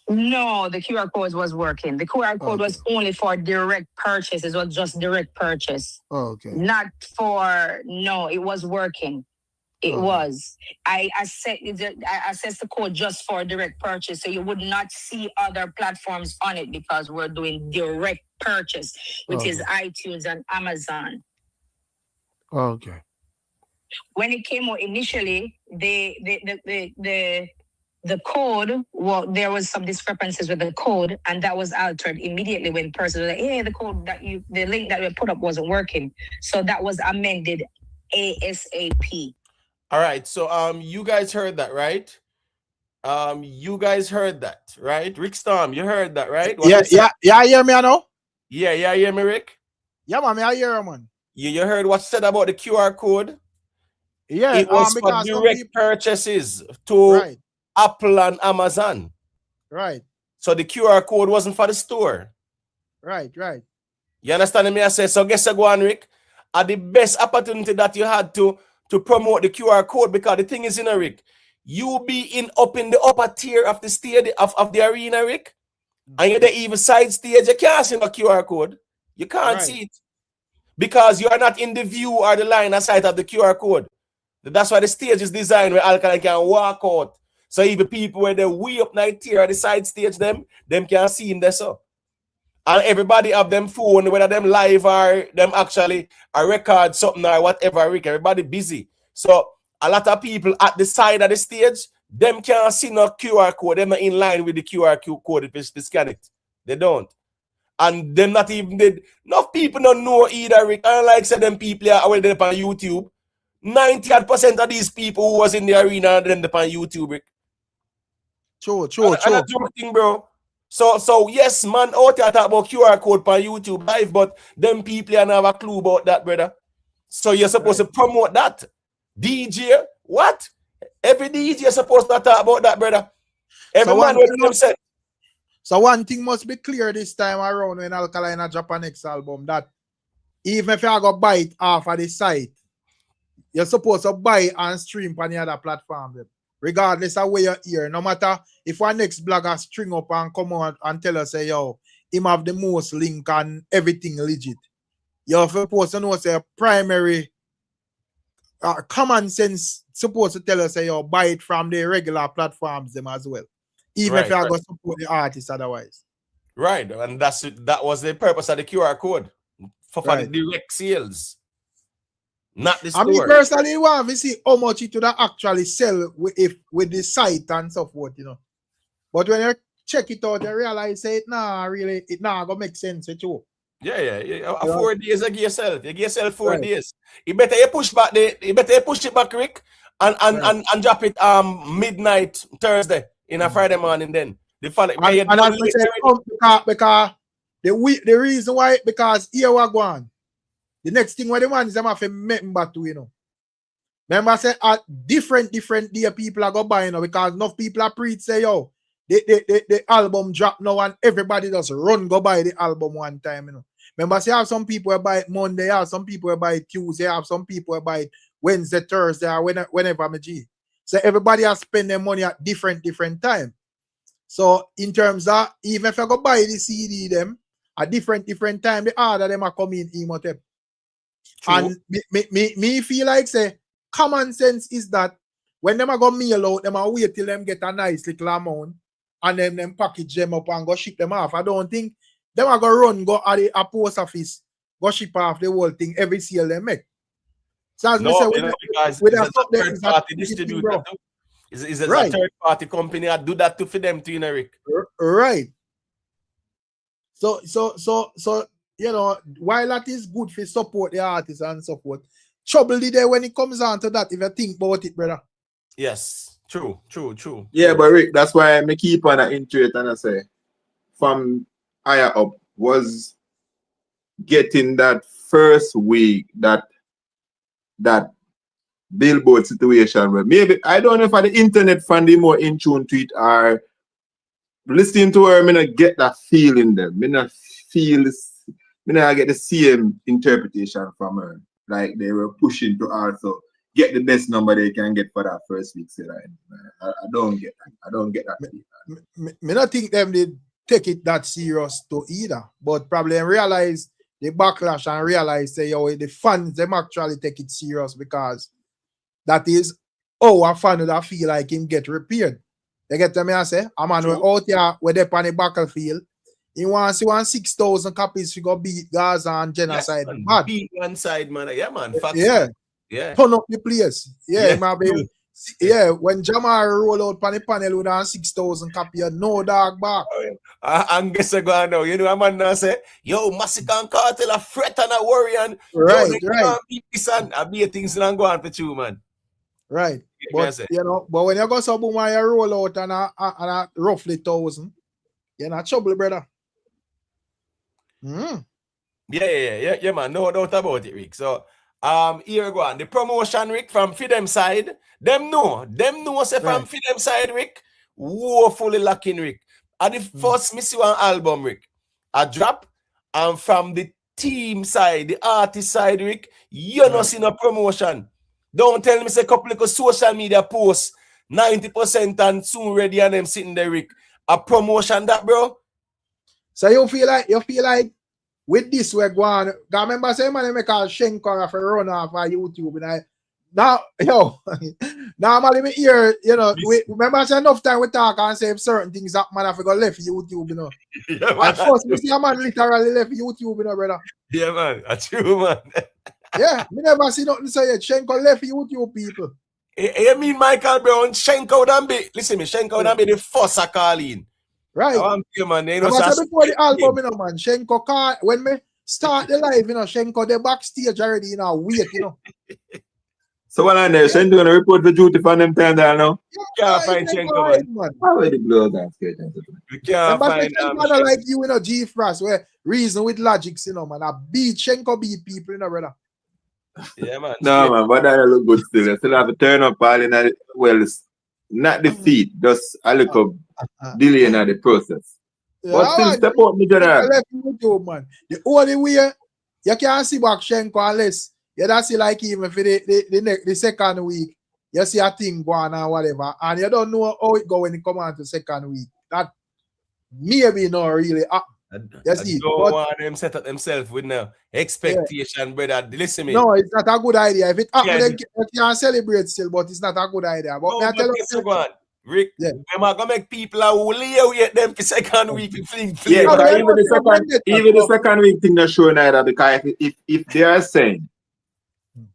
No, the QR code was working. The QR code was only for direct purchase. It was just direct purchase. Oh, okay. Not for, no, it was working. It was. I assessed the code just for direct purchase. So you would not see other platforms on it because we're doing direct purchase, which is iTunes and Amazon. Okay. When it came out initially, the code, well, there was some discrepancies with the code, and that was altered immediately when person was like, hey, the link that we put up wasn't working. So that was amended ASAP. All right. So you guys heard that, right? Rick Storm, you heard that, right? Yeah, hear me, I know. Yeah, hear me, Rick? Yeah, man, I hear you, man. You heard what said about the QR code? Yeah, it was for direct purchases to Apple and Amazon. Right. So the QR code wasn't for the store. Right. You understand me? I say, so guess what, Rick? Are the best opportunity that you had to promote the QR code, because the thing is, you know, Rick, you be up in the upper tier of the stage of the arena, Rick, and you're the even side stage, you can't see the QR code. You can't see it. Because you are not in the view or the line of sight of the QR code. That's why the stage is designed where Alkaline can walk out. So even people where they're way up night tier or the side stage, them can see him there. So. And everybody have them phone, whether them live or them actually record something or whatever, Rick. Everybody busy. So a lot of people at the side of the stage, them can't see no QR code. Them not in line with the QR code if they scan it. They don't. And them not even did. Enough people don't know either, Rick. Unlike say them people are already up on YouTube. 90% of these people who was in the arena are them up on YouTube, Rick. True. And thing, bro. So yes, man, out there talk about QR code on YouTube live, but them people don't have a clue about that, brother. So you're supposed to promote that. DJ, what? Every DJ is supposed to talk about that, brother. Every man with them said. So one thing must be clear this time around when Alkaline drop a next album, that even if you go buy it off of the site, you're supposed to buy it and stream on the other platform. Regardless of where you're here, no matter if our next blogger string up and come out and tell us, say, yo, him have the most link and everything legit. You're supposed to know, say, primary common sense supposed to tell us, say, yo, buy it from the regular platforms them as well. Even if you are going to support the artist otherwise. Right, and that was the purpose of the QR code for the direct sales, not the store. I mean, personally, you want to see how much it would actually sell with the site and so forth, you know. But when you check it out, you realize, say, really, it not going to make sense with you. Yeah. 4 days you give yourself. You give yourself 4 days. You better you push it back, Rick, and drop it midnight Thursday in a Friday morning then. Because the reason why, because here we go on. The next thing what they want is them have to remember to, you know. Remember, say at different day people are going to buy, you know, because enough people are preach, say, yo, the album drop now and everybody just run go buy the album one time, you know. Remember, say, have some people who buy it Monday, have some people who buy it Tuesday, have some people who buy it Wednesday, Thursday, or whenever I'm a G. So everybody has spend their money at different time. So in terms of, even if I go buy the CD them at different time, the order them are coming in Imhotep. And me feel like, say, common sense is that when them are go mail out, them are wait till them get a nice little amount and then them package them up and go ship them off. I don't think them are go at a post office, go ship off the whole thing every sale they make. So as no, say, with a third party distributor. Is it a third party company that do that for them too, Rick? Right. So you know, while that is good for support the artists and so forth, trouble there when it comes on to that, if you think about it, brother. Yes, true. Yeah, but Rick, that's why I keep on into it and I say, from higher up was getting that first week that Billboard situation where maybe I don't know if the internet fan they more in tune to it or listening to her, I not get that feeling them. I not get the same interpretation from her. Like they were pushing to also get the best number they can get for that first week. So I don't get that. I don't get that. Me not think them did take it that serious to either, but probably realize the backlash and realize say, yo, the fans them actually take it serious because that is a fan would feel like him get repaired. You get me? I say, a man out here with them on the battlefield. He wants 6,000 copies to go beat Gaza and genocide. Yes, beat one side, man. Yeah, man. Facts, yeah. Yeah. Turn up the place. Yeah, maybe. Yeah, when Jamal roll out on the panel with 6,000 copies, no dog back. And guess I go now. You know, a man now say, yo, Masicka and Kartel a threat and a worry and right. I be things and go on for you, man. Right. But you know, but when you go so boom and you roll out and a roughly 1,000, you're not trouble, brother. Yeah, man. No doubt about it, Rick. So here go on. The promotion, Rick, from Fidem side, them know say from Fidem side, Rick, woefully lacking, Rick. And the first Missy One album, Rick, a drop, and from the team side, the artist side, Rick, you not see no promotion. Don't tell me say a couple of social media posts, 90% and soon ready and them sitting there, Rick. A promotion that, bro. So you feel like with this we're going. I remember saying man make a Shenko for run off on YouTube and now normally me hear, you know, we remember say enough time we talk and say certain things that man have to go left YouTube, you know. At first we see a man literally left YouTube, you know, brother. Yeah, man. That's true, man. Yeah, we never see nothing say yet. Shenko left YouTube people. You mean Michael Brown, Shenko would be, listen me, Shenko would be the first Alkaline. Right. Man, you know, before the album, you know, man, Shenko can't, when me start the live, you know, Shenko the backstage already, you know, wait, you know. So what I know, Shenko gonna report for duty for them time there now. You can't find Shenko, man. How are the blood and skate? You can't find Shenko like you, you know, G Frost, where reason with logics, you know, man. I beat Shenko beat people, you know, brother. Yeah, man. No, man, but that look good still. I still have to turn up all in it. Well, it's not defeat, just a little delay in the process. Yeah, but still step up, me general. Man. The only way you can't see back Shenko unless you don't see like even for the second week, you see a thing going on whatever, and you don't know how it go when it come on to second week. That maybe not really happen. I see, don't but want them set up themselves with no expectation, brother. Listen me. no, it's not a good idea. If it happen, Yeah, they can celebrate still, but it's not a good idea. But no, may I but tell guess you, what, Rick? yeah. Them are gonna make people who lay them for second week fling Yeah, flavor. because even the second week thing not showing either, because if they are saying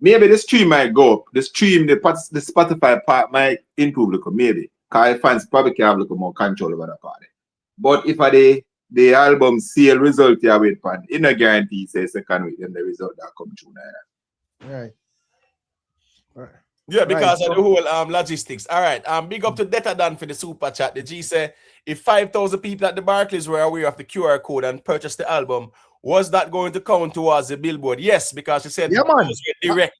maybe the stream might go up, the Spotify part might improve a little, maybe. Because fans probably can have a little more control over the party. But if the album sale result you wait for, it no guarantee say second week then the result that come through neither. Right. Yeah, because Right, of the whole logistics. All right. Big up to Detta Dan for the super chat. The G say if 5,000 people at the Barclays were aware of the QR code and purchased the album, was that going to count towards the billboard? Yes, because she said those were direct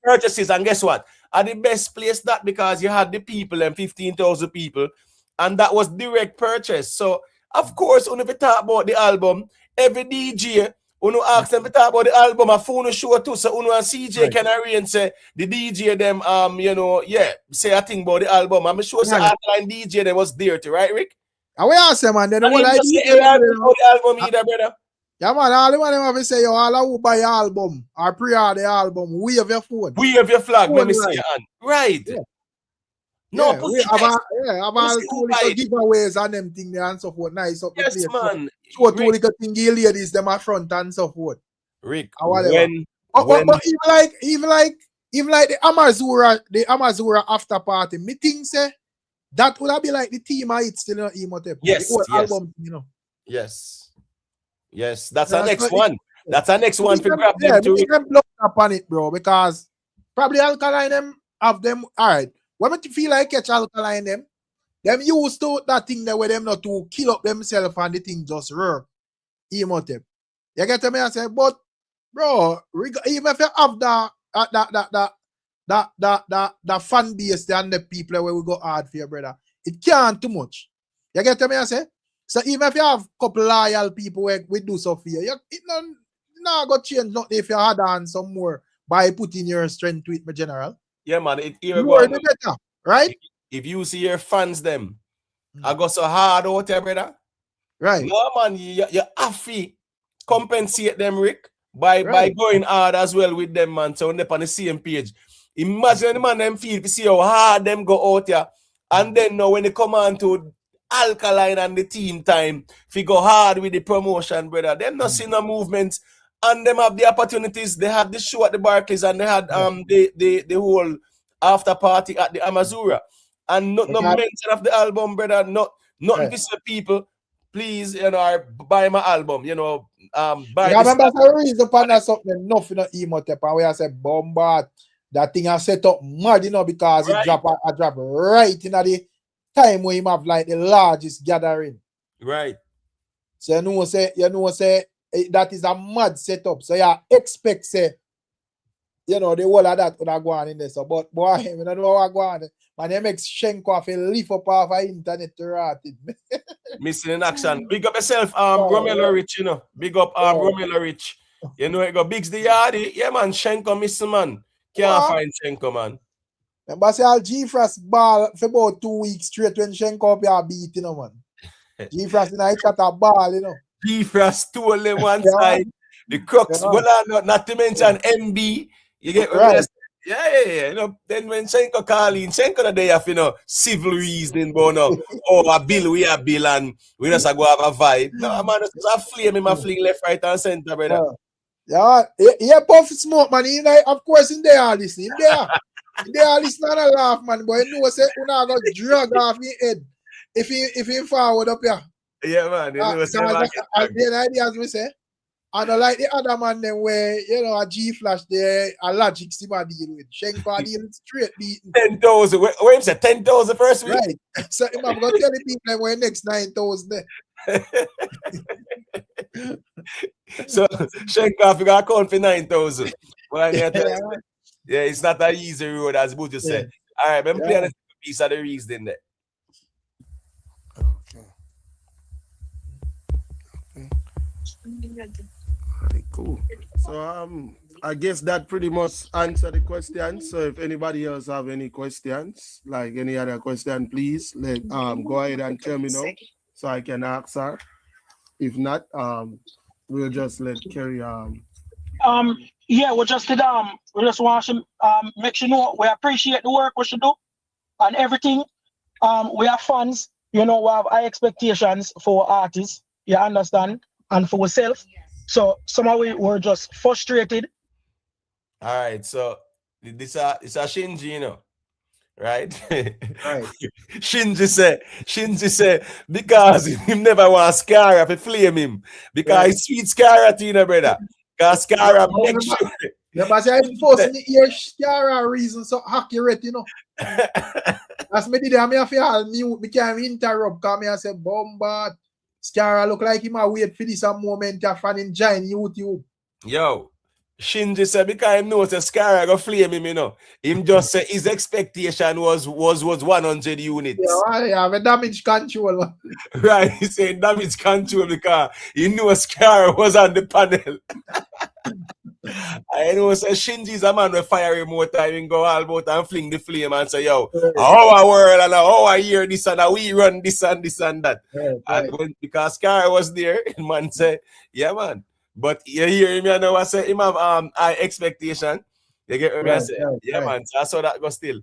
purchases. And guess what? At the best place that because you had the people and 15,000 people, and that was direct purchase. So of course, when we talk about the album, every DJ when you ask them to talk about the album, a phone show too. So when and CJ can arrange say the DJ them say a thing about the album. I'm sure say Alkaline DJ them was there too, right, Rick? I will ask them, and then what I about the album either, brother. Yeah, man, all the one them have to say, yo, all who buy your album or pre-order the album, wave your phone. Wave your flag, let me see your hand. Right. Yeah. No, we have all cool little giveaways and them thing there and so forth. Nice up the place. Man. So two little thing ladies them at front and so forth. Rick, but even like the Amazura after party, me think say that would have be like the team I still not Emotep. Yes, the yes. album, you know. Yes, that's our next one. That's our next one for grab them too. We can block up on it, bro, because probably Alkaline them have them. All right. When you feel like catch Alkaline them used to that thing there where them not to kill up themselves and the thing just work. Emotep. You get me? I say, but bro, even if you have that fan base and the people where we go hard for your brother, it can't too much. You get me? I say. So even if you have a couple loyal people where we do so for you, it not go change nothing if you had on some more by putting your strength to it, my general. Yeah, man. More the better, right? If you see your fans them, I go so hard out there, brother. Right. No, man, you have to compensate them, Rick, by going hard as well with them, man. So they're on the same page. Imagine the man them feel to see how hard them go out here. And then now when they come on to Alkaline and the team time, if you go hard with the promotion, brother, them not see no movements. And them have the opportunities. They had the show at the Barclays and they had the whole after party at the Amazura. And no mention of the album, brother. Nothing to say people, please, buy my album, buy remember the reason for that something nothing not Emotep and we say bombard. That thing I set up mad, because it drop right in the time when you have like the largest gathering. Right. So you know say that is a mad setup. So you expect say, the whole of that would have gone in there. So but boy, I don't know what go on. Man, they make Shenko off a lift up off the internet to rat it. Missing in action. Big up yourself, Romelo Rich, Big up Romelo Rich. You go Bigs the Yardy. Yeah, man, Shenko missing, man. Can't find Shenko, man. Remember say all G-Frost ball for about 2 weeks straight when Shenko up your beat, man. G-Frost got a ball, G-Frost stole them one side. The Crooks, not to mention MB. You get right. Yeah. Then when Shenko call in, Shenko the day have civil reasoning, a bill, we have bill, and we just go have a vibe. No, man, it's a flame in my fling left, right, and center, brother. Yeah, Puff Smoke, man. Of course, in there, listening. They are listening and laugh, man. But you know, say, you not going to drag off your head if he forward up here. Yeah, man. The idea, as we say, I don't like the other man, then where, a G-Flash there, a Logic Sima deal with. Shenko deal straight beating. 10,000. Wait, you say 10,000 first week? Right. So, I'm going to tell the people where next 9,000 there. So, Shenko, you got to count for 9,000. Well, yeah, it's not an easy road, as Buju said. All right, let me play a piece of the reason there. Right, cool. So I guess that pretty much answered the question. So if anybody else have any questions, like any other question, please go ahead and tell me now so I can ask her. If not, we'll just let Kerry Yeah, we just want to make sure we appreciate the work we should do and everything. We are fans, we have high expectations for artists, you understand, and for ourselves. So somehow we're just frustrated. All right, so it's a Shinji, right? Right. Shinji say, because him never want Scara to flame him. Because he's sweet Scara, brother. Because Scara make sure. Yeah, but I'm forcing the ear Scara reason so accurate, As me did, I have to mute, me can't interrupt, because I say, Bombard, Scara look like him, I wait for this a moment, to fan him join YouTube. Yo, Shinji said, because him knows that Scara go flame him, Him just say his expectation was 100 units. Yeah, have a damage control. Right, he's saying damage control because he knew Scara was on the panel. I know, say Shinji's a man with fire remote time and go all about and fling the flame and say, yo, our world and our year this and we run this and that. And because Scara was there, man say, yeah, man. But you hear me now, I say him have high expectation. You get me? I say, man. So I saw that go still.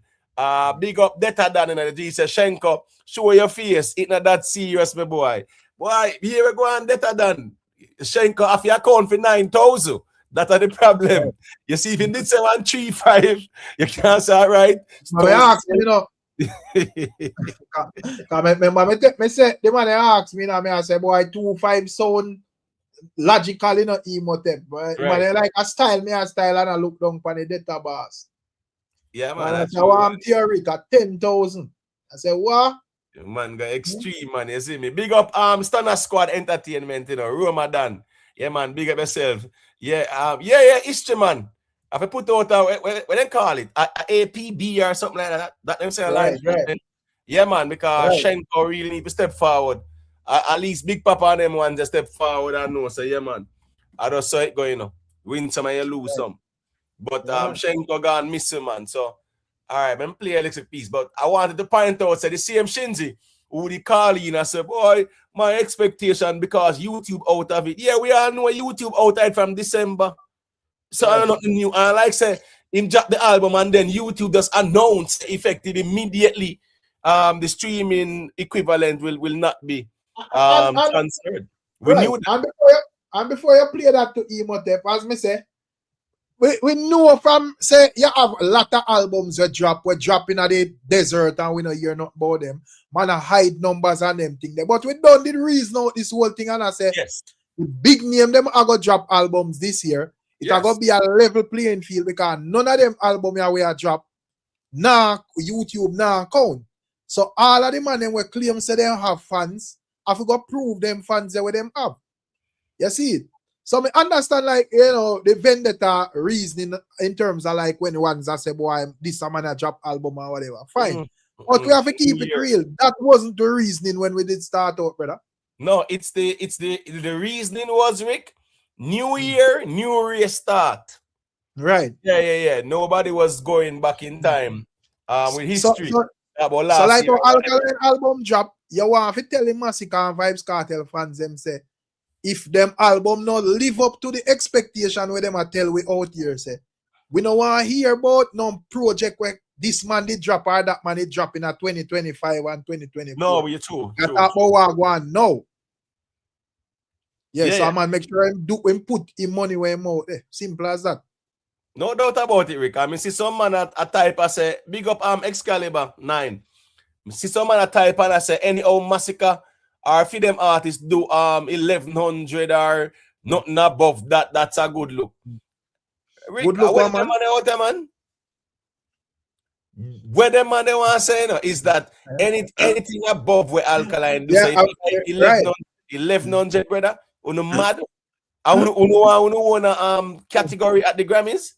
Big up better than in the G say Shenko, show your face. It's not that serious, my boy. Boy, here we go on better than Shenko if you account for 9,000. That's the problem. You see, if you did say 135, you can't say all right. I ask, me say the man ask me now, I say, boy, 2-5 sound logical, Emotep. But man, like a style, me a style and I look down on the database. Yeah, man. I say, well, I'm theoretic at 10,000. I say, what? Man, go extreme, man. You see me. Big up Stunner Squad Entertainment, Ramadan. Yeah, man, big up yourself. Yeah, history, man. If I put out what they call it, a APB or something like that. That them say right. Yeah, man, because Shenko really need to step forward. At least Big Papa and them ones just step forward and know. So yeah, man. I just saw it going, Win some and you lose some. But Shenko gone missing, man. So all right, man, play a little piece. But I wanted to point out, say the same Shinji who the call in and say, boy, my expectation because YouTube out of it. Yeah, we all know YouTube out of it from December. So I don't know nothing new. And like say, him drop the album and then YouTube just announced effective immediately. The streaming equivalent will not be transferred. We knew that. And before you play that to Emotep, as me say, we know from say you have a lot of albums we dropping at the desert and we know you're not about them. Man, I hide numbers and them thing there. But we don't did reason out this whole thing and I say the big name them are gonna drop albums this year. It's gonna be a level playing field because none of them albums we are drop now YouTube now count. So all of the man them we claim say they have fans, I forgot prove them fans that them have. You see it? So I understand, like, the vendetta reasoning in terms of like when ones I say, boy, this man a drop album or whatever. Fine. But we have to keep it real. That wasn't the reasoning when we did start out, brother. No, it's the reasoning was, Rick, new year, new restart. Right. Yeah. Nobody was going back in time with history. So like our Alkaline album drop, you want to tell the Masicka and VYBZ Kartel fans them say, if them album not live up to the expectation where them a tell we out here, say, we don't want to hear about no project where this man did drop or that man did drop in a 2025 and 2024. No, you're true. That's what we want now. Yeah, so man, make sure him put him money where him out. Simple as that. No doubt about it, Rick. I mean, see some man a type I say, big up Excalibur 9. See some man a type and I say, any old Masicka or if them artists do 1100 or nothing above that, that's a good look. Rick, good look, what man out there, man? What the man they want to say is that anything above where Alkaline do say 1100, brother, uno mad. Uno want category at the Grammys.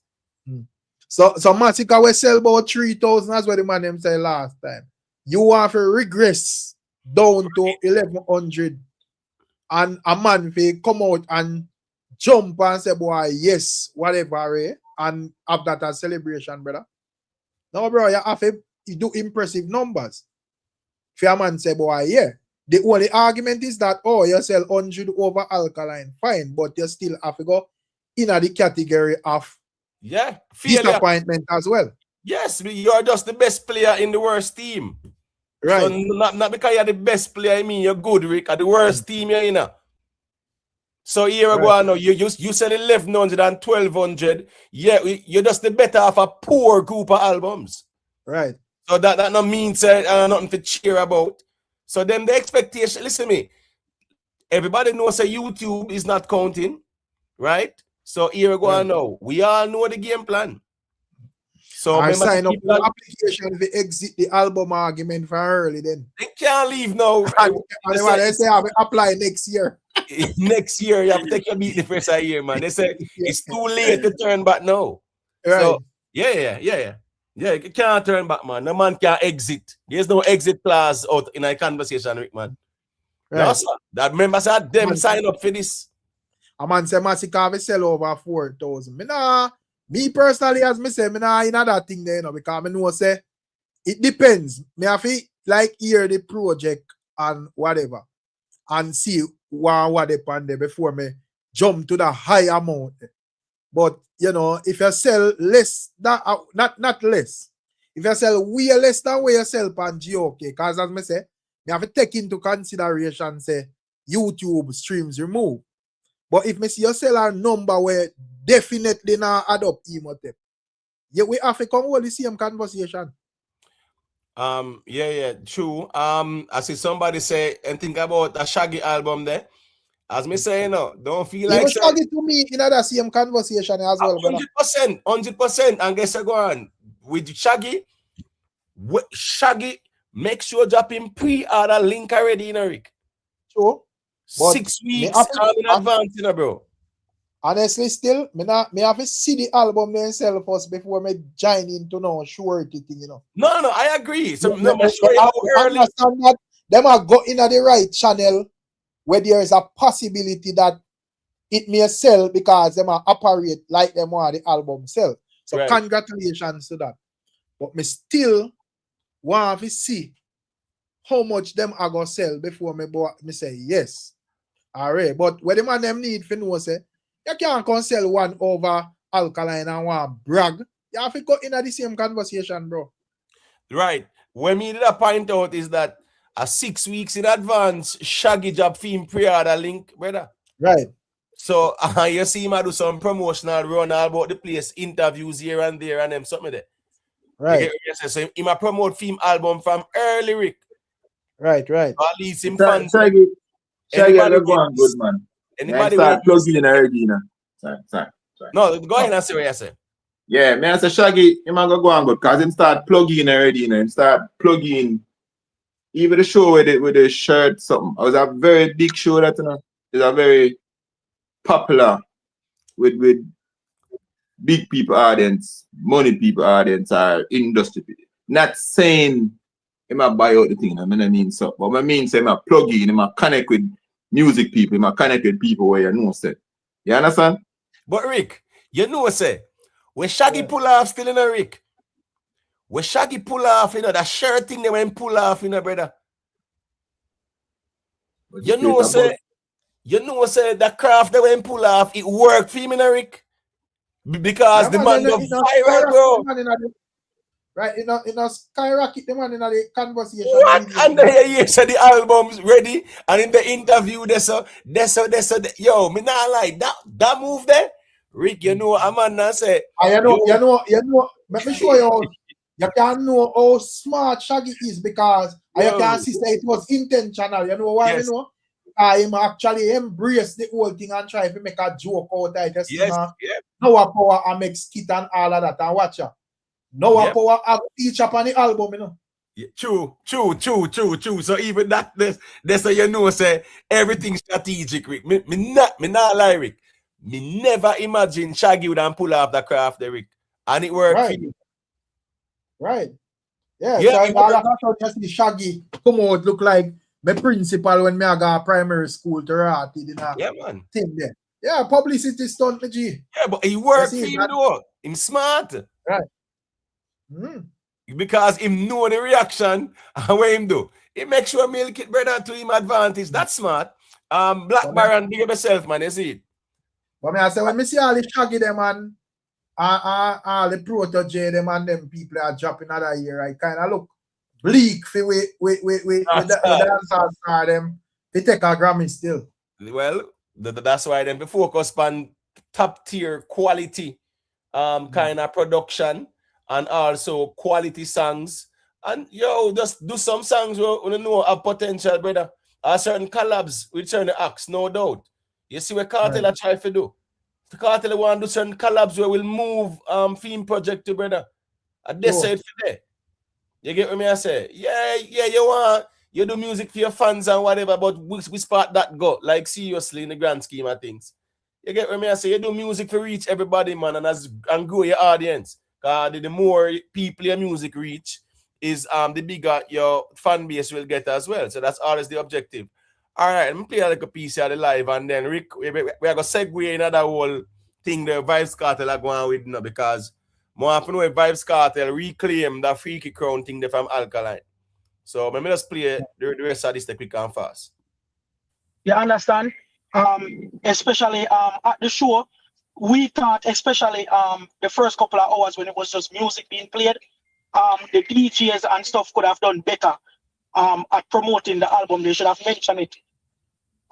So Masicka we sell about 3,000 as what the man them say last time. You have to regress down to 1100 and a man will come out and jump and say, boy, yes, whatever, and have that as celebration, brother. No, bro, you have to do impressive numbers. If a man say, boy, yeah, the only argument is that, oh, you sell 100 over Alkaline, fine, but you still have to go in the category of disappointment as well. Yes, you're just the best player in the worst team. Right. So not because you're the best player, I mean you're good, Rick. At the worst team you're in. So here we go now. You said 1100 and 1200. Yeah, you're just the better of a poor group of albums. Right. So that not means nothing to cheer about. So then the expectation, listen to me. Everybody knows that YouTube is not counting, right? So here we go now. We all know the game plan. So I sign up the application to exit the album argument for early then. They can't leave now. They say I will apply next year. Next year, you have to take your beat the first year, man. They say it's too late to turn back now. Right. So yeah, you can't turn back, man. No man can exit. There's no exit clause out in a conversation, Rick, man. Right. No, sir. That members had them sign up for this. A man say Masicka will sell over 4,000. Me personally, as me say, me nah in that thing there, you know, because me know say it depends. Me have to like hear the project and whatever and see what they pan there before me jump to the high amount. But you know, if you sell less, that not less. If you sell way less than where you sell pan GOK, because as me say, me have to take into consideration say YouTube streams remove. But if me see you sell a number where definitely not add up Imhotep, yeah, we have to come with the same conversation. Yeah, true. I see somebody say and think about a Shaggy album there. As me say, you know, don't feel like Shaggy to me in that same conversation as well. 100%. And guess I go on with Shaggy. Shaggy, make sure drop him pre-order link already, you know, Rick. Sure. 6 weeks in advance, you know, bro. Honestly, still, me have to see the album themselves first before me join into no surety thing, you know. No, I agree. So I understand that them are go in the right channel where there is a possibility that it may sell because them are operate like them want the album sell. So congratulations to that. But me still want to see how much them are gonna sell before me say yes. All right, but what the man them need for know say you can't come sell one over Alkaline and one brag. You have to go in the same conversation, bro. Right. When me did a point out is that 6 weeks in advance, Shaggy job film pre-order link, brother. Right. So you see him do some promotional run all about the place, interviews here and there and them something there. Right. So he might promote film album from early, Rick. Right. At least him fans. Shaggy go on good, man. Anybody start plugging in already, Sorry. No, go ahead and say what you say. Yeah, man, I say Shaggy, he might go on good because him start plugging already, him start plugging even the show with the shirt, something. It was a very big show that, is a very popular with big people audience, money people audience, or industry people. Not saying he might buy out the thing, I mean so. But I mean say he might plug in, he might connect with music people, he might connect with people where you know say. You understand? But Rick, you know say, when Shaggy pull off still in a Rick. When Shaggy pull off, that shirt thing they went pull off, brother. You know say that craft they went pull off, it worked for him, Rick. Because the man of viral, bro. Right, skyrocket the man in the conversation. What? And you said the album's ready, and in the interview, yo, me not like that move there. Rick, you know, a man now say, you know, let me show you. You can know how smart Shaggy is because you can see that it was intentional. You know why? Yes. You know? Him actually embrace the whole thing and try to make a joke out of it. Yes. Our power and make skit and all of that. And watch ya. No power have feature on the album, you know. Yeah, true. So even that's how you know say everything strategic, Rick. Me not lie, Rick. Me never imagine Shaggy would pull off the craft, Rick. And it worked for you. Right. Yeah, so all of see Shaggy come out look like my principal when me I got primary school to rat in man. Thing there. Yeah, publicity stunt, G. Yeah, but he worked for him though. Him smart. Right. Because him know the reaction and what him do. He makes sure milk it, brother, to him advantage. That's smart. Black Baron, big up yourself, man. You see it? But I say when me see all the Shaggy them and all the PROTOJE them and them people are dropping another year, I kind of look bleak for we dancehall star them. They take a Grammy still. Well, that's why them focus on top tier quality kind of production and also quality songs. And yo, just do some songs where you know have potential, brother. Certain collabs with certain acts, no doubt. You see what Kartel are trying to do. The Kartel want to do certain collabs where we'll move film project to, brother. And they say it for there. You get what I say? Yeah, you do music for your fans and whatever, but we spot that go, like seriously in the grand scheme of things. You get what I say? You do music to reach everybody, man, and grow your audience. Because the more people your music reach, is the bigger your fan base will get as well. So that's always the objective. All right, let me play a little piece of the live, and then Rick, we are going to segue another whole thing the VYBZ Kartel are going with now, because more often know VYBZ Kartel reclaim that Freaky crown thing from Alkaline. So let me just play the rest of this quick and fast. You understand? Especially at the show, we thought, especially the first couple of hours when it was just music being played, the DJs and stuff could have done better at promoting the album. They should have mentioned it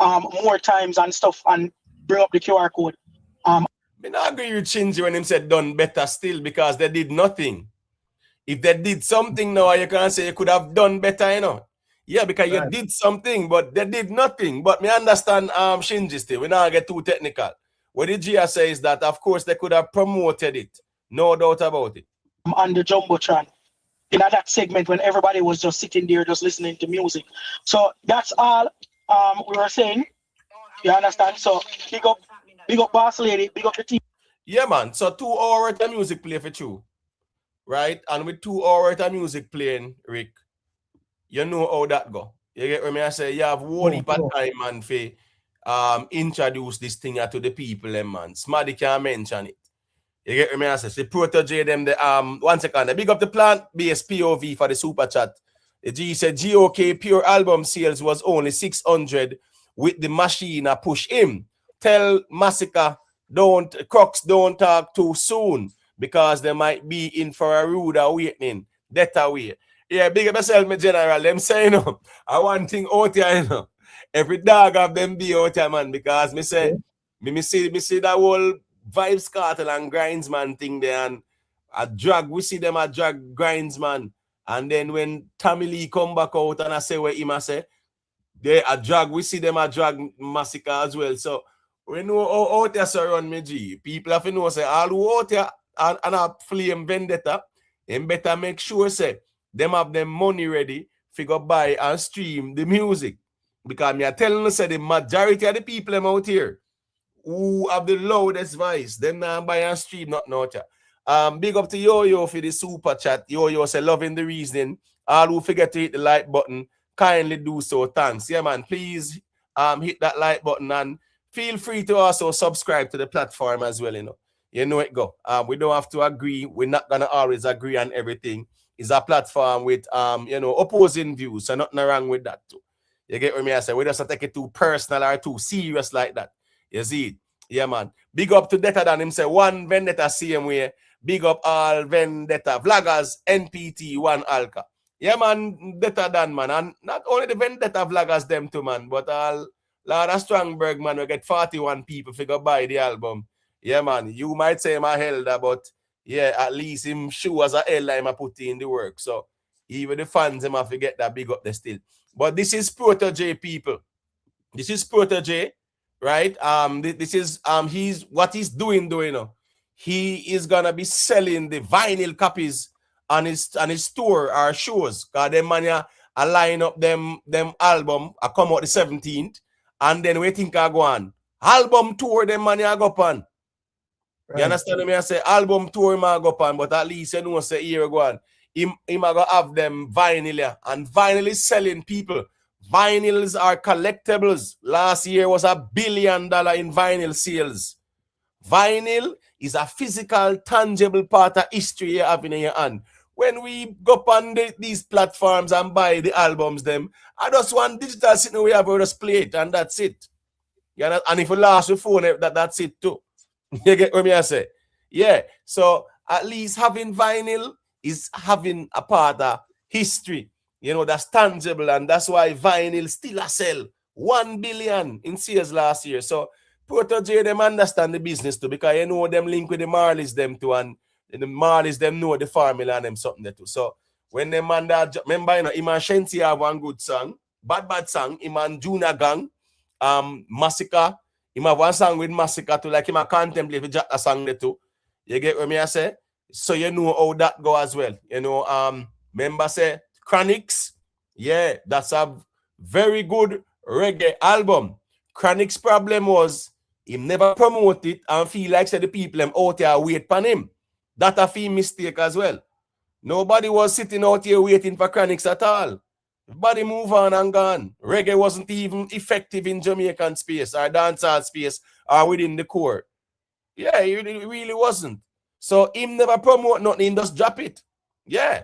more times and stuff and bring up the QR code. I agree with Shinji when him said done better still, because they did nothing. If they did something now, you can say you could have done better, you know. Yeah, because you did something, but they did nothing. But me understand Shinji still. We not get too technical. What the GIA says is that, of course, they could have promoted it. No doubt about it. On the Jumbotron, in that segment when everybody was just sitting there just listening to music. So that's all we were saying. You understand? So big up Boss Lady, big up the team. Yeah, man. So 2 hours of music play for you. Right? And with 2 hours of music playing, Rick, you know how that go. You get what I say? You have whole heap of time, man, for introduce this thing to the people, man. Smaddy can mention it. You get what I say? So PROTOJE them the 1 second. Big up the plant-based POV for the super chat. The G said GOK pure album sales was only 600 with the machine a push him. Tell Masicka Crocs don't talk too soon, because they might be in for a rude awakening. That way. Yeah, big up yourself, my general. Them say, you know, I want thing out here, you know. Every dog have them be out here, man, because me say, me see that whole VYBZ Kartel and Grindsman thing there, and we see them a drag Grindsman. And then when Tommy Lee come back out and I say what him say, they a drag, we see them a drag Masicka as well. So we know how out there surround me, G. People have to know, say, all who out here and a flame vendetta, and better make sure, say, them have them money ready to go buy and stream the music. Because me are telling you, say, the majority of the people them out here who have the loudest voice, them now buy and stream, not out here. Big up to Yo-Yo for the super chat. Yo-Yo say, loving the reasoning. All who forget to hit the like button, kindly do so. Thanks. Yeah, man, please hit that like button, and feel free to also subscribe to the platform as well, you know. You know it go. We don't have to agree. We're not gonna always agree on everything. It's a platform with you know, opposing views, so nothing wrong with that too. You get what I say? We just take it too personal or too serious like that. You see it? Yeah, man. Big up to Detta than him say one vendetta same way. Big up all vendetta vloggers, NPT, one Alka. Yeah, man, Detta than, man. And not only the vendetta vloggers them too, man, but all Lord of Strongberg, man, we get 41 people figure buy the album. Yeah, man. You might say my elder, but yeah, at least him show as a elder him put in the work. So even the fans him have to get that big up there still. But this is PROTOJE, people. This is PROTOJE, right? This is what he's doing, you know. He is gonna be selling the vinyl copies on his tour or shows. Cause them man I line up them album. I come out the 17th, and then we think I go on album tour. Them man I go on. Right. You understand me? I say album tour I go on, but at least you know say here go on. Him go have them vinyl, and vinyl is selling, people. Vinyls are collectibles. Last year was $1 billion in vinyl sales. Vinyl is a physical, tangible part of history you have in your hand. when we go on these platforms and buy the albums, them, I just want digital sitting we have to just play it and that's it. Yeah, and if you lost your phone, that's it too. You get what I say? Yeah. So at least having vinyl is having a part of history, you know, that's tangible, and that's why vinyl still a sell 1 billion in sales last year. So PROTOJE them understand the business too, because you know them link with the Marleys them too, and the Marleys them know the formula and them something there too. So when them man that remember, you know, Iman Shensi have one good song, bad song, Iman Junior Gang, Masicka, him have one song with Masicka too, like him a contemplate with a song there too. You get what me I say? So you know how that go as well. You know, remember say Chronics, yeah, that's a very good reggae album. Chronics' problem was he never promote it and feel like say the people them out here wait for him. That a fee mistake as well. Nobody was sitting out here waiting for Chronics at all. Everybody move on and gone. Reggae wasn't even effective in Jamaican space or dancehall space or within the core. Yeah, it really wasn't. So him never promote nothing, just drop it. Yeah.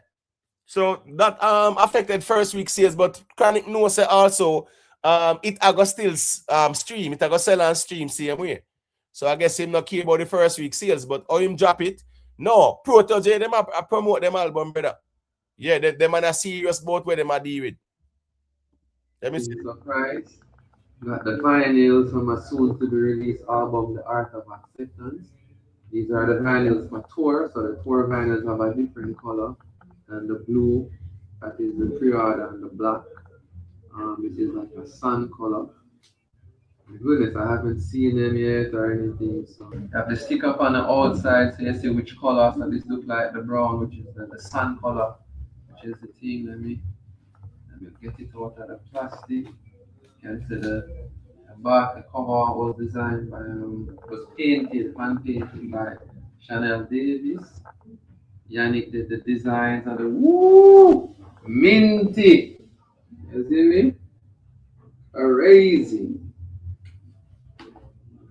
So that affected first week sales, but Chronic no say also it I go still stream, it I go sell and stream same way. So I guess him not care about the first week sales, but how him drop it? No, PROTOJE them I promote them album, brother. Yeah, them are serious about where them are deal with. Let me see. Surprise. Got the vinyls from a soon to be released album, The Art of Acceptance. These are the vinyls for tour, so the tour vinyls have a different color than the blue, that is the pre-order, and the black, which is like a sun color. My goodness, I haven't seen them yet or anything. So you have the sticker on the outside, so you see which color. So this looks like the brown, which is the sun color, which is the thing. Let me get it out of the plastic. You can see the back, the cover was designed by, was painted, hand painted by Chanel Davis. Yannick did the designs and the woo minty. You see me? Crazy.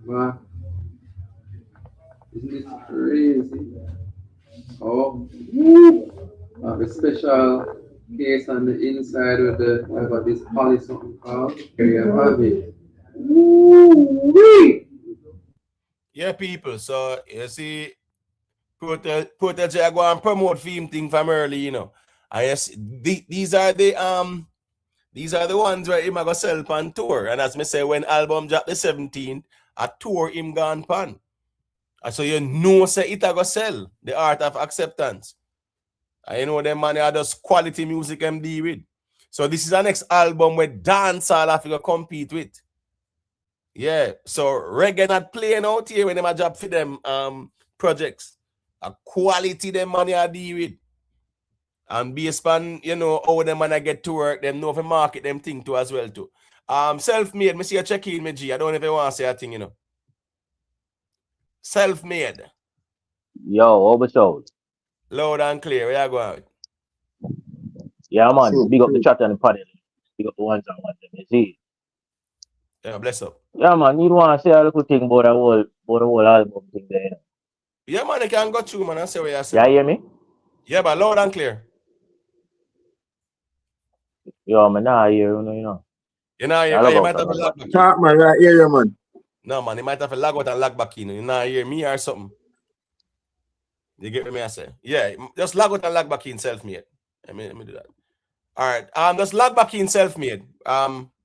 But isn't it crazy? Oh, woo! The special case on the inside with the whatever this poly something called. Here you have it. Woo-wee! Yeah, people. So you see, PROTOJE go and promote film thing from early, you know. I yes, these are the ones where him go sell pan tour. And as me say, when album drop the 17th, a tour him gone pan. And so you know say it go sell, The Art of Acceptance. I know them man are just quality music them deal with. So this is the next album where dancehall have to compete with. Yeah, so reggae not playing out here when them a job for them projects. A quality them money are deal with. And based on, you know, how them man get to work, them know if market them thing too as well too. Self-made, me see a check in me G. I don't know if you want to say a thing, you know. Self-made. Yo, over shows. Loud and clear, where you go out? Yeah, man. Big up the chat and the party. Big up the ones I want them. You see? Yeah, bless up. Yeah, man. You want to say a little thing about the whole album thing there. Yeah, man, you can go through, man, and say what you say. Yeah, hear me? Yeah, but loud and clear. Yo, man, nah, hear you know. You know, you might have to lag back. Talk, man, right here, you, man. No, man, you might have to lag out and lag back in. You know, hear me or something. You get what I say? Yeah, just lag out and lag back in self-made. Let me do that. All right. Just lag back in self-made.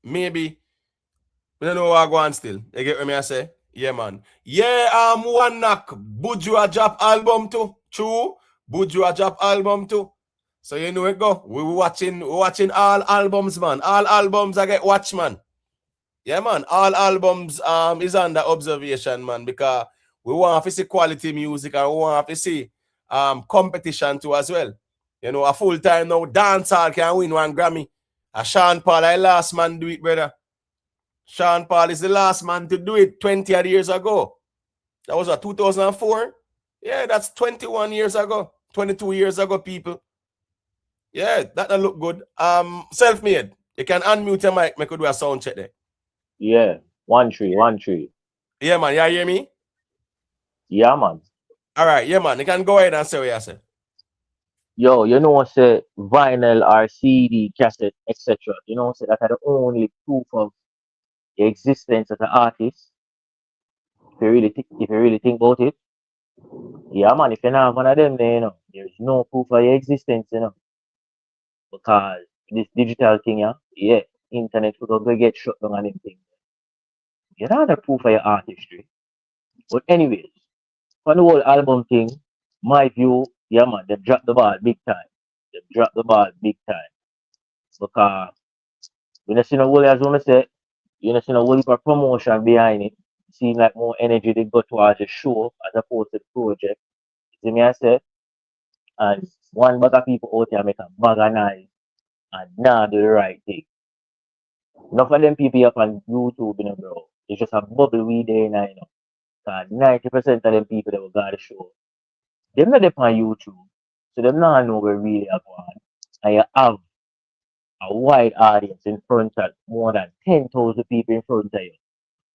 Maybe we don't know what I go on still. You get what I say? Yeah, man. Yeah, one knock. Bujua drop album too. True. Bujua drop album too. So you know it go. We're watching all albums, man. All albums I get watch, man. Yeah, man. All albums is under observation, man, because we want to see quality music and we want to see competition too as well. You know, a full time now dancehall can win one Grammy. Sean Paul, the last man do it, brother. Sean Paul is the last man to do it 20 years ago. That was 2004. Yeah, that's 21 years ago. 22 years ago, people. Yeah, that look good. Self-made. You can unmute your mic. I could do a sound check there. Yeah, 1 3, 1 3. Yeah, man. You hear me? Yeah, man. All right, yeah, man. You can go ahead and say what you say. Yo, you know, say vinyl or CD, cassette, etc. You know, say that are the only proof of the existence of an artist. If you really think about it, yeah, man. If you not have one of them, then you know, there's no proof of your existence, you know, because this digital thing, yeah, internet could go get shut down and everything. You don't have the proof of your artistry. But anyways, for the whole album thing, my view, yeah, man, they dropped the ball big time. They dropped the ball big time because you know, see no whole as I say, you know, see no whole heap of promotion behind it. Seem like more energy they go towards the show as opposed to the project. See me I say, and one bag of people out here make a bag of noise and now do the right thing. Enough of them people up on YouTube, you know, bro. It's just a bubble we there now, you know. Cause 90% of them people that will go to the show, them not up on YouTube, so them not know where really are going. And you have a wide audience in front of more than 10,000 people in front of you.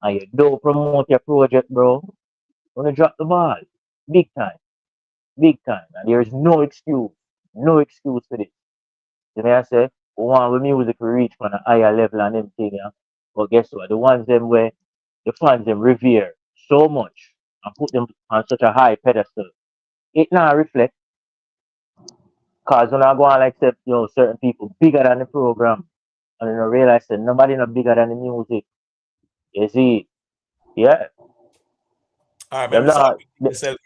And you don't promote your project, bro. You're gonna drop the ball. Big time. Big time. And there's no excuse. No excuse for this. You know what I say? We want the music to reach on a higher level and everything, yeah. But guess what? The ones them where the fans them revere so much and put them on such a high pedestal, it now reflect. Cause when I go on like say, you know, certain people bigger than the program and then I realize that nobody not bigger than the music. You see, yeah. All right, Them man. not,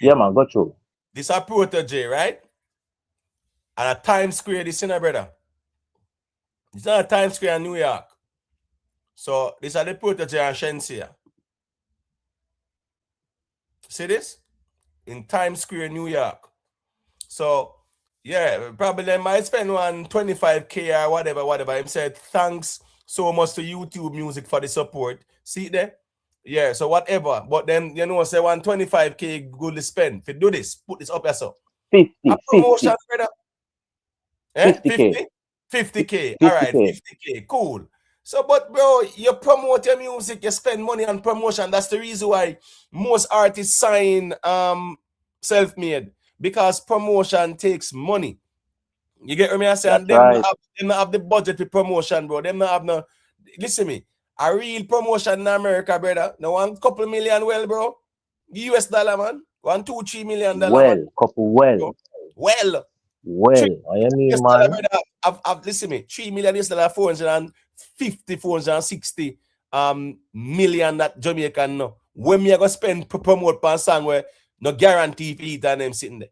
yeah, man, go through. This are PROTOJE, right? And a Times Square, this in a brother. This is not a Times Square in New York. So these are the PROTOJE and Shensia. See this? In Times Square, New York. So yeah, probably they might spend one 25K or whatever. Him said, thanks so much to YouTube Music for the support. See it there? Yeah, so whatever. But then, you know, say 125K good to spend. If you do this, put this up yourself. 50, promotion, brother. 50K. 50K. All right, 50K. Cool. So, but bro, you promote your music, you spend money on promotion. That's the reason why most artists sign self-made. Because promotion takes money. You get me? I say, and them not have the budget for promotion, bro. Them not have no. Listen me, a real promotion in America, brother. No one couple million, well, bro. US dollar, man. $1-3 million. Well. I mean, man. I've listen me, $3 million US dollar, 460 million that Jamaican no. When me I go spend promote per song where no guarantee for it and them sitting there.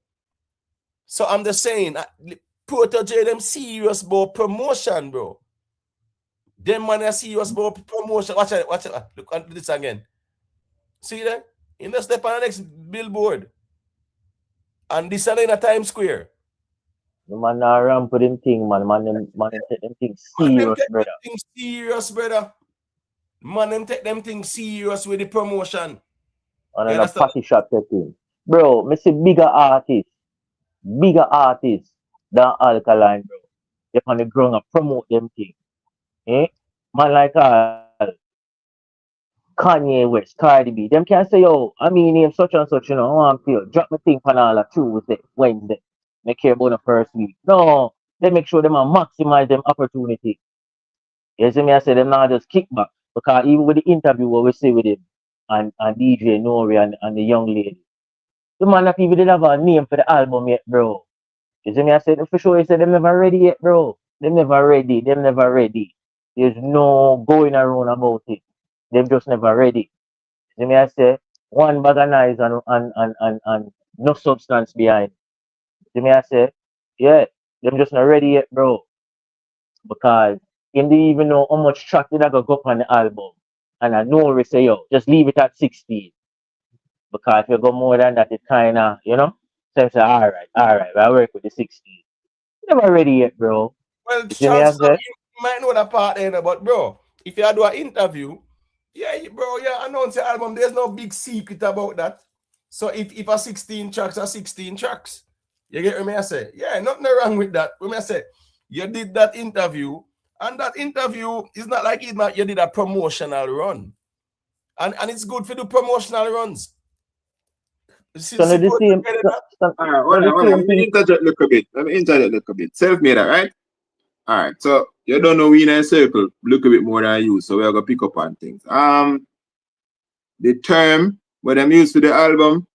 So I'm just saying, PROTOJE them serious about promotion, bro. Them man are serious about promotion. Watch it. Look at this again. See that? You know, step on the next billboard. And this is in a Times Square. The man not ramp with them thing, man. Man take them things serious, brother. Man, them take them things serious with the promotion. And then a party shop taking. Bro, me see bigger artists than Alkaline, bro. They on the ground and promote them things. Eh? Man like Kanye West, Cardi B. Them can say, yo, I mean name such and such, you know, I want to drop my thing on all Tuesday, Wednesday. Make care about the first week. No, they make sure them maximize them opportunity. You see me, I say them not just kick back. Because even with the interview what we see with him and DJ Nori and the young lady, the man not even did have a name for the album yet, bro. You see me, I said for sure, he said them never ready yet, bro. Them never ready. There's no going around about it. Them just never ready. You see me, I say one bag of knives and no substance behind. You see me, I say, yeah, them just not ready yet, bro. Because him didn't even know how much track did I go up on the album. And I know we say, yo, just leave it at 16. Because if you go more than that, it kind of, you know? So I say, all right, I work with the 16. Never ready yet, bro. Well, chances are you might know that part there, but bro, if you do an interview, bro, announce the album, there's no big secret about that. So if a 16 tracks are 16 tracks, you get what I say? Yeah, nothing wrong with that. When I say, you did that interview, and that interview is not like you did a promotional run. And it's good for the promotional runs. So now the same. Alright, let me interject a little bit. Self-made, right? Alright, so you don't know we in a circle, look a bit more than you, so we're gonna pick up on things. The term what I'm used for the album,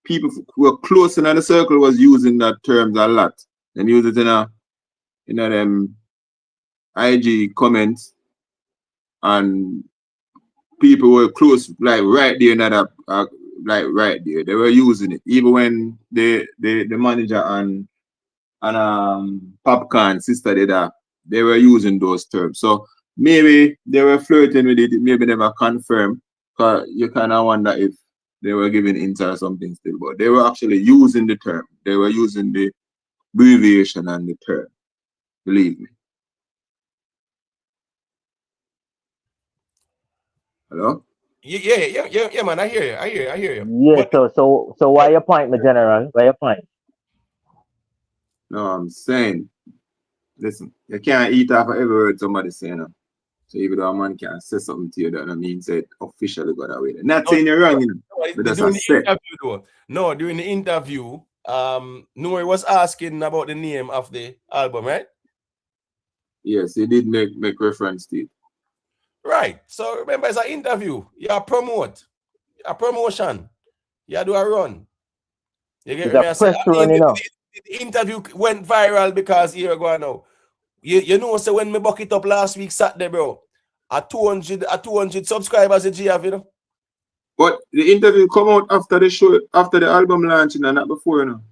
people who were close in the circle was using that terms a lot. Them use it in them IG comments, and people were close, like right there in that like right there. They were using it. Even when the manager and Popcorn sister did that, they were using those terms. So maybe they were flirting with it, maybe never confirmed. Cause you kinda wonder if they were giving into or something still, but they were actually using the term. They were using the abbreviation and the term. Believe me. Hello? Yeah, man. I hear you. Yeah. But, so why your point, my general? Why your point? No, I'm saying, listen, you can't eat off of every word somebody saying. No. So even though a man can say something to you, that means it officially got away. Not saying you're wrong, but that's a set. During the interview, Nori was asking about the name of the album, right? Yes, he did make reference to it. Right. So remember, it's an interview. You promote. A promotion. You do a run. You get me? The interview went viral because here we go now. You know, so when me buck it up last week Saturday, bro, at 200 subscribers a GF, you know. But the interview come out after the show, after the album launching, and not before, you know.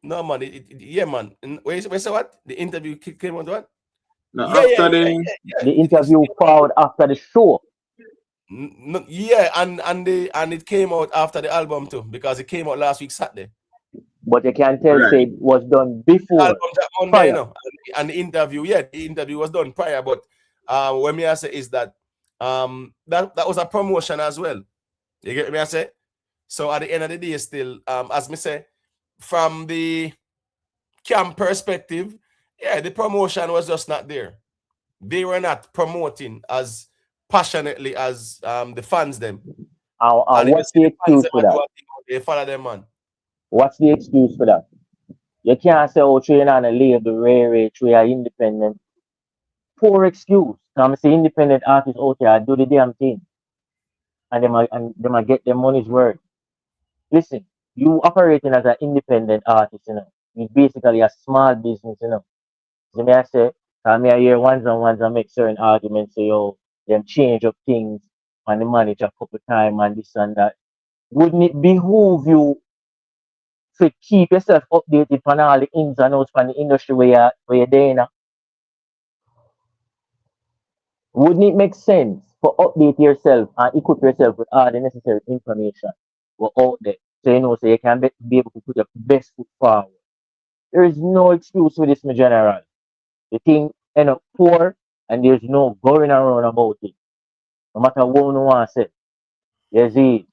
No, man. Yeah, man. Wait, say what? The interview came out what? No, after the interview followed after the show. No, yeah, and it came out after the album too, because it came out last week Saturday. But you can tell say it was done before. Monday, you know, and the interview was done prior. But what me I say is that that was a promotion as well. You get me I say? So at the end of the day, still, as me say, from the camp perspective, yeah, the promotion was just not there. They were not promoting as passionately as the fans them. What's the excuse for that? They follow them, man. What's the excuse for that? You can't say, oh, you're on a label, rare, you are independent. Poor excuse. I'm saying independent artists out there do the damn thing. And they might get their money's worth. Listen, you operating as an independent artist, you know. It's basically a small business, you know. So may I say, come here once and make certain arguments, say, oh, them change up things and the manager a couple time and this and that. Wouldn't it behoove you to keep yourself updated on all the ins and outs from the industry where you're there now? Wouldn't it make sense for update yourself and equip yourself with all the necessary information out there, so you can be able to put your best foot forward? There is no excuse for this, my general. The thing end up poor and there's no going around about it. No matter what you want to say. You see.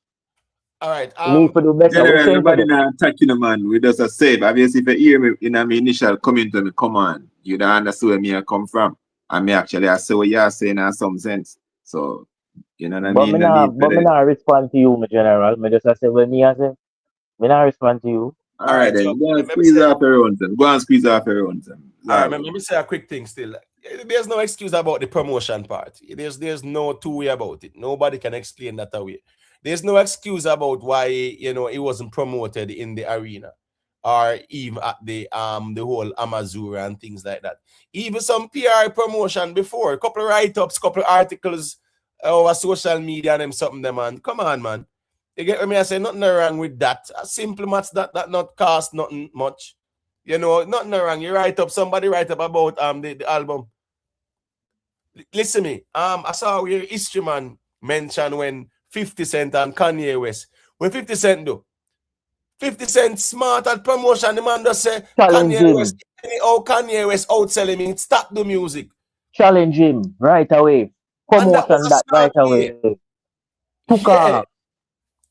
All right. You need to do better. General, nobody not attacking the man. We just a save. Obviously, if you hear me in my initial comment to me, come on, you don't understand where me I come from. And me actually I say what you're saying in some sense. So, you know what I mean? But me not respond to you, my general. Me just say what me I say. Me not respond to you. All right, then. Go and squeeze off your own time. All right, let me say a quick thing still. There's no excuse about the promotion part. There's no two way about it. Nobody can explain that away. There's no excuse about why, you know, it wasn't promoted in the arena or even at the whole Amazura and things like that. Even some PR promotion before, a couple of write-ups, couple of articles over social media and something them, man. Come on, man. You get me? I say nothing wrong with that. A simple match that not cost nothing much. You know, nothing wrong. You somebody write up about the album. Listen me. I saw your history man mention when 50 Cent and Kanye West. When 50 Cent do? 50 Cent smart at promotion. The man just say Kanye West outselling me. Stop the music. Challenge him right away. Promotion that right away. Took off.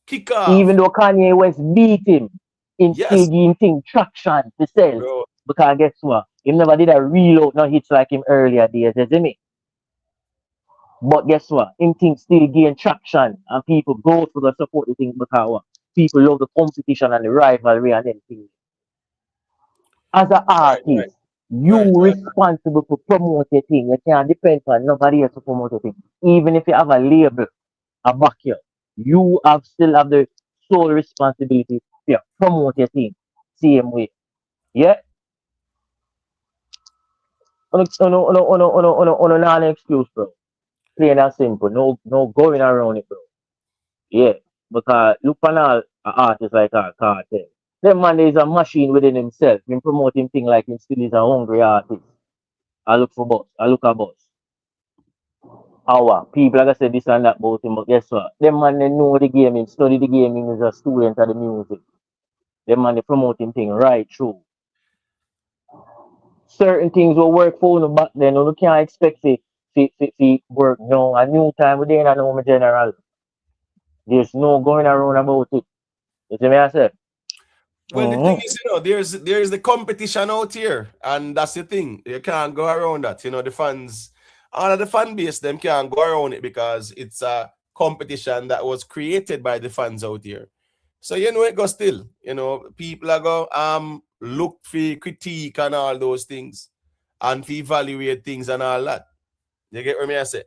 Kick off. Even though Kanye West beat him, still giving thing traction to sell. Bro. Because guess what? He never did a reload no hits like him earlier days, isn't it? But guess what? Him thing still gain traction and people go to the support the thing because what? people love the competition and the rivalry and everything. As an artist, you responsible for promote your thing. You can't depend on nobody else to promote your thing. Even if you have a label, a back you, you still have the sole responsibility to promote your thing. Same way. Yeah? No excuse, bro. Plain and simple. No going around it, bro. Yeah. Because look on all artists like our Kartel. Them man is a machine within himself. Him promoting thing like him still is a hungry artist. I look for boss. I look at boss. Our people, like I said, this and that about him, but guess what? Them man, they know the game, him study the game, him is a student of the music. Them man, they promoting thing right through. Certain things will work for you back then, you can't expect it work now. A new time, we don't know my general. There's no going around about it. You see me, I said? Well, the thing is, there's the competition out here, and that's the thing. You can't go around that. The fans, all of the fan base, them can't go around it because it's a competition that was created by the fans out here. So it goes still. People are go look for critique and all those things, and for evaluate things and all that. You get what I say?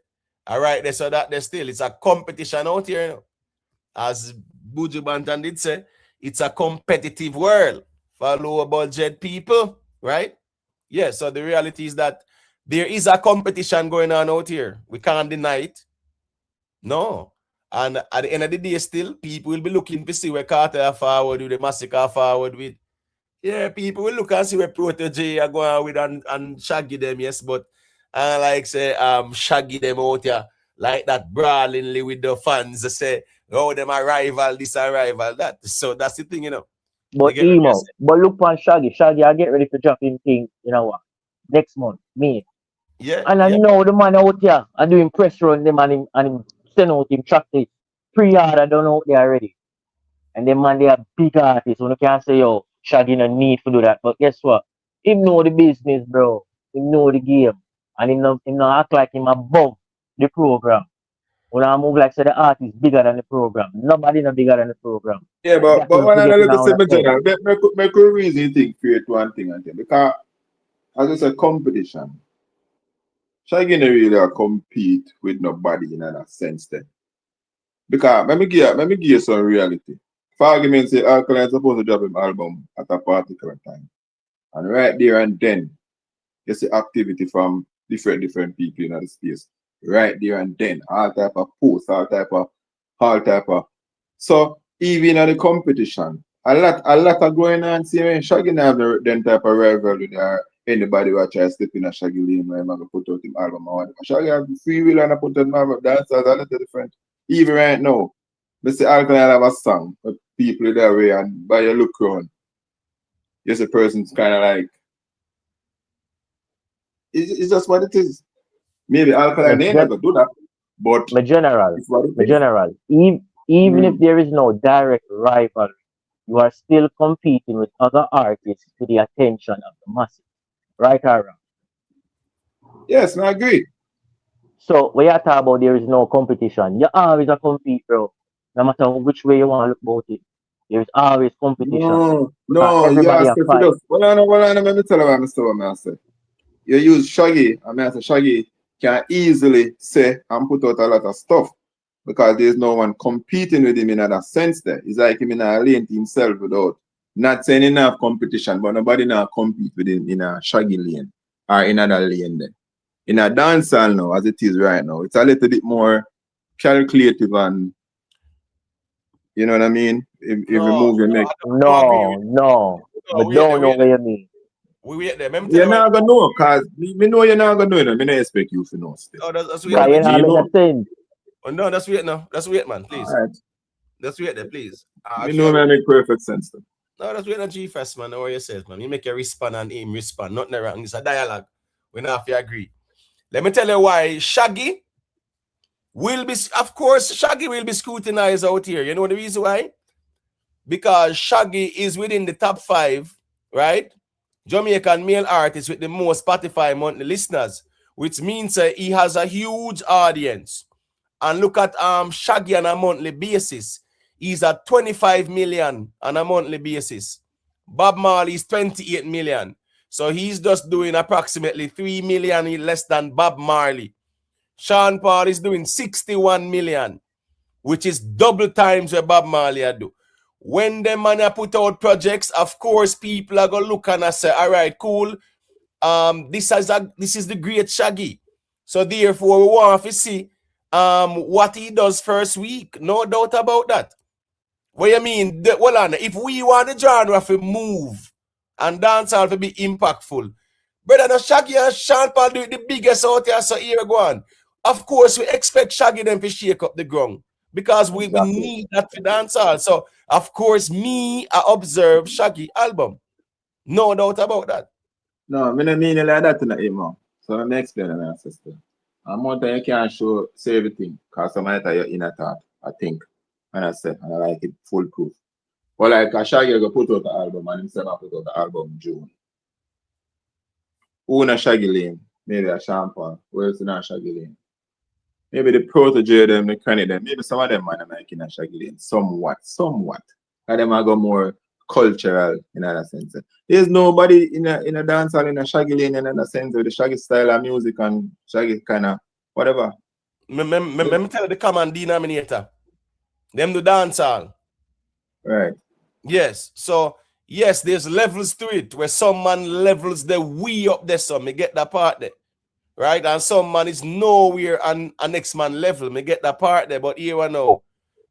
All right, so that there's still it's a competition out here. As Buju Bantan did say. It's a competitive world for lower budget people, right? Yeah, so the reality is that there is a competition going on out here. We can't deny it. No. And at the end of the day, still, people will be looking to see where Kartel forward with, the Masicka forward with. Yeah, people will look and see where PROTOJE are going with and shaggy them, yes, but like say, shaggy them out here like that brawlingly with the fans. They say, oh, them a rival, this a rival, that. So that's the thing, But but look on Shaggy. Shaggy, I get ready to drop him thing, next month, May. Yeah. And I know the man out here, I doing press run them and him send out him track it. Pre-order done out there already. And them man, they are big artists. You can't say, yo, Shaggy no need to do that. But guess what? Him know the business, bro. Him know the game. And him no act like him above the program. When I move like say the artist bigger than the program. Nobody no bigger than the program. Yeah, but when I look at the general, make a reason thing create one thing and thing. Because as I said, competition. Shaggy no really compete with nobody in that sense then. Because let me give you some reality. For argument's sake, Alkaline is supposed to drop him album at a particular time. And right there and then, you see activity from different people in the space. Right there and then, all type of posts, all type of. So even in the competition, a lot of going on. See, when Shaggy have them type of rivalry there. Anybody who try to step in a Shaggy lane, where I'm going to put out him album or whatever. Shaggy have free will and I put out him album. That's a little different. Even right now, Mr. Alkaline have a song with people that way, and by your look around, yes, a person's kind of like, it's just what it is. Maybe Alkaline ain't never do that, but my general, even if there is no direct rivalry, you are still competing with other artists for the attention of the masses, right or wrong? Yes, I agree. So when you talk about there is no competition, you always a compete, bro. No matter which way you want to look about it, there is always competition. No, everybody yes, fight. Well, let me tell you what I say. You use Shaggy, I say Shaggy can easily say and put out a lot of stuff because there's no one competing with him in that sense there. It's like him in a lane to himself without not saying enough competition, but nobody now compete with him in a Shaggy lane or in another lane there. In a dancehall now, as it is right now, it's a little bit more calculative and you know what I mean? If you move your neck. No. But don't know what you mean. We wait there. You're not gonna know, cause me know you're not gonna know it. I don't expect you to know still. Oh, that's weird. Oh no, that's weird now. That's weird, man. Please. All right. That's weird there, please. You know that make perfect sense though. No, that's weird on G-Fest, man. Know what you said, man. You make a respond and him respond. Nothing wrong. It's a dialogue. We not have to agree. Let me tell you why Shaggy will be, of course, Shaggy will be scrutinized out here. You know the reason why? Because Shaggy is within the top 5, right? Jamaican male artist with the most Spotify monthly listeners, which means he has a huge audience. And look at Shaggy on a monthly basis. he's at 25 million on a monthly basis. Bob Marley is 28 million. So he's just doing approximately 3 million less than Bob Marley. Sean Paul is doing 61 million, which is double times what Bob Marley do. When the man put out projects, of course, people are gonna look and say, all right, cool. This is the great Shaggy. So therefore, we want to see what he does first week. No doubt about that. What you mean? Well, if we want the genre to move and dancehall to be impactful, brother, no Shaggy and Sean Paul do it the biggest out here, so here go on. Of course, we expect Shaggy them to shake up the ground because we need that for dancehall. So, of course, I observe Shaggy album. No doubt about that. No, I don't mean it like that tonight, man. So let me explain to my sister. I'm not you can't say everything because some of your inner thought, I think. And I said, and I like it foolproof. But like a Shaggy go put out the album and himself I put out the album in June. Who in a Shaggy lane? Maybe a Sean Paul. Where's in a Shaggy lane? Maybe the PROTOJE them, the Cranny them, maybe some of them man are making a Shaggy lane. Somewhat. And them are go more cultural in that sense. There's nobody in a dancehall in a Shaggy lane in that sense with the Shaggy style of music and Shaggy kind of whatever. Let me tell you the common denominator. Them do dancehall. Right. Yes. So yes, there's levels to it where some man levels the way up there, so me get that part there. Right? And some man is nowhere on a next man level. Me get that part there, but here I know.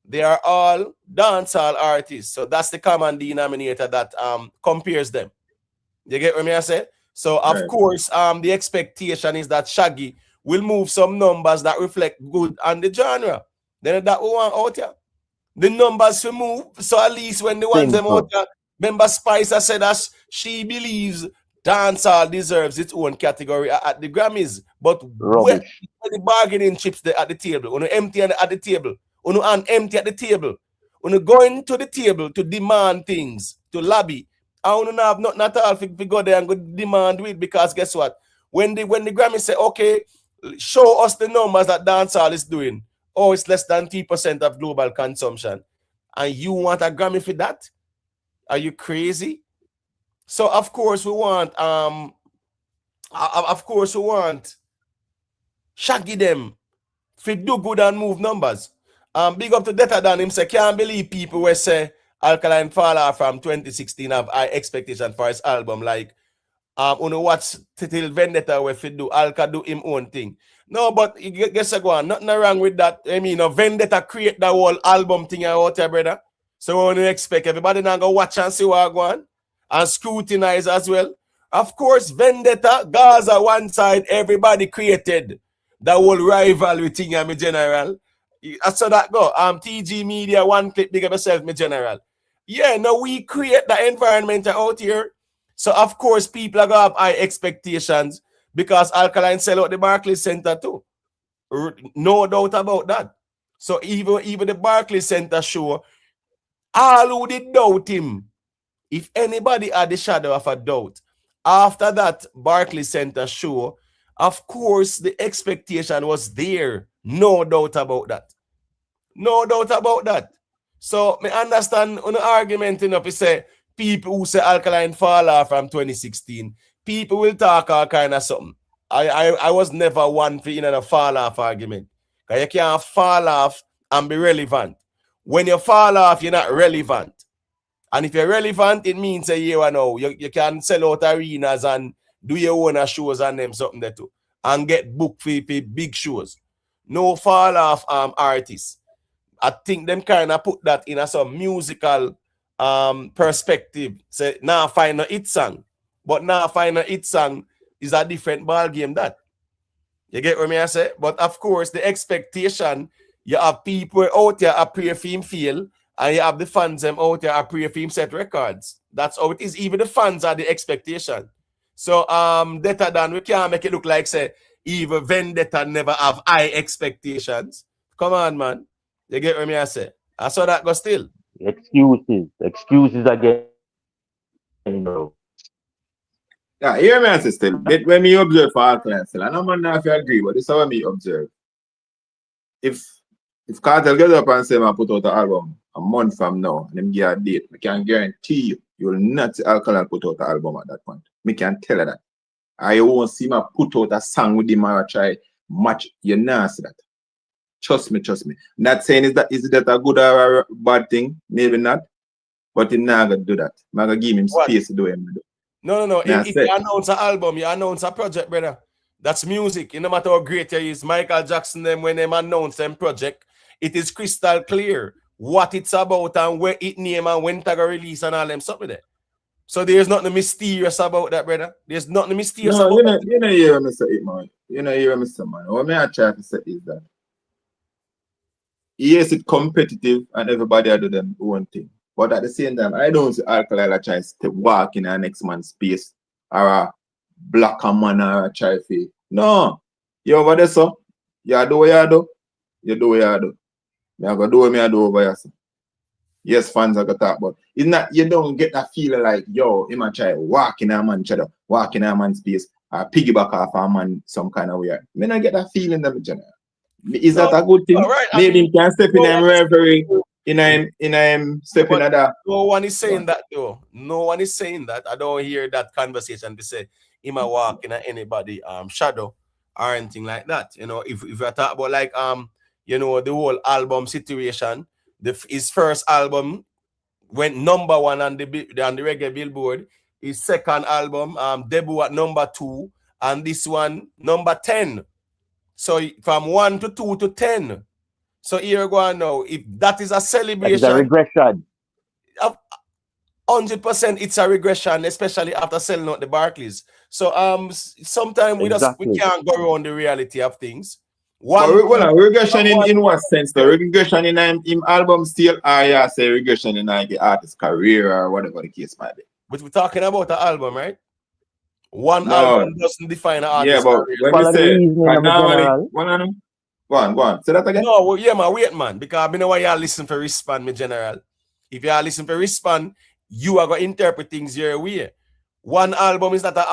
They are all dancehall artists. So that's the common denominator that compares them. You get what I say? So of course, the expectation is that Shaggy will move some numbers that reflect good on the genre. Then that we want out here. The numbers will move. So at least when the ones them out here, remember Spicer said that she believes dancehall deserves its own category at the Grammys. But when the bargaining chips at the table, when empty at the table, when empty at the table, when going to the table to demand things, to lobby, I don't have nothing at all if we go there and go demand with, because guess what? When the Grammy say, okay, show us the numbers that dancehall is doing. Oh, it's less than 3% of global consumption. And you want a Grammy for that? Are you crazy? So of course we want Shaggy them if do good and move numbers. Big up to Data Dan, him say can't believe people will say Alkaline fall off from 2016 have high expectation for his album. Like watch till Vendetta where do Alka do him own thing. No, but guess what? Nothing wrong with that. I mean, Vendetta create that whole album thing out there, brother. So we don't expect everybody now go watch and see what go on and scrutinize as well. Of course, Vendetta, Gaza one side, everybody created that whole rivalry thing, in general. I saw that go. TG Media, one clip, big up yourself, my general. Yeah, no, we create the environment out here. So, of course, people are going to have high expectations because Alkaline sell out the Barclays Center too. No doubt about that. So, even the Barclays Center show, all who did doubt him, if anybody had the shadow of a doubt, after that Barclays Center show, of course, the expectation was there. No doubt about that. No doubt about that. So, me understand on the argument, you say people who say Alkaline fall off from 2016, people will talk all kind of something. I was never one for a fall off argument. Because you can't fall off and be relevant. When you fall off, you're not relevant. And if you're relevant, it means you can sell out arenas and do your own shows and them something there too. And get booked for big shows. No fall off artists. I think them kind of put that in some musical perspective. Say, now find a hit song. But now find a hit song is a different ball game that. You get what I say? But of course, the expectation, you have people out there a pray for him fail, and you have the fans them out there a pray for him set records. That's how it is. Even the fans are the expectation. So Data Dan, we can't make it look like say even Vendetta never have high expectations. Come on, man. You get what I say? I saw that go still. Excuses again, bro. Yeah, hear me, sister. When me observe for Alkaline still, I don't know if you agree, but this is how me observe. If Kartel get up and say, man, put out an album a month from now, and them give a date, I can guarantee you will not see Alkaline put out an album at that point. I can tell you that. I won't see him put out a song with him or try match. You know that. Trust me. Not saying is that a good or a bad thing? Maybe not. But he's not gonna do that. I'm gonna give him space to do it. No. If you announce an album, you announce a project, brother. That's music. No matter how great it is, Michael Jackson, them when them announce them project, it is crystal clear what it's about and where it name and when to release and all them stuff with it. So there's nothing mysterious about that, brother. There's nothing mysterious about that. You know, hear me say it, man. You know, hear me say, man. What I try to say is that yes, it's competitive and everybody do them own thing. But at the same time, I don't see Alkaline try to walk in our next man's space or a black man or a try to. No. You over there, so you do what you do. You do what you do. I go do what I do over here. So. Yes, fans are gonna talk, but it's not, you don't get that feeling like, yo, he might try walk in a man's shadow, walk in a man's space, or piggyback off a man some kind of way. I mean, I get that feeling that general. Is that a good thing? Right. Maybe he can step in a reverie, in a step in that. No one is saying that though. No one is saying that. I don't hear that conversation to say he might walk in anybody shadow or anything like that. You know, if we talk about like you know, the whole album situation, his first album went #1 on the reggae Billboard. His second album debut at #2, and this one #10. So from 1 to 2 to 10. So here we go now. If that is a celebration, it's a regression. 100% it's a regression, especially after selling out the Barclays. So sometimes we can't go around the reality of things. Regression in what sense? The regression in him album still, yeah, say regression in the artist's career or whatever the case might be. But we're talking about the album, right? One album doesn't define an artist's career. Yeah, but when we say normally, go on. Say that again. No, well, yeah, man, wait, man, because I know why y'all listen for respond, me general. If y'all listen for respond, you are gonna interpret things your way. One album is not an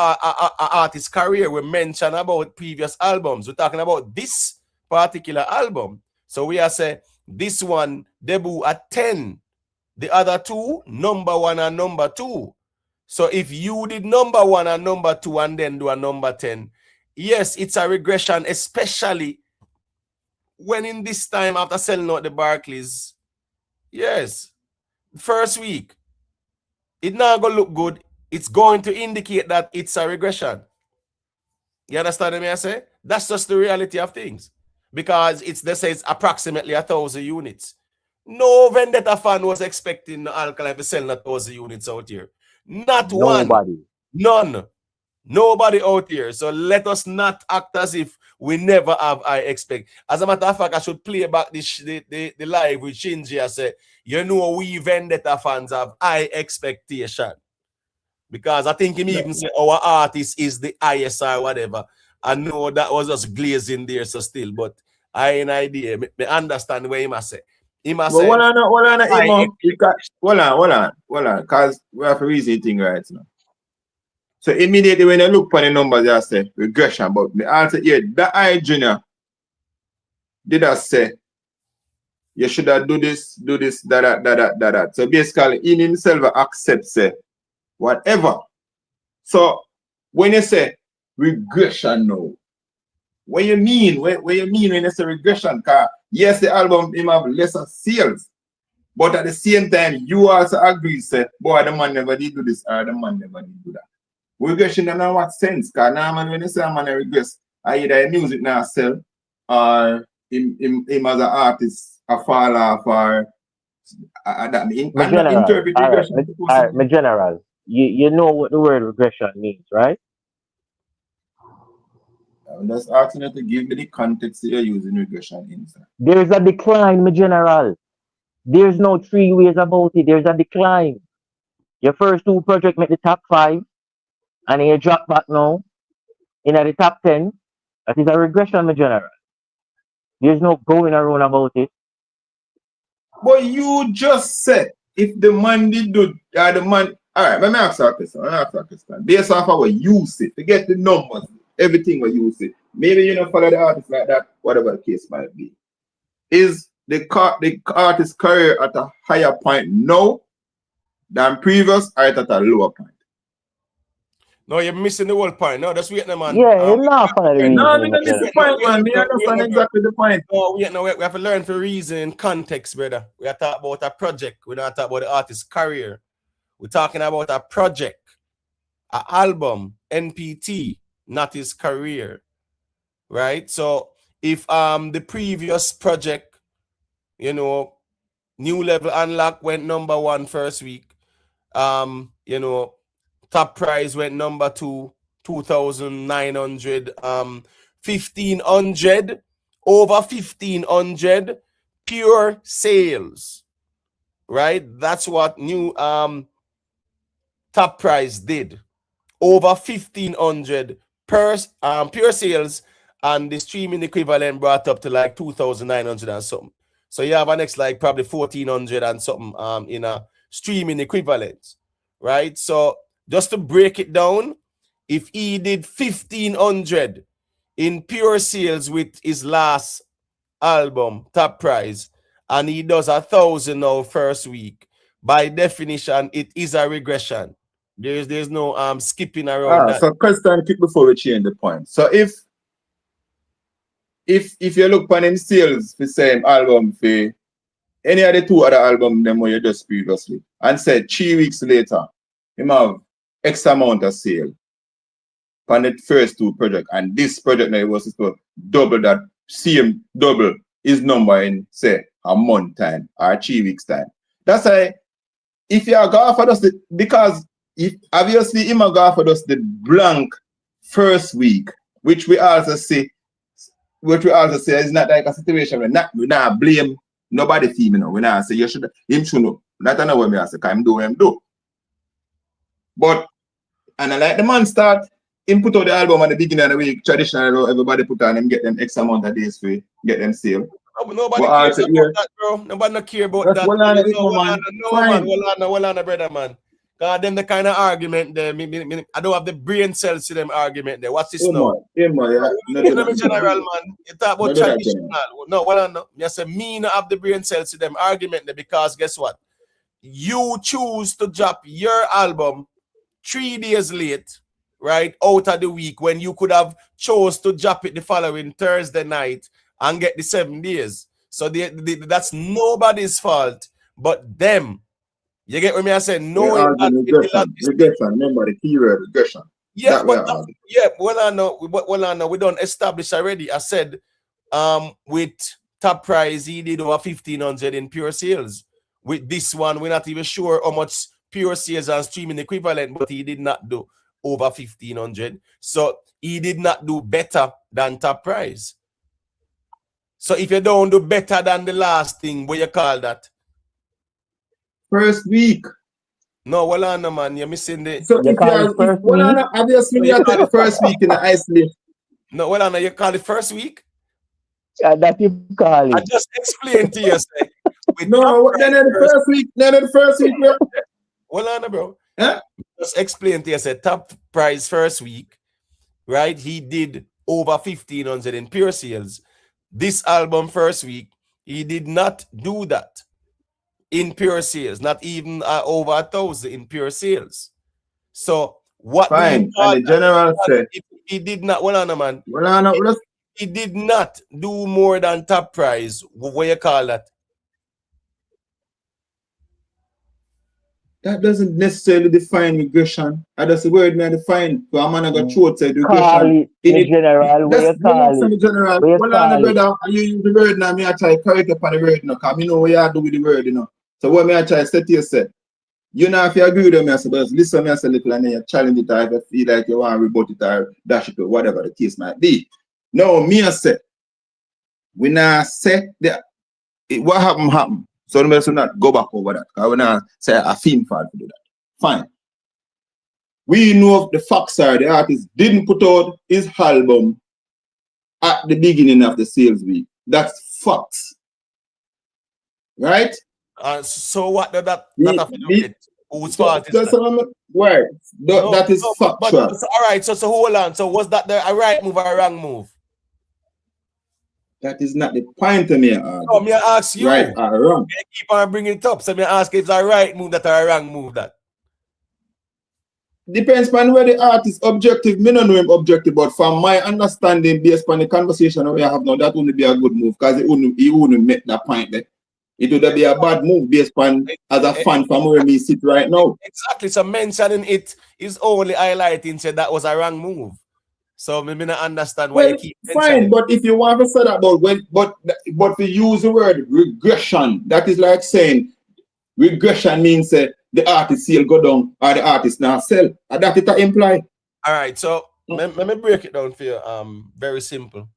artist's career. We mentioned about previous albums. We're talking about this particular album. So we are saying this one debut at 10. The other two, #1 and #2. So if you did #1 and #2 and then do a #10, yes, it's a regression, especially when in this time after selling out the Barclays. Yes, first week, it's not going to look good. It's going to indicate that it's a regression. You understand what I say? That's just the reality of things. Because they say it's approximately 1,000 units. No Vendetta fan was expecting Alkaline to sell 1,000 units out here. Not one. None. Nobody out here. So let us not act as if we never have I expect. As a matter of fact, I should play back the live with Shinji. I say, you know, we Vendetta fans have high expectation. Because I think him even say our artist is the highest or whatever. I know that was just glazing there, so still, but I ain't idea. Me understand where he must say. He must say, hold on, because we have a reason thing right now. So immediately when you look for the numbers, you say regression, but me also hear that I Junior did I say you should have do this, that. So basically, he himself accepts whatever. So when you say regression now, what you mean? What you mean when you say regression? Because yes, the album him have lesser sales, but at the same time, you also agree, say, boy, the man never did do this, or the man never did do that. Regression doesn't know what sense, because now man, when you say a man regress, either the music now sell, or him as an artist a fall off, or that mean interpret regression. All right, my general. You know what the word regression means, right? I'm just asking you to give me the context that you're using regression in. There's a decline, my general. There's no three ways about it. There's a decline. Your first two projects make the top 5, and then you drop back now in the top 10. That is a regression, my general. There's no going around about it. But you just said if the man did do the man. All right, let me ask you a question. Based off of what you say, forget the numbers, everything what you say. Maybe you don't follow the artist like that, whatever the case might be. Is the artist's career at a higher point now than previous, or at a lower point? No, you're missing the whole point. No, that's Vietnam, man. Yeah, enough for the reason. No, me not miss the point, man. Me understand exactly the point. No, we have to learn for reason in context, brother. We are talking about a project. We're not talking about the artist's career. We're talking about a project, an album, NPT, not his career, right? So if the previous project, you know, New Level Unlock went #1 first week, you know, Top Prize went #2, 2,900, 1,500, over 1,500 pure sales, right? That's what new Top Prize did. Over 1,500 pure sales, and the streaming equivalent brought up to like 2,900 and something. So you have an next like probably 1,400 and something in a streaming equivalent, right? So just to break it down, if he did 1,500 in pure sales with his last album, Top Prize, and he does 1,000 now first week, by definition, it is a regression. There's no skipping around that. So question quick before we change the point. So if you look on him sales the same album for any of the two other albums them where you just previously, and said 3 weeks later, him have X amount of sale on the first two projects, and this project now was supposed to double that, same double his number in say a month time or 3 weeks time. That's why if you are going for us, because if obviously him are going for us the blank first week, which we also say is not like a situation where we not blame nobody team, you know. We not say you should him should know. That I know what me say, him do. But and I like the man start him put out the album at the beginning of the week, traditionally everybody put on him get them X amount of days for get them sale. Nobody cares about that, bro. Nobody no care about that. Hold on, brother, man. God, them the kind of argument there. I don't have the brain cells to them argument there. What's this now? General, man. You talk about traditional. No, well, no. I say me not have the brain cells to them argument there, because guess what? You choose to drop your album 3 days late, right, out of the week, when you could have chose to drop it the following Thursday night and get the 7 days. So that's nobody's fault but them. You get what me I say? Knowing that regression. Remember the keyword regression. Yeah, well I know we don't establish already. I said with Top Prize he did over 1,500 in pure sales. With this one, we're not even sure how much pure sales and streaming equivalent, but he did not do over 1,500. So he did not do better than Top Prize. So if you don't do better than the last thing, what you call that? First week. No, well on no man, you're missing the. So obviously you take the first week in the isolation. No, well on you call it first week? That you call it. I just explained to you, say. No, then the first week, bro. Well on bro. Huh? Just explain to you, say Top Prize first week, right? He did over 1,500 in pure sales. This album first week, he did not do that in pure sales, not even over 1,000 in pure sales. So what? Fine. And the general said he did not. Well, on man. He did not do more than Top Prize. What you call that? That doesn't necessarily define regression. That's the word I define. So I'm gonna go through say regression. In general, what you call it? General. Well, on brother, you use the word now. Me I try correct upon the word now, because me know what you do with the word, you know. So what me I try say to you say, you know if you agree with me, I say, but listen me I say little and then you challenge it, or if you feel like you want to rebut it or dash it or whatever the case might be. No, me I say, we now say that what happened. So the will not go back over that. I will not say a theme for to do that. Fine. We know the facts are the artist didn't put out his album at the beginning of the sales week. That's facts. Right? So what did that have to do with it? Whose fault is that? Word. That is factual. All right, so hold on. So was that a right move or a wrong move? That is not the point of me. No, me ask you. Right or wrong. You keep on bringing it up. So me ask if it's a right move that or a wrong move that. Depends on where the artist objective. Me don't know him objective, but from my understanding, based on the conversation we have now, that wouldn't be a good move because he wouldn't make that point there. It would be a bad move based on as a fan from where me sit right now. Exactly. So mentioning it is only highlighting said that was a wrong move. So maybe not understand why you keep mentioning. Fine, but if you want to say that about but to use the word regression, that is like saying regression means the artist sale go down or the artist now sell. That it imply. All right, so let me break it down for you. Very simple.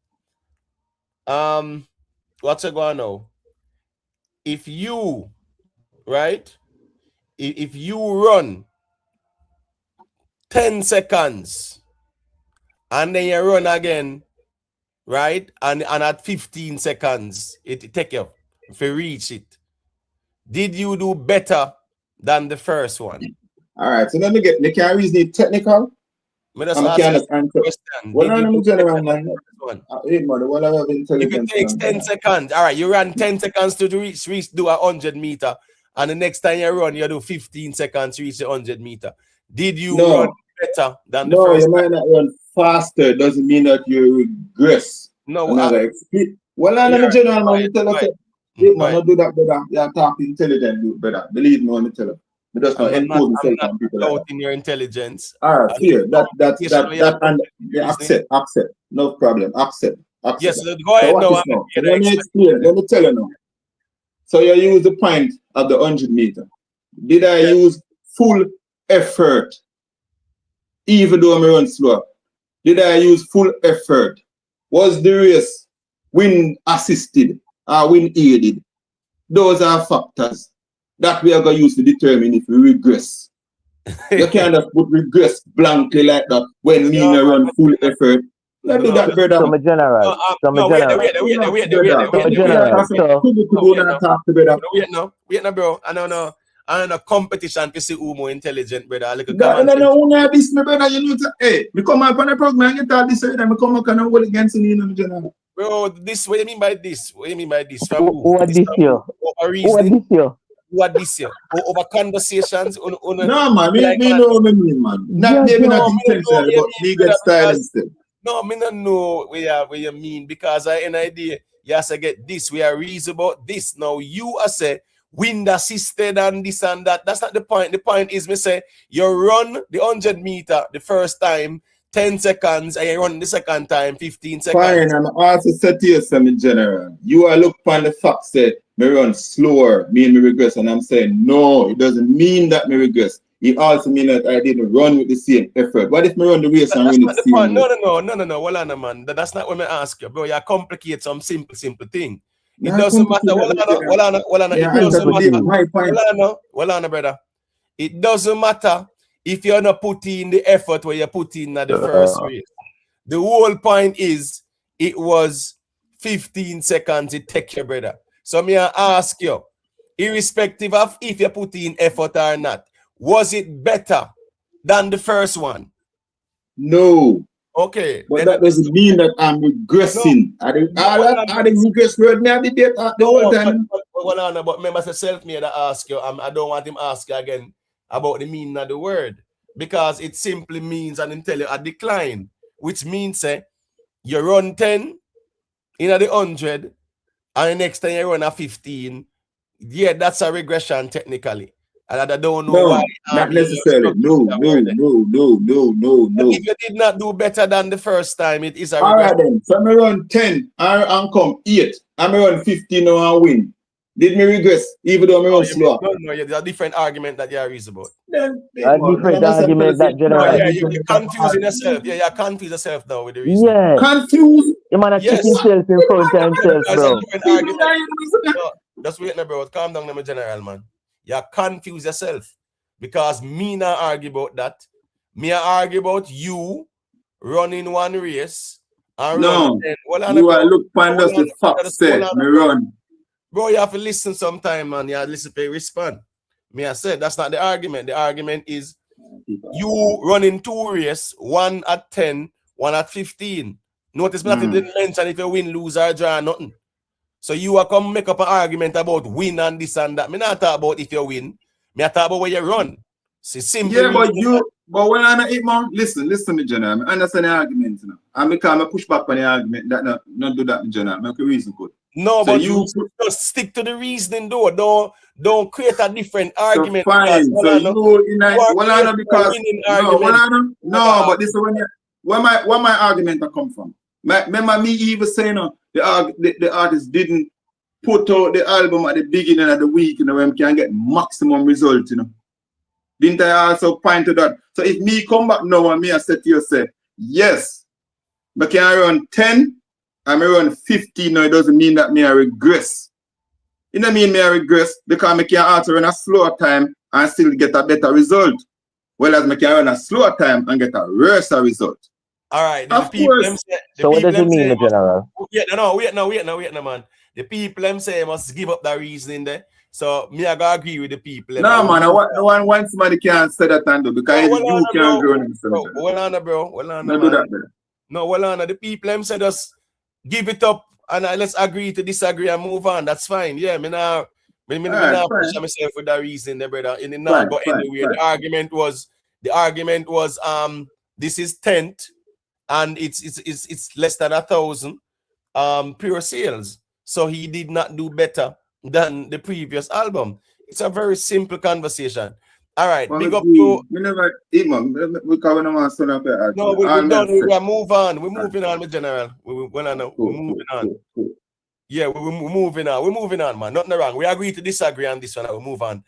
What's it going now? If you, right? If you run 10 seconds and then you run again, right? And at 15 seconds, it take you if you reach it. Did you do better than the first one? All right, so let me can reason it technical. Well, if it takes 10 seconds, all right, you run 10 seconds to reach do 100 meter, and the next time you run, you do 15 seconds to reach the 100 meter. Did you run better than the first? No, you might not run faster. Doesn't mean that you regress. No, let me general man tell us. Man, don't do that, brother. You're talking intelligent, brother. Believe me when I tell you. I'm not doubting your intelligence. All right, here. Accept. No problem. Accept. Yes, go ahead now. Let me explain. Let me tell you now. So you use the point of the 100 meter. Did I use full effort, even though I run slow? Did I use full effort? Was the race wind assisted or wind aided? Those are factors that we are going to use to determine if we regress. You can't just put regress blankly like that when me run full effort. Let's do that, brother. Wait now, bro. I don't know competition to see who more intelligent, brother. No, this, my brother. You know, hey, we come up on the program and get this, and we come up and hold against you, in general. Bro, this, what do you mean by this? What do you mean by this? What this here? What this here? Over conversations no, man, me know what I mean, man. Not maybe not intentional, but me get style instead. No, me not know where you mean, because I an idea. Yes, I get this. We are reasonable about this. Now you are say wind assisted and this and that. That's not the point. The point is me say you run the 100 meter the first time 10 seconds and you run the second time 15 seconds. Fine, I'm also say to you some in general. You are look upon the fact say me run slower, mean me regress, and I'm saying no, it doesn't mean that me regress. It also means that I didn't run with the same effort. What if me run the race and run the same? No. Well, on, man. That's not what I ask you, bro. You complicate some simple thing. It doesn't matter. Well, on, brother. It doesn't matter if you're not putting the effort where you put in at the first race. The whole point is it was 15 seconds it take you, brother. So me I ask you, irrespective of if you put in effort or not, was it better than the first one? No. Okay. But that doesn't mean that I'm regressing. I didn't regress word me at the debate the whole time. But remember, say self-made I ask you. I don't want him to ask you again about the meaning of the word. Because it simply means a decline. Which means you run 10 in the 100 and the next time you run a 15. Yeah, that's a regression technically. And I don't know why. Not necessarily. No. If you did not do better than the first time, it is a regression. All right then. So I run 10 and come 8. I run 15 now and win. Did me regress even though I run slow? No, there's a different argument that you are reason about. A different argument that general. You're confusing yourself. Yeah, you're confusing yourself now with the reason. Yeah. Confused? You man are check himself in front of himself, bro. Just wait now, bro. Calm down, my general, man. You confuse yourself because me not argue about that. Me argue about you running one race. And no, you are look find us the facts said me run. Bro, you have to listen sometime, man. You have to listen to respond. Me I said that's not the argument. The argument is you running two races, one at 10, one at 15. Notice me that it didn't mention if you win, lose, or draw, nothing. So you are come make up an argument about win and this and that. Me not talk about if you win. Me talk about where you run. See, simple. Yeah, but when I eat man, listen to me, General. I understand the argument, you know. And because I push back on the argument that not do that, General. Make a reason good. No, so but you just stick to the reasoning though. Don't create a different argument. So fine. So you because but this is where my argument come from. Remember me even saying the artist didn't put out the album at the beginning of the week, you know, when we can get maximum result, you know. Didn't I also point to that? So if me come back now and me I said to you, say, yes, but can I run 10 and I run 15, no, it doesn't mean that me I regress. It doesn't mean me I regress because I can also run a slower time and still get a better result. Whereas I can run a slower time and get a worse result. All right. Of course. So what does it mean, the General? Wait, man. The people them say must give up that reasoning there. So me I gotta agree with the people. No man, I want somebody can't say that and do because you can't grow in bro. Well on, no, do that, bro. No, well on, the people them say just give it up and let's agree to disagree and move on. That's fine. Yeah, me now push myself with that reason there, brother. In the now, but anyway, the argument was this is 10th and it's less than 1,000 pure sales. So he did not do better than the previous album. It's a very simple conversation. All right, big up to. We never, man. We can't no, we're done. We move on. We're moving on, General. We're moving on. Yeah, we're moving on. We're moving on, man. Nothing wrong. We agree to disagree on this one. We'll move on.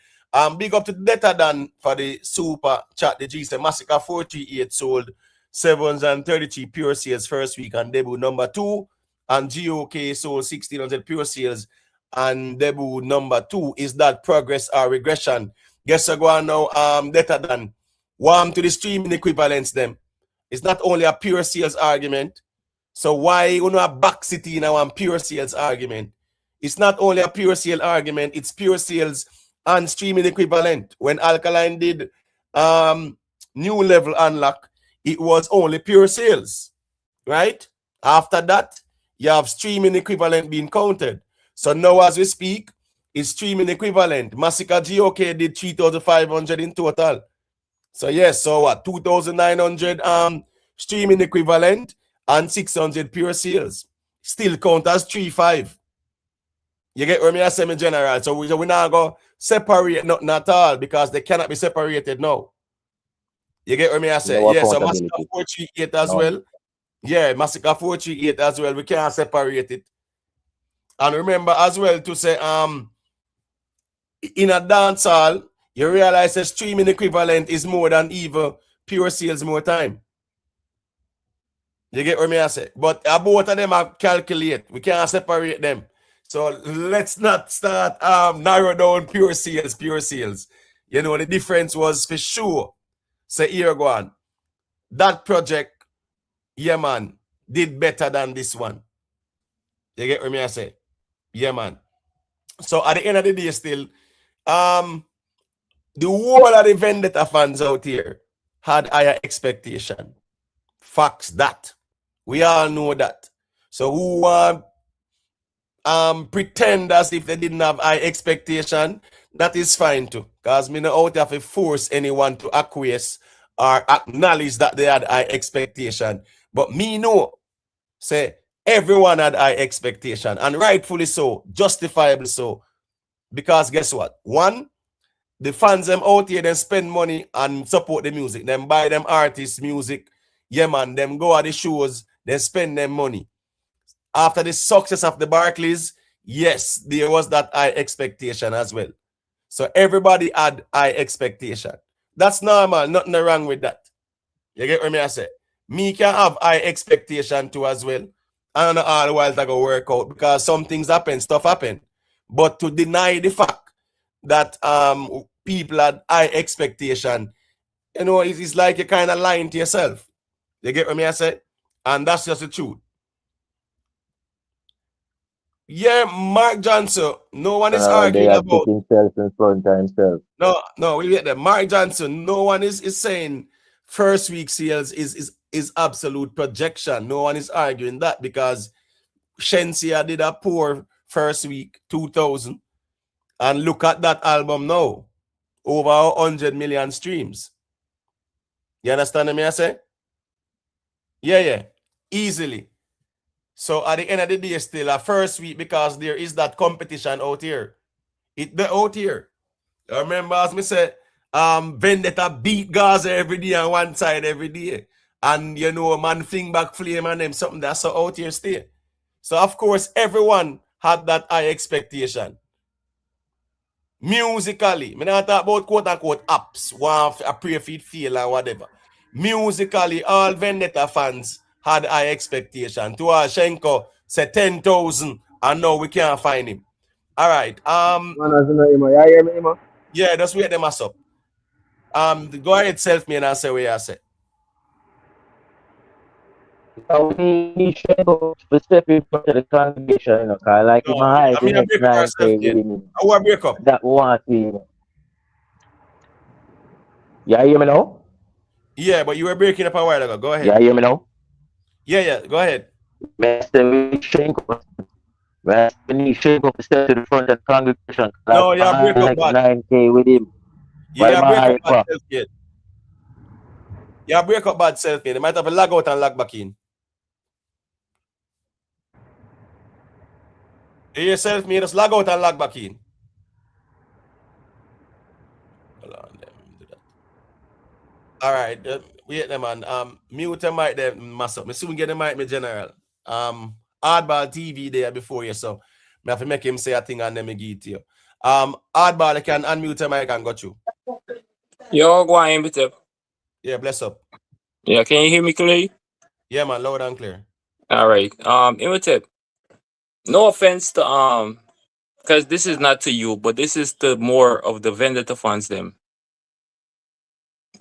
Big up to Better Than for the super chat. The G said Masicka 438 sold 733 pure sales first week and debut number 2. And GOK sold 1,600 pure sales and debut number 2. Is that progress or regression? Guess I go on now. Better Than warm to the streaming equivalents. Them. It's not only a pure sales argument. So why you know a back city in our pure sales argument? It's not only a pure sale argument. It's pure sales and streaming equivalent. When Alkaline did new level unlock, it was only pure sales, right? After that, you have streaming equivalent being counted. So now as we speak, it's streaming equivalent. Masicka GOK did 3,500 in total. So yes, so what? 2,900 streaming equivalent and 600 pure sales. Still count as 3,500. You get what I say, in general. So we're not going to separate nothing at all because they cannot be separated now. You get what I say? No, yeah, so Masicka 438 as well. Yeah, Masicka 438 as well. We can't separate it. And remember as well to say, in a dance hall, you realize the streaming equivalent is more than even pure sales more time. You get what I say? But both of them are calculate. We can't separate them. So let's not start narrow down pure sales. You know, the difference was for sure. Say here go on. That project, yeah man, did better than this one. You get what I say? Yeah man. So at the end of the day still, the whole of the Vendetta fans out here had higher expectation. Facts that. We all know that. So who pretend as if they didn't have high expectation, that is fine too. Because me not out there to force anyone to acquiesce or acknowledge that they had high expectation. But me know, say everyone had high expectation, and rightfully so, justifiably so. Because guess what? One, the fans them out here, then spend money and support the music. Them buy them artists music. Yeah, man, them go at the shows, then spend them money. After the success of the Barclays, yes, there was that high expectation as well. So everybody had high expectation. That's normal, nothing wrong with that. You get what I say? Me can have high expectation too as well. And all the while to go work out because some things happen, stuff happen. But to deny the fact that people had high expectation, you know, it's like you're kind of lying to yourself. You get what I say? And that's just the truth. Yeah, Mark Johnson, no one is arguing about himself in front of himself. No, we get that. Mark Johnson, no one is saying first week sales is is absolute projection. No one is arguing that because Shensia did a poor first week, 2,000. And look at that album now. Over 100 million streams. You understand me I say? Yeah. Easily. So at the end of the day, still a first week because there is that competition out here. Out here. I remember as me said, Vendetta beat Gaza every day on one side every day. And you know, man fling back flame and them something that's so out here still. So of course everyone had that high expectation. Musically, me not talk about quote unquote apps, one a pray feed feel or whatever. Musically, all Vendetta fans had high expectation. To Shenko said 10,000 and now we can't find him. All right. Yeah, just wait them up. Go ahead, self me and I say what I say. Specific to the congregation, you know, cause like if I hide the next 9K with him, I break up. That one thing. Yeah, you hear me now? Yeah, but you were breaking up a while ago. Go ahead. Yeah, you hear me now? Yeah, go ahead. We shrink up to step to the front of the congregation. No, you break up bad. 9K with him. Yeah, break up bad self-made. Yeah, break up bad self-made. They might have a lag out and lag back in. You self-made, just lag out and lag back in. Hold on, do that. All right, wait them man. Mute the mic there, massive. Me soon get the mic, me general. Hardball TV there before you, so me have to make him say a thing and then me give it to you. Hardball, I can unmute the mic and got you. Yo, go on, bit up. Yeah, bless up. Yeah, can you hear me clearly? Yeah, man, loud and clear. All right. Imhotep. No offense to because this is not to you, but this is to more of the Vendetta fans them.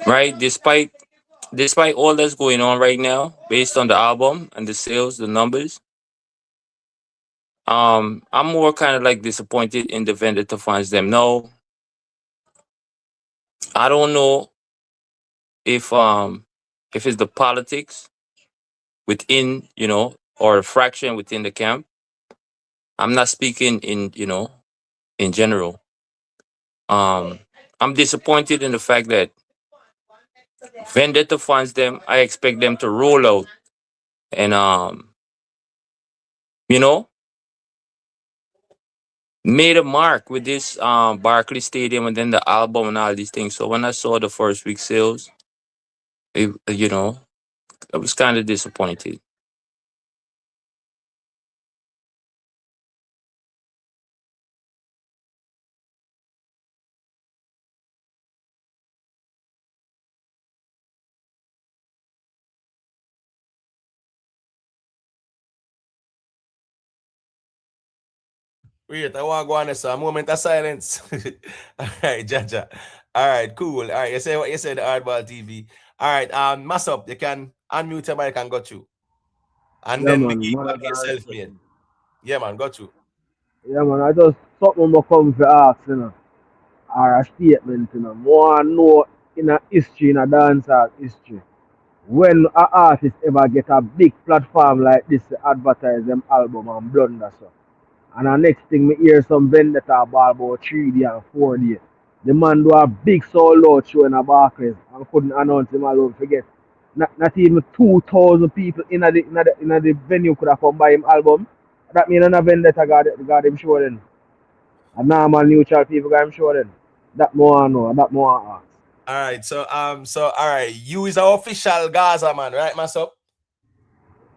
Right? Despite all that's going on right now, based on the album and the sales, the numbers, I'm more kind of like disappointed in the Vendetta fans them. No, I don't know if it's the politics within, you know, or a fraction within the camp. I'm not speaking in, you know, in general. I'm disappointed in the fact that Vendetta funds them. I expect them to roll out and you know, made a mark with this Barclay Stadium and then the album and all these things. So when I saw the first week sales, you know, I was kind of disappointed. Wait, I want to go on this a moment of silence. All right, Jaja. All right, cool. All right, you say what you said, Hardball TV. All right, Masop, you can unmute your mic and got you. And Yeah, then man, we keep man, back yourself, man. Yeah, man, got you. Yeah, man, I just something more come for ask, you know, or a statement, you know. More know in a history, in a dancehall history, when an artist ever get a big platform like this to advertise them album and blunder so. And the next thing me hear some Vendetta ball about 3D and 4D. The man do a big solo show in a Barclays and couldn't announce him alone. Forget. Not even 2,000 people in the venue could have come buy him album. That means another Vendetta got him show then. A normal neutral people got him show then. That more I know, that more I ask. All right, so all right, you is our official Gaza man, right, Masop?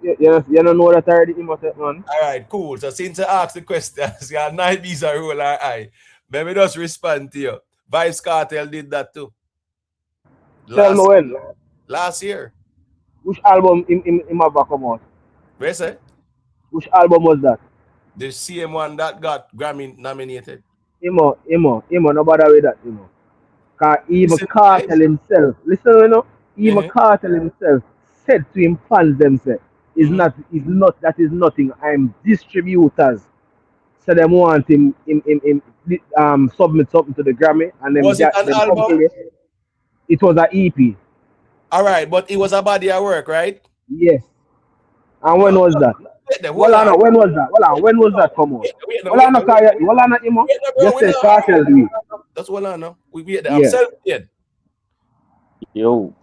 You don't know that already, man. All right, cool. So since I asked the questions, your night visa roll our eye. Let me just respond to you. VYBZ Kartel did that too. Tell me when. Last year. Which album him have come out? Where say? Which album was that? The same one that got Grammy nominated. Imo, no bother with that, Cause even Kartel himself, listen, even Kartel himself said to him fans themselves, that is nothing. I'm distributors. So them want him submit something to the Grammy and then was it an album? It was an EP. All right, but it was a body of work, right? Yes. And when was that? Hold on. When was that? Hold on. When was that come out? Imo. Just say Kartel do it. That's what I know. We wait there. I'm Yeah. self-made. Yo.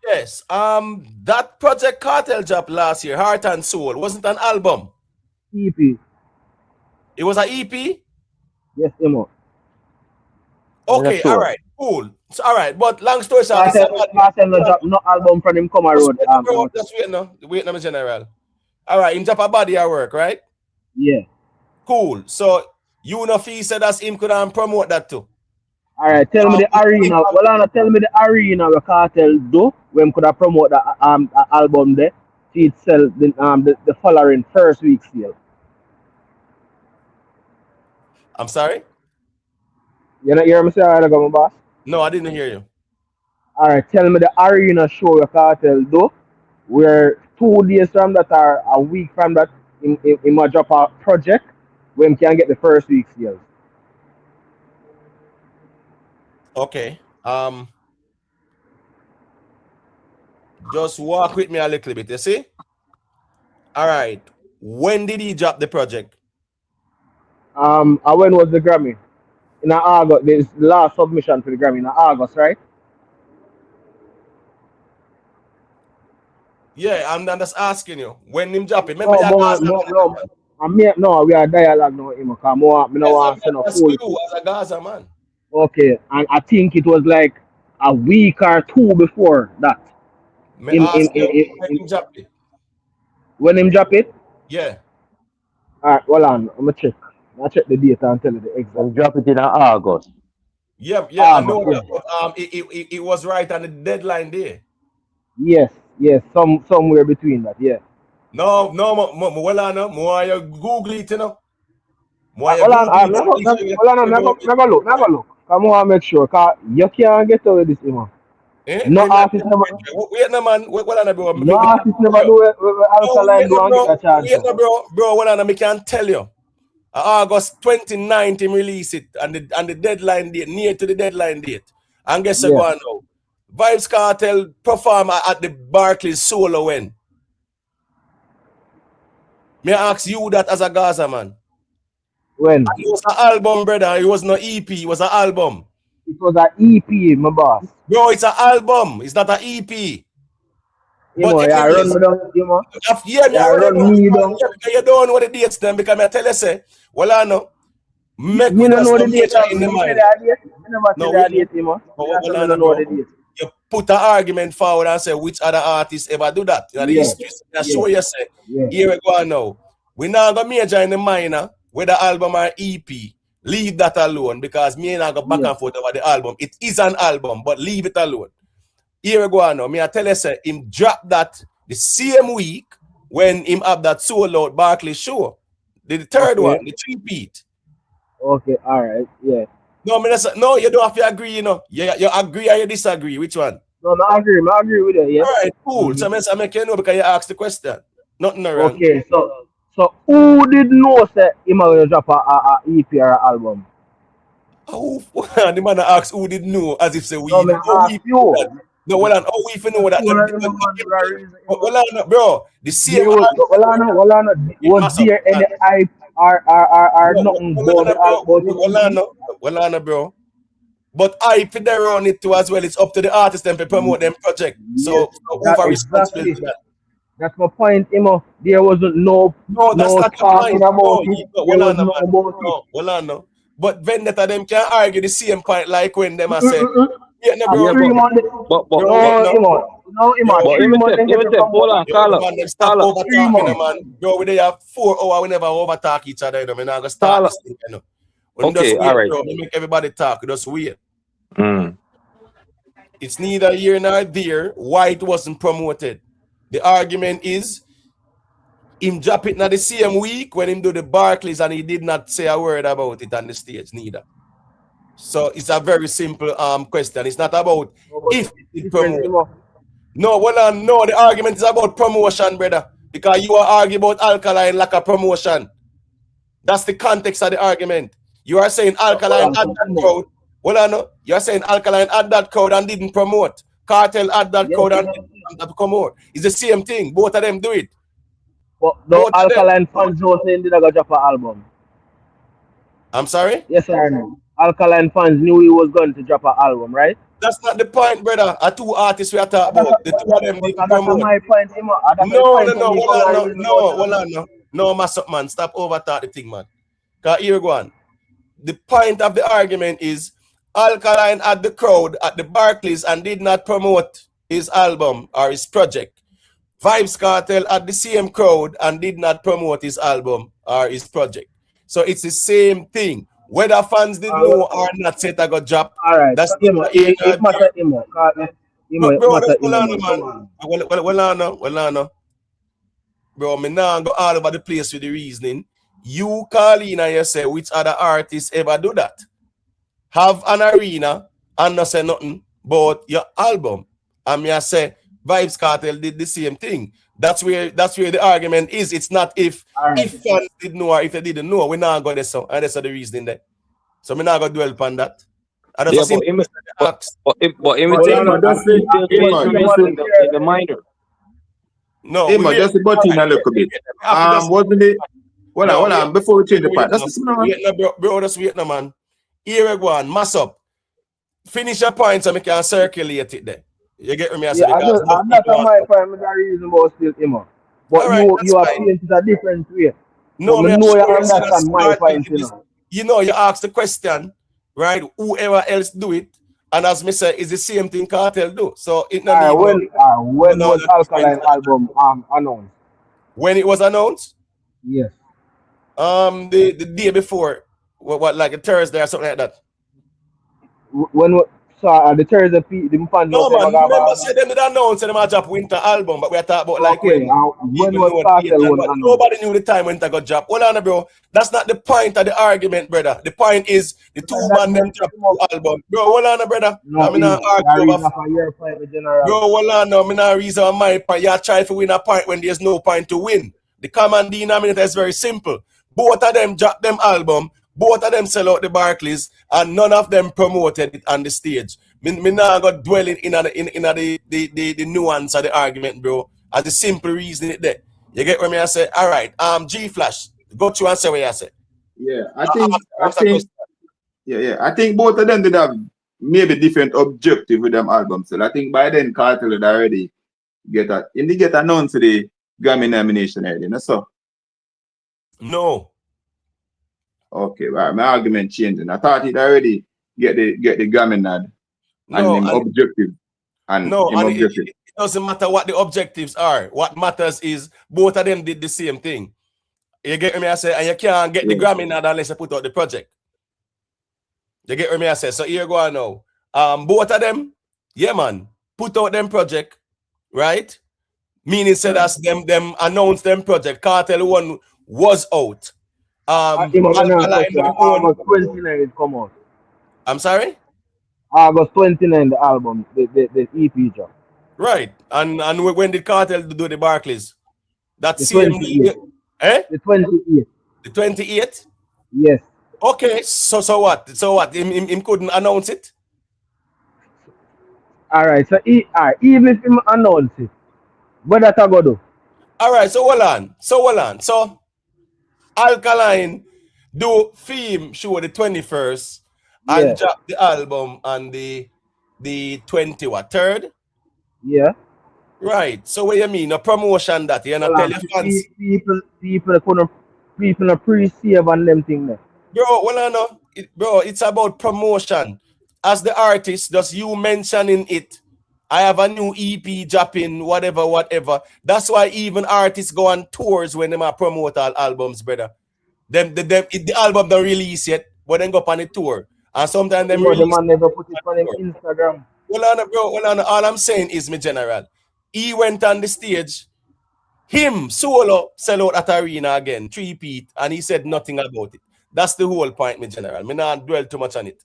Yes. That Project Kartel job last year, Heart and Soul, wasn't an album. EP. It was an EP? Yes, Imo. Okay, all right, cool. So, all right, but long story short, Kartel no drop no album from him come a road. Just wait now, my general. All right, him drop a body of work, right? Yeah. Cool. So you know, he said that him could promote that too. All right, tell me the arena. Tell me the arena where Kartel do when could I promote the album there? See it sell the following first week sale. I'm sorry? You not hear me say I go, my boss? No, I didn't hear you. All right, tell me the arena show where Kartel do, where 2 days from that or a week from that in my drop a project when can get the first week sales. Okay. Just walk with me a little bit, you see? All right. When did he drop the project? When was the Grammy? In August. There's the last submission for the Grammy in August, right? Yeah, I'm just asking you. When him drop it? No, we are dialogue now, Imo. Come on, me no want to send a fool. As a Gaza man. Okay, and I think it was like a week or 2 before that. When him drop it? When him drop it? Yeah. All right, hold on. I'm gonna check. I'll check the data and tell you the exact. Drop it in August. Yeah, I know that, but it was right on the deadline there. Yes, somewhere between that, yeah. No, well, I know. More you Google it, you know. Hold on, never look. Come on, make sure, cause you can't get away with this, Imo. No artist never. Wait, no man. Bro. No artist never do it. Alkaline do and get a chance. Wait, bro. Well, I can't tell you. August 29th, him release it, and the deadline date, near to the deadline date. And guess what? Go on now. VYBZ Kartel perform at the Barclays solo when? May I ask you that as a Gaza man? When? And it was an album, brother. It was no EP. It was an album. It was an EP, my boss. Bro, it's an album. It's not an EP. But yeah, run me down, you don't know the dates then because I tell you say, well, I know. Make me just know the dates in the mind. You put an argument forward and say which other artists ever do that. You know, the history show you say, here we go now. We now go major in the minor, whether album or EP. Leave that alone because me and I go back and forth over the album. It is an album, but leave it alone. Here we go now. Me I tell you say him drop that the same week when him have that sold out Barclays show. The third one, the 3-peat. Okay, all right, yeah. No, you don't have to agree, you know. You agree or you disagree. Which one? No, I agree with it, yeah. All right, cool. So I make you know because you asked the question. Nothing wrong. Okay, so who did know that him will drop a EP or an album? Oh, the man asked who did know as if say we. No, ask you. No, well, on, oh, if you know that. Well, on, bro, the same. Was there any hype or nothing Well, on, bro. But hype there on it too as well. It's up to the artist and to promote them project. So over responsibility. That's my point, Imo. There wasn't no that's not talking about it. Well, on, no. But vendetta them can argue the same point like when them are saying. Yeah, no, bro. Stop over talking, man. Bro, we have 4 hours. We never over talk each other. You know, we're not gonna start this thing. You know. Okay, all right. Bro. We make everybody talk. Just wait. It's neither here nor there. Why it wasn't promoted? The argument is him drop it not the same week when him do the Barclays and he did not say a word about it on the stage, neither. So it's a very simple question. It's not about if it promote. No, the argument is about promotion, brother. Because you are arguing about Alkaline like a promotion. That's the context of the argument. You are saying Alkaline had that crowd. You are saying Alkaline had that crowd and didn't promote. Kartel add that Yes, crowd and come out. It's the same thing. Both of them do it. but the Alkaline fans know saying they gonna drop an album. I'm sorry? Yes or no? Alkaline fans knew he was going to drop an album, right? That's not the point, brother. Are two artists we are talking about. The two of them didn't That's promote. my point. No, mess up, man. Stop over the thing, man. Because here go on. The point of the argument is Alkaline had the crowd at the Barclays and did not promote his album or his project. VYBZ Kartel had the same crowd and did not promote his album or his project. So it's the same thing. Whether fans did know or not, set I got drop. All right. That's It matter, Imo. Bro, me now go all over the place with the reasoning. You call in and you say which other artists ever do that? Have an arena and not say nothing about your album. And me I say VYBZ Kartel did the same thing. That's where the argument is. It's not if fans did know or if they didn't know. We're not going to so and that's the reasoning there. So me not gonna dwell upon that. I don't see in the minor. No, just about in a little bit. Wasn't it? Hold on, before we change the part. That's the bro, just wait no, man. Here we go on, mass up. Finish your point so we can circulate it there. You get me? Yeah, I'm not on my point, I'm reason about still, Imo. But right, you are painted a different way. No, me know you understand my point, you know. You know, you ask the question, right? Whoever else do it, and as me say, it's the same thing Kartel do. So it not when was Alkaline album announced? When it was announced? Yes. The day before, what like a Thursday or something like that. When the Thursday, the fans. No man, remember say them did announce them a drop winter album, but we are talking about like when was Kartel nobody knew the time when it got dropped. Hold on, bro. That's not the point of the argument, brother. The point is the two man them drop the album. Bro, hold on, brother. No, I'm not arguing over. Bro, hold on, no, I'm not reason on my point. You try to win a point when there's no point to win. The common denominator is very simple. Both of them drop them album, both of them sell out the Barclays, and none of them promoted it on the stage. Me now got dwelling in the nuance of the argument, bro. As the simple reason it there. You get what me I say? All right. G Flash, go to and say what I say. Yeah, I think both of them did have maybe different objective with them albums. So I think by then Kartel had already get announced the Grammy nomination already. No, so. No. Okay, right. My argument changing. I thought he'd already get the Grammy nod. And objective. It doesn't matter what the objectives are. What matters is both of them did the same thing. You get me? I say, and you can't get the Grammy nod unless you put out the project. You get me? I say, so here go on now. Both of them, yeah, man, put out them project, right? Meaning said as them announced them project. Kartel one was out. August 29 come out. I'm sorry? August 29, the album, the EP drop. Right. And when did Kartel do the Barclays? That's the 28th. Eh? The 28th. The 28th? Yes. Okay. So what? Him couldn't announce it? Alright, so even if him announce it, what that I go do? Alright, so hold on. So Alkaline do theme show the 21st and drop the album on the 23rd. Yeah. Right. So what you mean? A promotion that you're not telling fans? People pre-save on them thing there. Bro, it's about promotion. As the artist, just you mentioning it. I have a new EP dropping, whatever. That's why even artists go on tours when they promote all albums, brother. The album don't release yet, but then go on a tour. And sometimes them the man never put it on Instagram. Hold on. All I'm saying is, me general. He went on the stage, him solo sell out at arena again, 3-peat, and he said nothing about it. That's the whole point, me general. Me not dwell too much on it.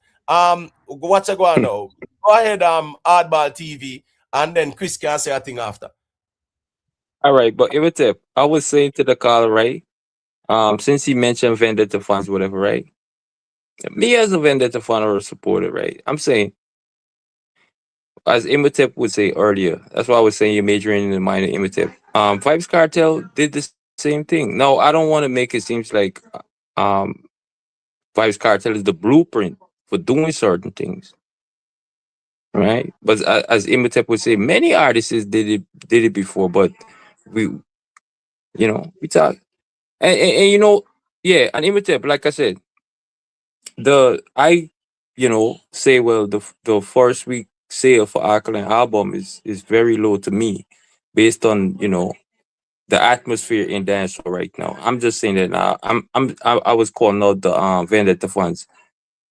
Watch it go on now. Go ahead, Hardball TV, and then Chris can say a thing after. All right, but Iwatep, I was saying to the caller, right? Since he mentioned vendetta funds, whatever, right? Me as a vendetta fan or a supporter, right? I'm saying as Imhotep would say earlier, that's why I was saying you're majoring in the minor Imhotep. VYBZ Kartel did the same thing. No, I don't want to make it seem like VYBZ Kartel is the blueprint for doing certain things, right? But as Imhotep would say, many artists did it before, but we we talk and yeah, and Imhotep, like I said, say, well, the first week sale for Alkaline album is very low to me, based on the atmosphere in dancehall right now. I'm just saying that now. I was calling out the Vendetta funds.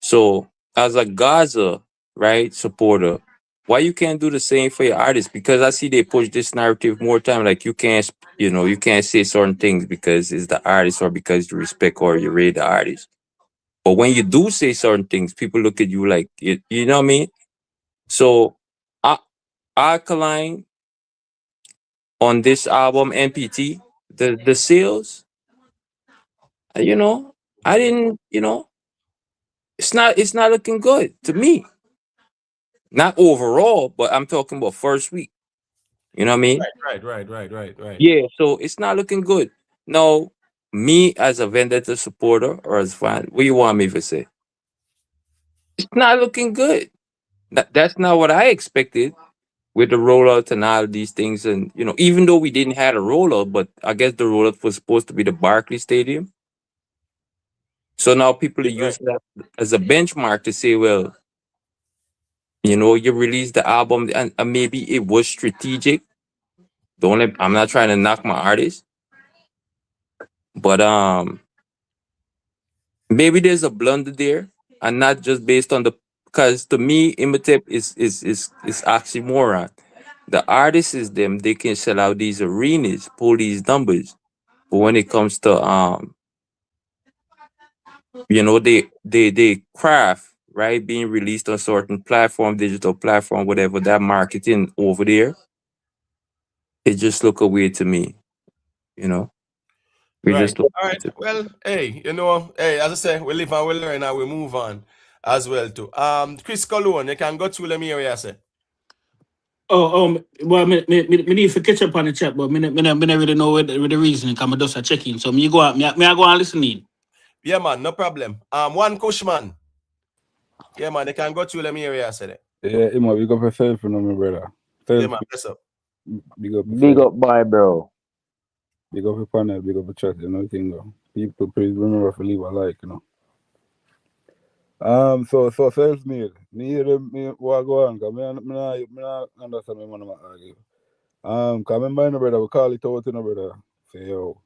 So as a Gaza supporter, why you can't do the same for your artists? Because I see they push this narrative more time. Like you can't say certain things because it's the artist or because you respect or you rate the artist. But when you do say certain things, people look at you like you know what I mean. So, Alkaline on this album, NPT, the sales, I didn't, it's not looking good to me. Not overall, but I'm talking about first week. You know what I mean? Right. Yeah, so it's not looking good. Now, me as a Vendetta supporter or as a fan, what do you want me to say? It's not looking good. That's not what I expected with the rollout and all of these things. And, even though we didn't have a rollout, but I guess the rollout was supposed to be the Barclays Stadium. So now people are using that as a benchmark to say, well, you released the album and maybe it was strategic. I'm not trying to knock my artist, but maybe there's a blunder there, and not just based on because to me, Imhotep is oxymoron. The artists is them, they can sell out these arenas, pull these numbers. But when it comes to they craft, right, being released on certain platform, digital platform, whatever, that marketing over there, it just look away to me, We just look All right. Well, hey, as I say, we live and we learn and we move on as well too. Chris Cologne, you can go through the area, say. Well, me need to catch up on the chat, but me not really know with the reason. Come just a check in. So me go out, me I go and listen in. Yeah, man, no problem. One Cushman. Yeah, man, they can go through the area, say. Yeah, Ima, big up yourself, my brother. Yeah, man, bless up. Big up Big up, my bro. Big up your panel, big up your chat, thing though. People, please remember to leave a like, So self-made. Me what go on, cause me not understand me man argue. Cause remember, brother, we call it out, brother. Say, yo,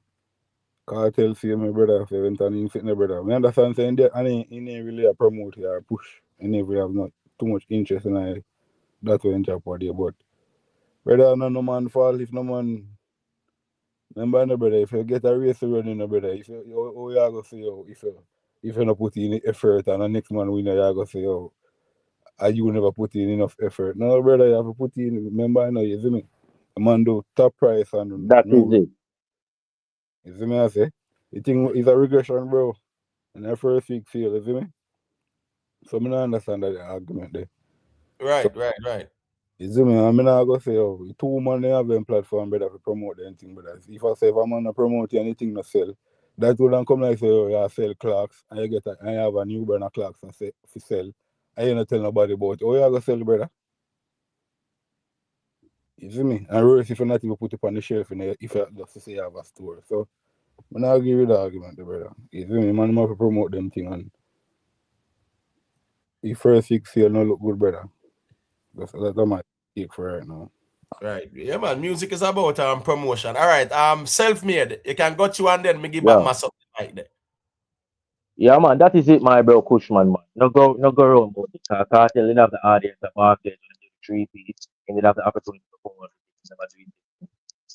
Kartel see my brother, say, went and in sitting, brother. Me understand saying that, and he ain't really a promote or push. He never have not too much interest in it. That's what in Japan, but brother, no man fall if no man. Remember, brother, if you get a race to run in, brother, if you are going to say, yo, if you not put in effort and the next man win, you are going to say, yo, you never put in enough effort. No, brother, you have to put in, remember, you see me? A man do top price and that is it. You see me, I say? You think it's a regression, bro? And the first week fail, you see me? So I don't understand that argument there. Right. You see me? I'm not going to say, oh, 2 man they have them platform, brother, to promote anything, brother. If I say, if I'm not promote anything, to sell, that will then come like say, oh, you sell clocks, and I have a new brand of clocks and say, if you sell, and you not tell nobody about it. Oh, you going to sell, brother? You see me? And worse if you not even put it on the shelf, if you just say you have a store. So, I'm not agree with the argument, brother. You see me? Man, have to promote them thing, and the first 6 sale no look good, brother. That's my take for right now. Right. Yeah, man. Music is about promotion. All right. Self-made. You can go to and then me give Yeah. back my something like that. Yeah, man, that is it, my bro, Cushman, man. No go wrong about it. Kartel didn't have the audience, the market, the 3-piece, and didn't have the opportunity to perform. He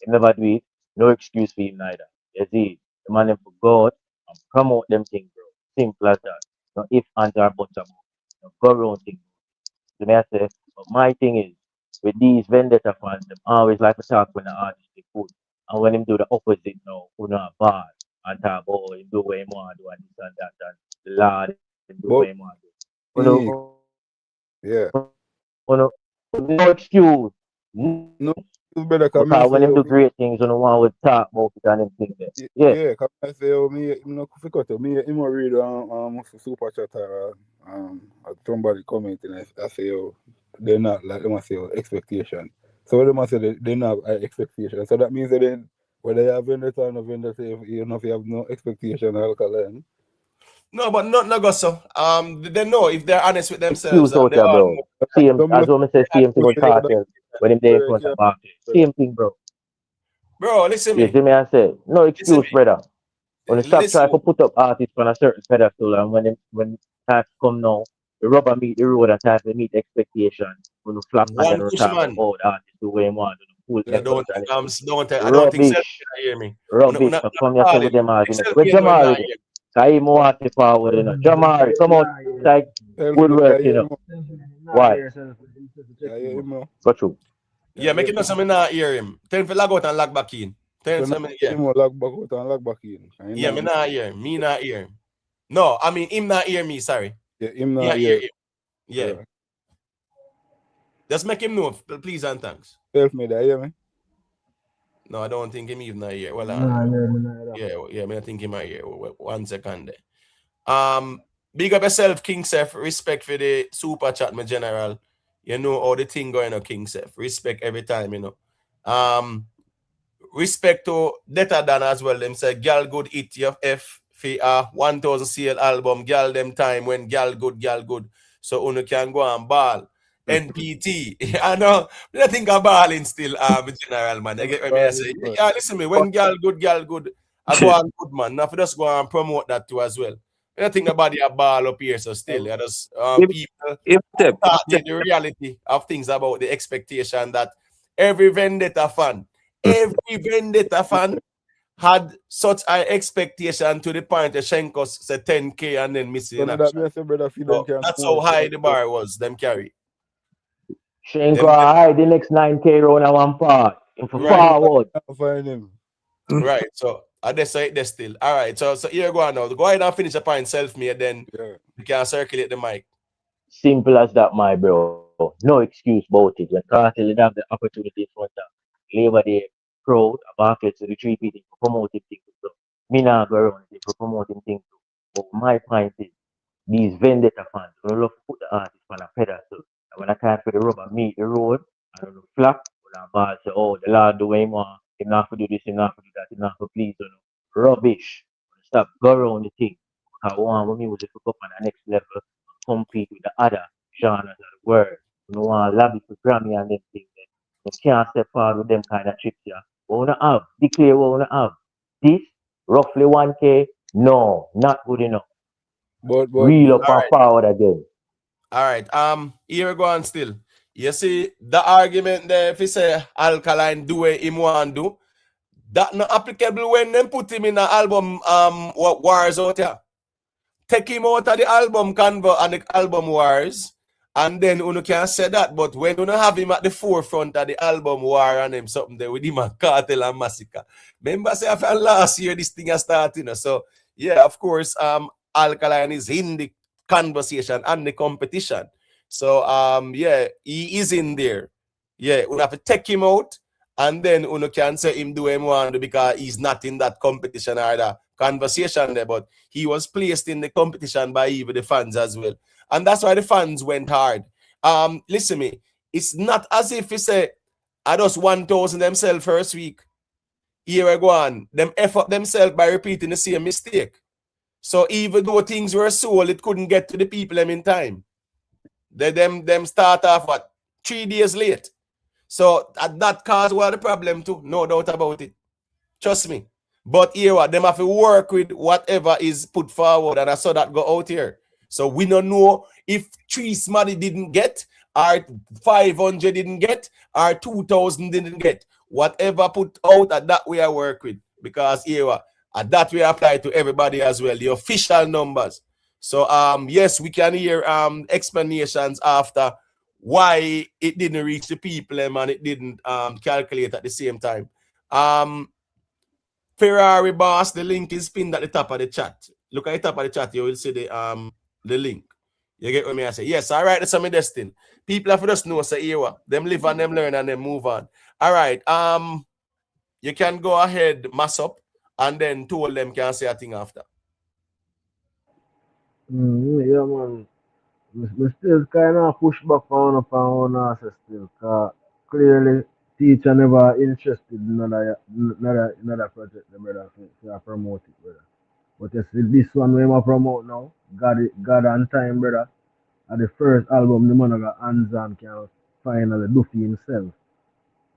never do it. No excuse for him neither. You see, the man them for God and promote them things, bro. Simple as that. No if, and, or but about it. No go around thing. So me I say, but my thing is, with these vendetta fans, them always like to talk when the artist is good. And when him do the opposite now, who not bad, and talk about him do what he want to do and this and that, and the Lord him do what he want to do. Yeah. You know, no excuse. No, better come Because when say, them do great things, you know one would talk about it and them things there. Yeah. yeah, come and say, oh, me, no, me, him read super chat or somebody commenting. I say, oh, they're not like them. I say, oh, expectation. So them I say they not have expectation. So that means that then whether you have vendetta or no vendetta, you know, if you have no expectation, Alkaline. No, but not go so. They know if they're honest with themselves. Excuse out They there, all bro. know. Same, as women say, same thing with Kartel. When him there in front of back. Same thing, bro. Bro, listen You me. see me, I say, no excuse, brother. When you stop Listen trying to put up artists on a certain pedestal, and when time come now, the rubber meet the road and time to meet expectation. When you flap and one then you push talk man. about the artist do what you want, full I don't effort and I don't think Self rubbish. can hear me. Rubbish. So come here with them arguments. Where Jamari then? Cause he more want to forward, you know. Jamari, come out like good work, you know. Why? Got you. Yeah, make it know something not hear him. Tell him to log out and log back in. Tell him something, yeah. Log back out and log back in. Yeah, me not hear him. Me not hear him. No, I mean him not hear me, sorry. Yeah, him not hear him. Yeah. Just make him know, please and thanks. Tell me that, hear me? No, I don't think him even not here. Well, yeah, I think he might hear. 1 second there. Big up yourself, King Seth. Respect for the super chat, my general. You know all the thing going on, King Seth. Respect every time, you know. Respect to Detta Dan as well. Them say, girl good hit your F for 1000 CL album. Girl them time when girl good. So uno can go and ball. NPT. I know. I think I'm balling still, general man. I get what I say. Yeah, listen me. When girl good, I go on good man. Now if you just go and promote that too as well. I think nobody a ball up here, so still, I just people the reality of things about the expectation that every Vendetta fan had such high expectation to the point that Shenkos said 10K and then missing in action. So that's how high the bar was, them carry. Shenko high the next 9K round at one part. Forward. Right, so I just say it still. All right, so here go on now. Go ahead and finish the point self-made, then you can circulate the mic. Simple as that, my bro. No excuse about it. When Kartel did have the opportunity in front of Labor Day crowd, about to the 3 people for promoting things. So, me not go around for promoting things. But my point is, these vendetta fans, we love to put the artist on a pedestal. And when I time for the rubber meet the road, I don't know, flap, when I ball say, oh, the Lord do what he want, him not to do this, him not to do that, him not to please, you know. Rubbish. Stop, go around the thing. Because one with music to go on the next level and compete with the other genres of the world. You know, want lobby for Grammy and them things. You can't step forward with them kind of tricks here. What we wanna have? Declare what we wanna have. This, roughly 1K, no, not good enough. But reel up and forward again. All right. Here we go on still. You see the argument there, if you say Alkaline do what him want do, that not applicable when them put him in the album what wars out here. Take him out of the album Convo and the album wars, and then you can say that, but when you have him at the forefront of the album war and him something there with him and Kartel and Masicka. Remember say after last year this thing has started, you know. So yeah, of course, Alkaline is in the conversation and the competition. So yeah, he is in there. Yeah, we have to take him out, and then you can say him do him one because he's not in that competition or the conversation there, but he was placed in the competition by even the fans as well. And that's why the fans went hard. Listen me, it's not as if he say I just 1,000 themselves first week. Here we go on. Them effort themselves by repeating the same mistake. So even though things were sold, it couldn't get to the people in time. Them start off what 3 days late. So that caused the problem too, no doubt about it. Trust me. But here what them have to work with whatever is put forward, and I saw that go out here. So we don't know if 3 money didn't get, or 500 didn't get, or 2,000 didn't get. Whatever put out, that we are work with, because here what that we apply to everybody as well, the official numbers. So yes, we can hear explanations after why it didn't reach the people and it didn't calculate at the same time. Ferrari boss, the link is pinned at the top of the chat. Look at the top of the chat, you will see the link. You get what me I say? Yes, all right, that's my destiny. People have to just know, say, here what? Them live and them learn and them move on. All right, you can go ahead, mass up, and then two of them can say a thing after. Yeah, man. We still kind of push back on up on us still, cause clearly teacher never interested in another project, the brother, to promote it, brother. But you see this one we might promote now, God and Time, brother. At the first album, the man got hands on can finally do for himself.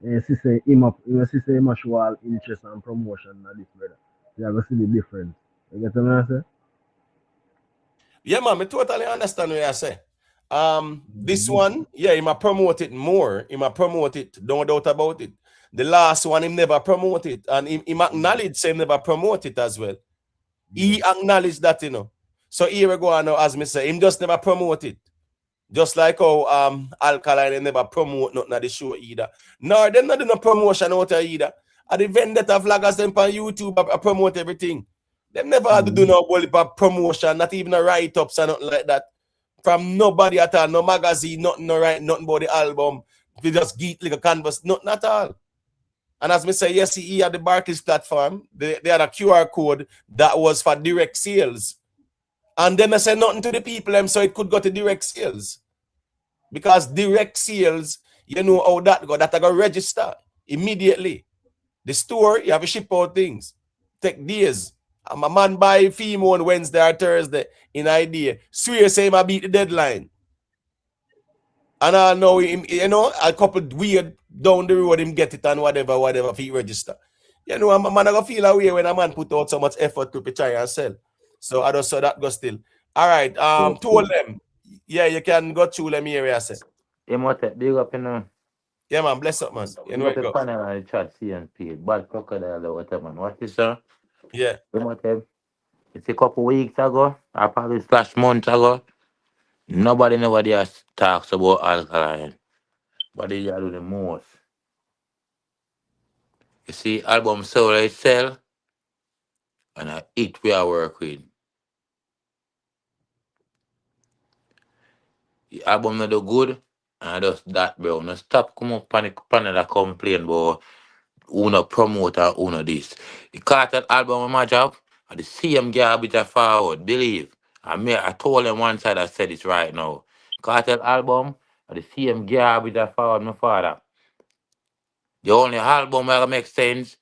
And you see say him a show all interest and promotion of this, brother. You have to see the difference. You get what I say? Yeah, man, I totally understand what you say. This one, yeah, he might promote it more. He might promote it, no doubt about it. The last one, him never promote it. And he acknowledge him never promote it as well. He acknowledged that, you know. So here we go on now, as me say, him just never promote it. Just like how Alkaline never promote nothing at the show either. No, them not do no promotion out there either. At the vendetta vloggers them on YouTube I promote everything. Them never had to do no promotion, not even a write-ups or nothing like that. From nobody at all, no magazine, nothing, no write, nothing about the album. They just geek like a canvas, nothing at all. And as me say, yes, he had the Barclays platform. They had a QR code that was for direct sales. And then I said nothing to the people, so it could go to direct sales. Because direct sales, you know how that go. That I go register immediately. The store, you have to ship out things. Take days. And my man buy female on Wednesday or Thursday in idea. Swear say I beat the deadline. And I know him, you know, a couple weird down the road him get it and whatever if he register. You know, a man I go feel away when a man put out so much effort to try and sell. So I just saw that go still. All right, two of them. Yeah, you can go through them here, I say. You must big up, you know. Yeah, man, bless up, man. You know What it the go. panel and the chat CNP, bad crocodile or whatever, man. What is that? Yeah. You must it's a couple weeks ago, or probably / months ago. Nobody has talks about Alkaline. But they do the most. You see, album sold itself, and I eat we are work with. The album not do good, and just that, bro. No stop come up panic that complain about who no promote or who no this. The Kartel album on my job, are the same garbage I forward, believe. I told them one side I said it right now. Kartel album are the same garbage I forward my father. The only album that makes sense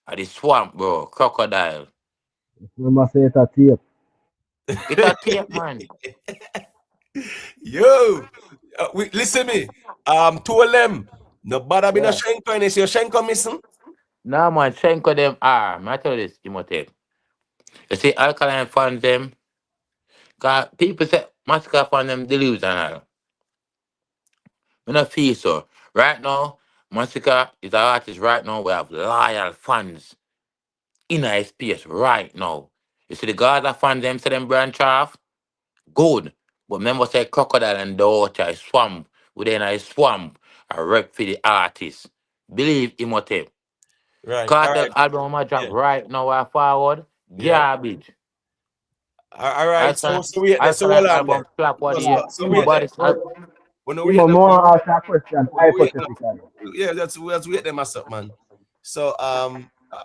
are the Swamp, bro. Crocodile. Remember say it's a tape. It's a tape, man. Yo, listen me. Two of them. No bother be no Shenko and it's your Shenko missing. Nah, man, Shenko them are. I tell you this, Timothy. You see, Alkaline fans them. Cause people say Masicka fans them delusional. I don't feel so. Right now, Masicka is an artist right now. We have loyal fans in our space right now. You see, the guys that fans them say them branch off. Good. But remember say Crocodile and Daughter is swamp. Within a swamp. A rep for the artist. Believe Imhotep. Right. Kartel album on my drop right now I forward. Garbage. All right. So we at Alkaline hold on album there. slap what So we at them. When we Even more ask a question hypothetically. Yeah, let's wait them up, man. So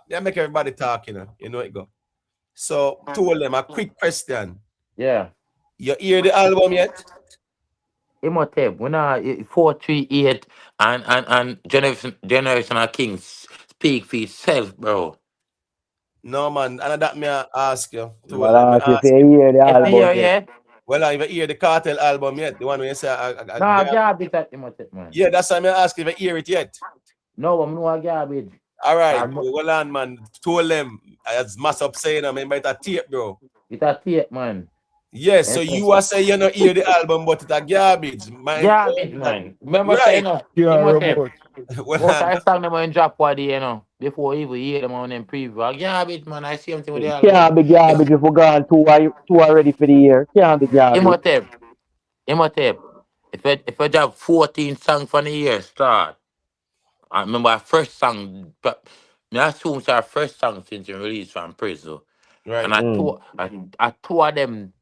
yeah, make everybody talk, you know it go. So two of them, a quick question. Yeah. You hear the album yet? Imhotep, when 438 and Generation of Kings speak for itself, bro. No, man, and that me ask you. Well, ask if you hear the album yet. Well, I even hear the Kartel album yet. The one where you say garbage at Imhotep, man. Yeah, that's why I ask if you hear it yet. No, I'm no garbage. All right, well on, man. Told them as mass up saying, I mean, it's a tape, bro. It's a tape, man. Yes, so you are saying you don't hear the album, but it's a garbage, man. Garbage, man. Remember saying, What I sang them in drop body, you know, before even hear them on them preview. Garbage, man. I see something with the album. Can't be garbage if we gone two already for the year. Can't be garbage. Imhotep. If I drop 14 songs from the year start, I remember our first song, but I assume it's our first song since you released from prison. Right. And I two of them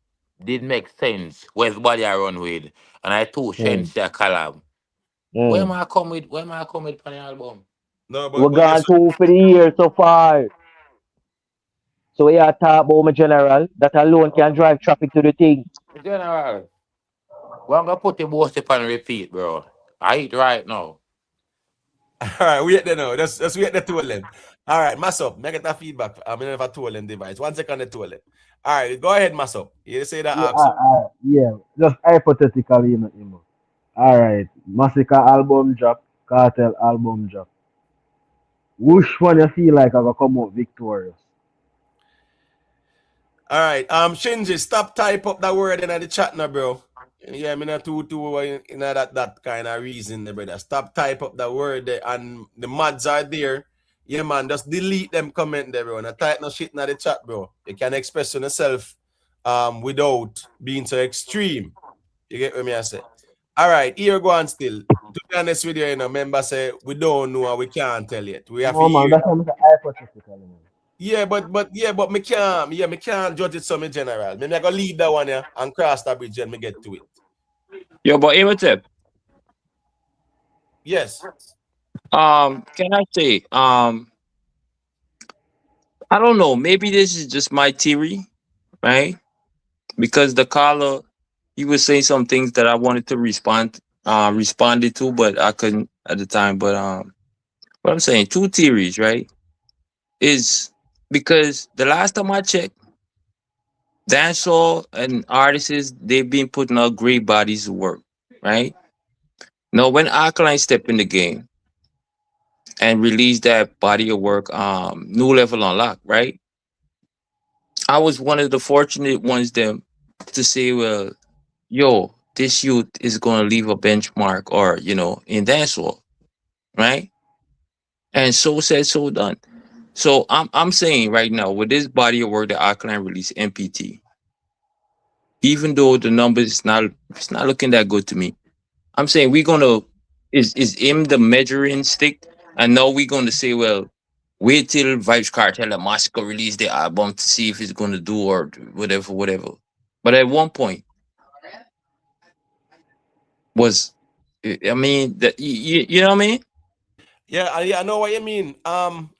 did make sense. Where's body I run with? And I told Shen say collab. Where am I come with? Where am I come with on the album? No, We're but gone two for the year so far. So we are talk about my general. That alone can drive traffic to the thing. General, well, I'm gonna put the boss up on repeat, bro. I eat right now. All right, wait there now. Let's wait the two of them. All right, mass up. Make it a feedback. I'm gonna have a two of them device. 1 second, the two of them. All right, go ahead, mass up. You say that ask. Yeah, just hypothetically, you know. All right, Masicka album drop, Kartel album drop. Which one you feel like I gonna come out victorious? All right, Shinji, stop type up that word in the chat now, bro. Yeah, me not too in that kind of reason, brother. Stop type up that word there, and the mods are there. Yeah, man, just delete them comment there, bro. And type no shit in the chat, bro. You can express yourself without being so extreme. You get what I say? All right, here go on still. To be honest with you, you know, member say we don't know and we can't tell yet. We have No, to man, hear. that's what I'm saying, hypothetically, man. Yeah, but me can't judge it some in general. Maybe I go leave that one here and cross that bridge and me get to it. Yo, but Imhotep, Yes. can I say, I don't know, maybe this is just my theory, right? Because the caller, he was saying some things that I wanted to responded to, but I couldn't at the time. But what I'm saying, two theories, right? Is because the last time I checked, dancehall and artists, they've been putting out great bodies of work, right? Now, when Alkaline stepped in the game and released that body of work, New Level Unlocked, right? I was one of the fortunate ones them to say, well, yo, this youth is gonna leave a benchmark, or in dancehall, right? And so said, so done. So I'm saying right now, with this body of work that Alkaline released, MPT, even though the numbers it's not looking that good to me, I'm saying we're gonna is him the measuring stick, and now we're gonna say, well, wait till VYBZ Kartel and Masicka release their album to see if it's gonna do or whatever. But at one point was, I mean, that you know what I mean? Yeah, I know what you mean.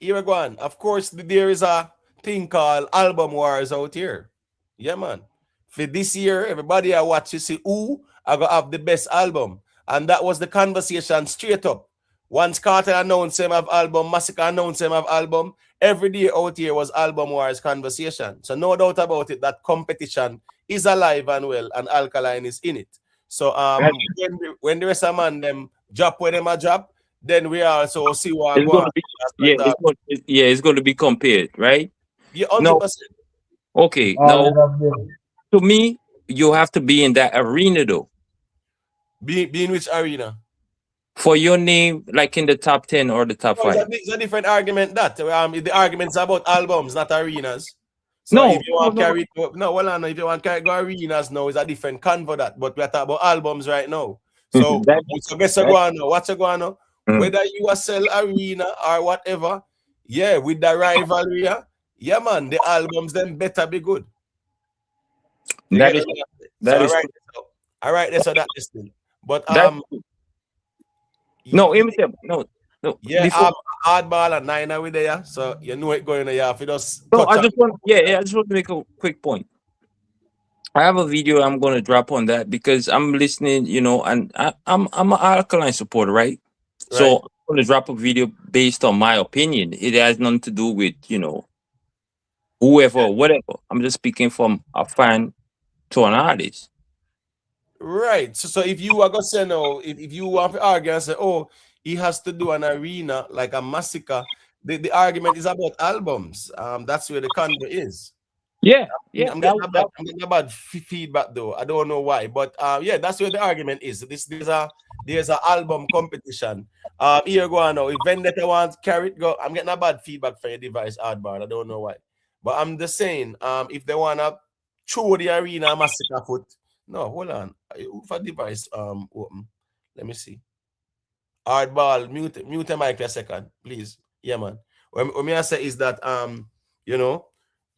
Here we go on. Of course, there is a thing called album wars out here. Yeah, man. For this year, everybody I watch, you see who I gonna have the best album. And that was the conversation straight up. Once Kartel announced him have album, Masicka announced him have album, every day out here was album wars conversation. So no doubt about it, that competition is alive and well, and Alkaline is in it. So when the rest of man them drop where them a drop, then we also see what It's go gonna on. be it's gonna be compared, right? Yeah, No, 100%. okay. All Now, right, that's good. to me, you have to be in that arena though. Be in which arena? For your name, like in the top 10 or the top No, 5. it's a different argument. That the argument's about albums, not arenas. So No, if you want to carry if you want to carry go arenas now, it's a different convo that. But we're talking about albums right now. So guess go on now. What's go on now? Whether you are sell arena or whatever, yeah, with the rivalry, yeah, man, the albums then better be good. That is all right, that's that is thing. But no, yeah, before, hardball and nine with there, so you know it going there. If you just no, I just want to make a quick point. I have a video I'm gonna drop on that because I'm listening, and I'm an Alkaline supporter, right? So I'm gonna drop a video based on my opinion. It has nothing to do with whoever, whatever. I'm just speaking from a fan to an artist. Right. So if you are gonna say no, if you want to argue and say, oh, he has to do an arena like a Masicka, the argument is about albums. That's where the convo is. Yeah, I'm getting bad feedback though. I don't know why, but yeah, that's where the argument is. There's a album competition. Here go on now. If Vendetta wants carry it, go. I'm getting a bad feedback for your device, hardbar. I don't know why, but I'm just saying, if they wanna throw the arena Masicka foot, no, hold on. For device open. Let me see. Hardball, mute the mic for a second, please. Yeah, man. What me I say is that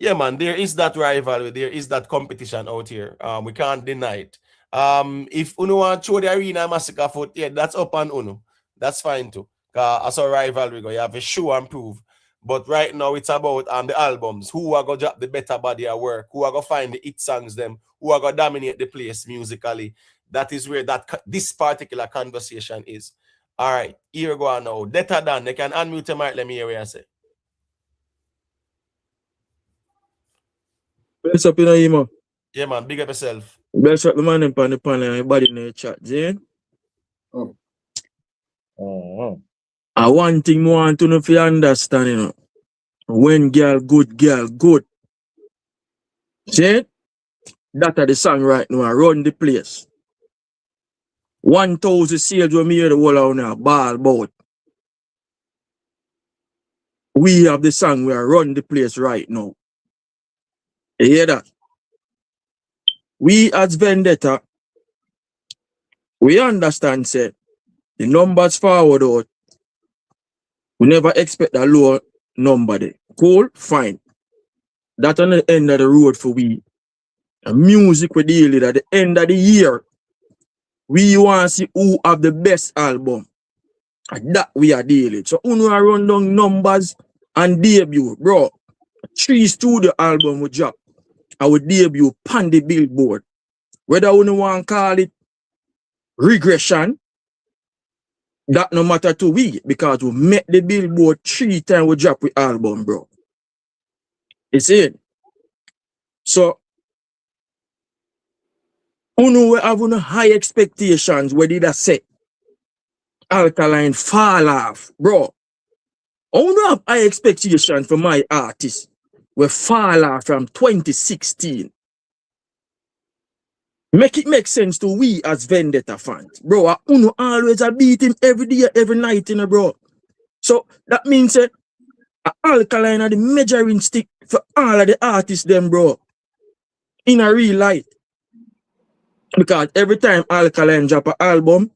Yeah, man, there is that rivalry, there is that competition out here. We can't deny it. If Uno want to show the arena Masicka foot, yeah, that's up on Uno. That's fine too. As a rivalry, you have to show and prove. But right now, it's about the albums. Who are going to drop the better body of work? Who are going to find the hit songs them? Who are going to dominate the place musically? That is where this particular conversation is. All right, here we go now. Better than they can unmute your mic. Let me hear what I say. Bless up, Imo. Yeah, man. Big up yourself. Bless up the man in the panel and everybody in the chat, Jane. Oh. One thing I want to know if you understand, you know. When girl good. See? That are the song right now. Run the place. 1,000 sales when me hear the whole out now. Ball bout. We have the song where run the place right now. You hear that? We as Vendetta, we understand, say, the numbers forward out. We never expect a low number there. Cool? Fine. That on the end of the road for we. And music we deal with at the end of the year. We want to see who have the best album. And that we are dealing. So Uno run down numbers and debut, bro. 3 studio album we drop. I would debut pan the billboard. Whether Uno want to call it regression, that no matter to we, because we met the billboard 3 times we drop with album, bro. You see it? So Uno we have no high expectations. Where did I say? Alkaline fall off, bro. Uno have high expectations for my artist. We fall off from 2016. Make it make sense to we as Vendetta fans. Bro, Uno always a beat him every day, every night, you know, bro. So that means that Alkaline are the measuring stick for all of the artists them, bro. In a real light. Because every time Alkaline drop an album,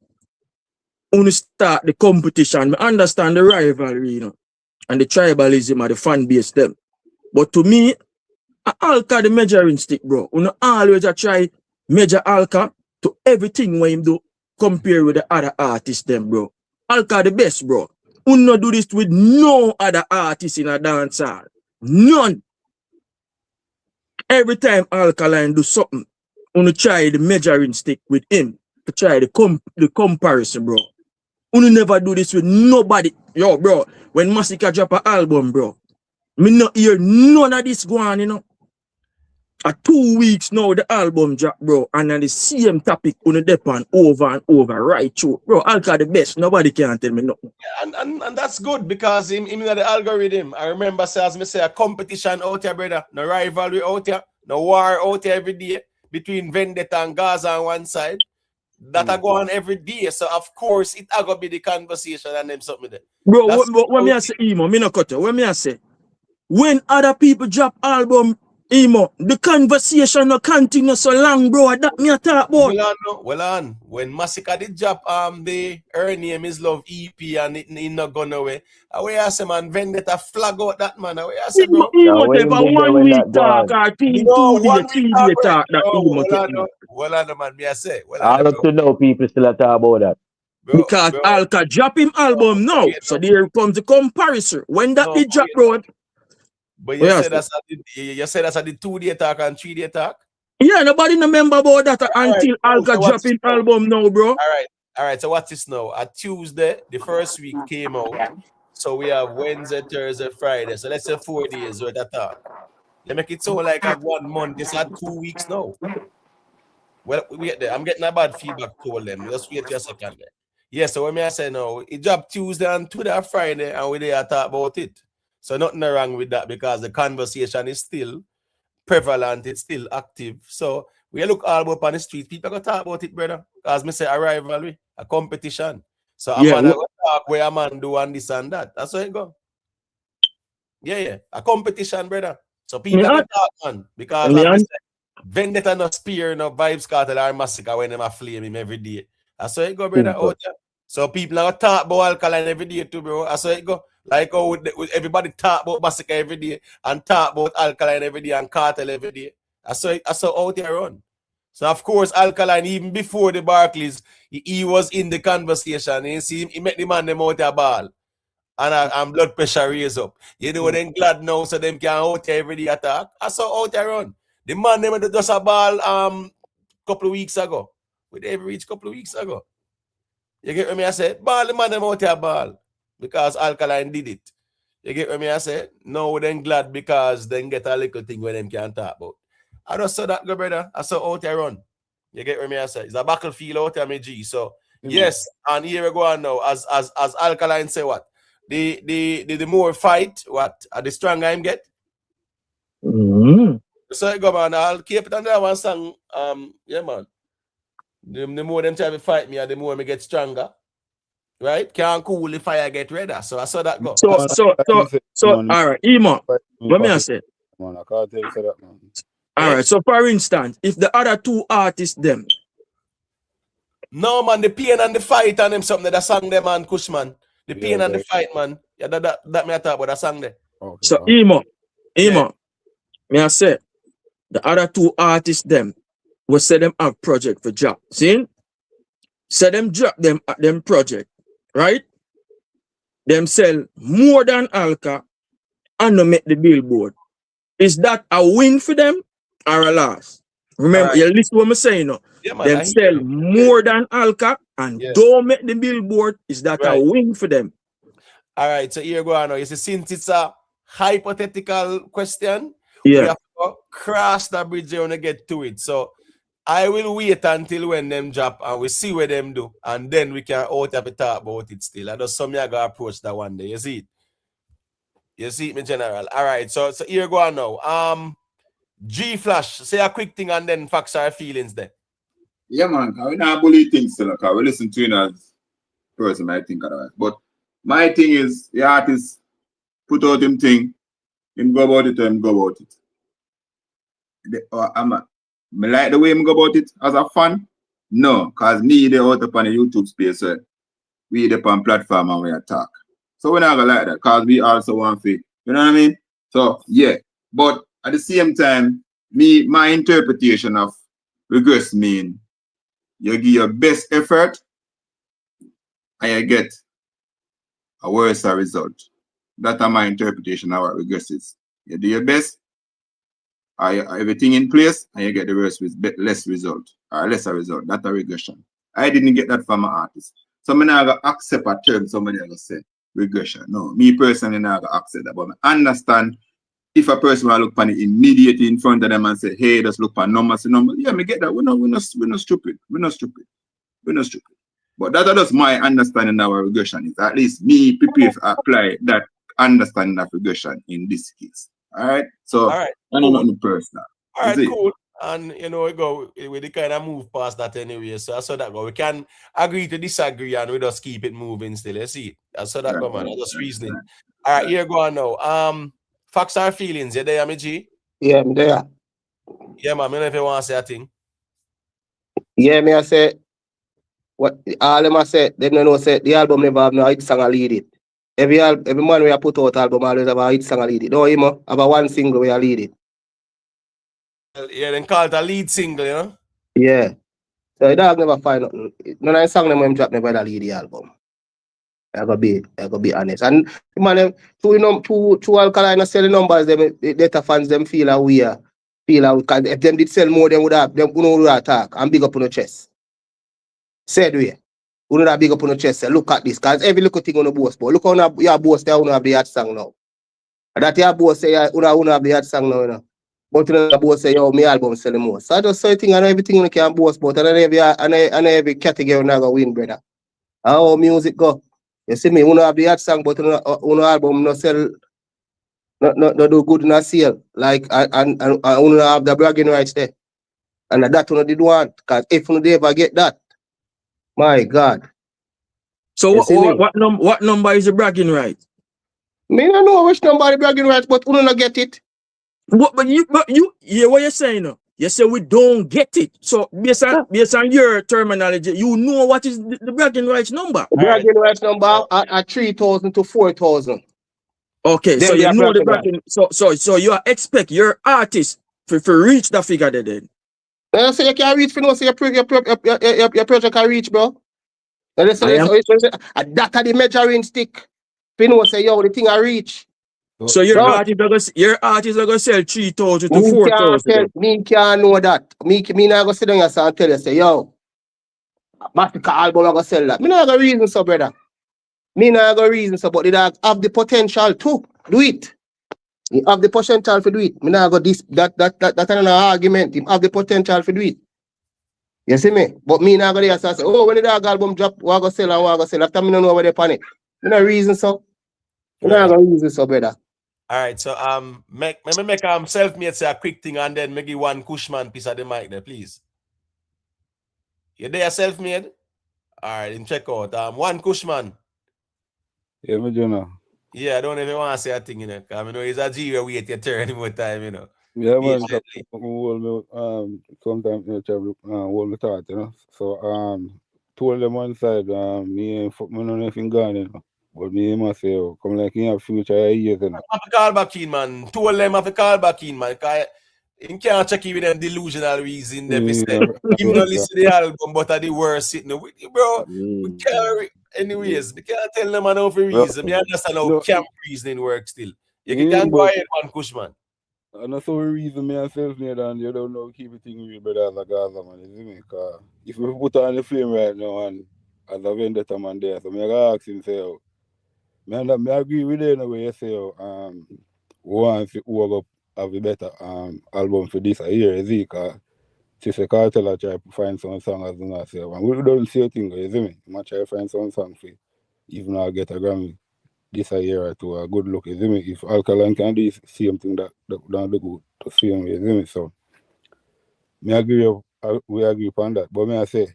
Uno start the competition. I understand the rivalry, you know, and the tribalism of the fan base them. But to me, Alka the measuring stick, bro. Uno always a try measure Alka to everything when him do compare with the other artists them, bro. Alka the best, bro. Uno do this with no other artist in a dancehall. None. Every time Alkaline do something, Uno try the measuring stick with him to try the comparison, bro. Uno never do this with nobody. Yo, bro, when Masicka drop an album, bro, me not hear none of this go on, you know. 2 weeks now, the album drop, bro, and on the same topic, Uno depend over and over, right through. Bro, Alka the best. Nobody can tell me nothing. Yeah, and that's good because him in the algorithm. I remember, as me say, a competition out here, brother. No rivalry out here. No war out here every day between Vendetta and Gaza on one side. That I go on every day. So, of course, it are going to be the conversation and them something there. Bro, what me I say, Emo, me no cut you. What me I say? When other people drop album, Emo, the conversation no continue so long, bro. That me a talk about. Well on. When Masicka did drop her name is Love EP and it not gone away. Away I say, man, Vendetta flag out that man. Away I say, bro. Emo take a 1 week talk or 2 day talk that Emo take. Well on, man, me I say. All up to now, people still talk about that. Bro, because Alka drop him album now. So there comes the comparison. When that did drop, bro. But you said that's a the 2 day talk and 3 day talk? Yeah, nobody remember about that until Alka dropping album now, bro. All right. So what's this now? At Tuesday, the first week came out. So we have Wednesday, Thursday, Friday. So let's say 4 days worth of talk. They make it sound like 1 month. This had 2 weeks now. Well, we get there. I'm getting a bad feedback to them. Just wait a second there. Yeah, so when I say now, it dropped Tuesday and Twitter Friday, and we there talk about it. So nothing wrong with that because the conversation is still prevalent, it's still active. So we look all up on the street, people go talk about it, brother. As me say, a rivalry, a competition. So a man go talk where a man do and this and that. That's how it go. Yeah. A competition, brother. So people go talk, man. Because as me say, Vendetta no spear, no VYBZ, Kartel or Masicka when them a flame him every day. That's how it go, brother. So people are talk about Alkaline every day too, bro. That's how it go. Like how everybody talk about Masicka every day and talk about Alkaline every day and Kartel every day. I saw out there run. So of course, Alkaline, even before the Barclays, he was in the conversation. You see him, he met the man them out there ball. And blood pressure raise up. You know, then glad now so them can out there every day attack. I saw out there run. The man them just a ball couple of weeks ago. We they reached couple of weeks ago. You get what me I said? Ball the man them out there ball. Because Alkaline did it. You get what me I said? No, then glad because then get a little thing where them can talk about. I just saw that go, brother. I saw out there run. You get what me I said? It's a battlefield out there, me G. So yes, and here we go on now. As Alkaline say what? The more fight, what? The stronger him get. So go man, I'll keep it on that one song. Yeah, man. The more them try to fight me, the more me get stronger. Right? Can't cool the fire get redder. So I saw that go. So all right, Emo, let me say. Man, I can't tell you that, man. All right, so for instance, if the other two artists them. No, man, the pain and the fight and them something that sang them, man, Kushman. The pain and the fight, man. Yeah, that me I talk about that song there. Okay, so Emo, me I say, the other two artists them will say them have project for job. See? Say them drop them at them project, right? Them sell more than Alka and no make the billboard. Is that a win for them or a loss? Remember, you listen what I'm saying now. Yeah, man, them sell more than Alka and don't make the billboard. Is that a win for them? All right, so here go on now. You see, since it's a hypothetical question, we have to cross the bridge when we get to it. So I will wait until when them drop and we see what them do, and then we can out have a talk about it still. I just some you gonna approach that one day. You see it? You see it, my general. All right, so here go on now. G Flash, say a quick thing and then facts our feelings there. Yeah, man. I not bully things still. Okay? We listen to you as person, I think otherwise. But my thing is the artist put out him thing, him go about it, him go about it. Me like the way him go about it as a fan? No, because me they out upon the YouTube space, we the on platform and we attack. So we're not gonna like that because we also want to, you know what I mean? So yeah, but at the same time, my interpretation of regress mean you give your best effort and you get a worse result. That's my interpretation of what regress is. You do your best, everything in place, and you get the worst with less result or lesser result. That's a regression. I didn't get that from my artist. So I'm not going to accept a term somebody else say regression. No, me personally not going to accept that. But I understand if a person will look upon it immediately in front of them and say, hey, just look upon numbers. Yeah, me get that. We're not stupid. We're not stupid. But that's just my understanding of regression is. At least me prepare to apply that understanding of regression in this case. All right. So I don't know the personal. All right, cool. And you know, we the kind of move past that anyway. So I saw that go. We can agree to disagree and we just keep it moving still. You see it. I saw that go, man. I just reasoning. All right, here go on now. Facts or feelings, you there, me G? Yeah, I'm there. Yeah, man. I don't know if you want to say a thing. Yeah, me I say what all them I say, they don't know say the album never have no hit song a lead it. Every man we put out album always have a hit song a lead it. Don't you know? Have a one single we a lead it. Yeah, then call it a lead single, you know? Yeah. So the dog never find nothing. None of the song them when drop never lead the album. I gotta be honest. And man, two Alkaline sell the numbers, them data fans them feel how we are. Because if them did sell more, them would have attack and big up on the chest. Said we. We don't have big up on the chest. Say, look at this, because every little thing on the boss, but look how your boss there, you have the hot song now. And that your boss say, you have the hot song now, you know. But the boss say, yo, my album sell the most. So I just say thing and everything you can boss, but and every category not gonna win, brother. How music go? You see me, you have the hot song, but you album no sell, no do good in a sale. Like and you have the bragging rights there. And that one did want, because if you ever get that, my God. So what number is the bragging right? Me don't know which number the bragging right, but we don't get it. But you yeah, what you're saying now? You say we don't get it. So based on your terminology, you know what is the bragging rights number. The bragging rights number at 3,000 to 4,000. Okay, so Then you the know the Atlanta guy. bracket. So you expect your artist to reach the figure there then. So you can reach for no, so your project can reach, bro. And I am. That are the measuring stick. You know, say yo, the thing I reach. So your Bro, artist are gonna sell 3,000 to 4,000 then. me can't know that. Me not gonna sit down here and tell you, say, yo, Masicka album I gonna sell that. Me not gonna reason so, brother. Me not gonna reason so, but the dog have the potential to do it. He have the potential to do it. Me not go this that another argument. He have the potential to do it. You see me? But me not gonna say, oh, when the dog album drop, what I gonna sell and what I gonna sell. After me not know where they pan it. Me not reason so. Me not gonna reason so, brother. All right, so make self-made say a quick thing and then make it one Cushman piece of the mic there, please. You there self-made? All right, and check out one Cushman. Yeah, me do know. Yeah, I don't even want to say a thing, you know, because I know it's a G where wait your turn more time, you know. Yeah, man, sometimes you travel hold me thought, you know. So told them one side, me ain't fuck me nothing gone, you know. But me must say, come like in a future years, you know. I have to call back in, man. Told them I have to call back in, man. Because you can't check it with them delusional reason. They say, him not listen to the album, but are the worst sitting with you, bro. We can't, anyways, we can't tell them enough reason. Me understand how camp reasoning works still. You can't go ahead, man, Cushman. And that's the reason me and self-made and you don't know keep it thing real, brother, as a Gaza, man. You see me? Because if we put on the flame right now and as a vendetta man there, so me ask him, say, me agree with you in a way you say, one who have a better album for this year, is it? Because since the Kartel I try to find some song as I say, and we don't see a thing, you see me? I try to find some song for even I get a Grammy this year or two, a good look, you see me? If Alkaline can do the same thing that don't look good to see him, you see me? So we agree upon that. But me I say,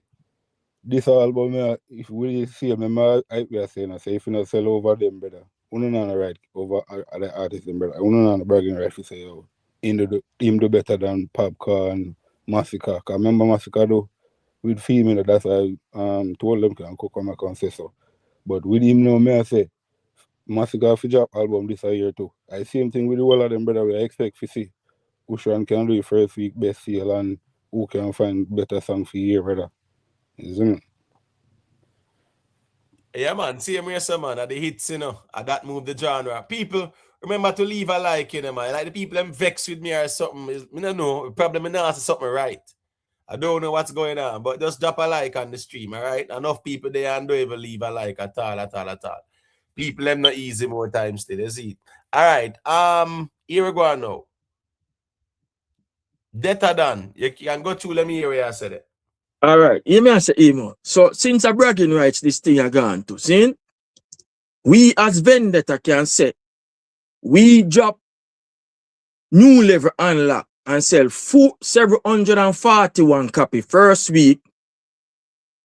this album, if we see them, I say, if you not sell over them, brother, we don't know right over other artists, brother. We don't know bragging right to say, him do better than Popcorn, Masicka. Because remember Masicka do with female, that's why I told them can come back and say so. But with him now, me I say, Masicka for drop album this year too. I same thing with the whole of them, brother. We expect to see who can do the first week best sale and who can find better song for year, brother. Isn't it? Yeah, man. Same way, sir, man. At the hits, you know, at that move the genre. People remember to leave a like, you know, man. Like the people them vex with me or something. I don't know. Probably me not say something right. I don't know what's going on, but just drop a like on the stream, all right? Enough people there and don't even leave a like at all. People them not easy more times still, you see. All right. Here we go now. Data done. You can go through. Let me hear where I said it. All right. You may say emo. So since a bragging rights this thing are gone to, see? We as vendetta can say we drop new level unlock and sell 741 copy first week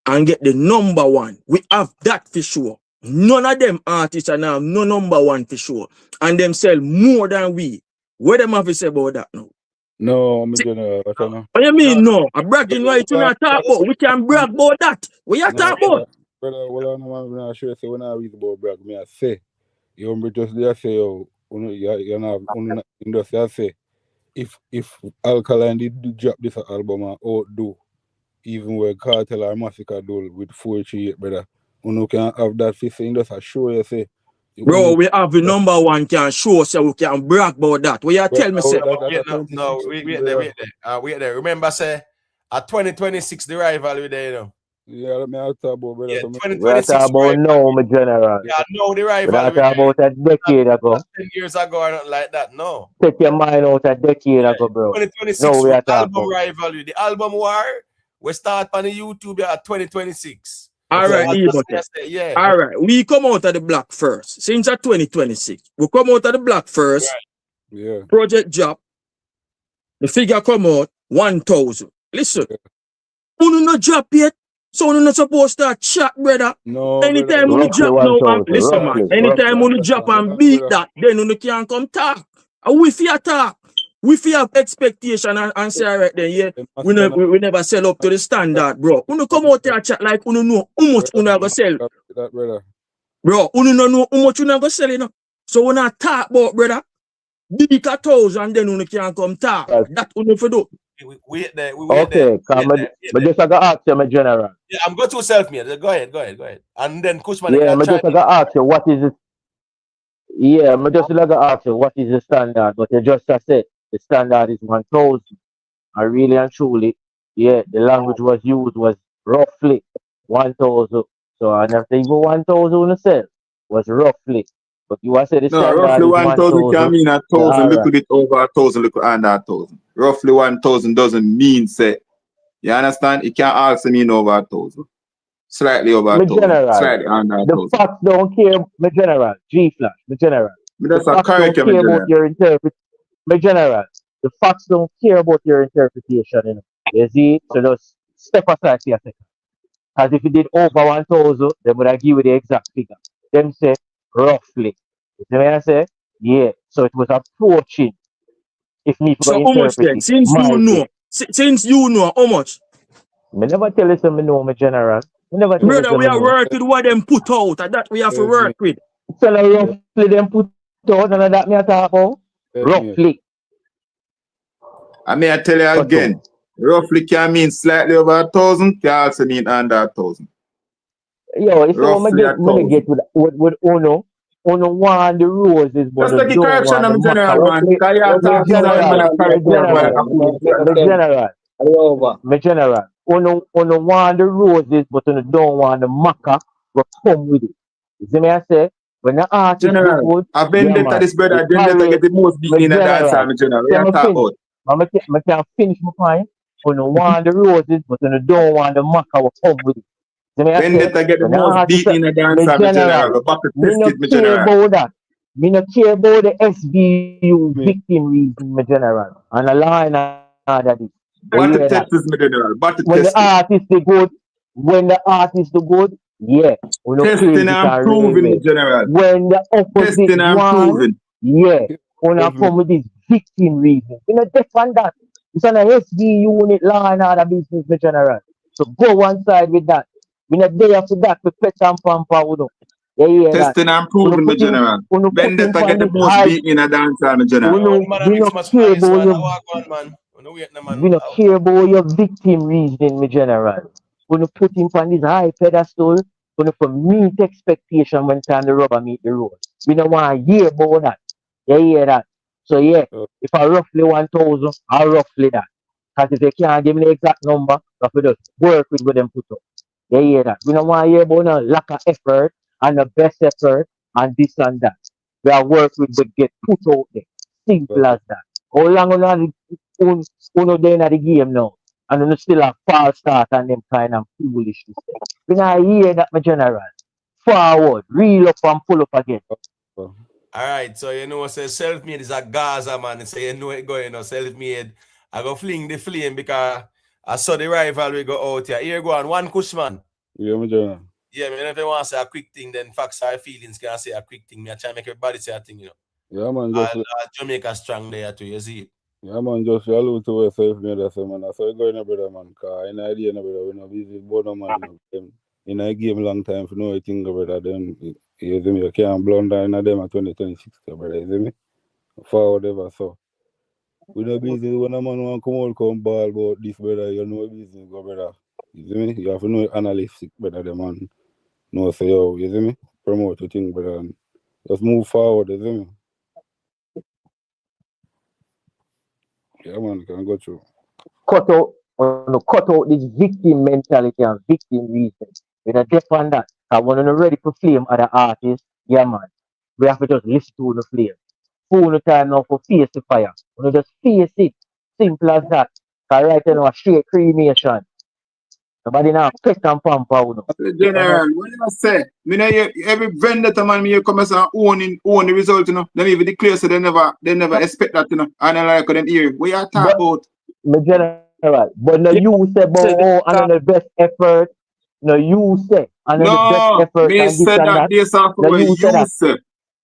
and get the number one. We have that for sure. None of them artists are now no number one for sure. And them sell more than we. What them have to say about that now? No, I'm gonna. What do you mean no? A bragging right you not talk about. We can brag about that. What you talk about? Brother, well, I'm not sure. So when I read about brag, me I say, you just there say, you're not industry. I say, if Alkaline did drop this album and outdo even where Kartel or Masicka do with 438, brother, you can have that fist in just a show you say. Bro, we have the number one can show so we can brag about that. What you tell me, say? No, wait there. Remember, say, at 2026, the rivalry there, you know. Yeah, let me talk about, brother. Yeah, 2026. We're talking about now, my general. Yeah, no, the rivalry. We're not talking about a decade ago. 10 years ago or nothing like that, no. Take your mind out a decade ago, bro. 2026, no, we are album rivalry. The album war, we start on the YouTube at 2026. All right, yeah. All right, we come out of the block first. Since at 2026, we come out of the block first. Right. Yeah. Project drop. The figure come out 1,000. Listen, you not drop yet, so you not supposed to chat, brother. No. Anytime you drop now, listen, man. Anytime you drop and beat that, then you can't come talk. And we fear talk. We fear have expectation and say, all right then, yeah, we never sell up to the standard, bro. You come out here chat like you know how much you never sell. That, brother. Bro, you know how much you never sell, you know. So when I talk about, brother, big 1,000, then you can come talk. That only for do. We wait there. We wait Okay, there. come Wait there. but just I got ask you, my general. Yeah, I'm going to self-made. Go ahead. And then Kushman, you Yeah, can I chime just I in. got ask you what is it. Yeah, I just like to ask you what is the standard, but you just said the standard is 1,000. And really and truly, yeah, the language was used was roughly 1,000. So and after even 1,000 itself was roughly. But you want to say the No, standard roughly is 1,000 can 1,000. mean 1,000, All little right. bit over 1,000, little under 1,000. Roughly 1,000 doesn't mean say. You understand? It can also mean over 1,000. Slightly over My 1,000. general, Slightly under the 1,000. facts don't care, my general, G flash, my general. But The that's a facts correct, don't my care about general. your interpretation. My general, the facts don't care about your interpretation, you know. You see? So just step aside for a second. As if you did over 1,000, they would have give you the exact figure. Them say roughly. You see what I say? Yeah. So it was approaching. If me So forgot how much interpret then? it, Since you my know, guess. since you know, how much? Me never tell you something know, my general. Me never tell you Brother, we something are know. work with what them put out, and that we have to work with. So roughly them put out and that me a talk about. Roughly. I may I tell you again, roughly can mean slightly over 1,000, can also mean under 1,000. Yo, it's all Roughly me 1,000. get with Uno. Uno want the roses, but Just you take a don't correction, want the I'm maca. general, man. Because you are My talking about general, man, my correct general, my general. Uno want the roses, but you don't want the maca. But come with it. You see me I say? When the artist do General, good, a yeah vendetta man. this brother, It vendetta get carry the most beat my in a dance, general. my general. What Let you me talk finish. about? I can finish my point. Uno want the roses, but you don't want the maca. Will come with it. See me I say? Vendetta get the When the most artist, beat in a dance, my my general. general. Go back to Me test no it, my care general. about that. Me no care about the SBU victim reason, my general. And a line that is. You Back to hear that? test this, my general. Back to When the test it. artist is good, yeah, we no praise Testing it and and proving, my railway. general. When the opposite Testing and one, proving. yeah, we not come with this victim reason. We not defend that. It's on a SD unit law and other business, my general. So go one side with that. We not there for that to pet and pamper, we know. You hear that? Testing and We no proving, my put him, general. we no put him Vendetta on get the this most high. beat in a dance, my general. We no care about your we no care about your victim reasoning, my general. We no put him on this high pedestal. We no for meet expectation when time the rubber meet the road. We no want to hear about that. You hear that? So yeah, if I roughly 1,000, I roughly that. Because if you can't give me the exact number, I have to just work with what them put up. You hear that? We don't want to hear about no lack of effort and the best effort and this and that. We are work with what get put out there. Simple as that. How long uno there in the game now? And uno still have false start and them kind of foolishness. We not hear that, my general. Forward, reel up and pull up again. All right, so you know, say self-made is a Gaza man. So you know it going, self-made. I go fling the flame because I saw the rivalry go out here. Here go on, one Kushman. Yeah, my general. Yeah, man, if you want to say a quick thing, then facts or feelings can say a quick thing. Me I try to make everybody say a thing, you know. Yeah, man, just Jamaica strong there too, you see it. yeah, man, just allude to yourself, me that's man. I saw you going, brother, man. Cause in idea, brother, we no busy, both of man, in a game long time for no anything, brother. Then you see me, you can't blunder in a them at 2026, brother. You see me? Forward ever so. We no busy when a man want come out, come ball about this, brother. You know business, go, brother. You see me? You have to know analytics, brother. The man know say, yo, you see me? Promote the thing, brother. And just move forward, you see me? Yeah, man, can go through. Cut out this victim mentality and victim reason. We not deaf on that. I want to ready to flame other artists. Yeah, man. We have to just listen to the flame. Full the time now for face the fire. We just face it. Simple as that. Cause right now a straight cremation. Nobody now pet and pamper. General, what you say? Me know every vendetta man me come as own the result, you know. Them even declare so they never expect that, you know. And I like them here. What you talk about? My general, but no you say about and the best effort. No you say and the best No, effort me and this said and that that. based off of No what you say you that. said.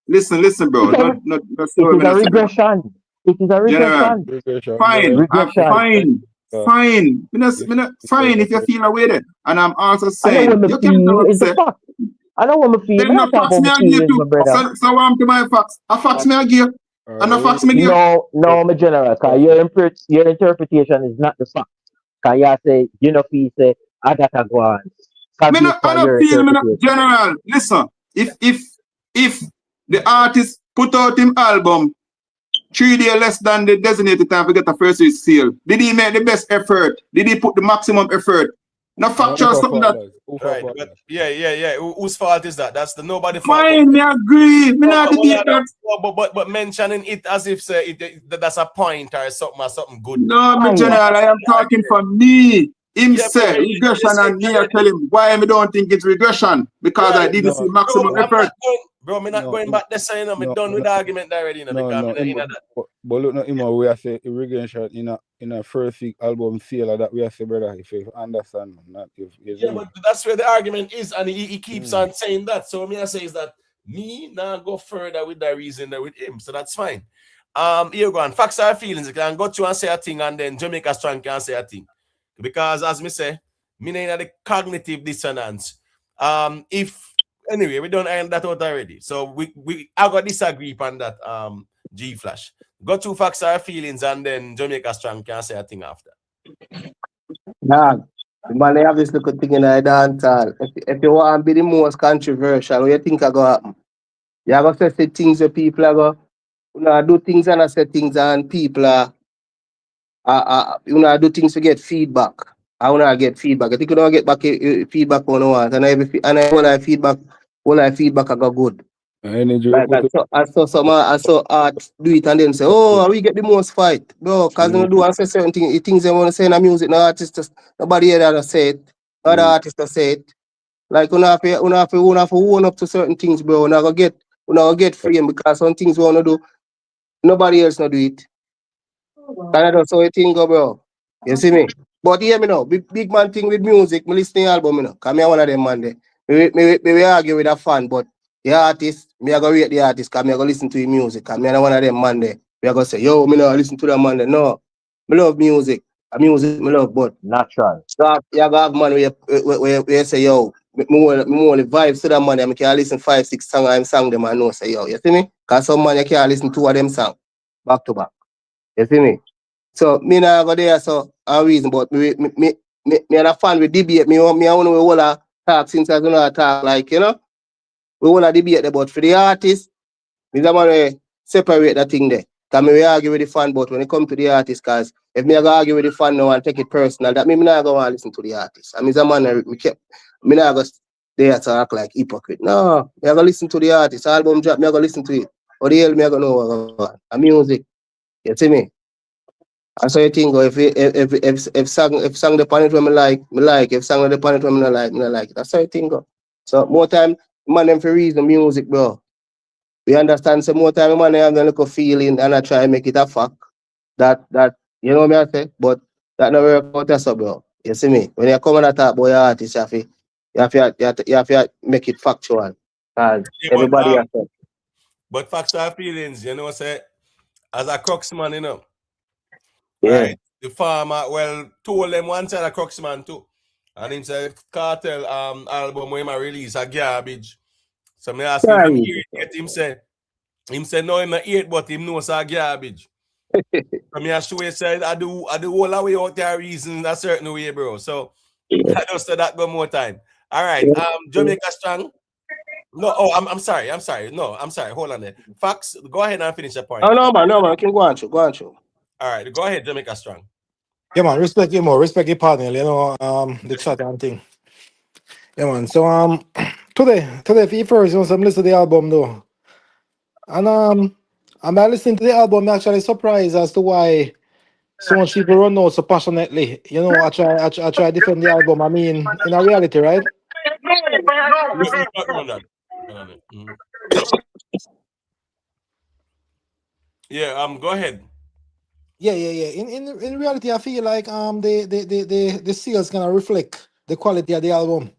Listen, bro. Not It sure is a regression. It is a General, regression. fine. Regression. Fine. Fine if you feel away there. And I'm also I know saying what me you can feel talk is the say fact. I know what me feel. Then Me the not talk fax about me my a give feelings, too. my brother. So what to my fax? A fax me a give. And a fax me give. No, my general, cause your interpretation is not the fact. Cause you say, you know, feel say, I gotta go on. Cause based I on don't your feel me not interpretation. general. Listen, if the artist put out him album 3 days less than the designated time to get a first week sale, did he make the best effort? Did he put the maximum effort? Now factual something that Right, but yeah. Whose fault is that? That's the nobody fault. fine, me agree. Me not debate that. But mentioning it as if say that's a point or something good. No, me general, I am talking for me. Him Yeah, say regression, and me I tell him why me don't think it's regression because I didn't see maximum effort. I'm not going back there saying I'm done with the argument already. You know, because I'm in that. But look, no, Imo, we are say irrigation in a first week album sale that we are say, brother, if you understand, not if yeah, but that's where the argument is, and he keeps on saying that. So me I say is that me now go further with that reason there with him, so that's fine. Here go on. Facts are feelings. You can go to and say a thing, and then Jamaica Strong can say a thing, because as me say, me in the cognitive dissonance. If anyway, we don't iron that out already. So we I got disagree on that. G Flash. Go to facts are feelings, and then Jamaica Strong can say a thing after. Nah, man, they have this little thing in the dancehall. If you want to be the most controversial, what you think I go happen? You have to say things where people are go, do things and I say things and people are do things to get feedback. I want to get feedback. I think you don't get back feedback on want, and when I feedback, I go good. Like that. I saw art do it and then say, oh, we get the most fight. Bro, because you do and say certain things they want to say in the music, no artist, nobody here that say it. Other artists that say it. Like you have to own up to certain things, bro. We're not get free because some things we want to do, nobody else not do it. And I don't so a thing go, bro. You see me? But hear me now, big man thing with music, me listening album, you know. Come here one of them man there. We argue with a fan, but the artist, me I go rate the artist, cause me I go listen to his music. Cause me I one of them man there. Me I go say, yo, me no listen to that man there. No. Me love music. Music me love, but natural. So you go have man where you say, yo, me only vibes to that man, I can listen 5-6 songs I'm sang them and know say, yo, you see me? Cause some man you can't listen to 2 of them songs back to back. You see me? So me now go there so a reason, but me and a fan with debate. Me I want to all talk since I don't know talk like, you know. We all debate there, but for the artist, me the man separate that thing there. Cause me we argue with the fan, but when it come to the artist, cause if me I go argue with the fan now and take it personal, that me not go and listen to the artist. I mean the man me not go there to act like hypocrite. No, me I go listen to the artist, album drop, me I go listen to it. Or the hell me I go know what go on. A music. You see me? I saw you think if song the planet when me like, if song the planet when me not like. That's how you think go. So more time, man them for reason music, bro. We understand so more time man have a little feeling and I try and make it a fact. That you know what I say? But that never work out as so, bro. You see me? When you come and talk about your artist, you have to make it factual. Cause everybody has to. But facts are feelings, you know, say as a Crocsman, you know. Yeah. Right? The farmer, well, told them one side a Crocsman too. And him said Kartel album when I release a garbage. So me ask him, him hear it, him say no, him not hear it, but him knows a garbage. So me show you said I do all the way out there reason a certain way, bro. So I just said that go more time. All right. Jamaica Strong. No, oh, I'm sorry. No, I'm sorry. Hold on there. Fox, go ahead and finish the point. Oh no man, I can go on through. All right, go ahead, Jamaica Strong. Yeah, man, respect you more, respect your partner, you know, the chat and thing. Yeah, man. So today for you first, you know, some listen to the album though. And I'm listening to the album, I'm actually surprised as to why so much people run out so passionately. You know, I try to defend the album. I mean, in a reality, right? Yeah, go ahead. Yeah. In reality, I feel like the sales gonna reflect the quality of the album.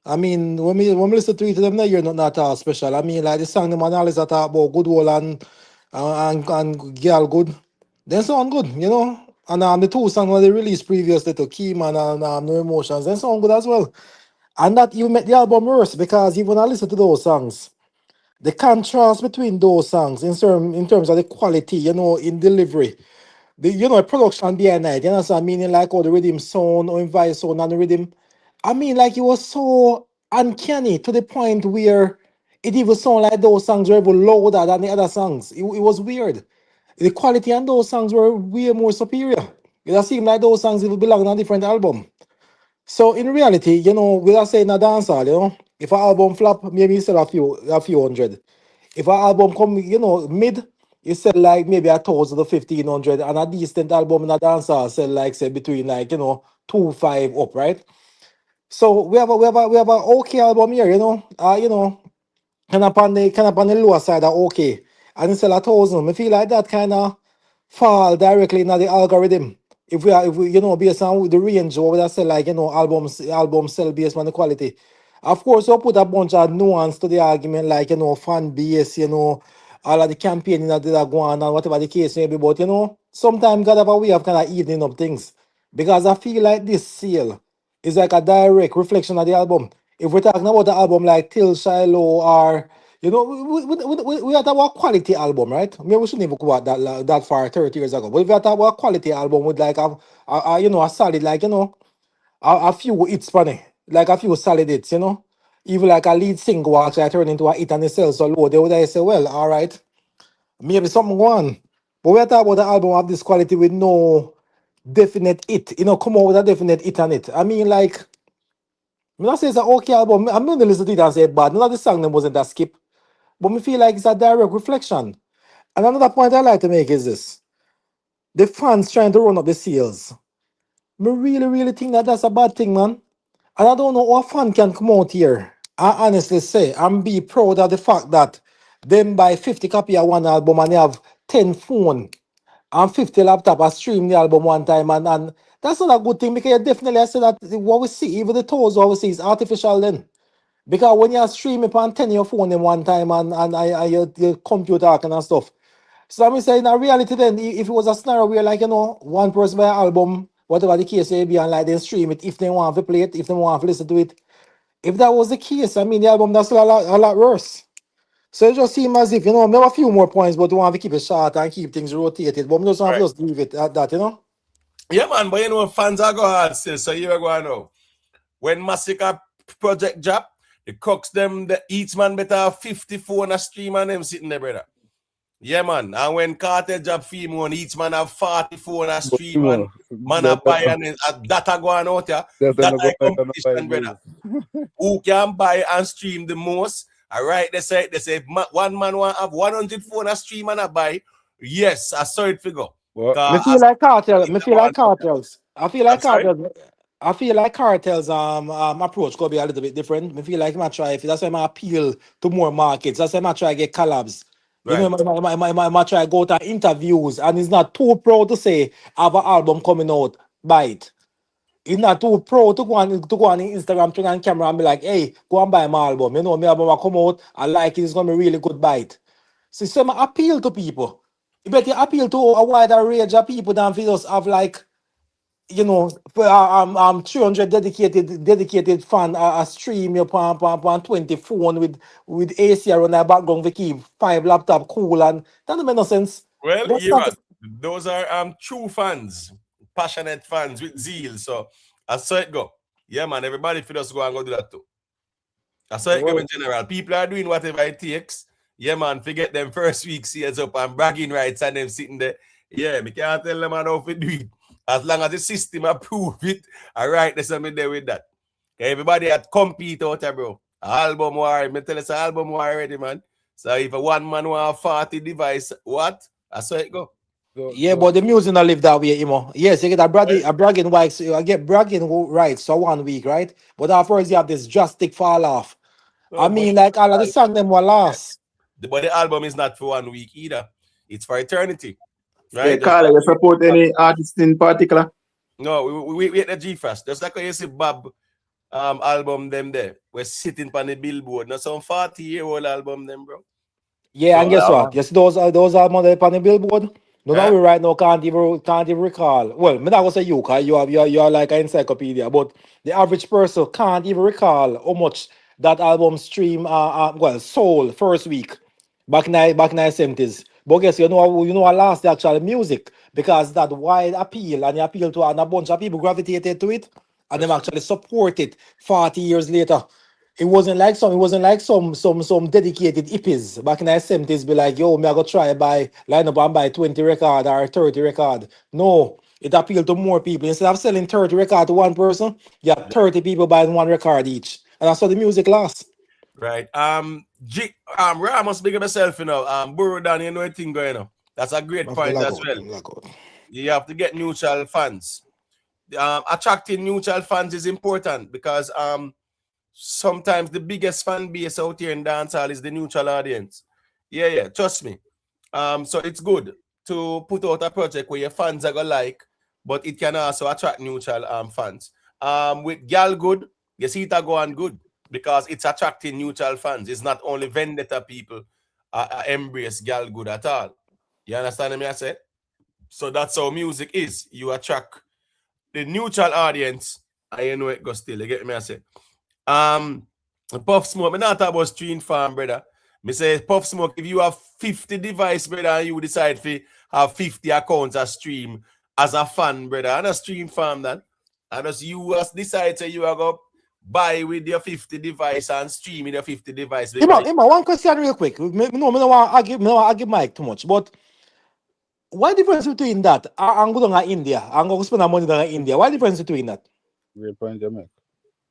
I mean, when we listen to it, them now you're not all special. I mean, like the song them analysts that talk about good wall and girl good, then sound good, you know. And the 2 songs when they released previously to Keyman and No Emotions, then sound good as well. And that even make the album worse because even when I listen to those songs, the contrast between those songs in terms of the quality, you know, in delivery, the production behind it, you know, so I mean like all the rhythm sound or voice sound and the rhythm. I mean like it was so uncanny to the point where it even sound like those songs were even louder than the other songs. It was weird. The quality on those songs were way more superior. It just seemed like those songs even belong on a different album. So in reality, you know, without saying a dancehall, you know, if an album flop, maybe you sell a few hundred. If an album come, you know, mid, you sell like maybe 1,000 to 1,500, and a decent album in a dancehall sell like say between like 2-5 up, right? So we have a okay album here, kind of on the lower side are okay. And it's sell 1,000. I feel like that kind of fall directly into the algorithm. If we based on the range what would I say like albums sell based on the quality. Of course, we put a bunch of nuance to the argument, like fan base, all of the campaigning that are going on, and whatever the case may be. But sometimes God have a way of kind of evening up things. Because I feel like this sale is like a direct reflection of the album. If we're talking about the album like Till Shiloh or we had a quality album, right? Maybe we shouldn't even go out that far 30 years ago. But if we had a quality album with like a solid a few hits funny, like a few solid hits, even like a lead single actually turn into a hit and it sells so low, they would say, well, all right, maybe something go on. But we're talking about the album of this quality with no definite hit, come out with a definite hit on it. I mean, like, I'm not saying it's an okay album. I'm not gonna listen to it and say bad. None of the song them wasn't that skip. But me feel like it's a direct reflection. And another point I like to make is this. The fans trying to run up the sales. Me really, really think that that's a bad thing, man. And I don't know how a fan can come out here and honestly say and be proud of the fact that them buy 50 copy of one album and they have 10 phone and 50 laptop and stream the album one time and that's not a good thing because definitely I say that what we see, even the toes what we see is artificial then. Because when you stream it on 10 your phone in one time and your computer and stuff. So I'm saying in reality then, if it was a scenario where like, one person buy an album, whatever the case may be, and like they stream it if they want to play it, if they want to listen to it. If that was the case, I mean the album that's still a lot worse. So it just seems as if, maybe a few more points, but we want to keep it short and keep things rotated. But we just want to just leave it at that, Yeah, man, but fans are going hard still, so you're going to know. When Masicka project drop, the cooks them, each man better have 54 on a stream and them sitting there, brother. Yeah, man. And when Kartel drop female, each man have 44 on a stream and man a buy and data going out here. That a competition, brother. Who can buy and stream the most? All right, they say one man want have 100 phone a stream and a buy. Yes, I saw it figure. I feel like cartels. I feel like cartels. I feel like cartels approach could be a little bit different. I feel like I try that's why I appeal to more markets. That's why I try to get collabs. Right. I try to go to interviews and it's not too proud to say I have an album coming out, buy it. It's not too proud to go on Instagram, turn on camera and be like, hey, go and buy my album. My album will come out, I like it, it's gonna be really good, buy it. So I appeal to people. You better appeal to a wider range of people than for just have like 300 dedicated fan a stream your on 20 phone with AC around the background to keep 5 laptop cool and that don't make no sense. Well, those are true fans, passionate fans with zeal. So I saw it go. Yeah, man, everybody feel us go and go do that too. I saw it go in general. People are doing whatever it takes. Yeah, man, forget them first week sales up and bragging rights and them sitting there. Yeah, me can't tell them how to do it. As long as the system approve it, all right, there's something there with that. Okay, everybody had compete out there, bro. Album war, me tell us album war already, man. So if a one man want 40 device, what? I saw it go. Yeah, but the music not live that way, Yes, you get a bragging rights, I get bragging rights for 1 week, right? But afterwards you have this drastic fall off. I mean, like all of the song them were lost. But the album is not for 1 week either. It's for eternity. Right? Hey, Carl, you support any artist in particular? No, we at the G-Fast. Just like you see Bob album them there. We're sitting on the billboard. Not some 40-year-old album them, bro. Yeah, so, and guess what? Yes, those albums on the billboard. No, no, we right now can't even recall. Well, me not gonna say you, cause you are like an encyclopedia, but the average person can't even recall how much that album stream sold first week back in the 70s. But guess you know I lost the actual music because that wide appeal and the appeal to and a bunch of people gravitated to it and them actually support it 40 years later. It wasn't like some dedicated hippies back in the 70s be like, yo, me I go try line up and buy 20 record or 30 record. No, it appealed to more people. Instead of selling 30 record to one person, you have 30 people buying one record each. And that's how the music lasts. Right. Ra must big up yourself, you know. Burrow down, you know anything going on. That's a great point as well. You have to get neutral fans. Attracting neutral fans is important because sometimes the biggest fan base out here in dancehall is the neutral audience. Yeah, trust me. So it's good to put out a project where your fans are gonna like, but it can also attract neutral fans. With Gal Good, you see it go on good because it's attracting neutral fans. It's not only vendetta people embrace Gal Good at all. You understand me? I said. So that's how music is. You attract the neutral audience, and you know it goes still. You get me? I say. Puff Smoke, me not talk about Stream Farm, brother. Me say Puff Smoke, if you have 50 devices, brother, and you decide to have 50 accounts a stream as a fan, brother, and a Stream Farm that, and as you decide to you are go buy with your 50 device and stream with your 50 device. Ima, one question real quick. Me don't want to argue Mike too much, but what difference between that? I'm going to India. I'm going to spend money in India. What difference between that? Great point, you make.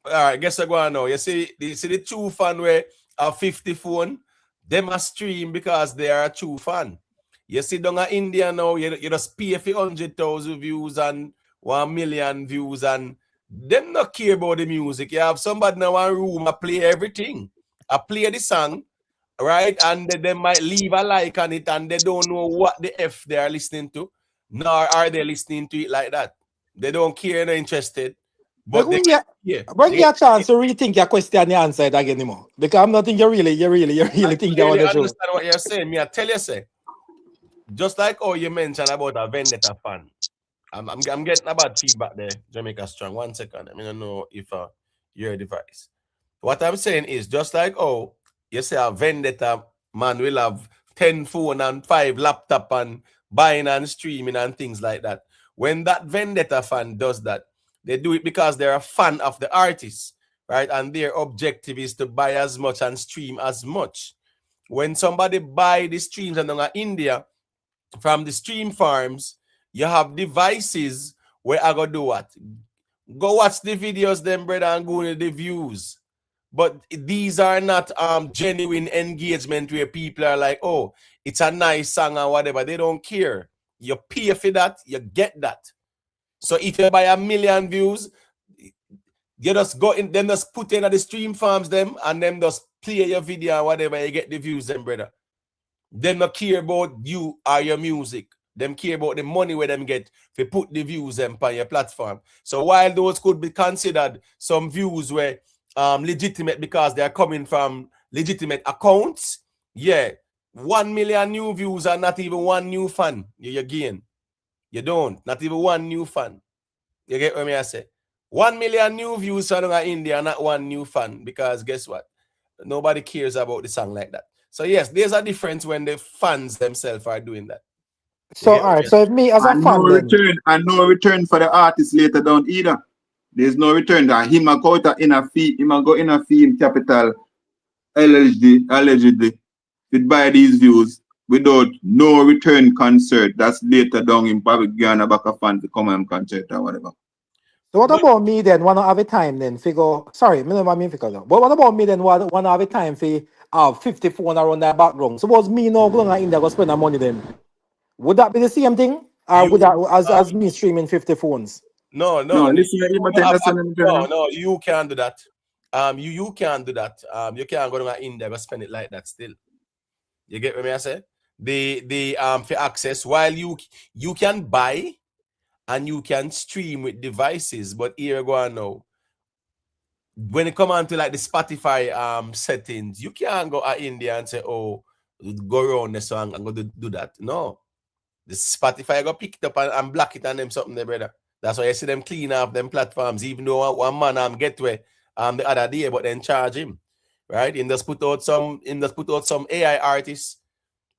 All right, guess I go on now. You see the true fan where a 50 phone, them a stream because they are a true fan. You see down in India now, you just pay for 100,000 views and 1 million views, and them not care about the music. You have somebody in one room I play everything. I play the song, right? And they might leave a like on it and they don't know what the F they are listening to, nor are they listening to it like that. They don't care, they're interested. But when you a chance to rethink your question and answer it again anymore. Because I'm not think you really think you want to understand what you're saying. Me, I tell you, say, just like you mentioned about a vendetta fan. I'm getting a bad feedback there, Jamaica Strong. 1 second. I don't know if your device. What I'm saying is just like you say a vendetta man will have 10 phone and 5 laptop and buying and streaming and things like that. When that vendetta fan does that, they do it because they're a fan of the artist, right? And their objective is to buy as much and stream as much. When somebody buy the streams and in India from the stream farms, you have devices where I go do what? Go watch the videos, them brother, and go into the views. But these are not genuine engagement where people are like, oh, it's a nice song or whatever. They don't care. You pay for that, you get that. So if you buy 1 million views, you just go in, then just put in at the stream farms them and then just play your video or whatever, you get the views them, brother. Them not care about you or your music. Them care about the money where them get to put the views them on your platform. So while those could be considered some views where legitimate because they are coming from legitimate accounts, 1 million new views are not even one new fan you gain. You don't. Not even one new fan. You get what I say? 1 million new views in India, not one new fan. Because guess what? Nobody cares about the song like that. So yes, there's a difference when the fans themselves are doing that. So all right. So if me as a fan, no return for the artist later down either. There's no return. That him a go in a fee. Him a go in a fee in capital allegedly with buy these views without no return concert. That's later down in probably Ghana back a fan to come and concert or whatever. So what about me then? Wanna have a time then? Figure. Sorry, me no mean figure. But what about me then? Wanna have a time for 50 phone around that background? Suppose me no go in India go spend the money then. Would that be the same thing? Or would that as me streaming 50 phones? No. Listen, no, you can't do that. You can't do that. You can't go to India and spend it like that still. You get what I say? The for access, while you can buy and you can stream with devices, but here go on now. When it come on to like the Spotify settings, you can't go to India and say, oh, go around the song and go do that. No. the Spotify go pick it up and block it and them something there, brother. That's why you see them clean off them platforms, even though one man get away the other day, but then charge him. Right? In just put out some AI artists,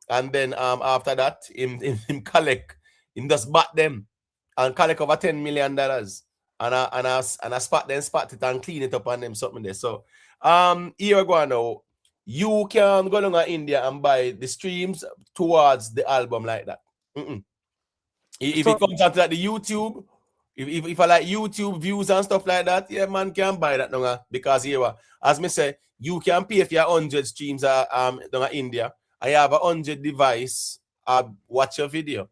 and then after that, him collect, him just bat them and collect over $10 million. And I spot it and clean it up and them something there. So here we go now. You can go down to India and buy the streams towards the album like that. If it comes out to like the YouTube, if I like YouTube views and stuff like that, yeah, man can buy that now because here, as me say, you can pay for your 100 streams down in India. I have 100 device, watch your video,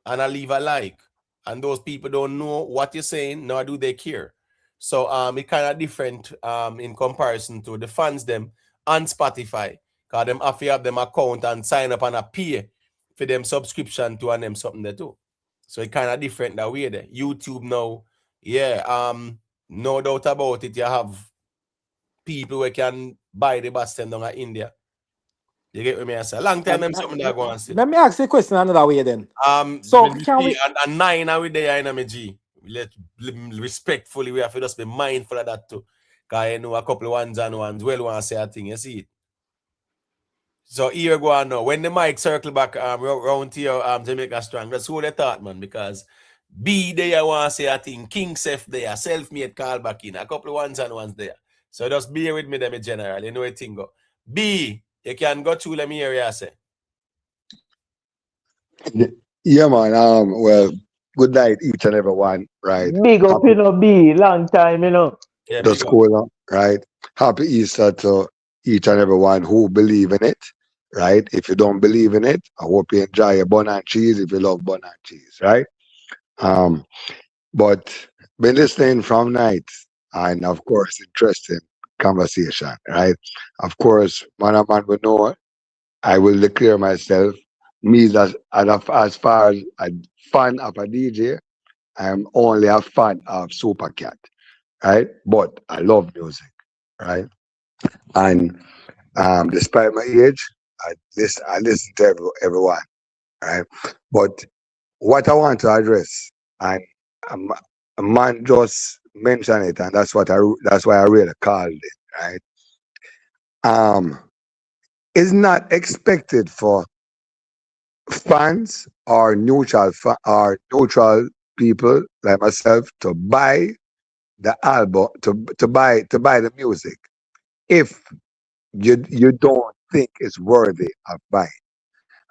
and I leave a like. And those people don't know what you're saying, nor do they care. So it kind of different in comparison to the fans them on Spotify. Because them have to have them account and sign up and a pay for them subscription to and them something they do. So it kind of different that way there. YouTube now, yeah, no doubt about it. You have people who can buy the bus down in India. You get what I say? A long time them something that go on still. Let me ask you a question another way then. So can we and 9 are we there in my G? Respectfully, we have to just be mindful of that too. Because I know a couple of ones and ones well want to say a thing, you see it. So here go on now. When the mic circle back round here, Jamaica Strong, that's who they thought, man, because B there want to say a thing, King Seth there, self-made call back in, a couple of ones and ones there. So just bear with me them in general, you know what thing go. B, you can go through, let me hear you say. Yeah, man. Well, good night, each and every one, right? Big up, you know, B. Long time, you know. Yeah, that's cool, right? Happy Easter to each and every one who believe in it, right? If you don't believe in it, I hope you enjoy your bun and cheese if you love bun and cheese, right? But been listening from night, and of course, interesting conversation, right? Of course, man will know I will declare myself. Me as far as a fan of a DJ, I'm only a fan of Supercat, right? But I love music, right? And despite my age, I listen to everyone, right? But what I want to address, and a man just mentioned it, and that's why I really called it, right? It's not expected for fans or neutral people like myself to buy the album, to buy the music if you don't think it's worthy of buying,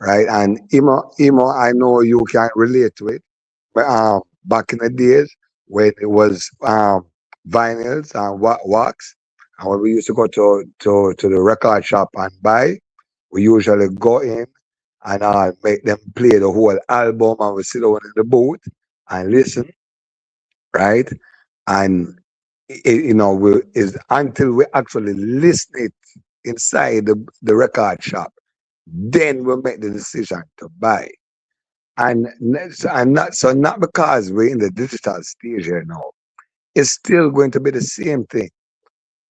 right? And Imo, I know you can relate to it, but back in the days when it was vinyls and wax, and when we used to go to the record shop and buy, we usually go in and make them play the whole album, and we sit down in the booth and listen, right? And is until we actually listen it inside the record shop, then we make the decision to buy. And not because we're in the digital stage here now. It's still going to be the same thing,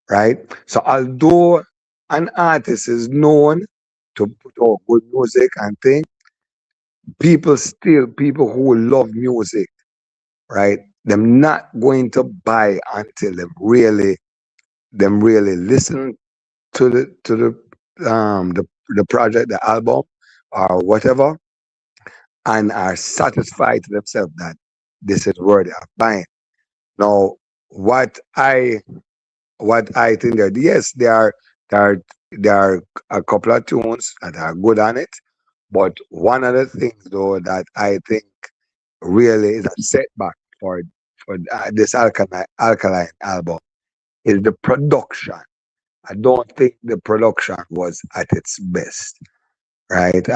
right? So although an artist is known to put out good music and things, people who love music, right? Them not going to buy until them really listen to the project, the album, or whatever, and are satisfied to themselves that this is worthy of buying. Now, what I think that yes, there are a couple of tunes that are good on it, but one of the things though that I think really is a setback for this Alkaline album is the production. I don't think the production was at its best, right?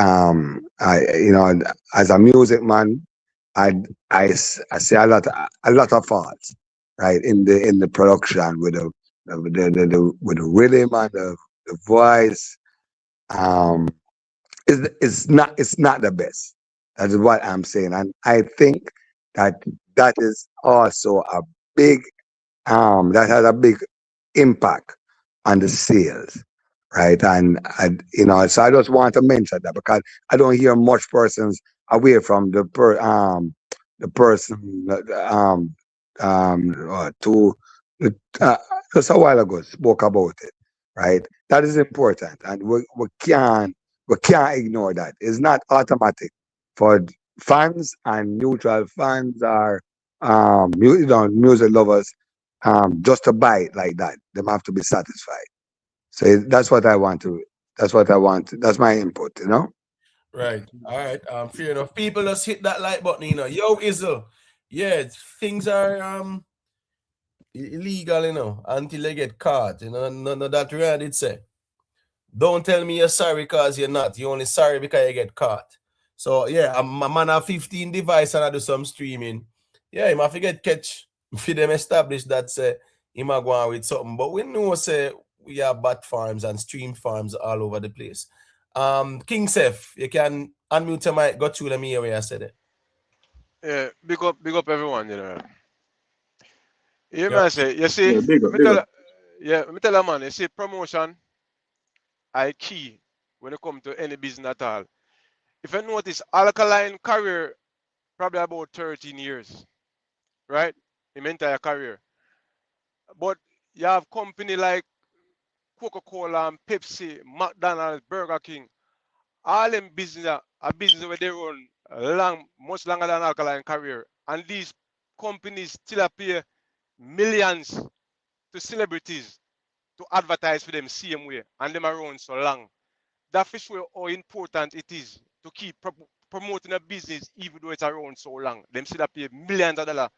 As a music man, I see a lot of faults, right, in the production with the rhythm and the voice. It's not the best. That is what I'm saying, and I think that is also a big that has a big impact on the sales, right? And so I just want to mention that because I don't hear much persons away from the person just a while ago spoke about it, right? That is important, and we can't ignore that. It's not automatic for fans and neutral fans or music lovers just to buy it like that. They have to be satisfied. So that's what I want to. That's what I want. That's my input. Right. All right. Fair enough. People just hit that like button, Yo, Izzle. Yeah, things are illegal, until they get caught. None of that Rihanna did say. Don't tell me you're sorry because you're not. You're only sorry because you get caught. So yeah, I'm a man of 15 device and I do some streaming. Yeah, him have to get catch for them establish that say him a go on with something. But we know say we have bat farms and stream farms all over the place. King Seth, you can unmute your mic, go through them here where I said it. Yeah, big up everyone, Yeah, Yeah. man, say, you see, Yeah, big up, big up. me tell a man, you see, promotion are key when it comes to any business at all. If you notice, Alkaline career probably about 13 years, right? His entire career. But you have company like Coca-Cola and Pepsi, McDonald's, Burger King, all them business are business where they run much longer than Alkaline career. And these companies still pay millions to celebrities to advertise for them same way, and them around so long. That for sure how important it is to keep promoting a business even though it's around so long. Them still pay millions of dollars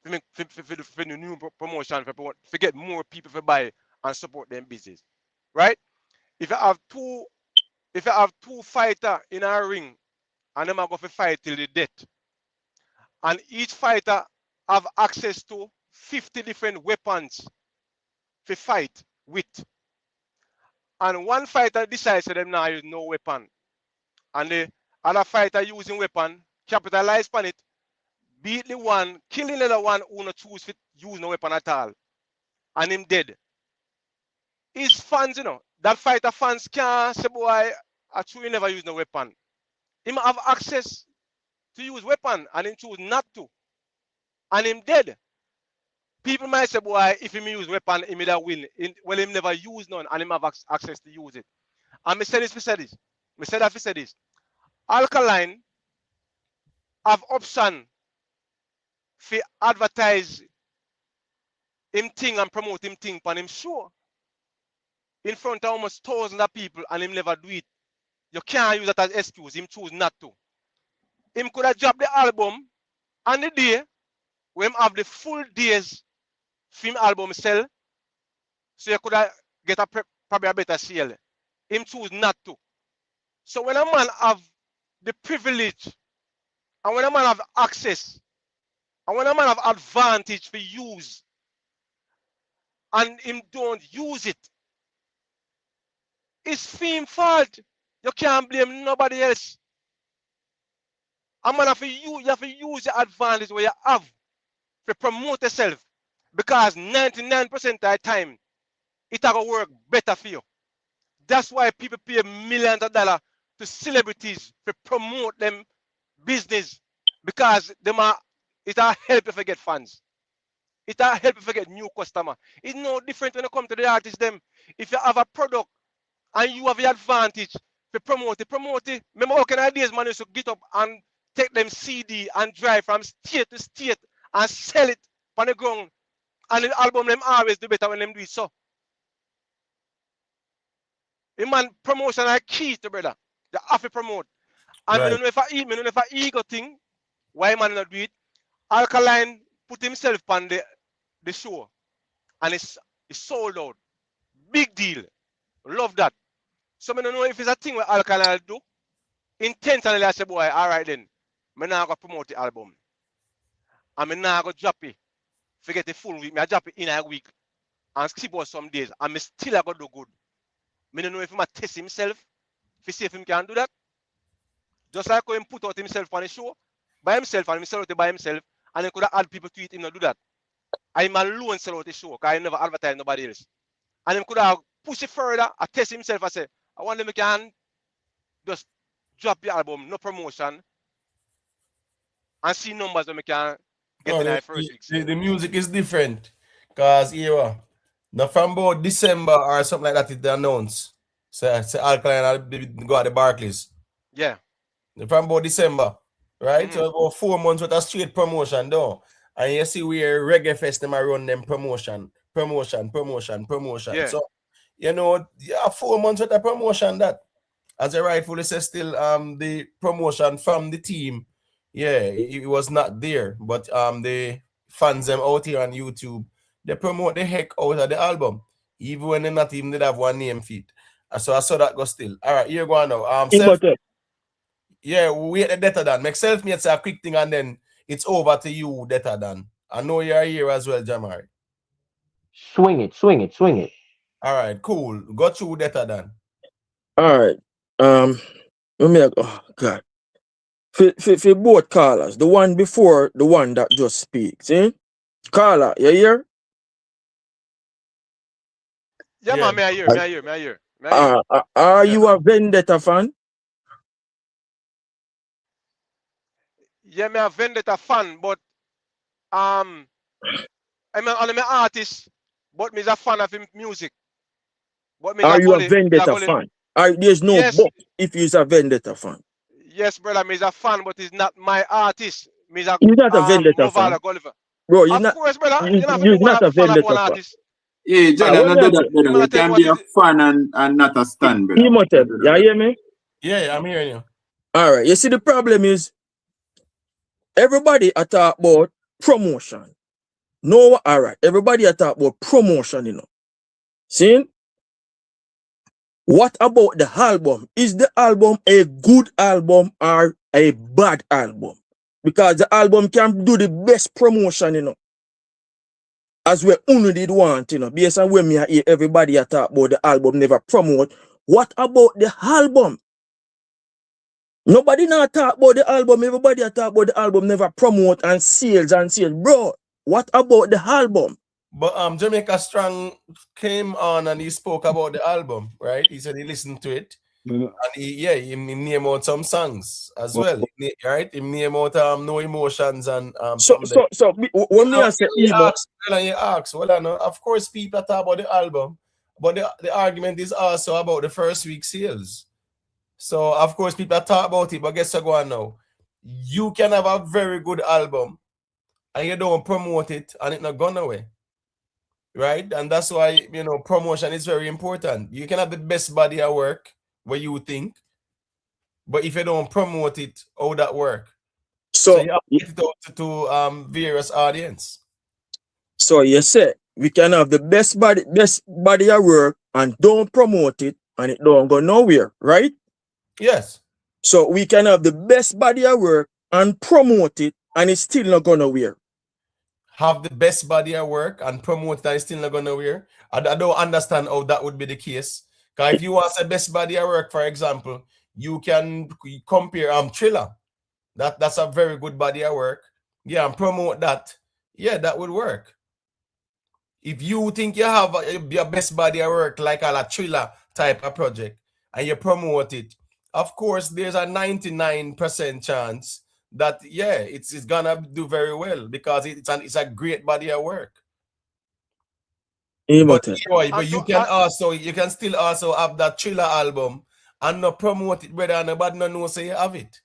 for the new promotion for get more people to buy and support them business. Right? If you have two fighters in a ring and them are going to fight till the death, and each fighter have access to 50 different weapons to fight with, and one fighter decides that them now use no weapon, and the other fighter using weapon capitalize on it, beat the one, killing the other one who not choose to use no weapon at all, and him dead. His fans, that fighter fans can't say, boy, I truly never use no weapon. Him have access to use weapon and him choose not to, and him dead. People might say, boy, if him use weapon, he may win. Well, him never use none and him have access to use it. And me say this, Me say that, say this. Alkaline have option for advertise him thing and promote him thing on him show in front of almost thousands of people and him never do it. You can't use that as excuse. Him choose not to. Him could have dropped the album on the day when him have the full days film album sell, so you could have get probably a better sale. Him choose not to. So when a man have the privilege and when a man have access and when a man have advantage for use and him don't use it, it's film fault. You can't blame nobody else. A man you have to use the advantage where you have to promote yourself, because 99% of the time it will work better for you. That's why people pay millions of dollars to celebrities to promote them business, because it will help you to get fans. It will help you to get new customer. It's no different when you come to the artists them. If you have a product and you have the advantage to promote it. Remember how can ideas man used to get up and take them CD and drive from state to state and sell it on the ground. And the album them always do better when them do it so. The man promotion are key to brother. You have to promote. And I don't know if I ego thing, why man not do it. Alkaline put himself on the show and it's sold out. Big deal. Love that. So I don't know if it's a thing where Alkaline do. Intentionally I say, boy, alright then. I now go promote the album. And I now go drop it. Forget the full week. I drop it in a week. And skip out some days. And I still I go do good. I don't know if he might test himself. If see if he can do that. Just like how he put out himself on the show by himself and he sell out it by himself. And he could have add people to it, him not do that. I'm alone sell out the show because I never advertise nobody else. And he could have push it further, I test himself, I say, I want them can just drop the album, no promotion, and see numbers that we can get No, in our first week. the music is different. Because here, now from about December or something like that, it announced. Say Alkaline go at the Barclays. Yeah. From about December, right? Mm-hmm. So about 4 months with a straight promotion, though. And you see where Reggae Fest them run them promotion. Yeah. So, you know, 4 months with a promotion that. As I rightfully say, still the promotion from the team, yeah, it was not there. But the fans them out here on YouTube, they promote the heck out of the album, even when they not even did have one name feed. So I saw that go still. All right, here go on now. Yeah, we get the data done. Make self-made say a quick thing and then it's over to you, data done. I know you're here as well, Jamari. Swing it. All right, cool. Go through data done. All right. Let me oh God. For both callers, the one before the one that just speaks, eh? Caller, you hear? Yeah, man, may I hear. Are you a Vendetta fan? Yeah, me a Vendetta fan, but I'm an artist, but me is a fan of him music. But Are you a Vendetta fan? There's no but if you're a Vendetta fan. Yes, brother, me is a fan, but he's not my artist. Me is a You're not a Vendetta fan. Bro, you're not. Course, brother. You're not a Vendetta fan. Yeah, Jordan, not that, brother. We can be a fan and not a stan, brother. You hear me? Yeah, I'm hearing you. All right. You see, the problem is everybody talk about promotion. No, all right. Everybody talk about promotion, you know. See? What about the album? Is the album a good album or a bad album? Because the album can do the best promotion, you know. As we only did want, you know, based on when me hear everybody talk about the album never promote. What about the album? Nobody now talk about the album. Everybody talk about the album never promote and sales. Bro, what about the album? But Jamaica Strong came on and he spoke about the album, right? He said he listened to it. And he named out some songs as well, right? He named out No Emotions and when me say you ask, well, I know, of course people talk about the album, but the argument is also about the first week sales. So of course people talk about it, but guess what go on now? You can have a very good album and you don't promote it and it's not gone away. Right? And that's why, you know, promotion is very important. You can have the best body of work where you think, but if you don't promote it, how that work? So you have to get it out to various audience. So you say we can have the best body of work and don't promote it and it don't go nowhere, right? Yes. So we can have the best body of work and promote it and it's still not going nowhere. Have the best body of work and promote that, it's still not going nowhere. I don't understand how that would be the case. Because if you want the best body of work, for example, you can compare Thriller. That's a very good body of work. Yeah, and promote that. Yeah, that would work. If you think you have your best body of work like a Thriller type of project and you promote it, of course, there's a 99% chance that it's gonna do very well because it's a great body of work. But you can still also have that Thriller album and not promote it, brother, and nobody no say you have it.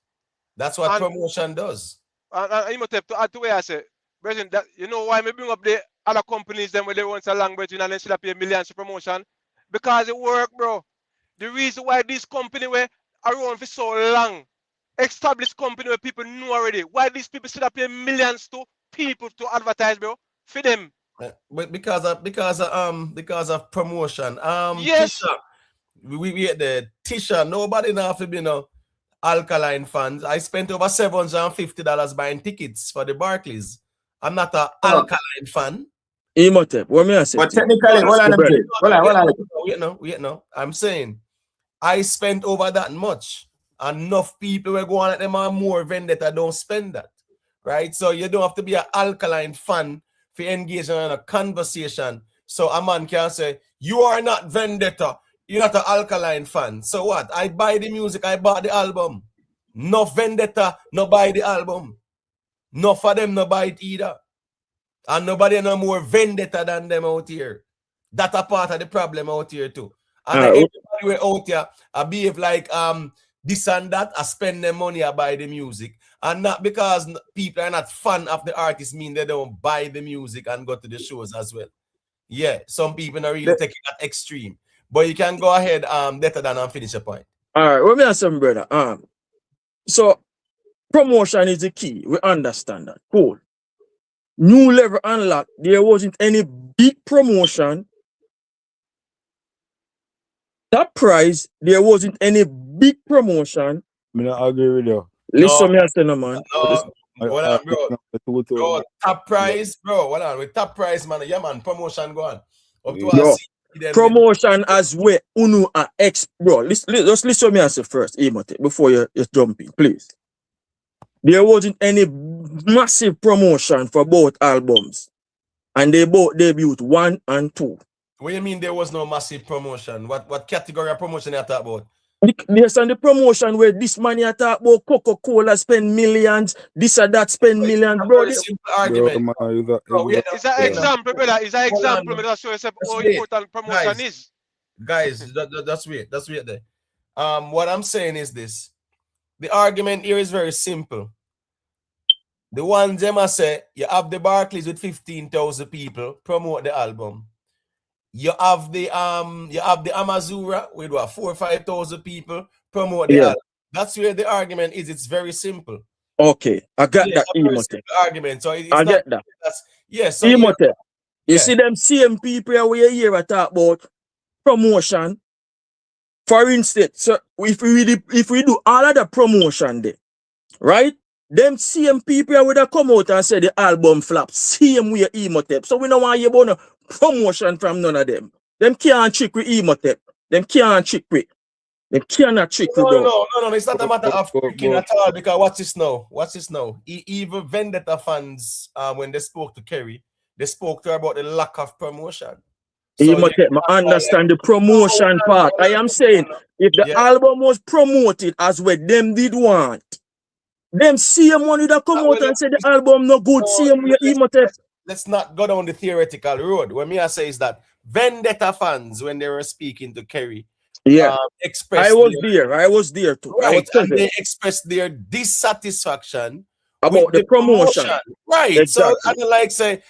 That's what promotion does. And to add to what I say, Brethren, that you know why me bring up the other companies then when they want a language and then still pay millions for promotion? Because it work, bro. The reason why this company were around for so long, established company where people know already, why these people still pay millions to people to advertise, bro, for them. But because of promotion. Yes. Tisha, we get the Tisha. Nobody now have to be no Alkaline fans. I spent over $750 buying tickets for the Barclays. I'm not an Alkaline fan. What may I say? But technically, wait no. I'm saying I spent over that much. Enough people were going at them are more Vendetta don't spend that. Right? So you don't have to be an Alkaline fan for engaging in a conversation So a man can say, you are not Vendetta. You're not an Alkaline fan. So what? I buy the music, I bought the album. No Vendetta, no buy the album. No for them, no buy it either. And nobody no more Vendetta than them out here. That's a part of the problem out here too. And everybody we out here, I behave like this and that, I spend their money, I buy the music. And not because people are not fan of the artist mean they don't buy the music and go to the shows as well. Yeah, some people are really taking that extreme. But you can go ahead, better than and finish your point. All right, let me ask some brother. So promotion is the key. We understand that. Cool. New level unlocked. There wasn't any big promotion. Top prize. There wasn't any big promotion. I don't agree with you. Listen, me say no man. Hold on, bro. Top prize, bro. Hold on. With top prize, man. Yeah, man. Promotion go on. Up to promotion as well. Uno and X, bro. Just listen to me answer first, Emote, before you jump in, please. There wasn't any massive promotion for both albums. And they both debuted 1 and 2. What do you mean there was no massive promotion? What category of promotion you talk about? There's the promotion where this man you talk about Coca-Cola spend millions, this or that spend millions, bro. Argument. It's an example, brother. It's an example. That's show yourself how important promotion is. Guys, that's weird. That's weird there. What I'm saying is this. The argument here is very simple. The one them I say, you have the Barclays with 15,000 people promote the album. You have the Amazura with what 4,000 or 5,000 people promote the album. That's where the argument is. It's very simple. Okay, I got that Emote. Argument. So it's I get that. So Emote. You see them same people we here talk about promotion. For instance, so if we do all of the promotion there, right? Them same people would have come out and say the album flop, same way Emote. So we don't want you about no promotion from none of them. Them can't trick with Emote. Them can't trick with. They cannot trick with. No. It's not a matter of tricking at all. Because watch this now. Even Vendetta fans, when they spoke to Kerry, they spoke to her about the lack of promotion. So I understand the promotion part. I am saying if the album was promoted as well, them did want. Them same one that come out and say the album no good, same way Emote. Let's not go down the theoretical road. What me I say is that Vendetta fans, when they were speaking to Kerry, expressed I was there too. Right, and they expressed their dissatisfaction about the promotion. Right. Exactly. So I like say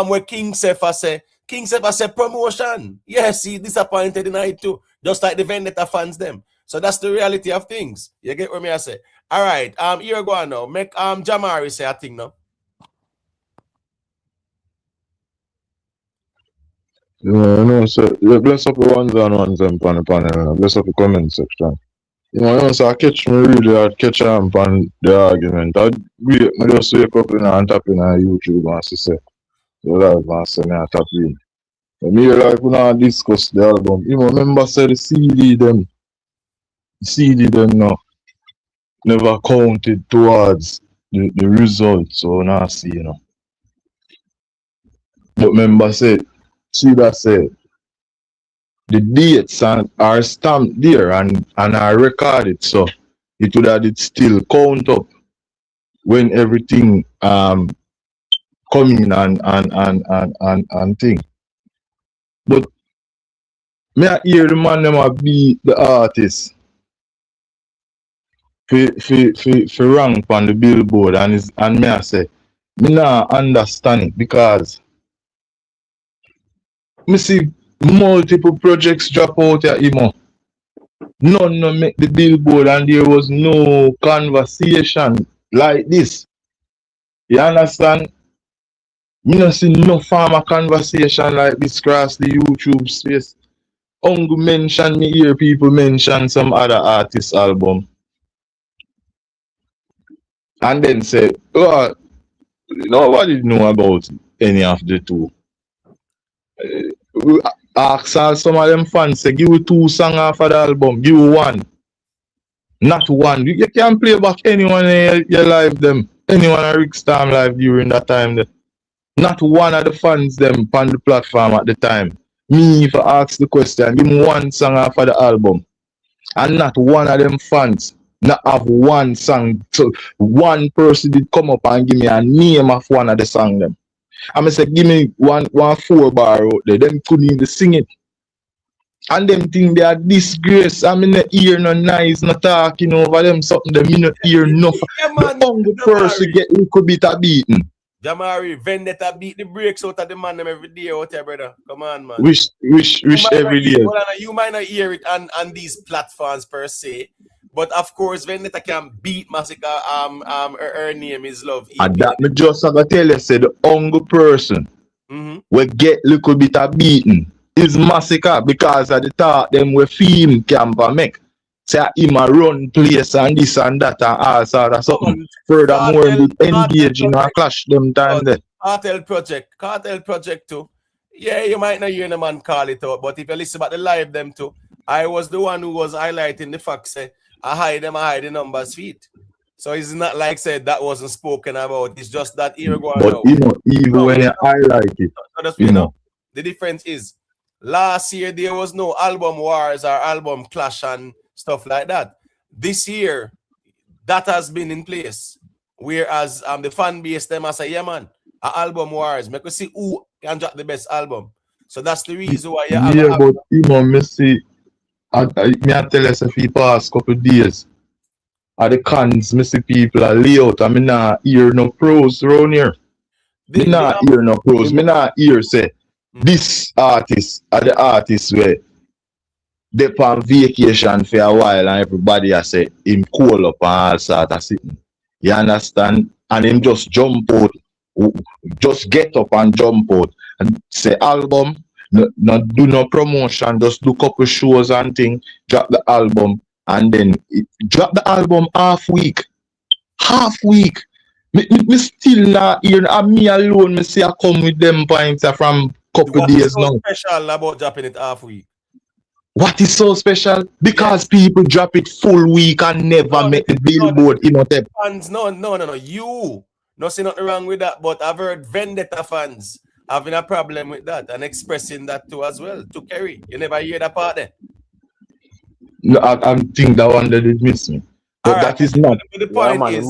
when King Sefa say promotion. Yes, he disappointed in it too. Just like the Vendetta fans them. So that's the reality of things. You get what me I say? All right. Here go on now. Make Jamari say a thing now. So bless up the ones and ones and pan, bless up the comment section. So I catch me really hard, catch on the argument. I just wake up and tap in on YouTube and say, so that's one say me tap in. But me like when I discuss the album, remember say the CD them now never counted towards the results, so now see, But remember said, the dates are stamped there and are recorded, so it would have still count up when everything come in and thing. But me I hear the man them be the artist for rank on the billboard and me I say me not understand it because me see multiple projects drop out here, None no make the billboard and there was no conversation like this. You understand? Me not see no farmer conversation like this across the YouTube space. Uncle mention me hear people mention some other artist album. And then say, oh, nobody know about any of the two. We ask all some of them fans, say, give you 2 songs off of the album, give you 1. Not 1. You can play back anyone in your live them. Anyone at Rick Storm live during that time. Not one of the fans them on the platform at the time. Me if I ask the question, give me one song off of the album. And not one of them fans not have one song. So one person did come up and give me a name of one of the song them. I'm say give me one 4-bar out there. Them couldn't even sing it. And them think they are disgrace. I mean the ear no nice, not talking over them something them me no ear enough. The hungry person get a little bit of beaten. Jamari, Vendetta beat the brakes out of the man them every day out there, brother. Come on, man. Wish every day. You might not hear it on these platforms per se, but of course Vendetta can beat Masicka. Her name is Love. And that me just gotta tell you, say the hungry person will get little bit of beaten is Masicka because of the thought them we film camp make. Say him a run place and this and that and all sort of something. Furthermore, engaging and clash them time there. Kartel project too. Yeah, you might not hear the man call it out, but if you listen about the live them too, I was the one who was highlighting the fact say I hide the numbers feet. So it's not like said that wasn't spoken about. It's just that here going but even when you highlight it, the difference is last year there was no album wars or album clash and stuff like that. This year, that has been in place. Whereas the fan base them say, yeah man, album wars. Make us see who can drop the best album. So that's the reason why but me see I tell you if you pass couple days at the cons, me see people are lay out and me not hear no pros around here. Me not hear no pros. Me not hear say this artist are the artists where they on vacation for a while and everybody has say him call up and all sort of sitting. You understand? And him just jump out, just get up and jump out and say album, no do no promotion, just do couple shows and thing, drop the album and then drop the album half week. Me still not hear and me alone me say I come with them points from couple days now. What's so special about dropping it half week? What is so special? Because people drop it full week and never make the billboard, Fans, no. You not see nothing wrong with that, but I've heard Vendetta fans having a problem with that and expressing that too as well. To Kerry, you never hear that part there. No, I think that one did miss me. But that is not. The point is,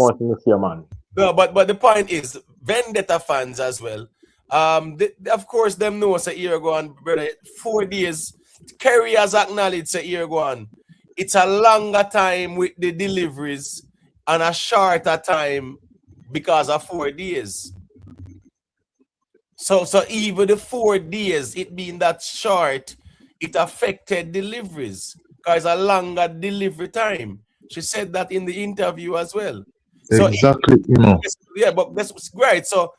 man. No, but the point is, Vendetta fans as well. Of course, them know a year ago and brother, 4 days. Kerry has acknowledged a year ago on. It's a longer time with the deliveries and a shorter time because of 4 days. So even the 4 days, it being that short, it affected deliveries because a longer delivery time. She said that in the interview as well. Exactly, Yeah, but that's great. So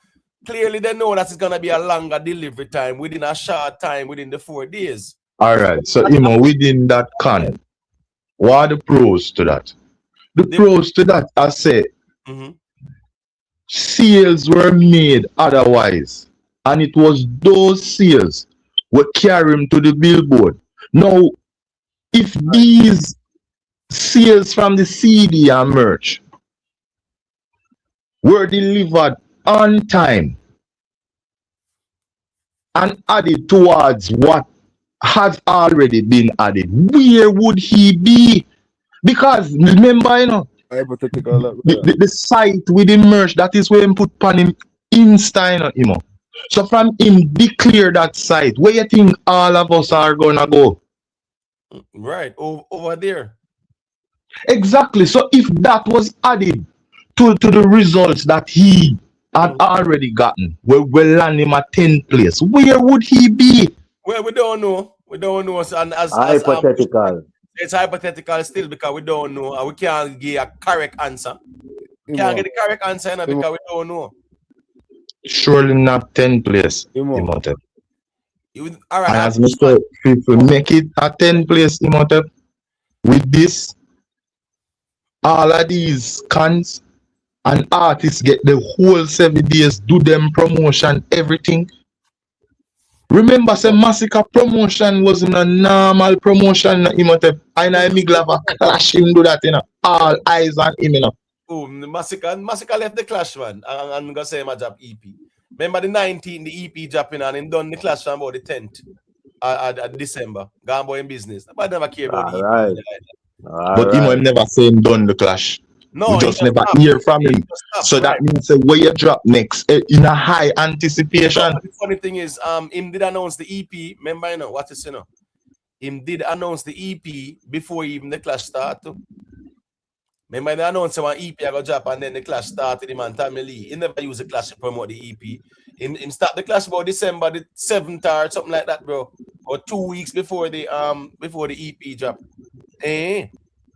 clearly they know that it's gonna be a longer delivery time within a short time within the 4 days. All right, so within that con, what are the pros to that? The pros to that, I say, sales were made otherwise, and it was those sales were carrying to the billboard. Now, if these sales from the CD and merch were delivered on time and added towards what has already been added, where would he be? Because remember, the site with the merch, that is where him put pan him Insta, So from him declare that site, where you think all of us are gonna go? Right, over there. Exactly. So if that was added to the results that he had already gotten, we'll land him at 10th place. Where would he be? Well, we don't know. And Hypothetical. It's hypothetical still because we don't know. And we can't give a correct answer. We can't get the correct answer because we don't know. Surely not 10th place. All right. And as Mr. People make it at 10th place, with this, all of these cons and artists get the whole 7 days, do them promotion, everything. Remember, say Masicka promotion wasn't a normal promotion. I know me glad a clash him do that, all eyes on him, Oh, Masicka left the clash, man. I'm gonna say my job EP. Remember the 19th, the EP dropping and him done the clash from about the 10th at December. Gone boy in business. But never care about the EP. Alright. But him never say him done the clash. No, We he just just never stopped. hear from He him. just stopped, So that right. means where you drop next in a high anticipation. No, the funny thing is, him did announce the EP. Remember, you know what is, you know, him did announce the EP before even the clash started. Remember, they announced one EP I got drop and then the clash started. Him and Tommy Lee. He never used the clash to promote the EP. Him start the clash about December the 7th or something like that, bro. Or 2 weeks before the EP drop.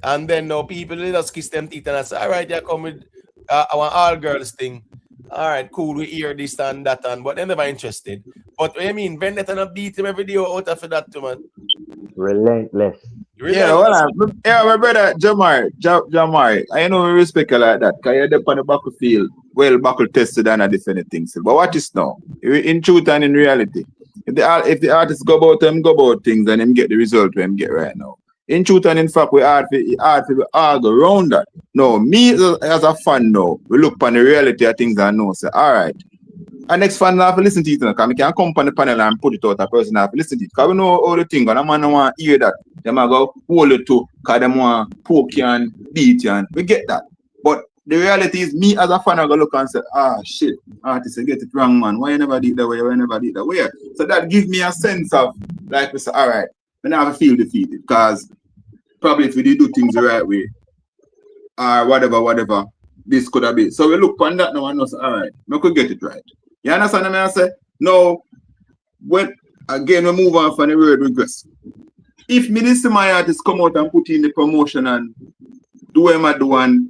And then now people they just kiss them teeth and I say, all right, you come with our all girls thing. All right, cool, we hear this and that, but they're never interested. But what I mean, Vendetta not beat him every day out after that too, man. Relentless. Yeah, well, my brother Jamar, I know we respect you like that, because you're up on the battlefield, well buckle tested and a different things. But what is now? In truth and in reality, if the artists go about things and them get the result we get right now. In truth and in fact, we hard to all go around that. No, me as a fan now, we look upon the reality of things and know, say, all right. And next fan have to listen to it, because we can come on the panel and put it out, a person have to listen to it. Because we know all the things, and a man don't want to hear that. They might go hold it to, because they want poke you and beat you, and we get that. But the reality is, me as a fan, I go look and say, shit, artists, you get it wrong, man. Why you never did that way? Why you never did that way? So that gives me a sense of, like we say, all right, we never feel defeated, because probably if we did do things the right way, or whatever, this could have been. So we look on that now and say, all right, we could get it right. You understand what I say? No, when again we move on from the word regress. If Minister my artists come out and put in the promotion and do what I do and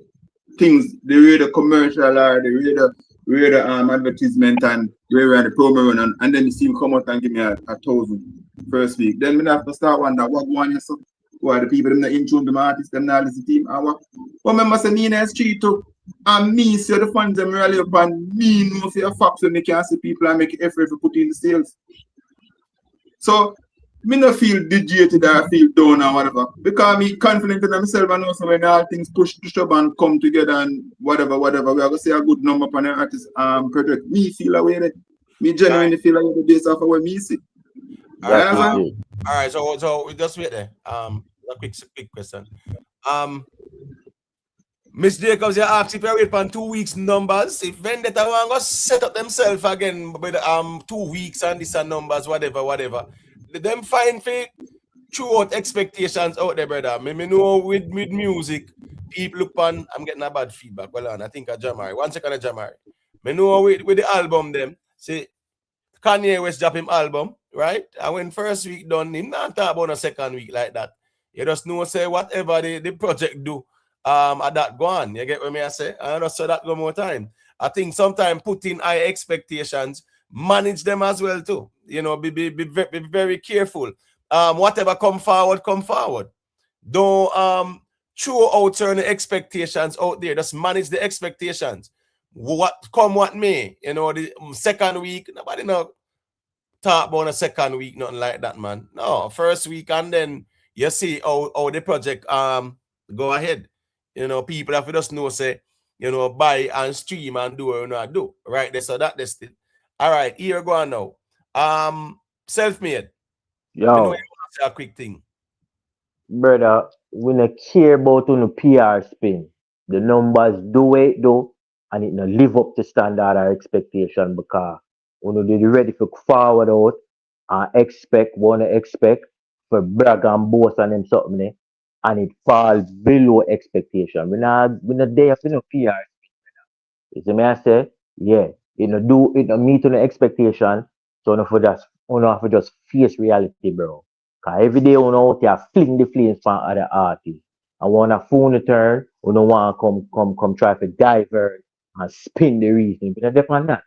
things, they read the commercial or they read the advertisement and they read the promo run and then you see him come out and give me a 1,000 first week, then we have to start wondering what one is. Who are the people them not in tune, the artists, them not listen to him, and what? But remember, say me in the street too, and me see the fans them rally up, and me know for a fact when they can see people and make effort to put in the sales. So, me not feel deviated or feel down or whatever, because me confident in myself and know so when all things push up and come together and whatever, we are going to see a good number on the artist project. Me feel away there. Me genuinely feel away based off of what me see. All right, so we just wait there. A quick question. Miss Jacobs, you asked if you wait for 2 weeks numbers. If Vendetta want to set up themselves again with 2 weeks and this and numbers, whatever. Them fine for throughout expectations out there, brother. Me know with music, people look on. I'm getting a bad feedback. Well, I think Jamari. 1 second, Jamari. Me know with the album them. See, Kanye West drop him album, right? And when first week done, him not talk about a second week like that. You just know say whatever the project do, at that go on. You get what me I say? I just saw that go more time. I think sometimes put in high expectations, manage them as well too. You know, be very careful. Whatever come forward. Don't throw out certain expectations out there. Just manage the expectations. What may, you know, the second week, nobody know talk about a second week, nothing like that, man. No, first week and then you see how the project go ahead. You know, people have to just know, say, you know, buy and stream and do what you know do. Right there. So that's it. All right, here go on now. Self-made. Yo. You know, you want to say a quick thing. Brother, we don't care about on the PR spin. The numbers do it though, and it not live up to standard or expectation because when they ready for forward out and wanna expect for brag and boast and them something there, and it falls below expectation. We not there for no PR. You see me I say, yeah, it not meet on the expectation, so you have to just face reality, bro. Cause every day you know out there fling the flames from other artists. And when a phone turn, you don't want to come try to divert and spin the reason. But that's on that.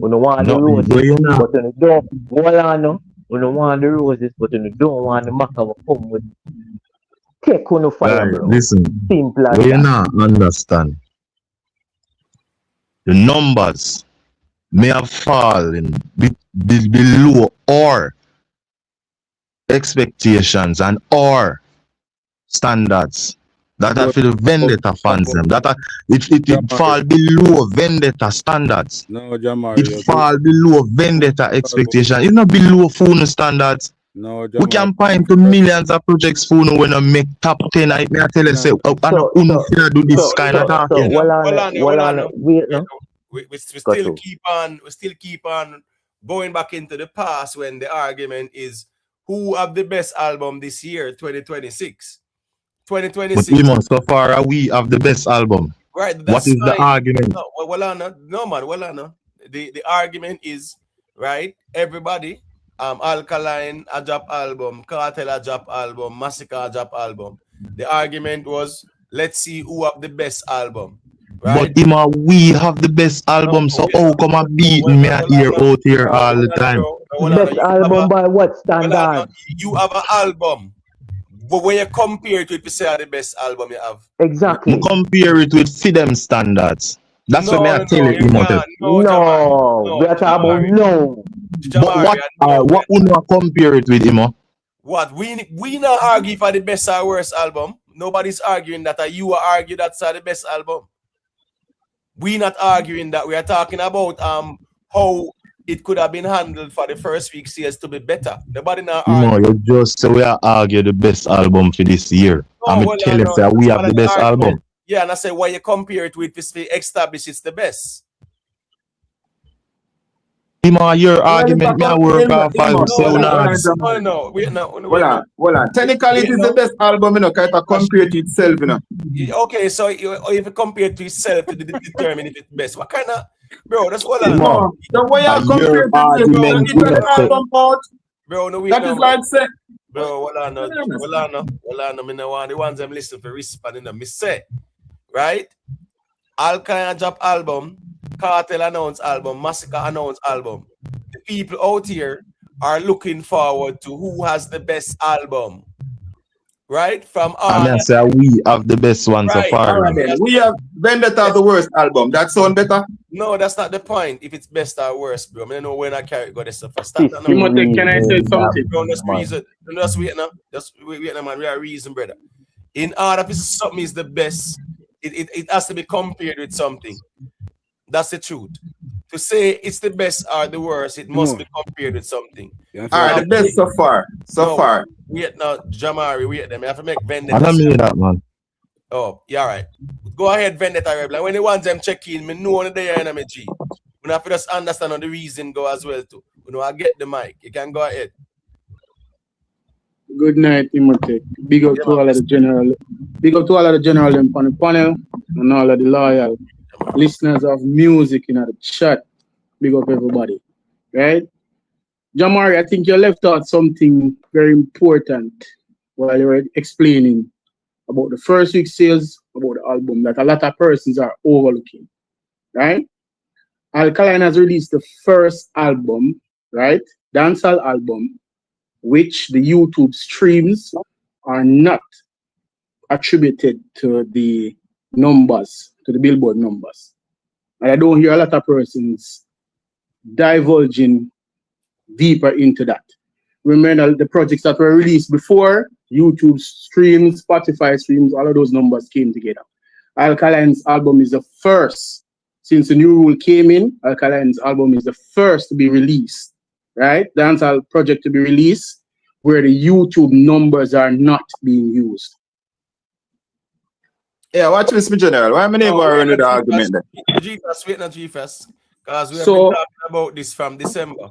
You don't want the roses, but you don't hold on no. You don't want the roses, but you don't want the maca come with take on the fire, bro. Listen, simple as we that. not understand. The numbers may have fallen below our expectations and our standards That are But for the Vendetta fans them. It fall below Vendetta standards. no, Jamari, It fall below Vendetta expectation. It's not below Funo standards. No, We can point to millions of projects Funo when I make top 10. I tell you, say, do this kind of talking. We still keep on going back into the past when the argument is who have the best album this year, 2026. 2026. But even so far, we have the best album. Right. What is the argument? No. The argument is, right, everybody, Alkaline a drop album, Kartel a drop album, Masicka a drop album. The argument was, let's see who have the best album. Right? But we have the best album, so how come I beat me out here all the time? Best album by what standard? You have an album. But when you compare it with the best album you have. Exactly. You compare it with FIDEM standards. That's what I tell you. No, we are talking about no. But what would not compare it with, Imo? What? We not argue for the best or worst album. Nobody's arguing that. You argue that's the best album. We not arguing that. We are talking about how it could have been handled for the first week sales to be better. Nobody now No, you just say we are argue the best album for this year. I'm telling you, we have the best album. Yeah, and I say why you compare it with this to establish it's the best. Your argument, me I work off No. Hold on. Technically, it is the best album, you know, because it compare to itself, you know. Okay, so if you compare it to itself to determine if it's best, what kind of, bro? That's what I know. The way you compare it, bro, no, that is like say, bro, well, I know, me no want the ones I'm listening for responding to me say, right? Alkaline drop album, Kartel announce album, Masicka announce album. The people out here are looking forward to who has the best album, right? From all. I say we have the best one so far. Right, we have Vendetta the worst album. That sound better? No, that's not the point. If it's best or worst, bro. I don't know when I carry go this stuff. Can I say something? Bro, just wait now. Just wait now, man. We are reason, brother. In order for something is the best, it has to be compared with something. That's the truth. To say it's the best or the worst, it must be compared with something. All right, the best so far. Wait now, Jamari, wait them. I have to make Vendetta. I don't mean that, man. Oh, yeah, all right. Go ahead, Vendetta Rebel. When the ones them check in, me know on the day in my G. We have to just understand on the reason go as well too. You know, I get the mic. You can go ahead. Good night, Timothy. Big up to all of the general. Big up to all of the general on the panel and all of the loyal listeners of music in the chat. Big up everybody. Right? Jamari, I think you left out something very important while you were explaining about the first week sales, about the album that a lot of persons are overlooking. Right? Alkaline has released the first album, right? Dancehall album, which the YouTube streams are not attributed to the numbers, to the Billboard numbers. And I don't hear a lot of persons divulging deeper into that. Remember the projects that were released before, YouTube streams, Spotify streams, all of those numbers came together. Alkaline's album is the first, since the new rule came in, Alkaline's album is the first to be released, right? Dancehall project to be released, where the YouTube numbers are not being used. Yeah, watch this, my general. Why am I never running the argument then? G-Fest, because we have been talking about this from December,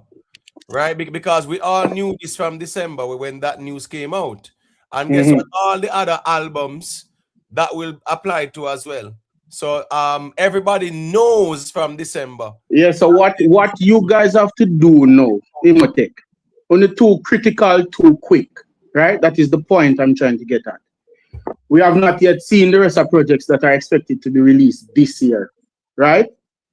right? Because we all knew this from December when that news came out. And guess what? All the other albums that will apply to as well. So everybody knows from December. Yeah, so what you guys have to do now, Imotech, only too critical, too quick, right? That is the point I'm trying to get at. We have not yet seen the rest of projects that are expected to be released this year, right?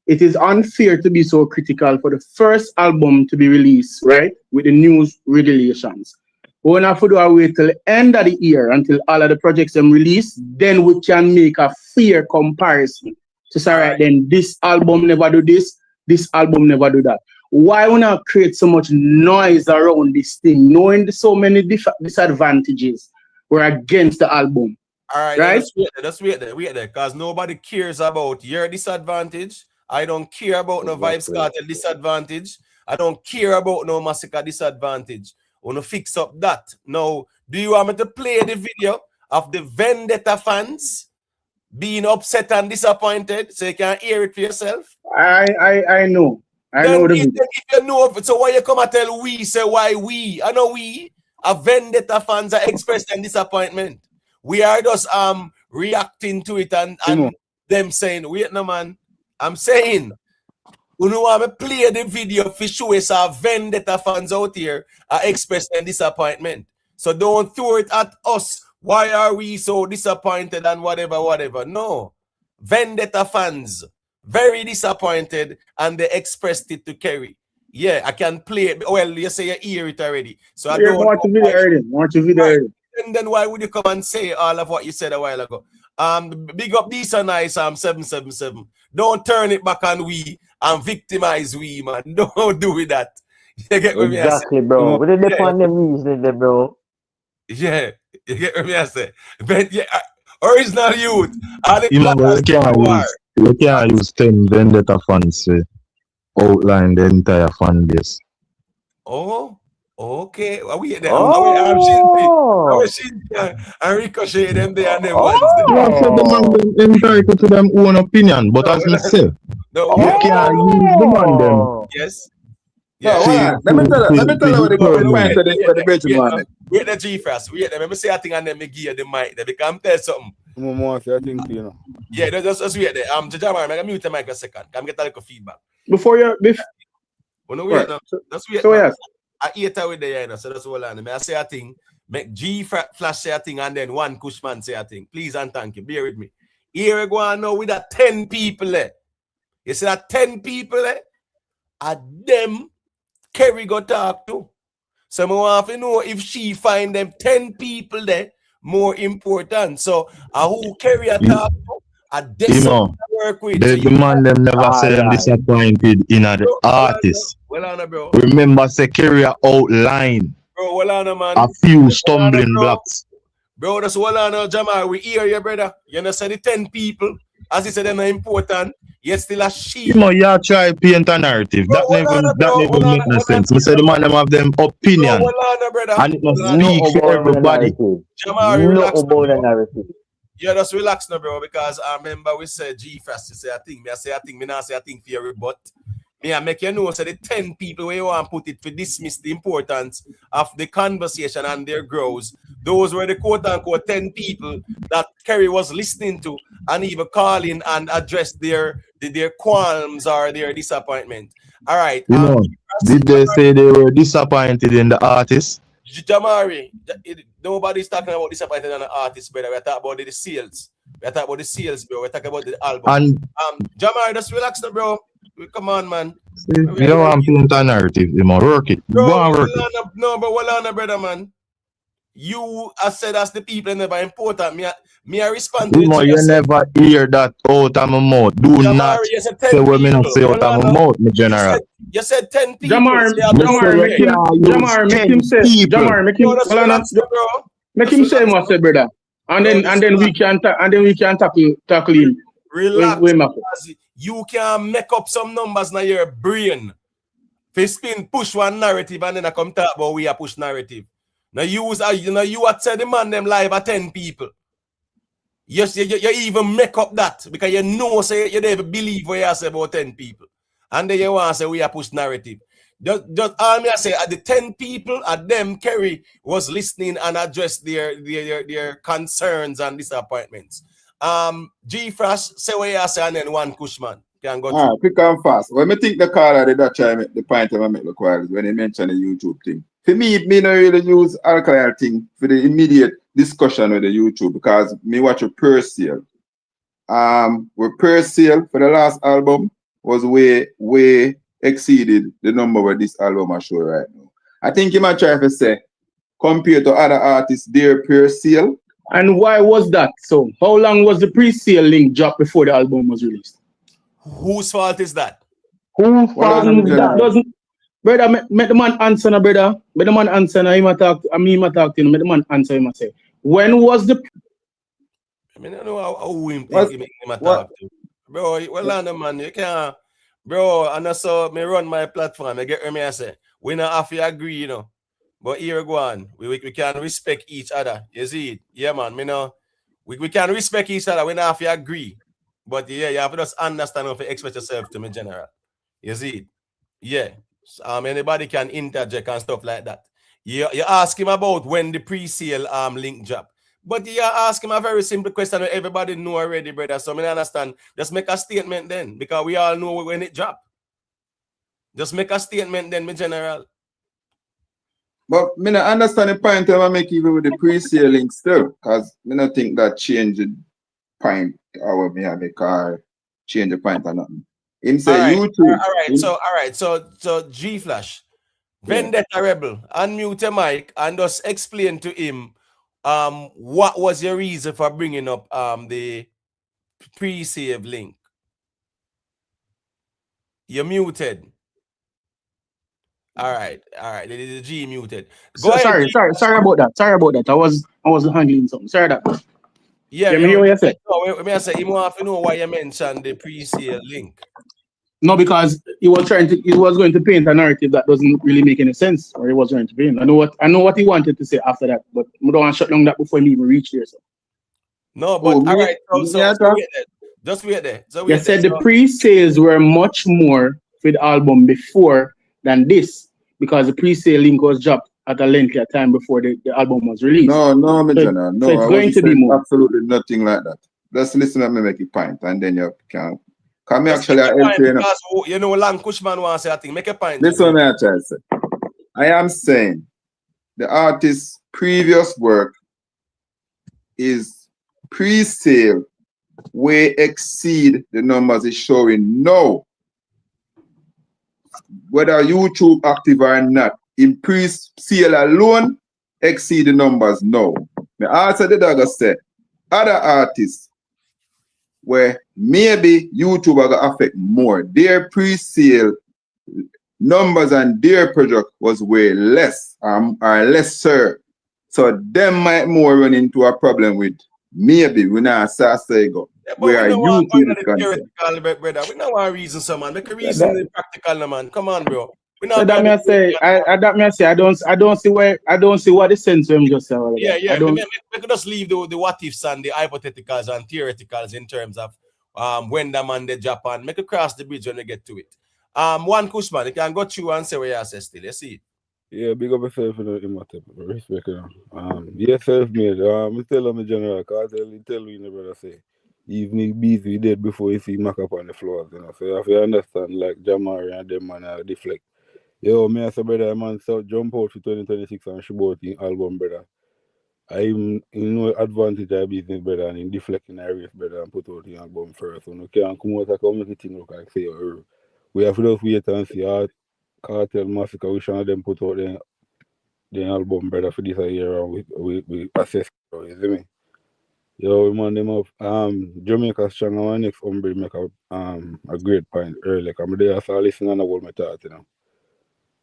It is unfair to be so critical for the first album to be released, right? With the new regulations. We don't have to do a wait till the end of the year until all of the projects are released. Then we can make a fair comparison. To say, right, then this album never do this album never do that. Why we not create so much noise around this thing, knowing so many disadvantages we're against the album? All right, right? let's wait there, because nobody cares about your disadvantage. I don't care about no Vibes Cartel disadvantage. I don't care about no Masicka disadvantage. I want to fix up that. Now, do you want me to play the video of the Vendetta fans being upset and disappointed so you can hear it for yourself? I know. I Then know the if video. you know, so why you come and tell we, say why we? I know we are Vendetta fans are expressing disappointment. We are just reacting to it and them saying, wait no man, I'm saying, you know want me play the video for sure it's our Vendetta fans out here are expressing disappointment. So don't throw it at us. Why are we so disappointed and whatever? No. Vendetta fans, very disappointed, and they expressed it to Kerry. Yeah, I can play it. Well, you say you hear it already. So I don't want to video already. And then why would you come and say all of what you said a while ago? Big up these are nice 777. Don't turn it back on we and victimize we, man. Don't do with that. You get what exactly, me I say? bro. We didn't depend on them reasoning there, bro. Yeah, you get what me I say? But yeah, original youth. You can't use 10 Vendetta fans to outline the entire fan base. Oh, okay. Well, we there. I'm Shinty and Ricochet them there and them Them entitled to them own opinion, but as I say, you can't use them on them. Yes. Yeah. Let me tell you what the bedroom man. Wait the G first. Let me say a thing and then me give you the mic. They become tell something. Yeah, just wait there. Jajamar, I'm mute the mic a second. I'm get a little feedback. Before you no, wait, no. That's weird. So yes. I eat with the you know, so that's all on. I say a thing, make G Flash say a thing, and then one Cushman say a thing. Please and thank you. Bear with me. Here we go on now with that 10 people there. You see that 10 people there? And them Kerry go talk to. So I want to know if she find them 10 people there more important. So who Kerry a talk to? Work with. The man them never say them disappointed in the artist. Bro. Remember say career outline. Bro, man. A few stumbling blocks. Bro, that's Jamal. We hear you, brother. You know, say the 10 people, as you said, they're not important. Yet still a sheep. You try paint a narrative. Bro, that never make no sense. We say the man them have them opinion. Bro, and it must speak for everybody. Jamal, relax. Yeah, just relax now, bro, because I remember we said G first to say a thing. I say a thing, me not say a thing for you, but me I make you know, so the 10 people where you want to put it to dismiss the importance of the conversation and their growth. Those were the quote-unquote 10 people that Kerry was listening to and even calling and address their qualms or their disappointment. All right. Did they say they were disappointed in the artist? Jamari, nobody's talking about disappointed on the artist, brother. We're talking about the sales. We're talking about the sales, bro. We're talking about the album. And Jamari, just relax now, bro. Come on, man. You don't want to paint a narrative. You must work it. Bro, go and work it. No, but hold on, brother, man. You have said as the people never important. Me I respond to it. You never hear that out of my mouth. Do Jamari, not say what me not say out of my mouth, my general. You said 10 people. Jamar, make him say. Jamar, make him say what say, brother. And then we can tackle him. Relax. You can make up some numbers in your brain. If spin push one narrative and then I come talk about we are push narrative. Now you had said the man them live at 10 people. Yes, you even make up that because you know say you never believe what you say about 10 people. And then you want to say we are push narrative. Just all me I say at the 10 people at them Kerry was listening and addressed their concerns and disappointments. G Fresh say what you say and then one Cushman can go. All right, quick and fast. When I think the caller did that try make the point I make look while when he mentioned the YouTube thing. For me not really use Alkaline thing for the immediate discussion with the YouTube because me watch a per sale. Where per sale for the last album was way exceeded the number where this album I show right now. I think you might try to say compared to other artists their per sale. And why was that? So how long was the pre-sale link dropped before the album was released? Whose fault is that? Whose fault is that? Doesn't brother, make the man answer now, brother. Make the man answer now. Him talk to him. Make the man answer him and say, when was the mean, I don't know how him What? think him a What? talk to. Bro, well on the man, you can't. Bro, and also me run my platform. I get me I say, we not have to agree, you know. But here go on. We can respect each other. You see it? Yeah, man. Me know we can respect each other. We not have to agree. But yeah, you have to just understand how to express yourself to me, general. You see it? Yeah. Anybody can interject and stuff like that. You ask him about when the pre-sale link drop. But you ask him a very simple question that everybody know already, brother. So I understand. Just make a statement then, because we all know when it drop. Just make a statement then, my general. But me not understand the point I make even with the pre-sale link still, because me not think that change the point or me have make or change the point or nothing. Him say YouTube. All right. So G Flash, Vendetta Rebel, unmute your mic and just explain to him what was your reason for bringing up the pre-save link. You're muted. All right. The G muted. Go ahead. Sorry about that. I was handling something. Sorry that. Yeah, me hear what you said. No, I say you want to know why you mentioned the pre-sale link. No, because he was going to paint a narrative that doesn't really make any sense, or he was trying to paint. I know what he wanted to say after that, but we don't want to shut down that before he even reach there. So. No, but all right. So wait there. Just wait there. So you said the pre-sales were much more for the album before than this, because the pre-sale link was dropped at a lengthier time before the album was released. No, Major. No, so it's going to be more. Absolutely nothing like that. Just listen and me make a point, and then you can. Come actually, because you know, Lang Cushman wants to say, I think, make a point. This one I try to say. I am saying the artist's previous work is pre-sale way exceed the numbers it's showing now. Whether YouTube active or not, in pre-sale alone exceed the numbers now. Me also the dog said other artists where maybe YouTube are gonna affect more. Their pre-sale numbers and their project was way less or lesser. So them might more run into a problem with maybe we not say go. Where YouTube is concerned. Brother, we know one reason, so man. Make a reason the practical, man. Come on, bro. So that may say, I don't see what the sense of him just say. Yeah. We could just leave the what ifs and the hypotheticals and theoreticals in terms of when the man the Japan. Make a cross the bridge when we get to it. One Kushman, you can go through and say where you say still. You see it. Yeah, big up yourself in my respect. Yeah, self-made. I tell him general, Kartel, he tell me, brother, say, even he busy dead before he see Mac up on the floor. You know, so if you understand, like Jamari and them man deflect. Yo, me as a brother, man, so jump out for 2026 and shoot out the album, brother. I'm advantage of business, brother, and in deflecting the race, brother, and put out the album first. So no can't come out and come with the thing look like say, we have to just wait and see how Kartel, Masicka, which one of them put out the album, brother, for this year, and we assess, you see me? Yo, we man them up. Jamaica strong, our next hombre make a great point early. I'm there, so I listen and I hold my thought, you know.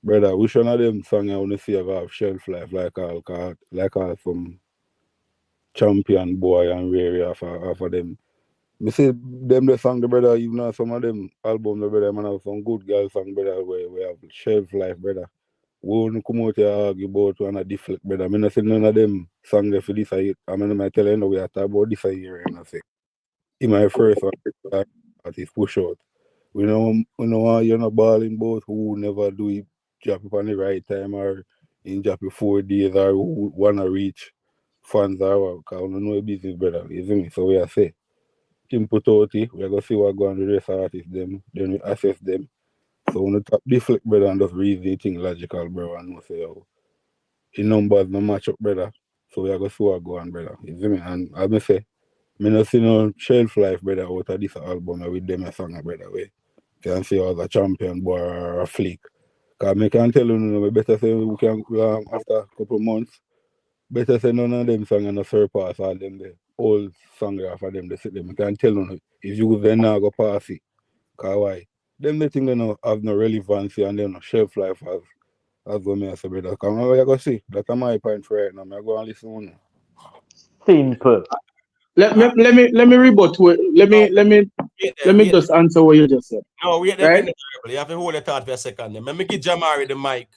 Brother, which one of them songs I want to see have shelf life like all some champion boy and rare off of them. Me see them the song, the brother, even some of them album, the brother, man have some good girl song, brother, where we have shelf life, brother. We won't come out here argue about one of deflect, brother. I mean, I say none of them songs there for this year. I mean, I tell you, we are talking about this year, and I say, in my first one, that is push out. We know you're not balling both who never do it, drop it on the right time or in drop it 4 days or who wanna reach fans or what, because we know a business, brother. You see me? So we are say, input out it, we are going to see what go on the rest of artists, them, then we assess them. So when the top deflect, brother, and just reason the thing logical, bro, and we say, oh, the numbers no match up, brother. So we are going to see what go on, brother. You see me? And as I say, I don't see no shelf life, brother, out of this album with them a song, brother. We can see all the champion boy or a flick. Because I can tell you, we better say we can, after a couple of months, better say none of them songs and surpass all them, the old song for them, they sit them. I can tell you, if you then now go pass it, because why? Them the thing they don't have no relevancy and then no shelf life as what me I say, brother. Come on, we go see. That's my point for right now. I go and listen on. Simple. let me rebut. Let me just answer what you just said. No, wait, Right? you have to hold the thought for a second. Let me give Jamari the mic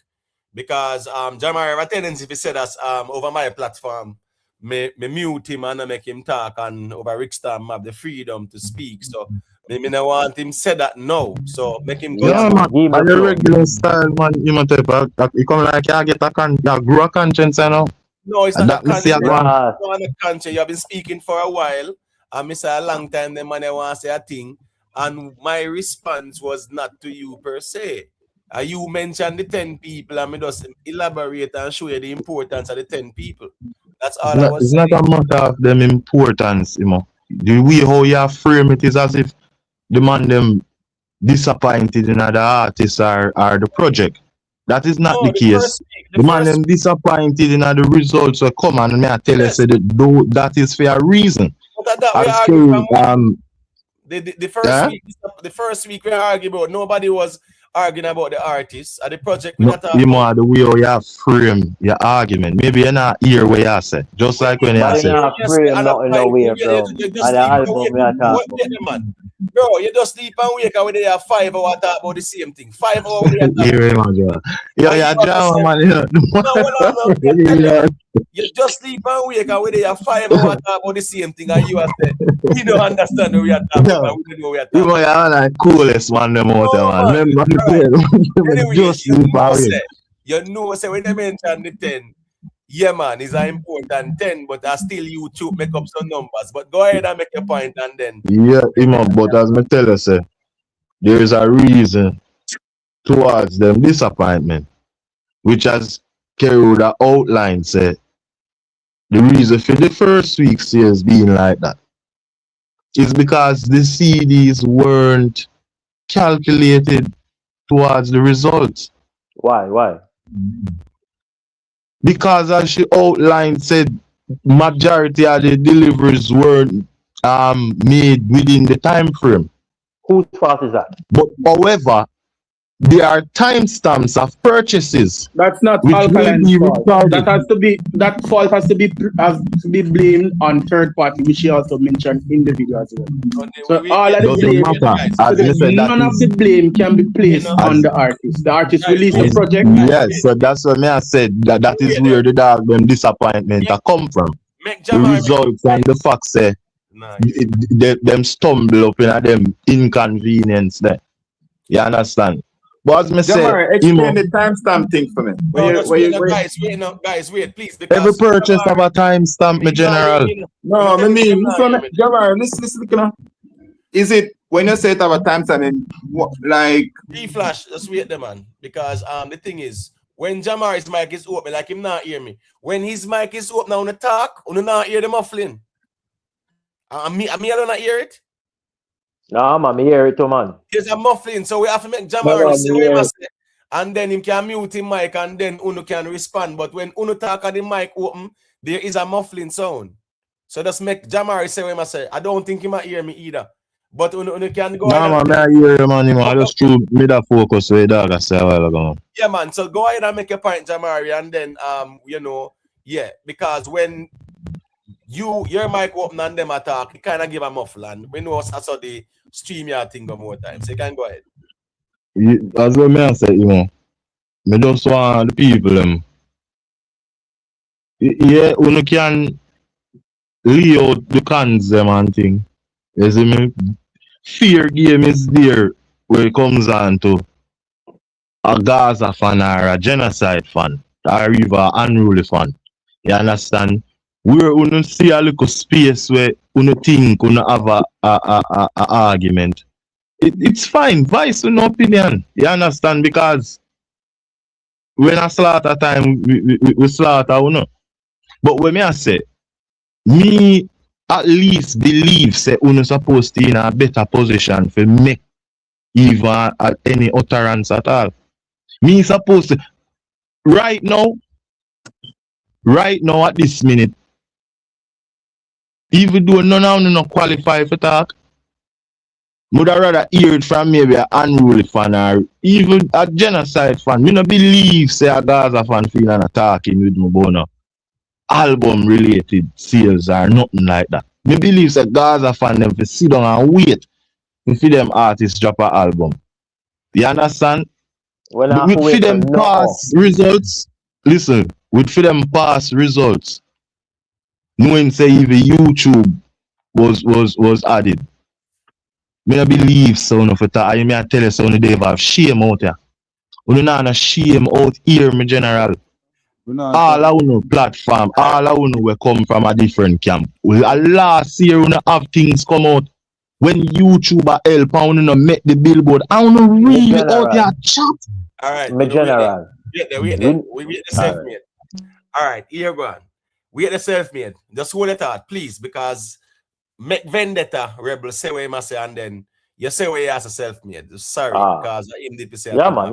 because Jamari have a tendency to say that over my platform, me mute him and I make him talk, and over Rick Stam have the freedom to speak. So me no want him say that no. So make him go. Yeah, man. And the regular style, man, you know, you come like you get you grow a conscience, you know. No, it's And not that me see a a conscience. man. No, not a conscience. You have been speaking for a while. And me say a long time the man want to say a thing. And my response was not to you per se. You mentioned the 10 people, and me just elaborate and show you the importance of the 10 people. That's all I was It's saying. not a matter of them importance, you know. The way how you frame it is as if the man them disappointed in the artist or the project. That is not the case. The man them disappointed in the results will come, and me I tell you say that is for a reason. The first week we argued about, nobody was arguing about the artist or the project. No, you know the way how you frame your argument. Maybe you're not hear what you say. Just like when you say. Frame not in a way, bro. And the album we are talking about. Bro, you just sleep and wake up when they have 5 hours talk about the same thing. 5 hours when they talk Yeah, no. You just sleep and wake up when they have 5 hours talk about the same thing, and you are saying, we don't understand what we are talking about. We don't know what we are talking about. You are like coolest one them out there, man. Remember anyway, just sleep away. You know, say when they mention the 10, yeah, man, it's an important 10, but I still YouTube make up some numbers. But go ahead and make a point, and then. Yeah, but as me tell you, say, there is a reason towards them disappointment, which has carried the outline, say, the reason for the first week sales being like that is because the CDs weren't calculated towards the results. Why? Because as she outlined, said majority of the deliveries weren't made within the time frame. Whose fault is that? But however, there are timestamps of purchases. That's not Alkaline's fault. That fault has to be blamed on third party, which she also mentioned individuals. So all of the blame, none of the blame can be placed on the artist. The artist released the project. Yes, so that's what I said. That is where the dog them disappointment come from. The results and the facts say them stumble up in them inconvenience there. You understand? But as me say, explain the timestamp thing for me. Guys, wait, please. Every purchase have a timestamp, my general. No, I mean, Jamari, listen. Is it when you say it have a timestamp, like? Flash, just wait there, man. Because the thing is, when Jamari's mic is open, like him not hear me. When his mic is open, now on the talk, on not hear the muffling. Me alone not hear it. No, man, me hear it too, man. There's a muffling, so we have to make Jamari say what he must say, and then him can mute him mic, and then Uno can respond. But when Uno talk and the mic open, there is a muffling sound. So just make Jamari say what he must say. I don't think he might hear me either. But Uno can go ahead. No, man, I hear you, man. I just threw me that focus with dog I said a while ago. Yeah, man. So go ahead and make a point, Jamari, and then because when your mic open and them attack, you kind of give a muffle, and we know also the stream your thing go more time. So you can go ahead. As what I say, me just want the people yeah, you can lay out the cons them and thing. You see me? Fear game is there where it comes on to a Gaza fan or a genocide fan or even an unruly fan. You understand? Where you see a little space where you think you have a argument. It's fine. Vice with no opinion. You understand? Because when I slaughter time, we slaughter, you know. But when I say, me at least believe say you're supposed to be in a better position for make even any utterance at all. Me supposed to right now at this minute, even though none of them not qualify for talk, would I rather hear it from maybe an unruly fan or even a genocide fan. Me no believe say a Gaza fan feeling talking with me about no album related sales or nothing like that. Me believe that Gaza fan them to sit down and wait for them artists drop an album. You understand? When I With for wait for them no. past results, listen, with for them past results, knowing say even YouTube was added. Me I believe so no for that. I may tell you so no they have shame out here. We not no shame out here, me general. All our no platform, all our no we come from a different camp. Last year we have things come out when YouTuber help and we no make the billboard. I don't know really out here chat. All right, Me general. wait there. We wait the self-made. All right, here go on. Wait the self-made. Just hold it out, please, because make Vendetta Rebel say what you must say, and then you say what you as a self-made. Sorry, because I did say. Yeah, man.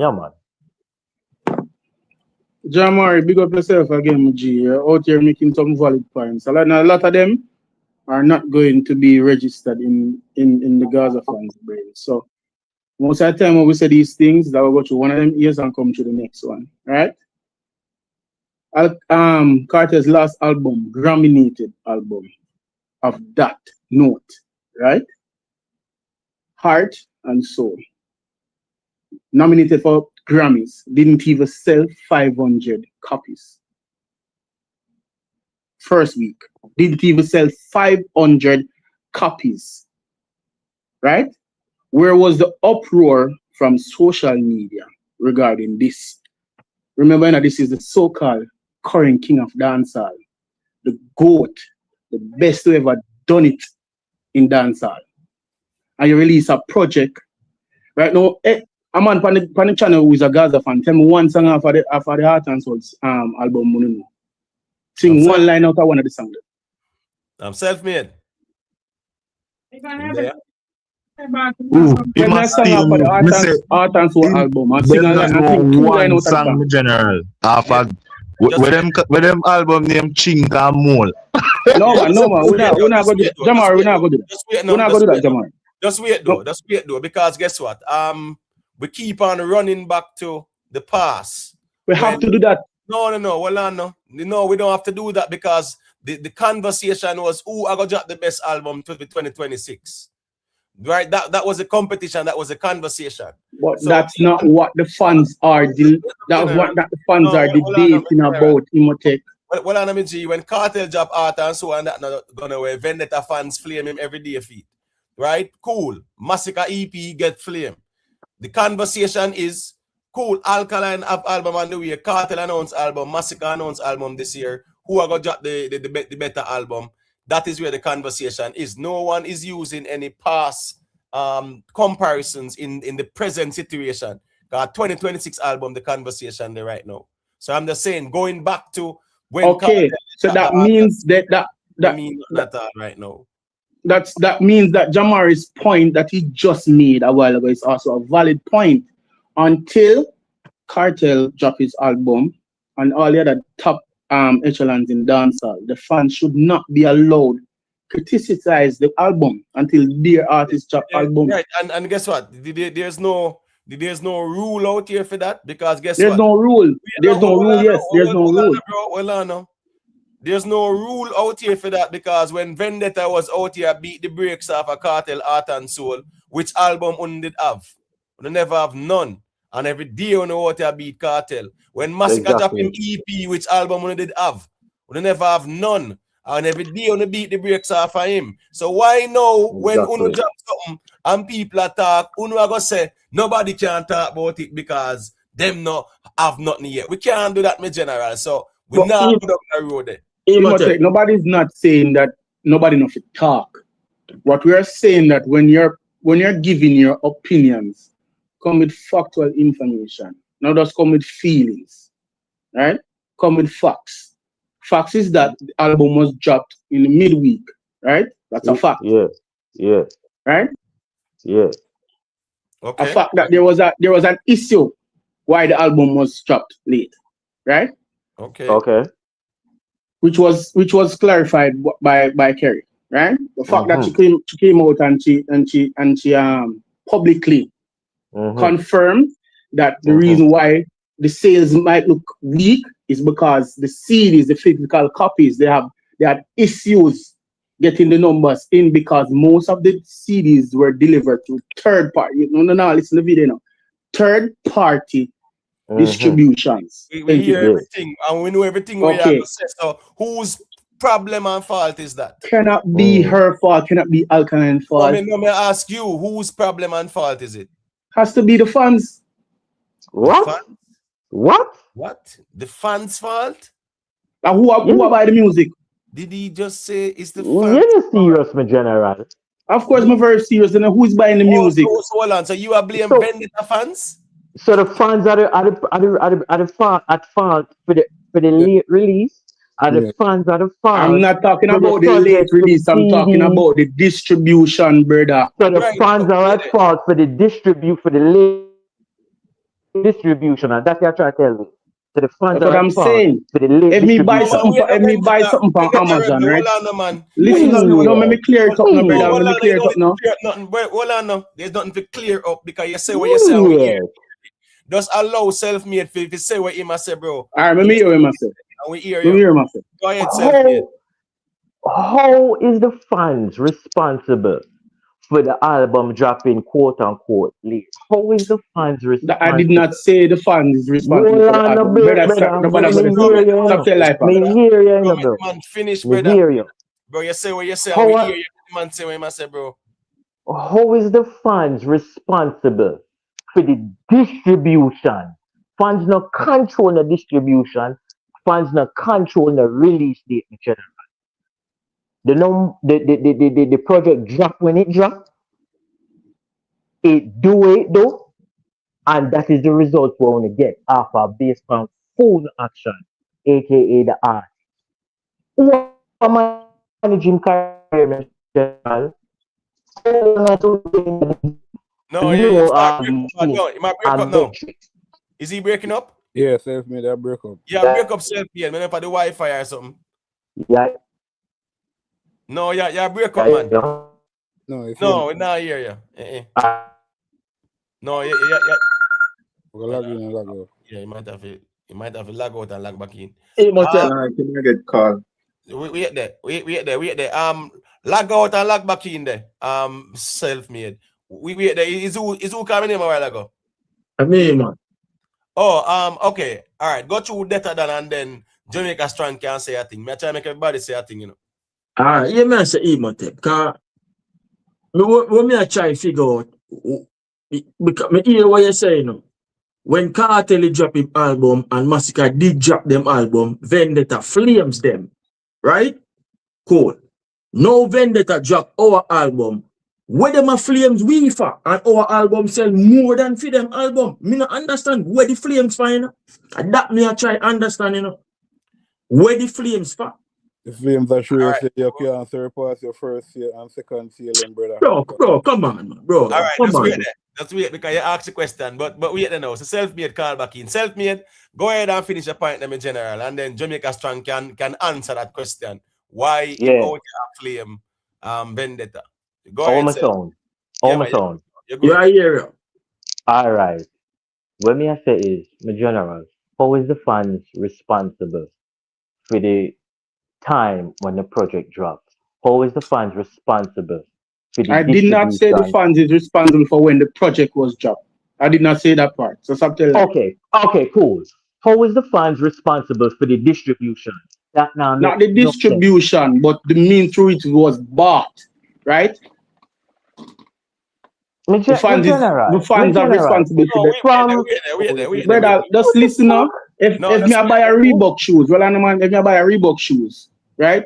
Jamari, big up yourself again, G. You're out here making some valid points. A lot of them are not going to be registered in the Gaza fans' brain. So most of the time when we say these things, that will go through one of them ears and come to the next one. Right? Kartel's last album, Grammy-nominated album of that note, right? Heart and Soul. Nominated for Grammys, didn't even sell 500 copies. First week, didn't even sell 500 copies. Right? Where was the uproar from social media regarding this? Remember that this is the so-called current king of dancehall, the GOAT, the best who ever done it in dancehall. And you release a project right now. A man on the channel who is a Gaza fan, tell me one song off of the Heart and Souls album. Sing one line out of one of the songs. I'm self-made. Ooh, he must steal me. Heart and Soul album. I sing two line out of the song. General. With them album name Chink and Mole. No man. We're not going to do that. Jamar, we're not going to do that. We're not going to do that, Jamar. Just wait though, because guess what? We keep on running back to the past. We have to do that. No. No, we don't have to do that because the conversation was who I got the best album to 2026. Right? That was a competition, that was a conversation. But so, that's not what the fans are debating about Imotech. Well, I'm G, when Kartel job art and so on, that not gonna wear Vendetta fans flame him every day feet. Right? Cool. Masicka EP get flame. The conversation is cool. Alkaline have album on the way. Kartel announced album. Masicka announced album this year. Who are gonna the better album? That is where the conversation is. No one is using any past comparisons in the present situation. 2026 album, the conversation there right now. So I'm just saying, going back to when. Okay, so that means that right now. That means that Jamari's point that he just made a while ago is also a valid point. Until Kartel drop his album and all the other top echelons in dancehall, the fans should not be allowed to criticize the album until their artist drop album. Right, and guess what? There's no rule out here for that, because guess there's what? No rule. There's no rule. Yes, there's no rule. There's no rule out here for that, because when Vendetta was out here, beat the brakes off a Kartel Heart and Soul, which album one did have? We never have none. And every day we know what beat Kartel. When Masicka drop him EP, which album we did have? We never have none. And every day we beat the brakes off of him. So why now when Uno drop something and people attack, Uno are gonna say nobody can talk about it because them no have nothing yet. We can't do that, my general. So we not put up the road there. Nobody's not saying that nobody knows to talk. What we are saying that when you're giving your opinions, come with factual information. Not just come with feelings. Right? Come with facts. Facts is that the album was dropped in the midweek. Right? That's a fact. Yeah. Right? Yeah. Okay. A fact that there was an issue why the album was dropped late. Right? Okay. Which was clarified by Kerry, right? The fact that she came out and she publicly confirmed that the reason why the sales might look weak is because the CDs, the physical copies, they had issues getting the numbers in because most of the CDs were delivered to third party. No, listen to the video now. Third party distributions. We hear everything and we know everything we have to say. So whose problem and fault is that? Cannot be her fault, cannot be Alkaline fault. No, me ask you, whose problem and fault is it? Has to be the fans. What? The fans? What? The fans' fault? Who are by the music? Did he just say it's the fans? You're serious, my general. Of course, I'm very serious. And who's buying the music? So hold on. So you are blaming Vendetta fans? So the fans are at fault for the late release. Are the fans are the fault? I'm not talking about the late release. I'm talking about the distribution, brother. So the fans are at fault for the late distribution, and that's what I try to tell you. So the fans that's what I'm saying. For the late if me buy something from Amazon, right? Hold on, man. Listen, no, let me clear it up now, brother. Let me clear it up now. Hold on, no. There's nothing to clear up because you say what you say. Just allow self-made to say what you must say, bro. All right, let me hear what myself. And we hear you. Go ahead, self-made. How is the fans responsible for the album dropping quote unquote late? How is the fans responsible? I did not say the fans is responsible for the album. Man, finish, brother. Bro, you say what you say. We hear you. Man, say what you must say, bro. How is the fans responsible for the distribution? Fans not control the distribution. Fans not control the release date, general. The project drop when it drop. It do it though, and that is the result we're gonna get after based on full action, aka the art. Who am managing career? No, it's not breaking up. Is he breaking up? Yeah, self-made that break up. Yeah, break up self-made. Maybe for the Wi-Fi or something. Yeah. No, yeah, break up, man. No, we not hear you. No, yeah. Log out. Yeah, you might have to log out and log back in. Hey, can I get called? Wait there. Log out and log back in there. Self-made. We wait there. Is who coming in a while ago? Me, man. Oh, okay. All right. Go through that and then Jamaica Strong can say a thing. I try to make everybody say a thing, you know. All right, yeah, man, say Imhotep. Because when I try to figure out, because I hear what you say, you know. When Kartel drop his album and Masicka did drop them album, Vendetta flames them, right? Cool. Now Vendetta drop our album. Where them a flames we for? And our album sell more than for them album. Me not understand where the flames for, you know. And that me I try understand, you know. Where the flames for? The flames are sure say you can't surpass your first year and second ceiling, brother. Bro, come on, man. Bro. All right, let's wait because you asked the question, but wait now. So self-made call back in. Self-made, go ahead and finish your point them in general, and then Jamaica Strong can answer that question. Why out flame Vendetta? Go ahead. Almost. Yeah, yeah. All right. What me I say is, my general, how is the fans responsible for the time when the project drops? How is the fans responsible for the I did not say the fans is responsible for when the project was dropped. I did not say that part. So stop telling Okay, cool. How is the fans responsible for the distribution? That now not the distribution, but the means through it was bought, right? The fans are responsible for that. Brother, just listen up. If me I buy a Reebok shoes, well, I know, man, if me I buy a Reebok shoes, right?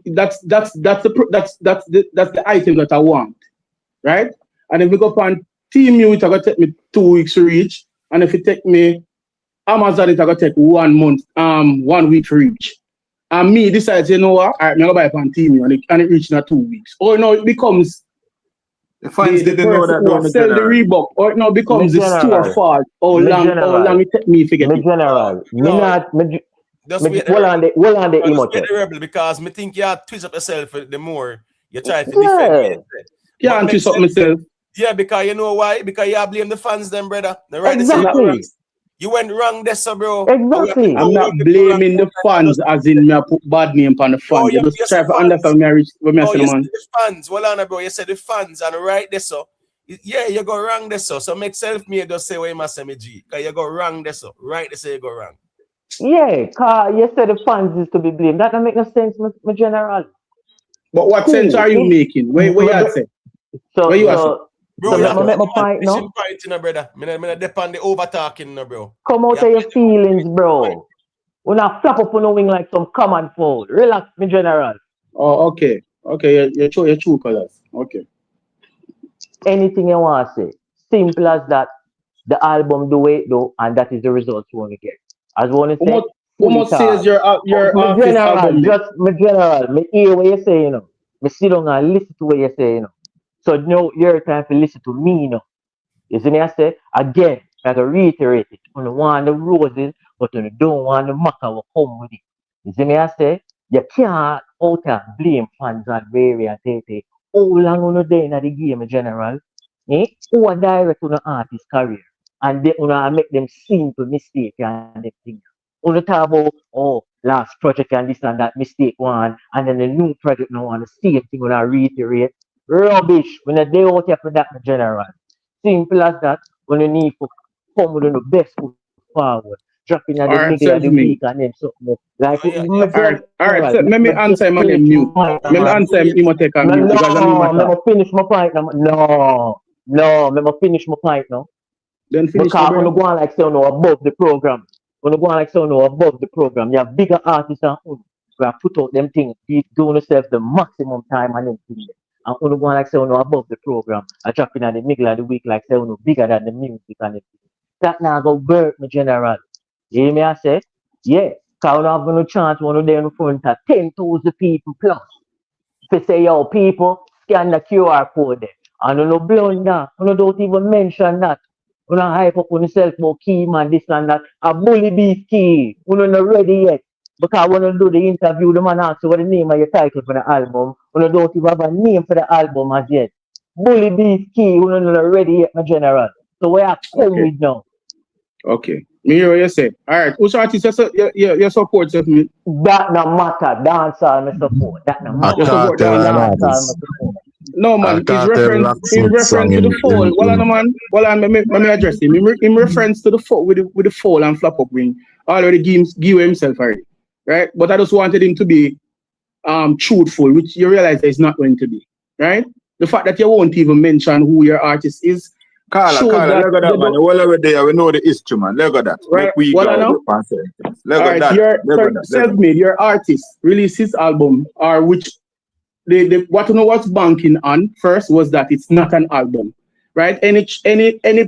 That's the item that I want, right? And if we go on TMU, it's gonna take me 2 weeks to reach, and if it take me Amazon, it's gonna take 1 month, 1 week to reach. And me decides, you know what? All right, I'm gonna buy it on TMU, and it reaches in 2 weeks. Or no, it becomes the fans didn't know that who sell the Reebok, or no, becomes the store fault. How long it take me to get it? General, because me think you have to twist up yourself the more you try to defend. Yeah, and twist up myself. Yeah, because you know why? Because you blame the fans, them brother. Exactly. You went wrong there, so bro. Exactly. I'm not blaming the fans as in me I put bad name on the fans. You just try to understand what me say, you man. said the fans. Well, on, bro. You said the fans and right there, so. Yeah, you go wrong there, so. So make self-made just say what you must say, me G. Because you go wrong there, so. Right there, so you go wrong. Yeah, cause you said the fans is to be blamed. That don't make no sense, my general. But what sense are you making? Where you at say? So, Where you at say? so, Bro, so you let me make my point now. point, you know, brother. Me depend the over talking, no, bro. Come out of your feelings, bro. We not flap up on the wing like some common fold. Relax, me general. Oh, okay. Okay, you show your true colors. Okay. Anything you want to say. Simple as that. The album do it though, and that is the result you want to get. As one to say, What must say is your my artist general, album? just my general, me hear what you say, you know. Me sit down and listen to what you say, you know. So now your time to listen to me, you know. You see me, I say again, I can reiterate it. On the want the roses, but on the don't want the maca will come with it. You see me, I say you can't out and blame fans and various things. How long on the day in the game in general? Who are direct on the artist career? And they make them simple mistake and them things. Only talk about last project and this and that mistake one, and then the new project now and the same thing when I reiterate. Rubbish when they out here for that in general. Simple as that. When you need to come with the best foot forward, dropping at the middle of the week and then something like all right. So let me answer him on mute. Let me answer him take on mute because I mean let me finish my point now. No, let me finish my point now. Then finish because when you go on like say no above the program, when you go on like say no above the program, you have bigger artists and who have put out them things, doing yourself the maximum time and everything. And when you go on like say no above the program, I drop in at the middle of the week like say no bigger than the music and everything. That now go work me general. You hear me I say? Yeah. Because we have no chance when you're in front of 10,000 people plus. To say, yo, people, scan the QR code there. And you no blunder. You don't even mention that. You don't hype up on yourself about key man, this and that. A bully beef key. You not ready yet. Because when you do the interview, the man asks you what the name of your title for the album. You don't even have a name for the album as yet. Bully beef key. You not ready yet, my general. So where I come with now? Okay. Me hear what you say. All right. Which artist you support me? That no matter. Dancehall me support. That no matter. Dancehall me support. No man, in reference to the fall. Well, no man. Well, let me address him. In reference to the fall with the fall and flap up wing, already give himself already, right? But I just wanted him to be truthful, which you realize is not going to be, right? The fact that you won't even mention who your artist is. Carla, look at that, man. Well over there, we know the history, man. Look at that. Right. We what go I know? Look at that. Your self-made, your artist released his album, or which what you know what's banking on first was that it's not an album, right? Any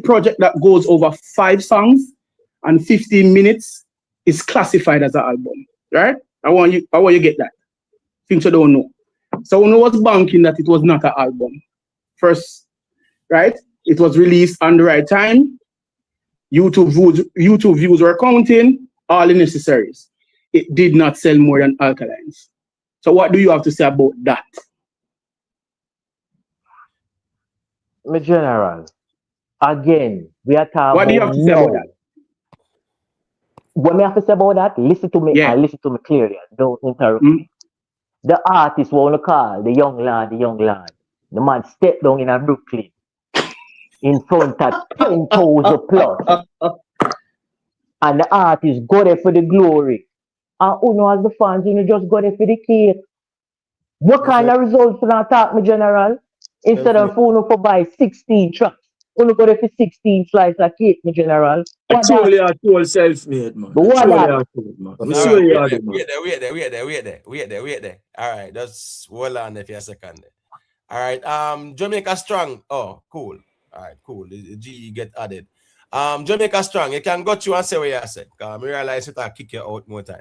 project that goes over 5 songs and 15 minutes is classified as an album, right? I want you to get that. Things you don't know. So you know what's banking that it was not an album. First, right? It was released on the right time. YouTube views were counting, all the necessaries. It did not sell more than Alkalines. So what do you have to say about that? My general, again, we are talking what do you have to say about that? What me have to say about that? Listen to me and listen to me clearly. Don't interrupt me. The artist want to call the young lad. The man stepped down in a Brooklyn in front of 10,000 plus. And the artist got there for the glory. And as the fans, just got there for the cake. What kind of results can I talk, my general? Instead of for buy 16 tracks, got there for 16 slices of cake, my general. What truly are all self-made, man. What that? Wait there. All right, just hold on there for a second. All right, Jamaica Strong. Oh, cool. All right, cool. The G get added. Jamaica Strong, you can go through and say what you said. I realize it, I'll kick you out more time.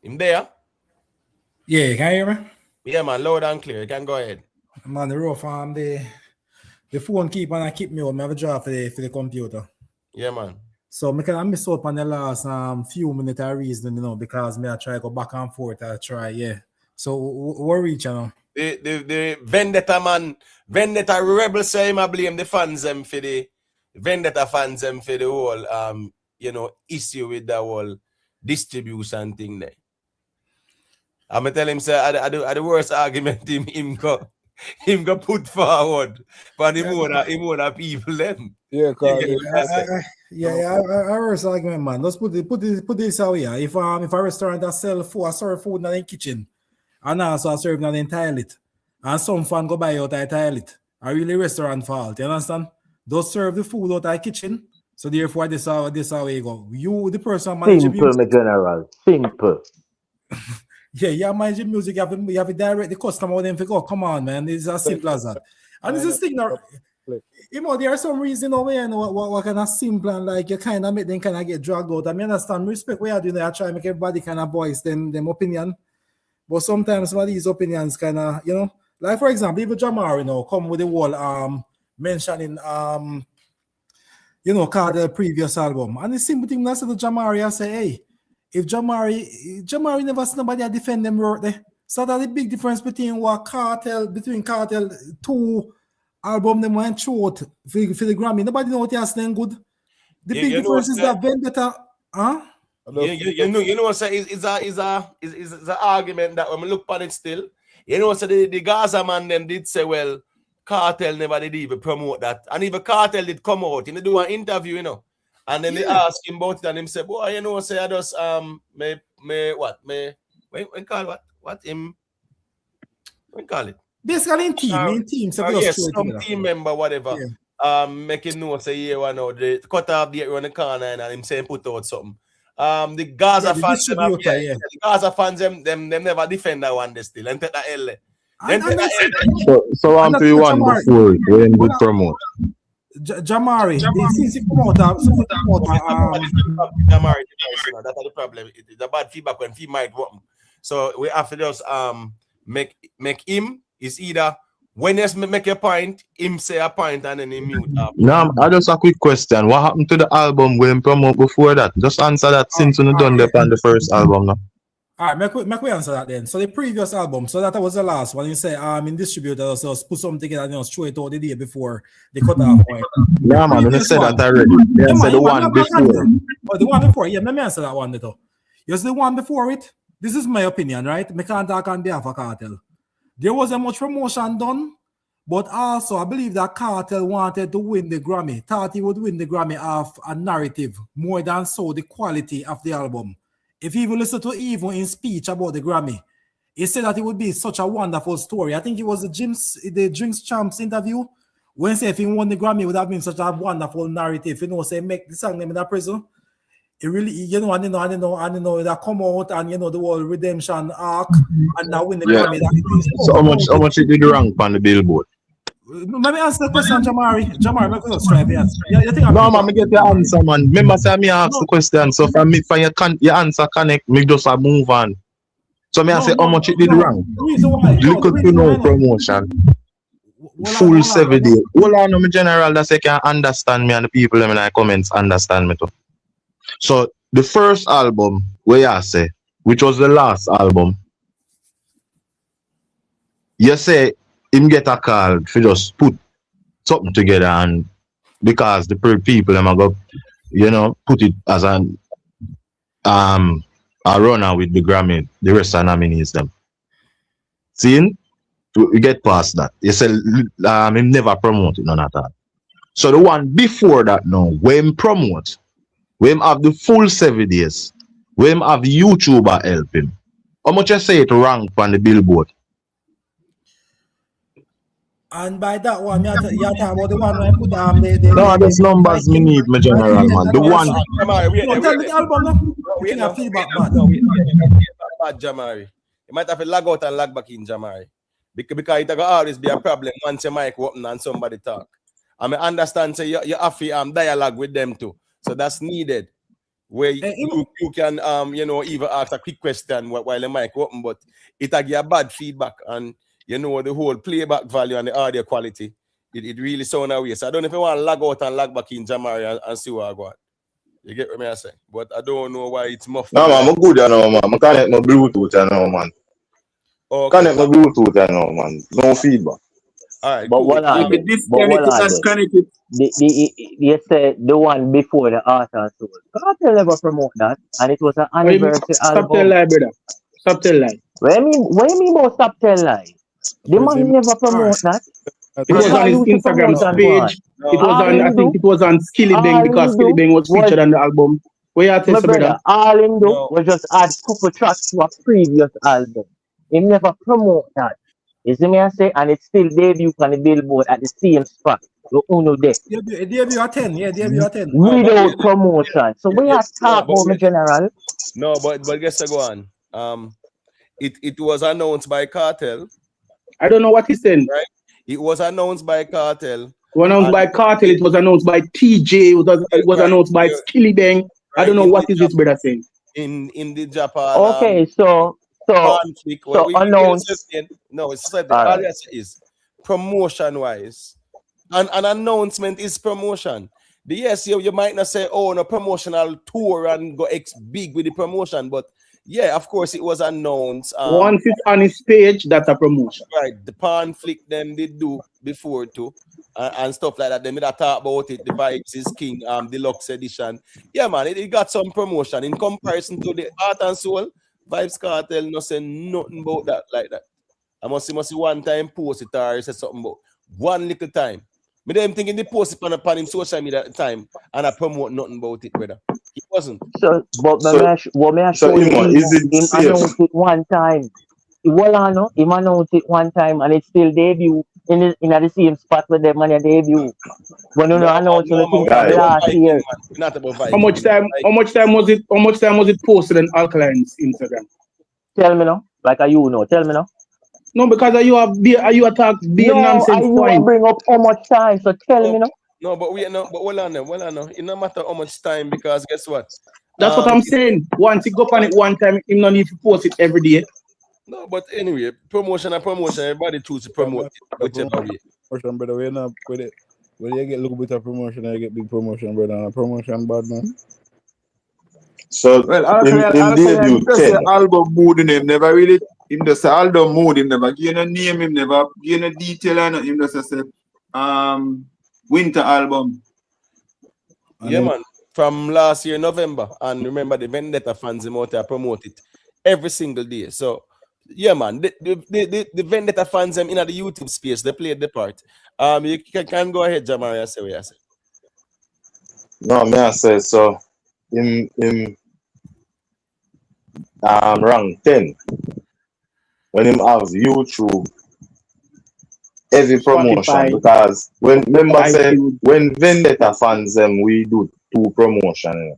Him there? Yeah, can you hear me? Yeah, man, loud and clear. You can go ahead. Man, the rough the phone keep me on. I have a job for the computer. Yeah, man. So I miss out on the last few minutes of reason, because I try to go back and forth. I try, yeah. So we're reaching, The Vendetta man, Vendetta rebel say him I blame the fans them for the vendetta fans them for the whole issue with the whole distribution thing there. I'm gonna tell him say I the worst argument him go put forward for him own people them. Yeah, cause I worst argument, man. Let's put this out here. If a restaurant that serve food in the kitchen and also serve in the toilet, and some fan go buy out the toilet, are really restaurant fault. You understand? Those serve the food out the kitchen, so therefore this how you go. You the person managing Simple, my general. Simple. Yeah, managing music. You have to direct the customer with them to go. Come on, man. It's as simple as that. And this is thing now. There are some reasons over here, what kind of simple and like you kind of make them kind of get dragged out. I mean, understand, respect what you're doing. I try to make everybody kind of voice them opinion. But sometimes some of these opinions kind of, like for example, even Jamari, come with the whole mentioning Kartel previous album. And the simple thing I said to Jamari, I say, hey, if Jamari never see nobody defend them work there. So that's the big difference between Kartel 2 album them went short for the Grammy. Nobody know what you're saying good. The big difference is that Vendetta, huh? You know what say is a argument that when we look on it still, so the Gaza man them did say, well, Kartel never did even promote that. And even Kartel did come out, do an interview, and then they ask him about it and him say, boy, say I just call it? Basically in team. So some team member, whatever. Yeah. Making no say they cut off the around the corner and him saying put out something. The Gaza fans, the Gaza fans them never defend that one they still and take that L. So on to the one before when we promote. Jamari, since you come out, Jamari, that's the problem. It's a bad feedback when he might work. So we have to just make him is either when you make a point, him say a point and then he mute up. No, I just a quick question. What happened to the album when promote before that? Just answer that since you done that on the first album now. All right, make we answer that then. So the previous album, so that was the last one. You say in distributor, so put something together and show it out the day before the cutoff point. Yeah, man, you said that already. Yeah, said the one before. Oh, the one before, yeah, let me answer that one little. You see the one before it? This is my opinion, right? I can't talk on behalf of Kartel. There wasn't much promotion done, but also I believe that Kartel wanted to win the Grammy. Thought he would win the Grammy off a narrative more than so the quality of the album. If you even listen to Evo in speech about the Grammy, he said that it would be such a wonderful story. I think it was the Drinks Champs interview when he said if he won the Grammy, it would have been such a wonderful narrative. Say make the song name in that prison. It really, I know that come out and the whole redemption arc and now win the Grammy. So how much it did wrong on the Billboard? Let me answer the question, Jamari. Let me try to answer. No, man, me get the answer, man. Remember, say me ask the question. So for your answer connect, me just move on. So me say how much it did wrong. Look at promotion. Full 7 days. Hold on, me general, that say can understand me and the people in the comments understand me too. So the first album, where I say, which was the last album, you say him get a call to just put something together, and because the people them go, put it as a runner with the Grammy, the rest of nominees them. See, we get past that. You say him never promoted none at all. So the one before that now, when him promote, when him have the full 7 days, when him have the YouTuber help him, how much you say it rank on the Billboard? And by that one, you talk about the one where I put no, there's numbers me need, my general man. The one. Tell me the album now. We have feedback bad, Jamari. You might have to lag out and lag back in, Jamari. Because it will always be a problem once your mic open and somebody talk. I mean, understand, so you have to dialogue with them too. So that's needed. Where you can, even ask a quick question while the mic open, but it will give a bad feedback and the whole playback value and the audio quality, it really sound away. So I don't know if you want to lag out and lag back in Jamari and see what I got. You get what I say? But I don't know why it's muffled. No, man, I'm good, man. I connect my Bluetooth, man. Okay. Connect my Bluetooth, man. No feedback. All right, But cool. hold on then. But hold on then. You said the one before the Art and Soul. Kartel never promote that, and it was an What you mean? anniversary Stop tell album. lie, brother. Stop tell lie. What you mean about stop tell lie? The man never promote that. It was What on all his you see Instagram promotion page. for? It was All on, I him think do, it was on Skilly Bang all because him Skilly do Bang was was featured on the album. Where you tell my us, brother? brother. All him do was just add couple tracks to a previous album. He never promote that. You see me I say, and it still debut on the Billboard at the same spot. The Uno there. Debut at 10, yeah, debut at 10. Without promotion. So we are talk about my general. No, but guess I go on. It was announced by Kartel. I don't know what he's saying. Right? It was announced by Kartel. It was announced by Kartel. It was announced by TJ. It was announced by Skilly Bang. I don't know what is this brother saying. In the Japan. Okay, so conflict. so announce. No, it's said All all right. I say is promotion wise. An announcement is promotion. Yes, you might not say, oh, no promotional tour and go big with the promotion, but yeah, of course it was announced. Once it's on his page, that's a promotion. Right, the conflict them did do before too, and stuff like that. They made a talk about it. The VYBZ is King, deluxe edition. Yeah, man, it got some promotion in comparison to the Art and Soul. VYBZ Kartel no say nothing about that like that. I must see one time post it or say something about one little time. Me them thinking the post it upon him social media at the time and I promote nothing about it, brother. He wasn't. So, but what may I show you? Him announced it one time. Well, I know him announced it one time and it still debut in the same spot where the money debut. When you announced it from last year. Not about VYBZ. How much time was it? How much time was it posted on Alkaline's Instagram? Tell me now, like you know. Tell me now. No, because you attack being nonsense point. You bring up how much time, so tell me now. No, but hold on. It no matter how much time because guess what? That's what I'm saying. Once you go on it one time, you don't need to post it every day. No, but anyway, promotion and promotion. Everybody choose to promote it, whichever way. Promotion, brother. We're not with it. When you get a little bit of promotion, you get big promotion, brother. And a promotion, bad man. So Alkaline just say album mood in him, never really. Him just say album mood, him never give no name, him never give no detail on it. Him just say winter album. Yeah, man. From last year November, and remember the Vendetta fans him out there promote it every single day. So yeah, man, the Vendetta fans them in the YouTube space, they played the part. You can go ahead, Jamari, I say what I say. No, me I say so. In rank 10 when him have YouTube every promotion because when member say when Vendetta fans them we do 2 promotion.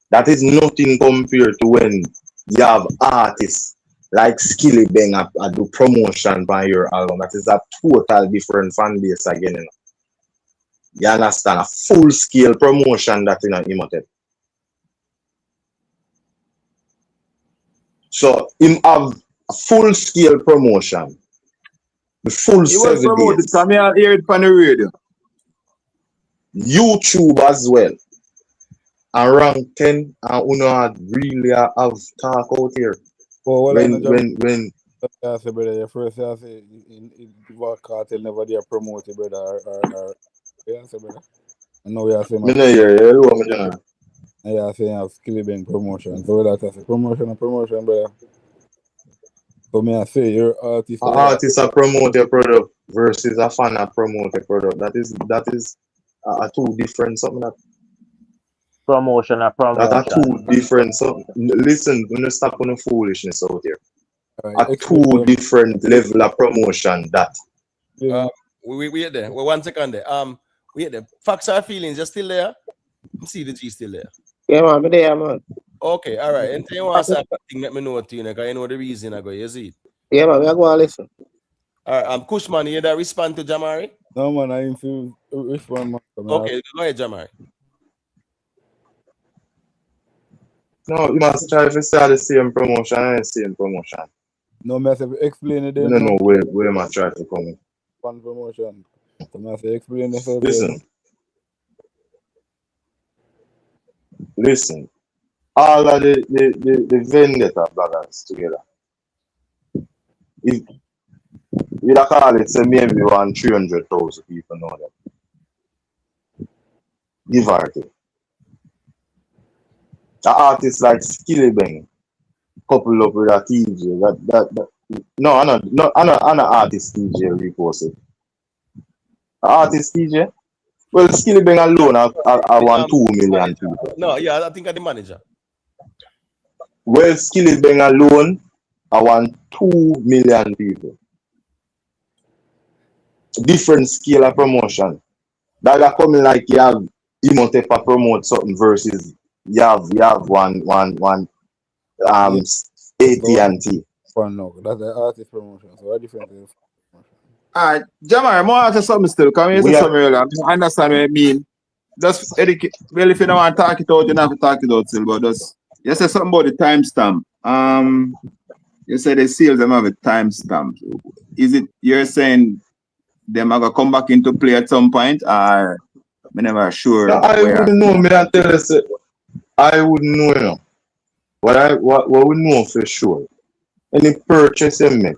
That is nothing compared to when you have artists like Skilly Bang I do promotion by your album. That is a total different fan base again. You know? You understand? A full scale promotion that in Imotet. So him have a full scale promotion. The full 7 days. Come here, hear it on the radio. YouTube as well. And rank 10 and Uno really have talk out here. Oh, well, when I say, brother, your first I say in Kartel never there promote it, brother, or yeah, say, brother. I know we are saying. Me no hear you, yeah, saying have Skilly Bang promotion. So that I say promotion, brother. So me I say your artist. An artist a promote your product versus a fan a promote your product. That is 2 different something that. Promotion. That are 2 different something. Listen, when you stop on the foolishness out here. A 2 different level of promotion that. We there. Well, 1 second there. We there. Facts or feelings, you're still there? See the G still there. Yeah, man, I'm there, man. Okay, all right. And you want to say something, let me know to you, because you know the reason I go. You see it? Yeah, man, I go and listen. All right, Kushman, you there respond to Jamari? No, man, I ain't feel respond, man. Okay, go ahead, Jamari. No, you must try to say the same promotion and the same promotion. No, I have to explain it. I don't know where I try to come. One promotion. So I have to explain the Listen. All of the Vendetta bloggers together. you'd call it, say maybe 300,000 people know them. Give or take. An artist like Skilly Bang, coupled up with a TJ, I'm an artist TJ reposted. An artist TJ? Well, Skilly Bang alone, I want 2 million people. No, yeah, I think I'm the manager. Well, Skilly Bang alone, I want 2 million people. Different scale of promotion. That are coming like you have Imhotep to promote something versus you have one AT&T. No, that's the artist promotion. So what difference is? Alright, Jamal, I want to ask you something still. Come here, say something earlier. I understand what I mean. Just educate. Well, if you don't want to talk it out, you don't have to talk it out still. But just you said something about the timestamp. You said the sales them have a timestamp. Is it you're saying them are gonna come back into play at some point, or I'm never sure? No, I wouldn't know. Me I tell you, I wouldn't know. You know. What we know for sure. Any purchase you make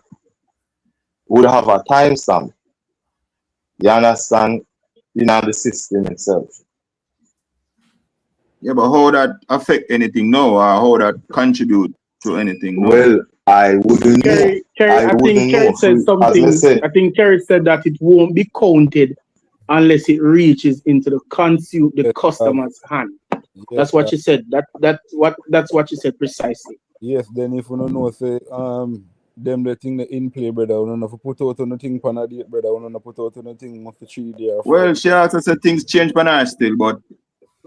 would have a timestamp. You understand? In the system itself. Yeah, but how that affect anything now, or how that contribute to anything now? Well, I wouldn't know. I think Kerry said something. I think Kerry said that it won't be counted unless it reaches into the customer's hand. Yes, that's what you said. That's what you said precisely. Yes, then if you don't know, say them the thing the in play, brother, we don't have to put out on the thing pan a date, brother. We don't have to put out on the thing for 3 days. Well, she also said things change pan her still, but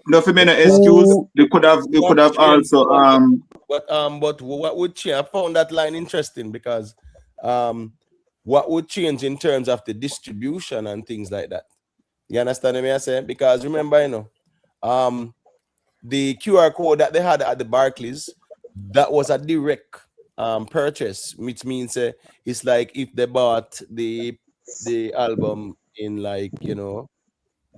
no for me no excuse. They could have also But what would change? I found that line interesting because what would change in terms of the distribution and things like that? You understand what I say? Because remember, the QR code that they had at the Barclays, that was a direct purchase, which means it's like if they bought the album in like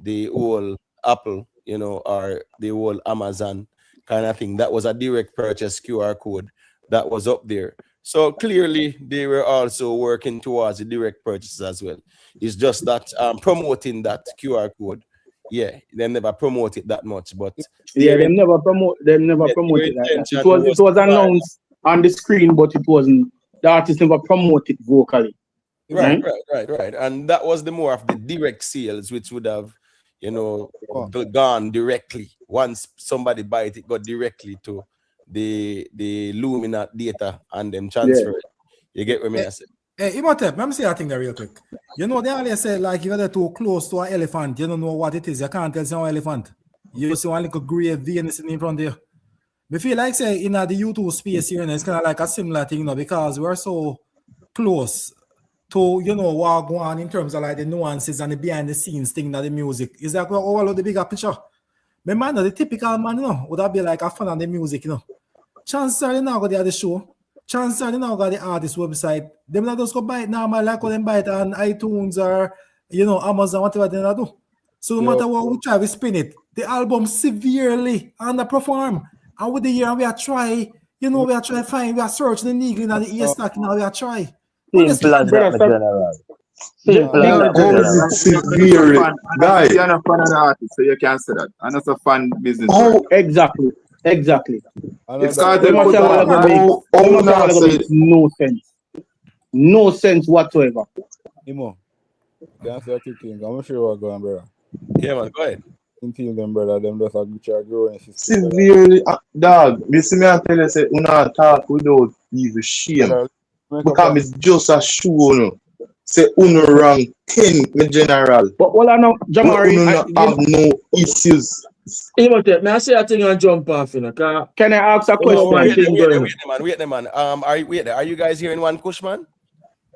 the whole Apple, or the whole Amazon kind of thing. That was a direct purchase QR code that was up there. So clearly they were also working towards the direct purchases as well. It's just that promoting that QR code, yeah, they never promote it that much, but yeah, they never promoted that. It was announced on the screen, but it wasn't. The artist never promoted vocally. Right. And that was the more of the direct sales, which would have, gone directly. Once somebody buy it, go directly to the Luminat data and them transfer it. You get what I say? Hey, Imhotep, let me say that thing there real quick. They always say like you're too close to an elephant, you don't know what it is. You can't tell it's an elephant. You see one little gray vein sitting in front of you. We feel like say in the YouTube space here, it's kind of like a similar thing, because we're so close to what go on in terms of like the nuances and the behind the scenes thing that the music is like we overlook the bigger picture. But man, the typical man, would that be like a fan of the music, Chances are they now go to the show. Chances are they now got the artist website. Them not just go buy it normal like when they buy it on iTunes or Amazon, whatever they do. So no matter what we try, we spin it. The album severely underperform. And with the year we are try, we are try find, we are search the needle in the ear stack now, we are try. Simple as that, general. Simple as that, severely. Guy. You're not a fan of the artist, so you can't say that. And that's a fan business. Oh, exactly. If Kartel makes no sense. No sense whatsoever. Imo, can I say 2 things? I'm sure what's going on, brother. Yeah, man, go ahead. Team them, brother, them just a good growing system. Severely, dog. You see me and tell you, say, we not talk without even shame. Because it's just a show, Say, uno wrong 10, my general. But I know, Jamari, have no issues. Imhotep, may I say a thing and jump off, Can I ask a question? Wait, man. Are you guys hearing one Kush, man?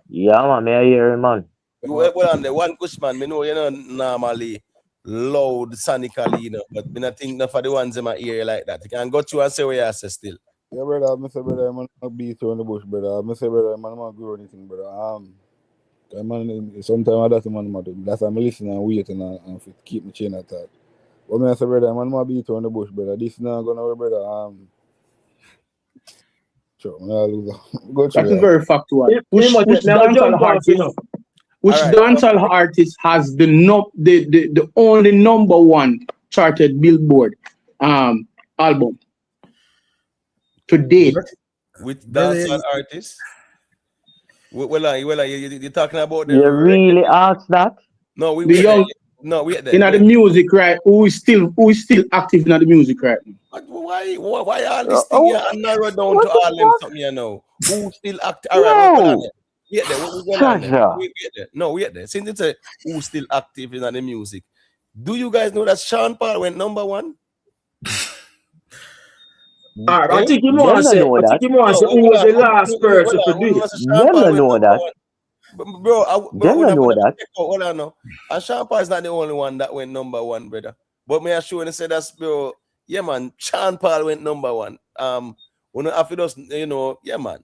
Yeah, man, may I hear him, man? Well, on the one Kush, man, me know normally loud sonically, but I don't think enough for the ones in my ear like that. You can go through and say what you say still. Yeah, brother, I say, brother, I'm not beat on the bush, brother. I say, brother, I'm not grow anything, brother. Sometimes that's why I'm listening and waiting and keep my chain of thought. But I say, brother, I'm not beat on the bush, brother. This is not going to work, brother. Sure, that is very factual. Push down on the heart, Which All right. dancehall artist has the only #1 charted Billboard album to date? With dancehall artists? You're talking about the You really asked that? No, we The wait young there. No, wait there. in the music, right? Who is still active in the music, right? Why all this thing here and narrow down to all them something you know? Who still active? All right, hold on there. Wait there. What going on there? Wait there. No, wait there. Since it's a who still active in the music, do you guys know that Sean Paul went #1? Alright, I think you want to say who was the last person to do it. Never know that. Bro, know that. Hold on now. And Sean Paul is not the only one that went #1, brother. But may I show and say that's bro. Yeah, man. Sean Paul went #1. When after us, you know, yeah, man.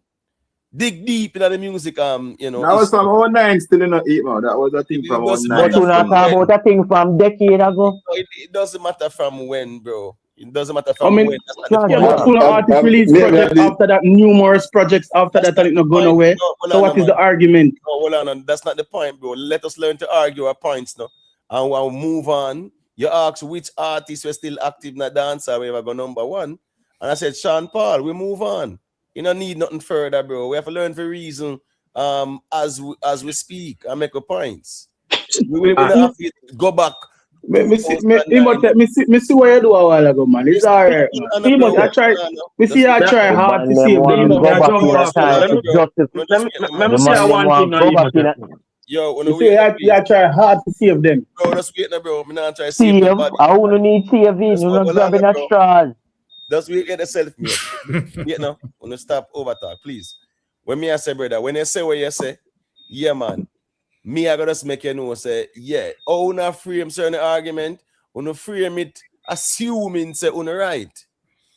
Dig deep into the music, you know. That was from 09 still in the 8, man. That was a thing from 09. But you not talk about a thing from decade ago. It doesn't matter from when, bro. It doesn't matter from when. Full artist release project after that, numerous projects after that, and it's not going away. So what is the argument? No, hold on. That's not the point, bro. Let us learn to argue our points now. And we'll move on. You ask which artists were still active in the dance or we ever go #1. And I said, Sean Paul, we move on. You don't need nothing further, bro. We have to learn for reason as we speak and make our points. We don't have to go back. Me see what you do a while ago, man. It's alright, man. I try hard to save them. Let me say one thing. Yo, you try hard to save them. Bro, that's wait now, bro. I'm not trying to save them. I won't need saving. You're not grabbing a straws. Just wait, get yourself made. Wait now. I'm gonna stop over talk, please. When me I say, brother, when you say what you say, yeah, man. Me, I gotta just make you know, say, yeah. Oh, not frame certain argument, no frame it, assuming say on right.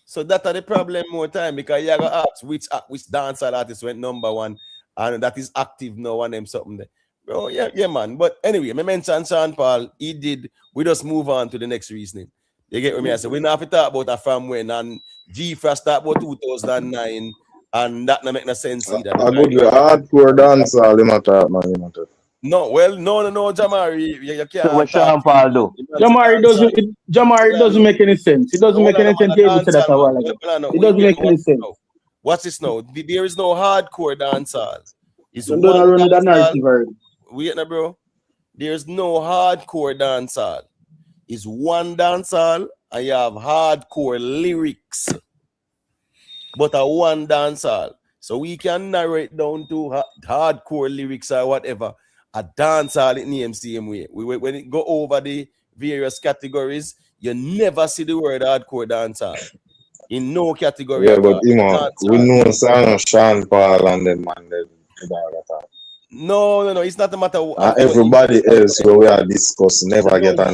So that's the problem more time because you gotta ask which dancehall artist went #1 and that is active now and them something there. Bro, yeah, man. But anyway, I mentioned Sean Paul, he did. We just move on to the next reasoning. You get what me I say? We don't have to talk about a from when and G-Frost talk about 2009 and that not make no sense either. I go to hardcore dancehall, you matter, man. No, Jamari, you can't. So what Sean Paul do? Jamari doesn't make any sense. It doesn't make any sense. It doesn't make any sense. What's this now? There is no hardcore dancehall. It's one dancehall. Wait now, bro. There's no hardcore dancehall. It's one dancehall and you have hardcore lyrics. But a one dancehall. So we can narrow it down to hardcore lyrics or whatever. A dancehall it names same way. When it go over the various categories, you never see the word hardcore dancehall. In no category. Yeah, but we know Sean Paul and them man. No, it's not a matter of everybody else where we are discussing never get a #1.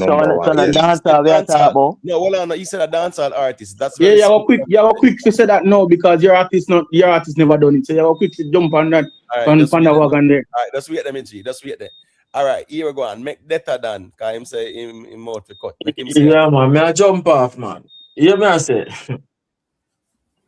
No, hold on. You said a dancehall artist. That's you have a quick to say that no because your artist never done it. So you have a quick to jump on that on the wagon there. All right, that's wait them G. That's wait there. All right, here we go and make better than cause him say him mouth to cut. Yeah, man, I jump off, man. Hear me I say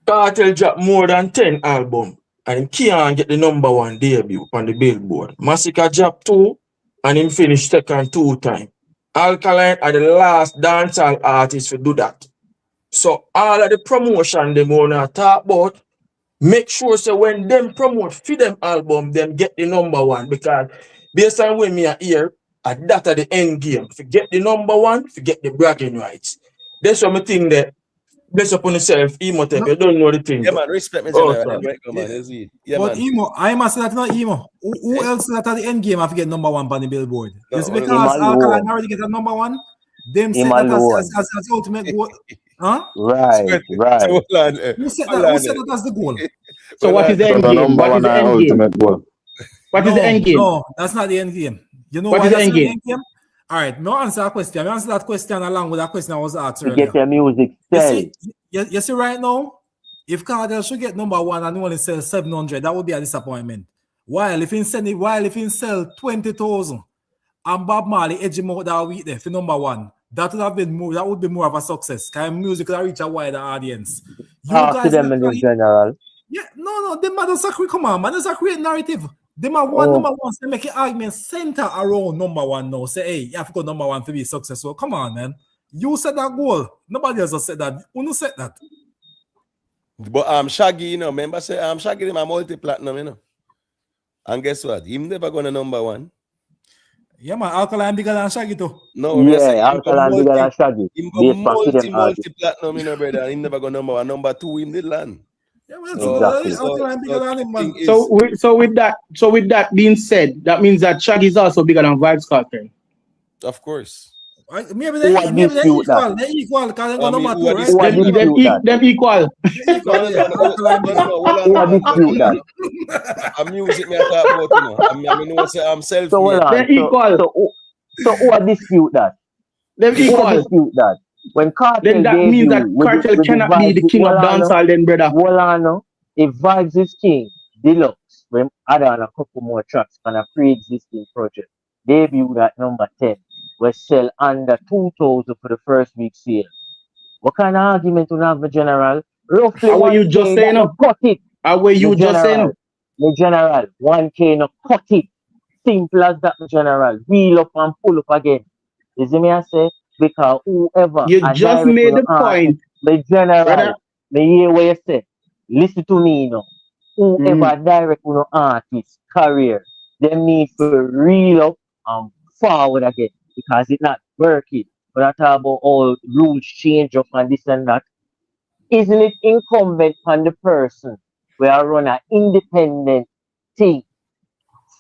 Kartel drop more than 10 albums. And he can't get the #1 debut on the Billboard. Masicka dropped 2 and him finished second 2 times. Alkaline are the last dancehall artists to do that. So all of the promotion they wanna talk about, make sure so when them promote for them album, them get the #1 because based on when me are here, at that at the end game. If you get the #1, if you get the bragging rights. That's what I think that. Bless upon yourself, Imhotep. You don't know the thing. Yeah, man, respect me. But Emo, I must say that not Emo. Who else that at the end game have to get #1 on the Billboard? It's because Alkaline already get a #1. Them say that as ultimate goal. Huh? Right. Who said that as the goal? So what is the end game? What is the end game? What is the end game? No, that's not the end game. You know what is the end game? All right, no answer that question. I answer that question along with that question I was asked earlier. Get your music sell. You see right now, if Kartel should get #1 and only sell 700, that would be a disappointment. While if he sell 20,000 and Bob Marley edge him out that week there for #1, that would be more of a success. Because music will reach a wider audience. Talk to them in general. Yeah, no, them man doesn't come on, man. Doesn't create narrative. Them are one number one. Say make an argument center around number one now. Say, hey, you have to go number one to be successful. Come on, man. You set that goal. Nobody else has said that. Who said that? But Shaggy, you know, remember say Shaggy him a multi-platinum, you know. And guess what? Him never gonna number one. Yeah, man, Alkaline bigger than Shaggy too. No, yeah, Alkaline bigger than Shaggy. Him go multi-platinum, you know, brother. Him never go number one. Number two, him did land. Yeah, man, Exactly. Alkaline bigger than him, man. So with that being said, that means that Shaggy is also bigger than VYBZ Kartel. Of course. Maybe they equal. They equal because they go number two, right? Them equal. Who are dispute that? I'm music me I talk about, you know. I mean, know say I'm self-made. So hold on. Them equal. So who are dispute that? Them Who are equal. dispute that? When Kartel Then that means that Kartel cannot be the king of dancehall, then, brother. Hold if VYBZ is king, Deluxe, when add on a couple more tracks on a pre-existing project, debut at number 10, we sell under 2,000 for the first week sale. What kind of argument you have, the general? Roughly How are you just saying no cut it. How are you just saying The general, 1K no cut it. Simple as that, the general. Wheel up and pull up again. You see me I say? Because whoever you just made the point. The general, the hear what you say. Listen to me now. Whoever direct on artist career, they need to reel up and forward again because it's not working. When I talk about all rules change up and this and that, isn't it incumbent on the person where I run an independent thing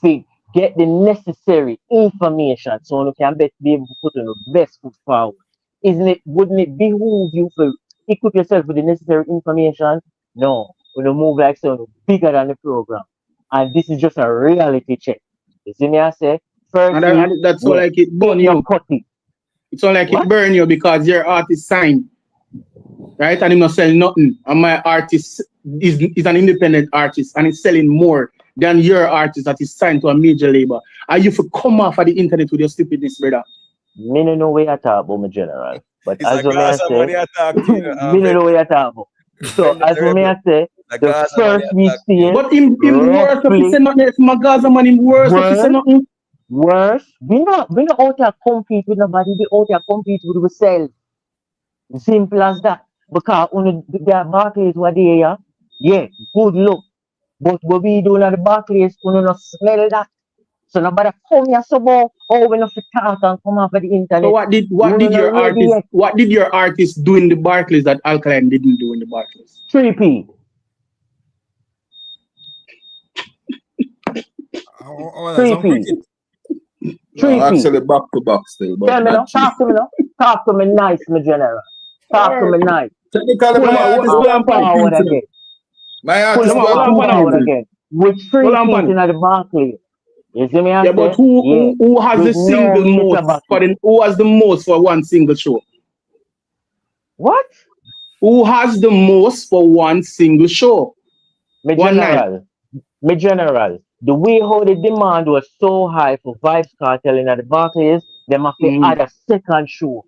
to get the necessary information so you can be able to put on the best foot forward? Wouldn't it behoove you to equip yourself with the necessary information? No. When you move like so bigger than the program. And this is just a reality check. You see me I say? First and that's all like it burn you. It's all like it burn you because your artist signed. Right? And he not sell nothing. And my artist is an independent artist and it's selling more than your artist that is signed to a major label. And you for come off of the internet with your stupidness, brother. Me no know where you talk about, my general. But it's as you may say, me no know where you talk about. So as you may say, the first week sale. But him worse if he say nothing. If my Gaza man him worse if he say nothing. Worse? We not out here compete with nobody. We out here compete with ourselves. Simple as that. Because the Barclays were there, yeah, good luck. But what we do at the Barclays, we don't smell that. So nobody come here so more. Oh, we not talk and come off of the internet. So what did your artist do in the Barclays that Alkaline didn't do in the Barclays? 3P. Actually back to back still. But tell me now, talk to me now. Talk to me nice, my general. Talk to me nice. Technically, my artist forward again. With 3 feet in the Barclays. You see me? Yeah, but who has the single most who has the most for one single show? What? Who has the most for one single show? My general. The way how the demand was so high for VYBZ Kartel in the Barclays, they must add a second show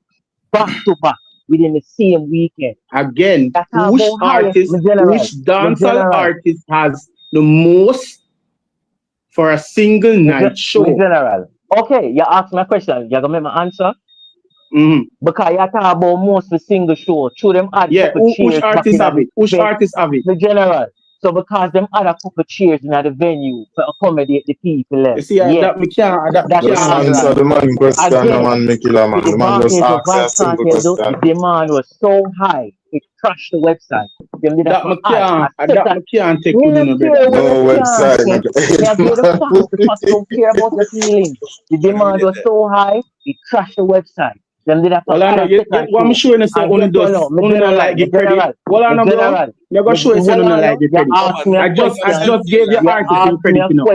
back to back within the same weekend. Again, which dancehall artist has the most for a single night show? General. Okay, you ask me a question. You gonna make my answer? Because you talk about most for single show. Show them add which artist have it? Which artist have it? The general. So because them add a couple cheers in the venue to accommodate the people. You see, that we can't. Just answer the man question, man, Mikila, man. The man just asked a simple question. The demand was so high, it crashed the website. That can't take you no website. Don't care about the feelings. The demand was so high, it crashed the website. Them did what I'm showing is that only don't like the credit. Well, I know, bro. You're going to show us you don't like the credit. I just gave your artist credit, you know.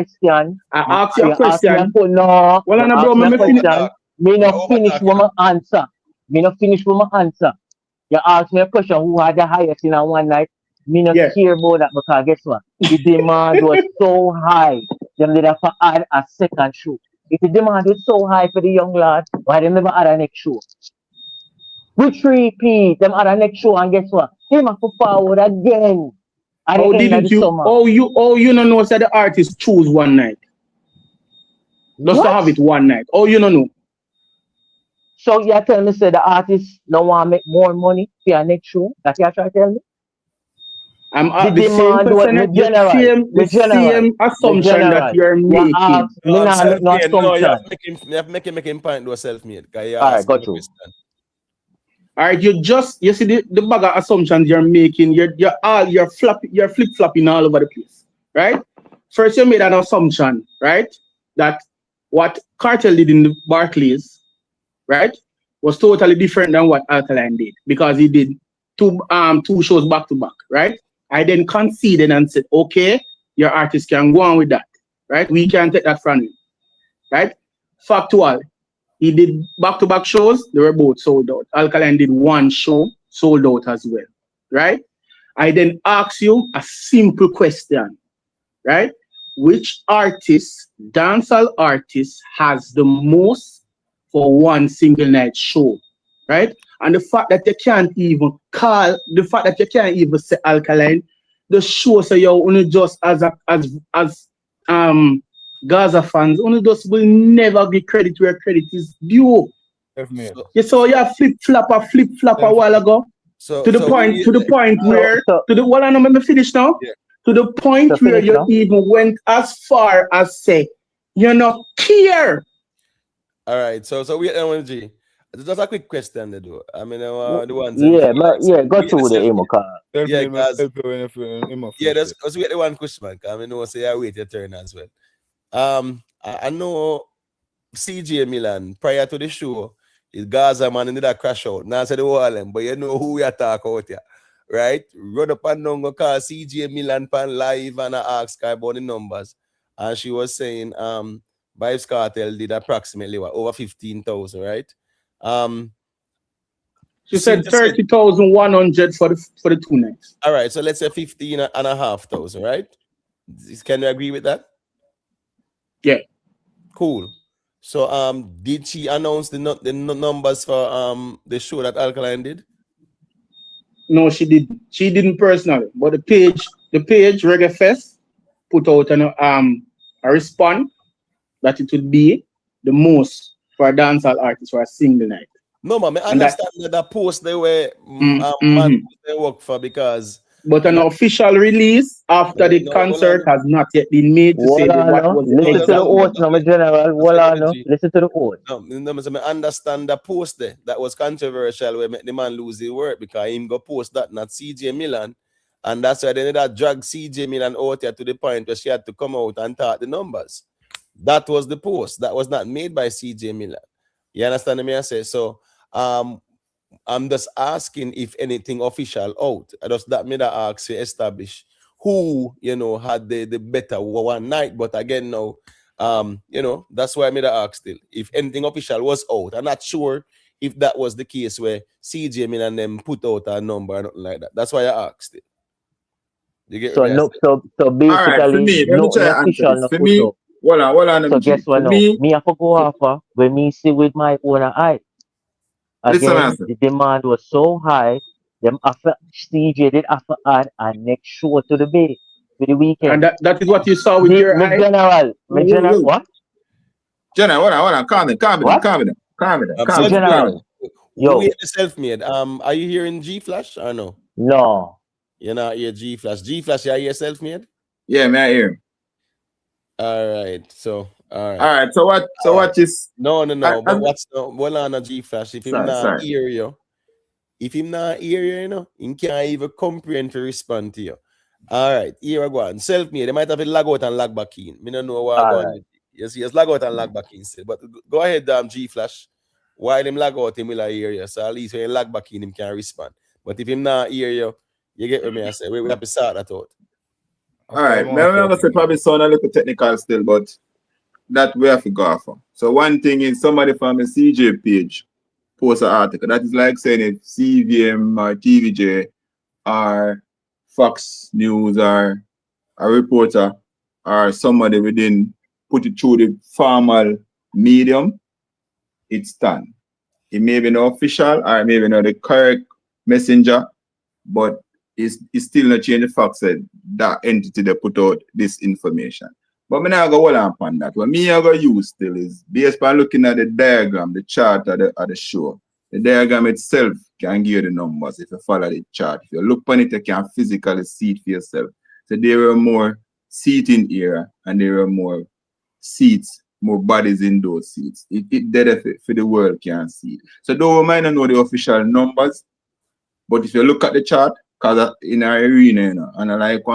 I asked you a question. No. Well, I know, bro. Me not finish with my answer. You asked me a question who had the highest in one night. Me not care about that because guess what? The demand was so high. Them did have to add a second show. If the demand is so high for the young lad, why they never add a next show? With 3P, them add a next show and guess what? They have to forward again. At the How end of didn't the you? summer. Oh, you don't know that the artist choose one night just to What? have it one night. Oh, you don't know. So you're telling me say the artist don't want to make more money for your next show? That you trying to tell me? I'm The at the same demand what question, the general, the same assumption that you're You ask making. me not make no Self-made. No, you have assumption. to make him point to a self-made. Because you All right, ask him got a you. question. All right, you see the bag of assumptions you're making. You're flip flopping all over the place, right? First, you made an assumption, right, that what Kartel did in the Barclays, right, was totally different than what Alkaline did because he did two shows back to back, right? I then conceded and said, okay, your artist can go on with that, right? We can take that from him, right? Factual. He did back-to-back shows. They were both sold out. Alkaline did one show, sold out as well, right? I then ask you a simple question, right? Which dancehall artist, has the most for one single night show, right? And the fact that you can't even say Alkaline, the show say you only just as Gaza fans, only those will never give credit where credit is due. Self-made. You saw you flip flop a while ago. To the point where well, I know, let me finish now. Yeah. To the point where you even went as far as say you're not care. All right, so we G. Just a quick question to do. I mean, the ones. Go through the emo card. Yeah, guys. Yeah, let's get the one question, man. I mean, no say I wait your turn as well. I know CJ Milan prior to the show is Gaza man and did a crash out. Now I said the wall, but you know who we are talking about here, right? Run up and down go call CJ Milan pan live and I asked her about the numbers, and she was saying VYBZ Kartel did approximately over 15,000, right? She said 30,100 for the 2 nights. All right, so let's say 15,500, right? Can you agree with that? Yeah. Cool. So did she announce the numbers for the show that Alkaline did? No, she didn't. She didn't personally, but the page Reggae Fest put out a response that it would be the most for a dancehall artist for a single night. No, man, I understand that post they were man they work for because. But an official release after the concert has not yet been made to say what was the listen to the oath, no, my general. Listen to the oath. No, I understand the post there that was controversial where make the man lose his work because him go post that, not CJ Milan. And that's why they need to drag CJ Milan out here to the point where she had to come out and talk the numbers. That was the post. That was not made by CJ Milan. You understand me? I say so. I'm just asking if anything official out. Does that mean that I ask to establish who had the better one night? But again, now, that's why I made a ask still. If anything official was out, I'm not sure if that was the case where CJ Min and them put out a number or nothing like that. That's why I asked it. You get so basically, right, for me, no official, no for me. Hold on. So guess what? No, me have to go off when me see with my own eye. Again, the demand was so high. Them after CJ did after add a next show to the bay for the weekend. And that is what you saw with your eye. General, what? General, hold on. Calm down. General. Yo, the self-made. Are you hearing G Flash or no? No. You're not here, G Flash. G Flash, you hear self-made? Yeah, man, I hear. All right. So what is no. But what's well on a G Flash? If him not hear you, he can't even comprehend to respond to you. All right, here I go on. Self-made. They might have to log out and log back in. Me don't know what I'm going. Yes, log out and log back in still. But go ahead, G Flash. While him log out, him will hear you. So at least when he log back in, him can respond. But if him not hear you, you get what me I say. We have to sort that out. All right, I'm gonna say probably sound a little technical still, but that we have to go for. So one thing is somebody from the CJ page post an article. That is like saying if CVM or TVJ or Fox News or a reporter or somebody within put it through the formal medium, it's done. It may be no official or maybe not the correct messenger, but it's still not change the fact that that entity they put out this information. But me not go hold on upon that. What me I go use still is based on looking at the diagram, the chart of the show. The diagram itself can give you the numbers if you follow the chart. If you look on it, you can physically see it for yourself. So there are more seating here and there are more seats, more bodies in those seats. It dead for the world can see it. So though we might not know the official numbers, but if you look at the chart, because in our arena, you know, and I like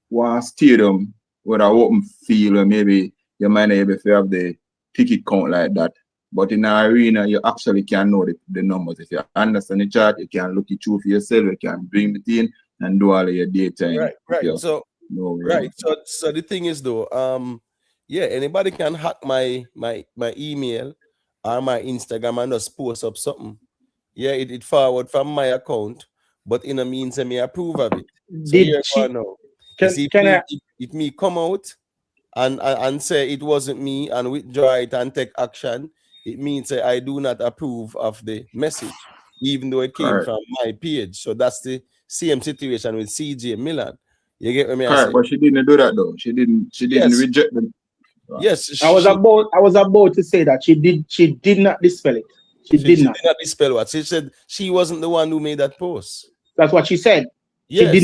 one stadium with an open field, or maybe you might not be able to have the ticket count like that. But in our arena, you actually can know the numbers. If you understand the chart, you can look it through for yourself, you can bring it in and do all of your daytime. Right. So the thing is though, yeah, anybody can hack my email or my Instagram and just post up something. Yeah, it forward from my account, but in a means me approve of it. So Did here she- I know. Can- You see, can I- if me come out and say it wasn't me and withdraw it and take action, it means I do not approve of the message, even though it came Correct. from my page. So that's the same situation with CJ Milan. You get what I Correct, say? but she didn't do that though. She didn't Yes. reject them. Yes, I was about to say that she did not dispel it. She did not. She did not dispel what she said. She wasn't the one who made that post. That's what she said. Yes. She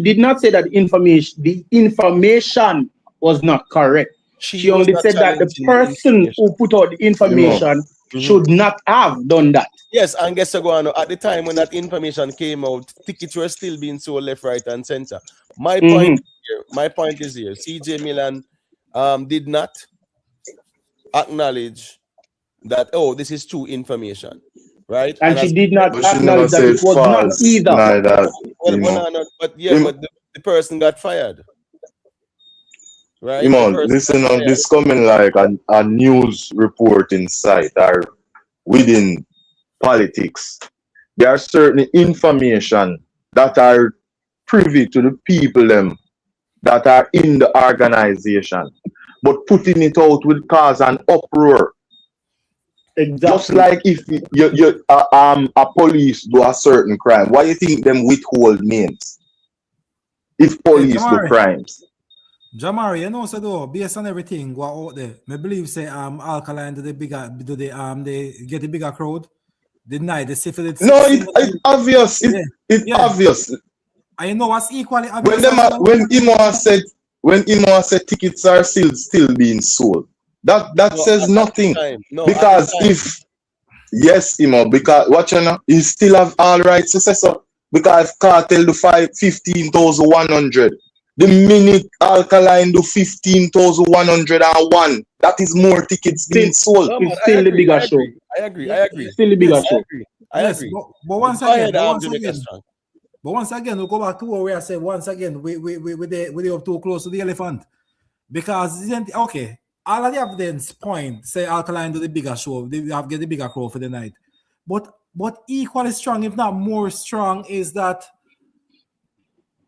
did not say that the information was not correct. She was only not said that the challenging the person who put out the information should not have done that. Yes, and guess what? At the time when that information came out, tickets were still being sold left, right, and center. My point is here. CJ Milan did not acknowledge that this is true information, right? And she did not acknowledge that it was not either. But the person got fired. Right? Listen, this coming like a news reporting site or within politics. There are certain information that are privy to the people them that are in the organization, but putting it out will cause an uproar. Exactly. Just like if a police do a certain crime, why you think them withhold names? If police do crimes. Jamari, you know, so though, based on everything go out there, I believe say Alkaline they get a bigger crowd. Deny the syphilis. No, it's obvious. It's obvious. I know what's equally obvious. When Imo said tickets are still being sold, that says nothing. Because yes, Imo, because what you know, he still have all rights to say so. Because Kartel do 15,100. The minute Alkaline do 15,101, that is more tickets being sold. It's still the bigger show. I agree. Still the bigger show. I agree. But once again, we'll go back to where I said once again, we up too close to the elephant. Because isn't okay, all of the evidence point say Alkaline do the bigger show, they have get the bigger crowd for the night. But equally strong, if not more strong, is that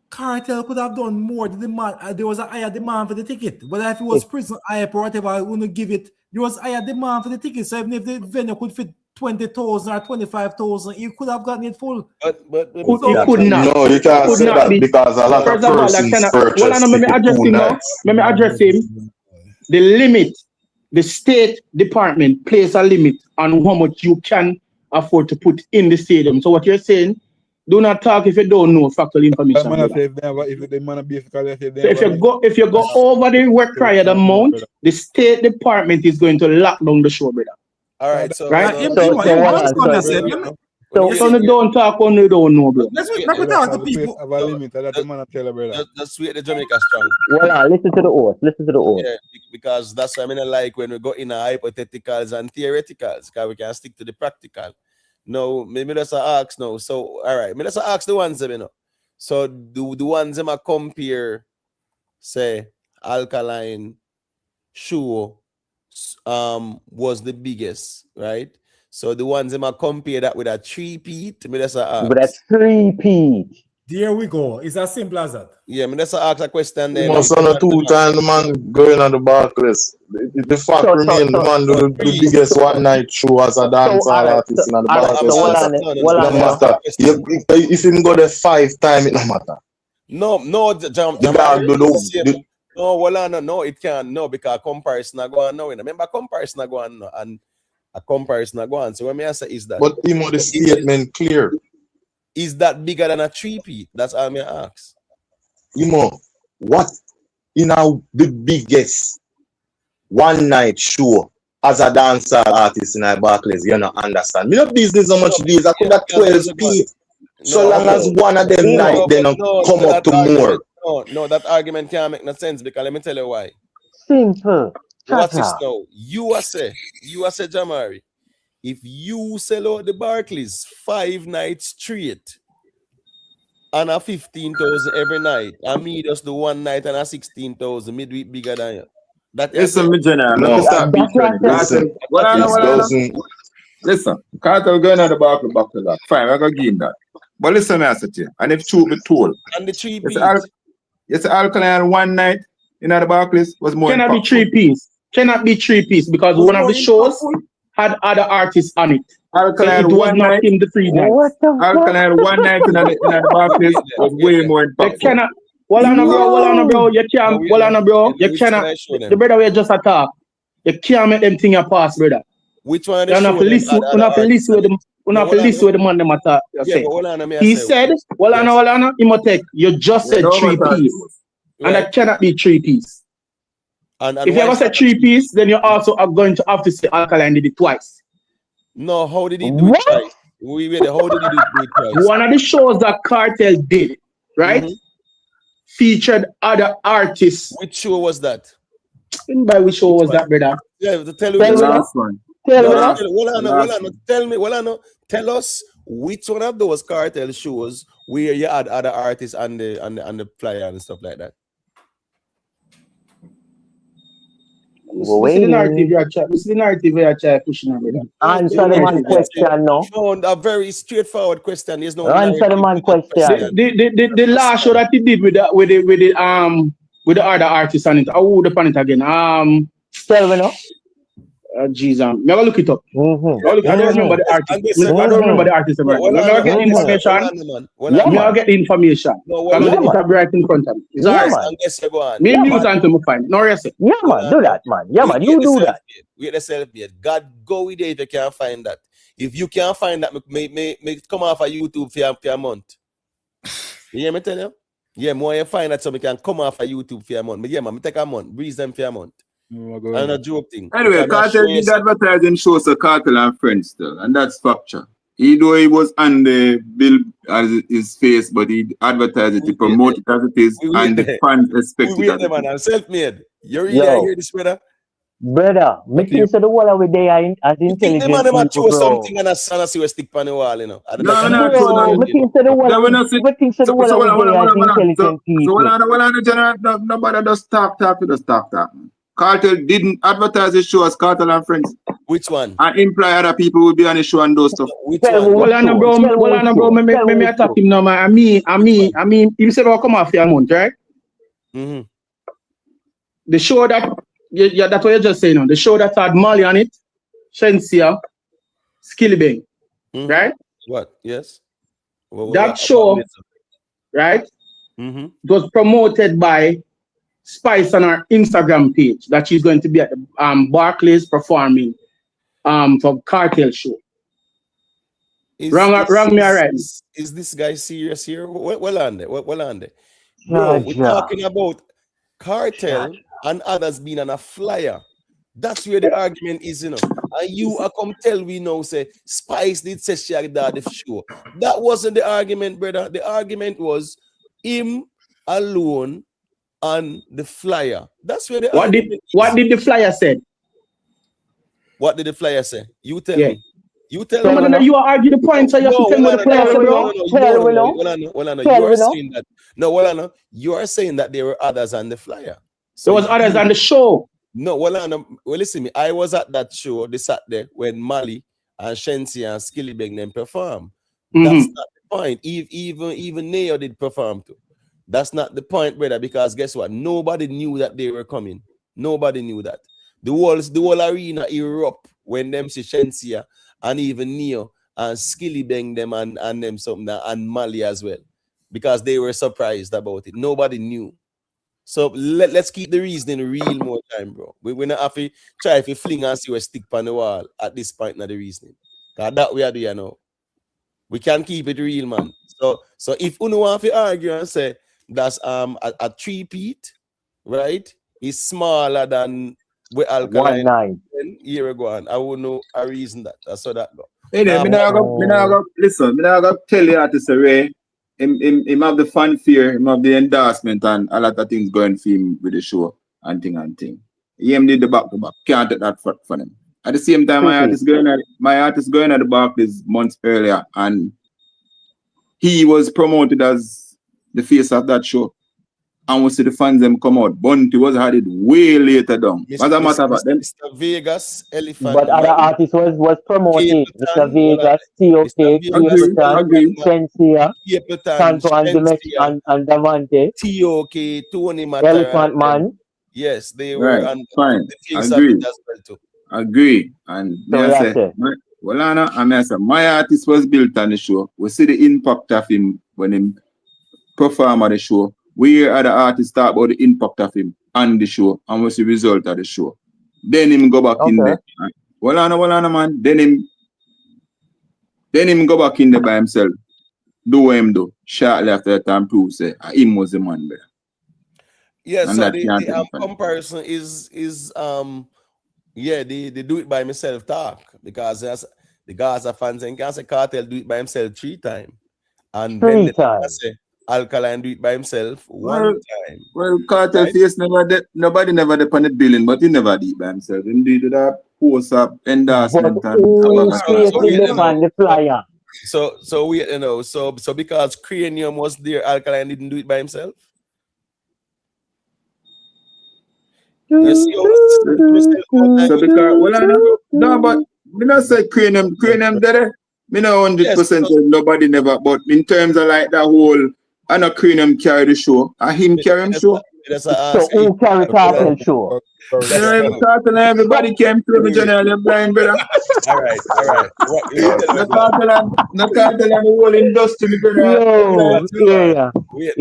Kartel could have done more. The demand, there was a higher demand for the ticket. Whether if it was prison hype or whatever, I wouldn't give it. There was higher demand for the ticket. So even if the venue could fit 20,000 or 25,000, you could have gotten it full. But you could not. No, you can't say that because a lot of persons purchase Let me address him. The limit, the State Department places a limit on how much you can afford to put in the stadium. So what you're saying, do not talk if you don't know factual information. So if you go over the required amount, the State Department is going to lock down the show, brother. All right, so right. So don't talk on you don't know, bro. Let's talk to people. That's where the Jamaica strong. Well, listen to the oath. Listen to the oath. Yeah, because that's what I mean. Like when we go in hypotheticals and theoreticals, because we can stick to the practical. No, maybe that's an ask now. So all right, maybe that's an ask the ones you know. So the ones them compare, say Alkaline show was the biggest, right? So the ones them compare that with a 3-peat, maybe that's an ask. With a 3-peat. There we go. It's as simple as that. Yeah, I mean, that's ask a question You then. must on a 2 time the man going on the Barclays. The fact remains the man do the biggest one night show as a dancehall artist in the Barclays. No matter. If him go there 5 times, it no matter. No, no, The guy do no, it can't. No, because comparison not go on now. Remember, comparison not go on now, and a comparison not go on. So what I say is that. But him the statement clear. Is that bigger than a 3P? That's all me ask. What the biggest one night show as a dancer artist in Barclays, you don't understand. Me no business how much days. I could have 12 people. So long as one of them night they don't come up to more. No, that argument can't make no sense because let me tell you why. Simple. What's this now? You say Jamari, if you sell out the Barclays 5 nights straight and a 15,000 every night, and me just do one night and a 16,000, midweek bigger than you. That is Listen, General. No, Listen, Kartel going on the back to that. Fine, I'm gonna give him that. But listen, I said to you, and if truth be told, and the 3 it's Alkaline one night in the Barclays was more. Cannot be 3 piece. Cannot be 3 piece because one of the shows had other artists on it. Alkaline it was one not night in the 3 nights. Alkaline one night in the Barclays was way more impactful. You cannot. Well on bro. You can't. Well on bro. You cannot. The brother we just attack. You can't make them thing a pass, brother. Which one? You have to listen. You have to listen with them. You have to listen with the man them attack. He said, well on. Imotech. You just said 3 piece, and that cannot be 3 piece. And if you ever say 3 piece, then you also are going to have to say Alkaline did it twice. No, how did he do it twice? How did he do it twice? One of the shows that Kartel did, right, featured other artists. Which show was that? By which show was that, brother? Yeah, tell me the last one. Tell us which one of those Kartel shows where you had other artists and the flyer and stuff like that. This is the narrative we are trying pushing on, brother. Answer the man question now. No, a very straightforward question. There's no answer the man question. The last show that he did with the other artists on it. I would upon it again. Tell me now. Jesus, never look it up. I don't remember the artist. I don't remember the artist. Never get the information. Never get the information. I'm gonna be right in front of me. It's alright. Me news until me find. No rest. Yeah, man, do that, man. Yeah, man, you do that. Wait yourself, mate. God, go with it if you can't find that. If you can't find that, make it come off of YouTube for a month. You hear me tell you? Yeah, more you find that so we can come off of YouTube for a month. But yeah, man, take a month. Breeze them for a month. And a joke thing. Anyway, Kartel did advertising shows to Kartel and Friends still, and that's factual. Though he was on the bill as his face, but he advertised it, he promoted it as it is, and the fans expect it. I'm self-made. You really hear this, brother? Brother, me think so the whole of the day as intelligent people, bro. Show something and I see a stick on the wall, you know. No, me think so the whole of the day as intelligent people. So general, nobody does talk. Kartel didn't advertise his show as Kartel and Friends. Which one? And imply other people will be on the show and those stuff. Which one? Well, on, bro. Me attack him now, man. I mean, you said I'll come off your month, right? The show that, that's what you're just saying now. The show that had Mali on it, Shensia, Skillibang, right? What? Yes. That show, right? It was promoted by Spice on our Instagram page that she's going to be at the Barclays performing for Kartel show. Wrong me alright. Is this guy serious here? Well on there. No, we're talking about Kartel and others being on a flyer. That's where the argument is, you know. And you are come tell we now say Spice did say she had that the show. That wasn't the argument, brother. The argument was him alone on the flyer. That's where the what did the flyer say? What did the flyer say? You tell me. You tell me. You argue the point, so you have to tell me the flyer said, bro. You are saying that. No, you are saying that there were others on the flyer. So there was others on the show. No, well, listen me. I was at that show this Saturday when Mali and Shensi and Skillibang them perform. That's not the point. Even Neo did perform too. That's not the point, brother, because guess what? Nobody knew that they were coming. Nobody knew that. The whole arena erupt when them see Shensia and even Neo and Skilly bang them and them something and Mali as well. Because they were surprised about it. Nobody knew. So let's keep the reasoning real more time, bro. We're not have to try if you fling and see a stick on the wall at this point, not the reasoning. Because that we are doing now. We can keep it real, man. So if you want to argue and say that's a 3-peat, right, is smaller than where Alkaline 1-9. 10 years ago, and I won't know a reason that. That's how that go. Anyway, me now go listen, me now go tell you how to say Ray. Him have the fanfare, him have the endorsement and a lot of things going for him with the show and thing. He did the back to back. Can't take that for him. At the same time, my artist going at the back this months earlier, and he was promoted as the face of that show. And we see the fans them come out. Bunty was had it way later down. What's the matter about them? Mr. Vegas, Elephant But other artists was promoting. Mr. Vegas, TOK, Capleton, Shensia, Santo and Davante, TOK, Tony Matter, Elephant Man. Yes, they were Right, on fine. the face Agree. of it as well too. Agree. And So me I say, my artist was built on the show. We see the impact of him when he perform at the show. We hear other artists talk about the impact of him on the show and what's the result of the show. Then him go back in there. Man. Then him go back in there by himself. Do what him do. Shortly after that time prove say him was the man there. Yeah, And so that the can't happen. comparison is they do it by himself talk because there's the Gaza fans and can say Kartel do it by himself 3 times. And then say Alkaline do it by himself 1 time. Well, Kartel right? face nobody never depend on billing, but he never did it by himself. He did that post up endorsement and the flyer. So we so because Cranium was there, Alkaline didn't do it by himself. You see so because no, but we not say Cranium there. Me no 100% nobody never, but in terms of like that whole I know Cranium carry the show. I him carry him show. So who carry Kartel show? Kartel everybody came through me generally blind brother. All right. No Kartel and the whole industry me brother. Wait,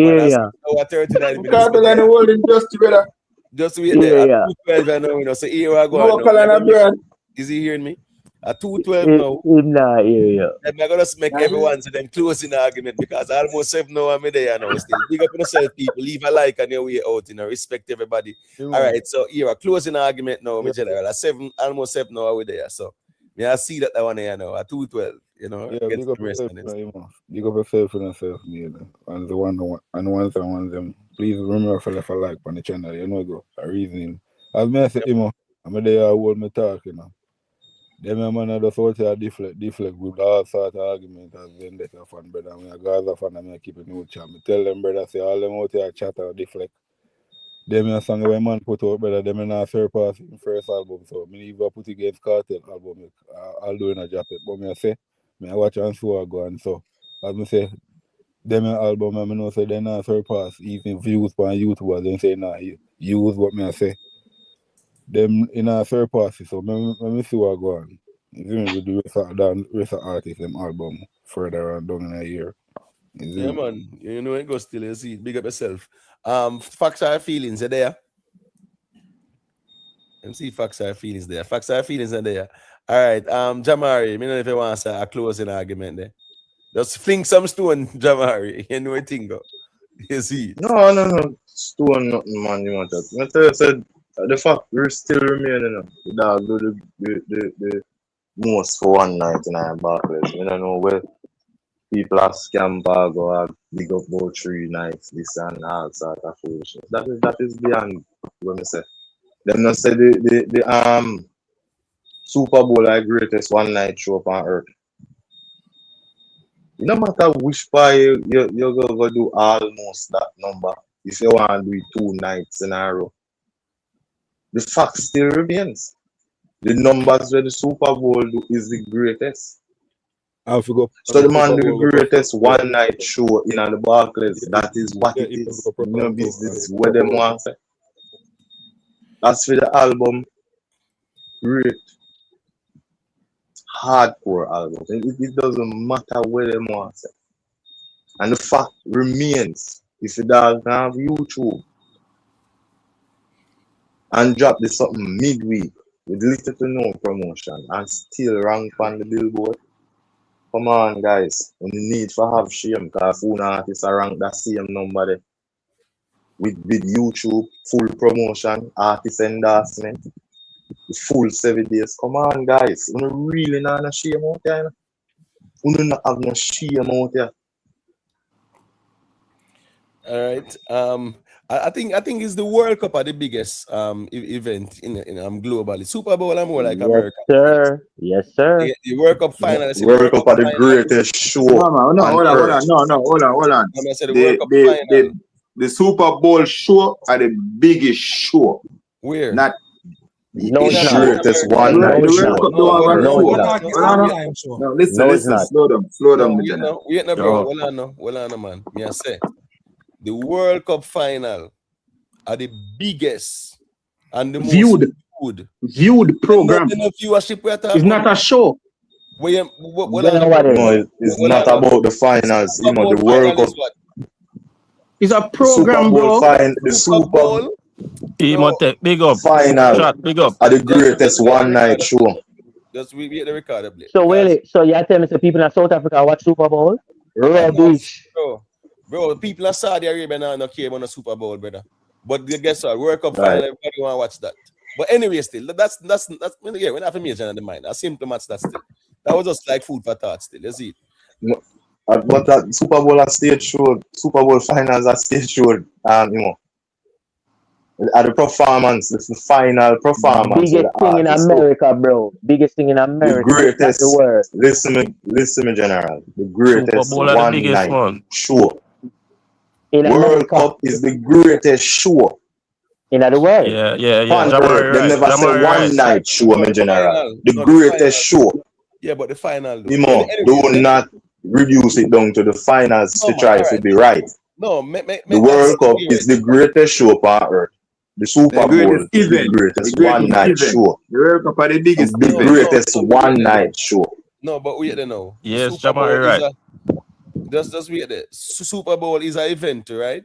39 minutes. Kartel and the whole industry brother. Just wait there. At 2:12 now, so here we go. Is he hearing me? At 2:12 now. In that area. I'm gonna make everyone to them closing argument because I almost 7 now I'm there now still. Big up on yourself, people. Leave a like on your way out, respect everybody. All right, so here a closing argument now, my general. At 7, almost 7 now we're there. So I see that one here now at 2:12. Big up yourself, and yourself, and the ones them. Please remember for left a like on the channel, go a reasoning. As me say, I'm there hold me talk, Them man just out here deflect with all sort of argument as vendetta fan, brother. I mean, a Gaza fan, I keep it no chat. Me tell them, brother, say all them out here chat or deflect. Them a song when man put out, brother, them not surpass in first album. So me even put against Kartel album, I'll do in a drop it. But me I say, me I watch and so I go and so. As me say, them album, I know say they not surpass even views on YouTube. They say nah, use what me I say. Them in a surpass it, so let me see what go on. With the rest of artists, them album further on down in a year. Yeah, man. It goes still, you see, big up yourself. Facts are feelings are there. MC facts are feelings there. Facts are feelings are there. All right. Jamari, I don't know if you want to say a closing argument there. Just fling some stone, Jamari. You know what thing go. You see it. No. Stone nothing, man. You want that. I said the fact we're still remaining. The dog do the most for one night in our Barclays. We don't know where people are scam bag or big up about 3 nights, this and all sort of foolishness. That is beyond what I say. Them not say the Super Bowl like greatest one night show up on earth. No matter which part you go do almost that number. If you want to do it 2 nights in a row. The fact still remains. The numbers where the Super Bowl do is the greatest. I forgot So the man Super do the Bowl go greatest perform. one night show in the Barclays. That is what Yeah, it he is. go No perform too. business what them want. As for the album, great hardcore album. It doesn't matter where them want. And the fact remains, if the dog can have YouTube and drop the something midweek with little to no promotion and still rank on the billboard. Come on, guys. We need to have shame because phone artists are ranked that same number there. With YouTube, full promotion, artist endorsement, the full 7 days. Come on, guys. We really not no shame out there. We not have no shame out there. All right. I think it's the World Cup are the biggest event in globally. Super Bowl are more like Yes, American. sir. Yes, sir. The World Cup final. World Cup are the greatest show No, man, no, on hold earth. on. Hold on. I said the World Cup final. The Super Bowl show are the biggest show. Where? Not No, it's The not. greatest one the night World show. Cup don't have a No, it's show. not. No, listen, No, it's not. slow down, No, Mr. General. wait no, bro. Hold on, man. Me I say the World Cup final are the biggest and the most Viewed program. No viewership we are talking It's not a show. No, No, it's not about the finals. You know, the World Cup. It's a The Super program, Bowl bro. the Super Bowl Emotek, big up. final Chat, big up. are the greatest one night show. Just we get the record play. So really, so you tell me the people in South Africa watch Super Bowl? Rubbish. Bro, people in Saudi Arabia now don't care about the Super Bowl, brother. But guess what? World Cup Right. final, everybody want to watch that. But anyway, still, that's yeah, we're not for major in the mind. I simple match that still. That was just like food for thought still. You see it. No, but that Super Bowl are stage show. Super Bowl finals are stage show. You know, at the performance, it's the final performance. Biggest thing in America, bro. Biggest thing in The America. greatest. That's the word. Listen, me, General. The greatest Bowl are the one biggest night one. show. In World America. Cup is the greatest show. In other words. Yeah. On earth, they never say one night show, me, General. The greatest show. Yeah, but the final. You know, do not reduce it down to the finals to try to be right. No, The World Cup is the greatest show on earth. The Super Bowl is the greatest one night show. The World Cup are the biggest The greatest one night show. No, but wait there now. Yes, Super Bowl Jamal, right. Just wait there. Super Bowl is an event, right?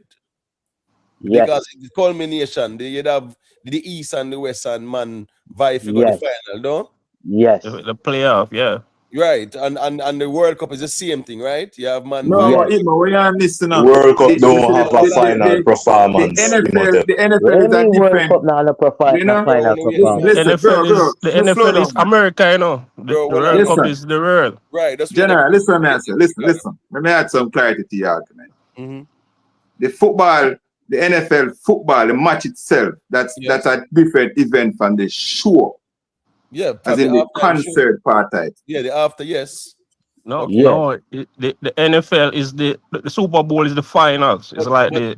Yes. Because the culmination, you'd have the East and the West and man vie for the final, no? Yes. The playoff, yeah. Right, and the World Cup is the same thing, right? You have man. No, we are missing The out. World Cup don't have a final performance. The NFL is a Any World different. Cup now the final You know, performance. listen, bro, The just slow NFL is down. America, you know. The World Cup listen. is the world. Right, that's General, listen, man. Listen. Let me add some clarity to your argument. Mm-hmm. The football, the NFL football, the match itself, that's a different event from the show. Yeah, as in the concert part type. Yeah, the after, yes. No, Okay. no. The NFL is the Super Bowl is the finals. It's like the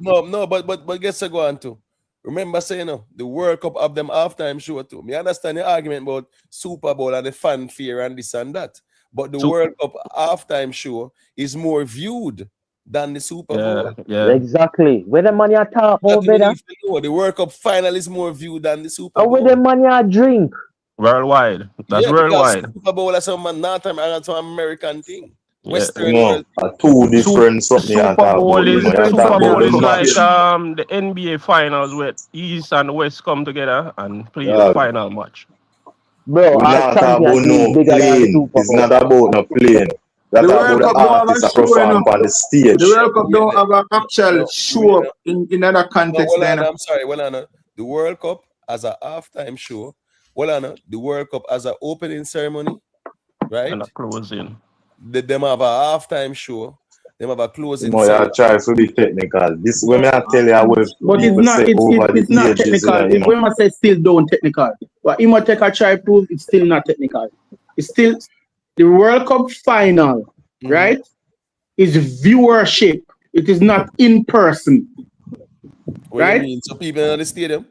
but guess I go on to. Remember saying the World Cup have them halftime show too. Me understand the argument about Super Bowl and the fanfare and this and that. But the World Cup halftime show is more viewed than the Super Bowl. Yeah. Exactly. Where the money are talk about, brother? The World Cup final is more viewed than the Super Bowl. Or where the money are drink? Worldwide. That's worldwide. Super Bowl is some North American American thing. Yeah. Western No, world. two different something. Super Bowl is the like the NBA finals where East and West come together and play the final match. Bro, We're not about no plane. It's not about no plane. That's about the artists that perform on the stage. The World Cup don't have an actual show in another context. I'm sorry, the World Cup as a halftime show. The World Cup as an opening ceremony, right? And a closing. Them have a halftime show. Them have a closing. You try to be technical. This when I tell you, I will. But it's not. It's not technical. If we must say still don't technical, but you must take a try prove it's still not technical. It's still the World Cup final, right? Is viewership. It is not in person. What right? do you mean? So people in the stadium.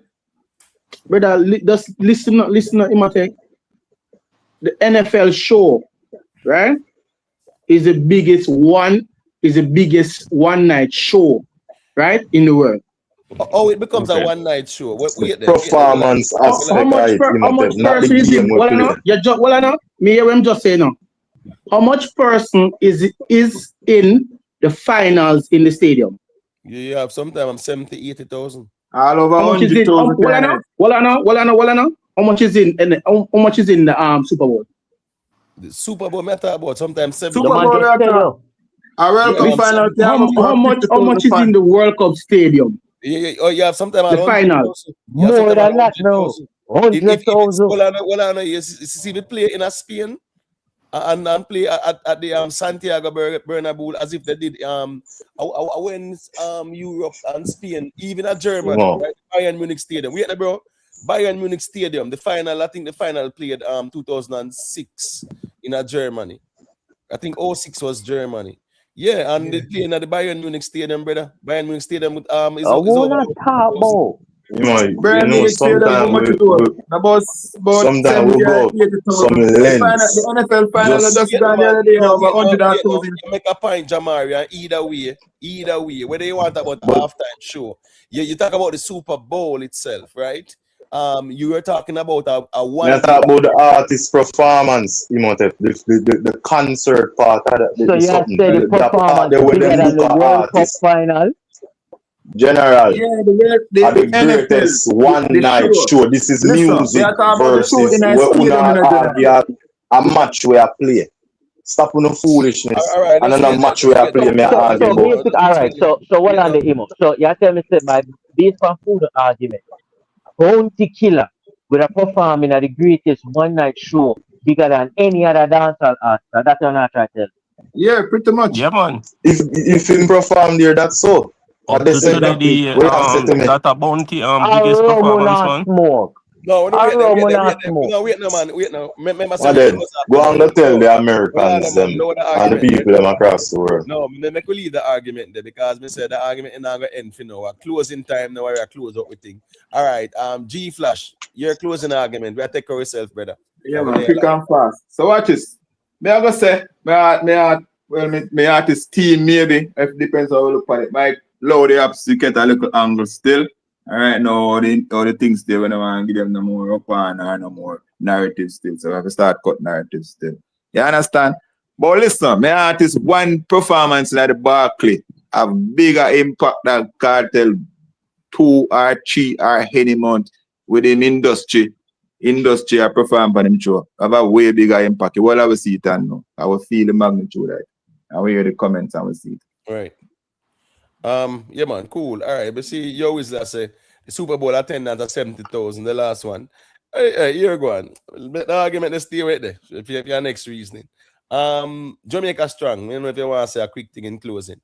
Brother, just listen, Imatek. The NFL show, right? is the biggest one night show, right, in the world. Oh, it becomes a one-night show. What we performance aspect, How much person is in? Well, I know. Well, I know. Me hear him just say no. How much person is in the finals in the stadium? You have sometimes 70,000-80,000. All over How much is in? Well, I know. How much is in? How much is in the Super Bowl? The Super Bowl matter about sometimes 70. Super Bowl. How much is in the World Cup stadium? Oh, you have sometimes the final. More than that, no. 100,000. Well, you see me play in Spain and play at the Santiago Bernabeu as if they did when Europe and Spain, even at Germany, right? Bayern Munich Stadium. Wait, bro. Bayern Munich Stadium. The final, I think the final played 2006 in Germany. I think 06 was Germany. Yeah, and they playing at the Bayern Munich Stadium, brother. Bayern Munich Stadium is over. Sometimes we go some lens. The NFL final just done the other day over 100,000. You make a point, Jamari, and either way, whether you want about halftime show, you talk about the Super Bowl itself, right? You were talking about a one. I talk about the artist performance, the concert part of the, so you have said the performance bigger than the World Cup final. General, the greatest one night show. This is music versus a match where I play. Stop with the foolishness. And then a match where I play me argue. Alright, so what on the emo? So you tell me by based on food argument, Bounty Killer would have performing at the greatest one night show bigger than any other dancehall artist. That's what I'm trying to tell. Yeah, pretty much. Yeah, man. If him perform there, that's so. Up to today, that a Bounty biggest performance, man. Smoke. No, wait no, man. Remember, go on to tell the Americans them and the people them across the world. No, make we leave the argument there because we said the argument is not going to end for now. Closing time now, we're close up with things. All right, G Flash, your closing argument. We take care of yourself, brother. Yeah, man, quick and fast. So watch this. May I go say, my artist team maybe, if it depends on how you look at it. Might load the ups to get a little angle still. All right, now all the things there when I want to give them no more up and no more narrative still. So I have to start cut narrative still. You understand? But listen, my artist one performance like the Barclay have bigger impact than Kartel 2 or 3 or any month within industry. Industry I perform for them show. Have a way bigger impact. Well, I will see it and know. I will feel the magnitude right. I will hear the comments and will see it. Right. Yeah, man, cool. All right, but see, you always say the Super Bowl attendance at 70,000, the last one. Hey, here go on. The argument is stay right there. If you have your next reasoning. Jamaica strong. I don't know if you want to say a quick thing in closing.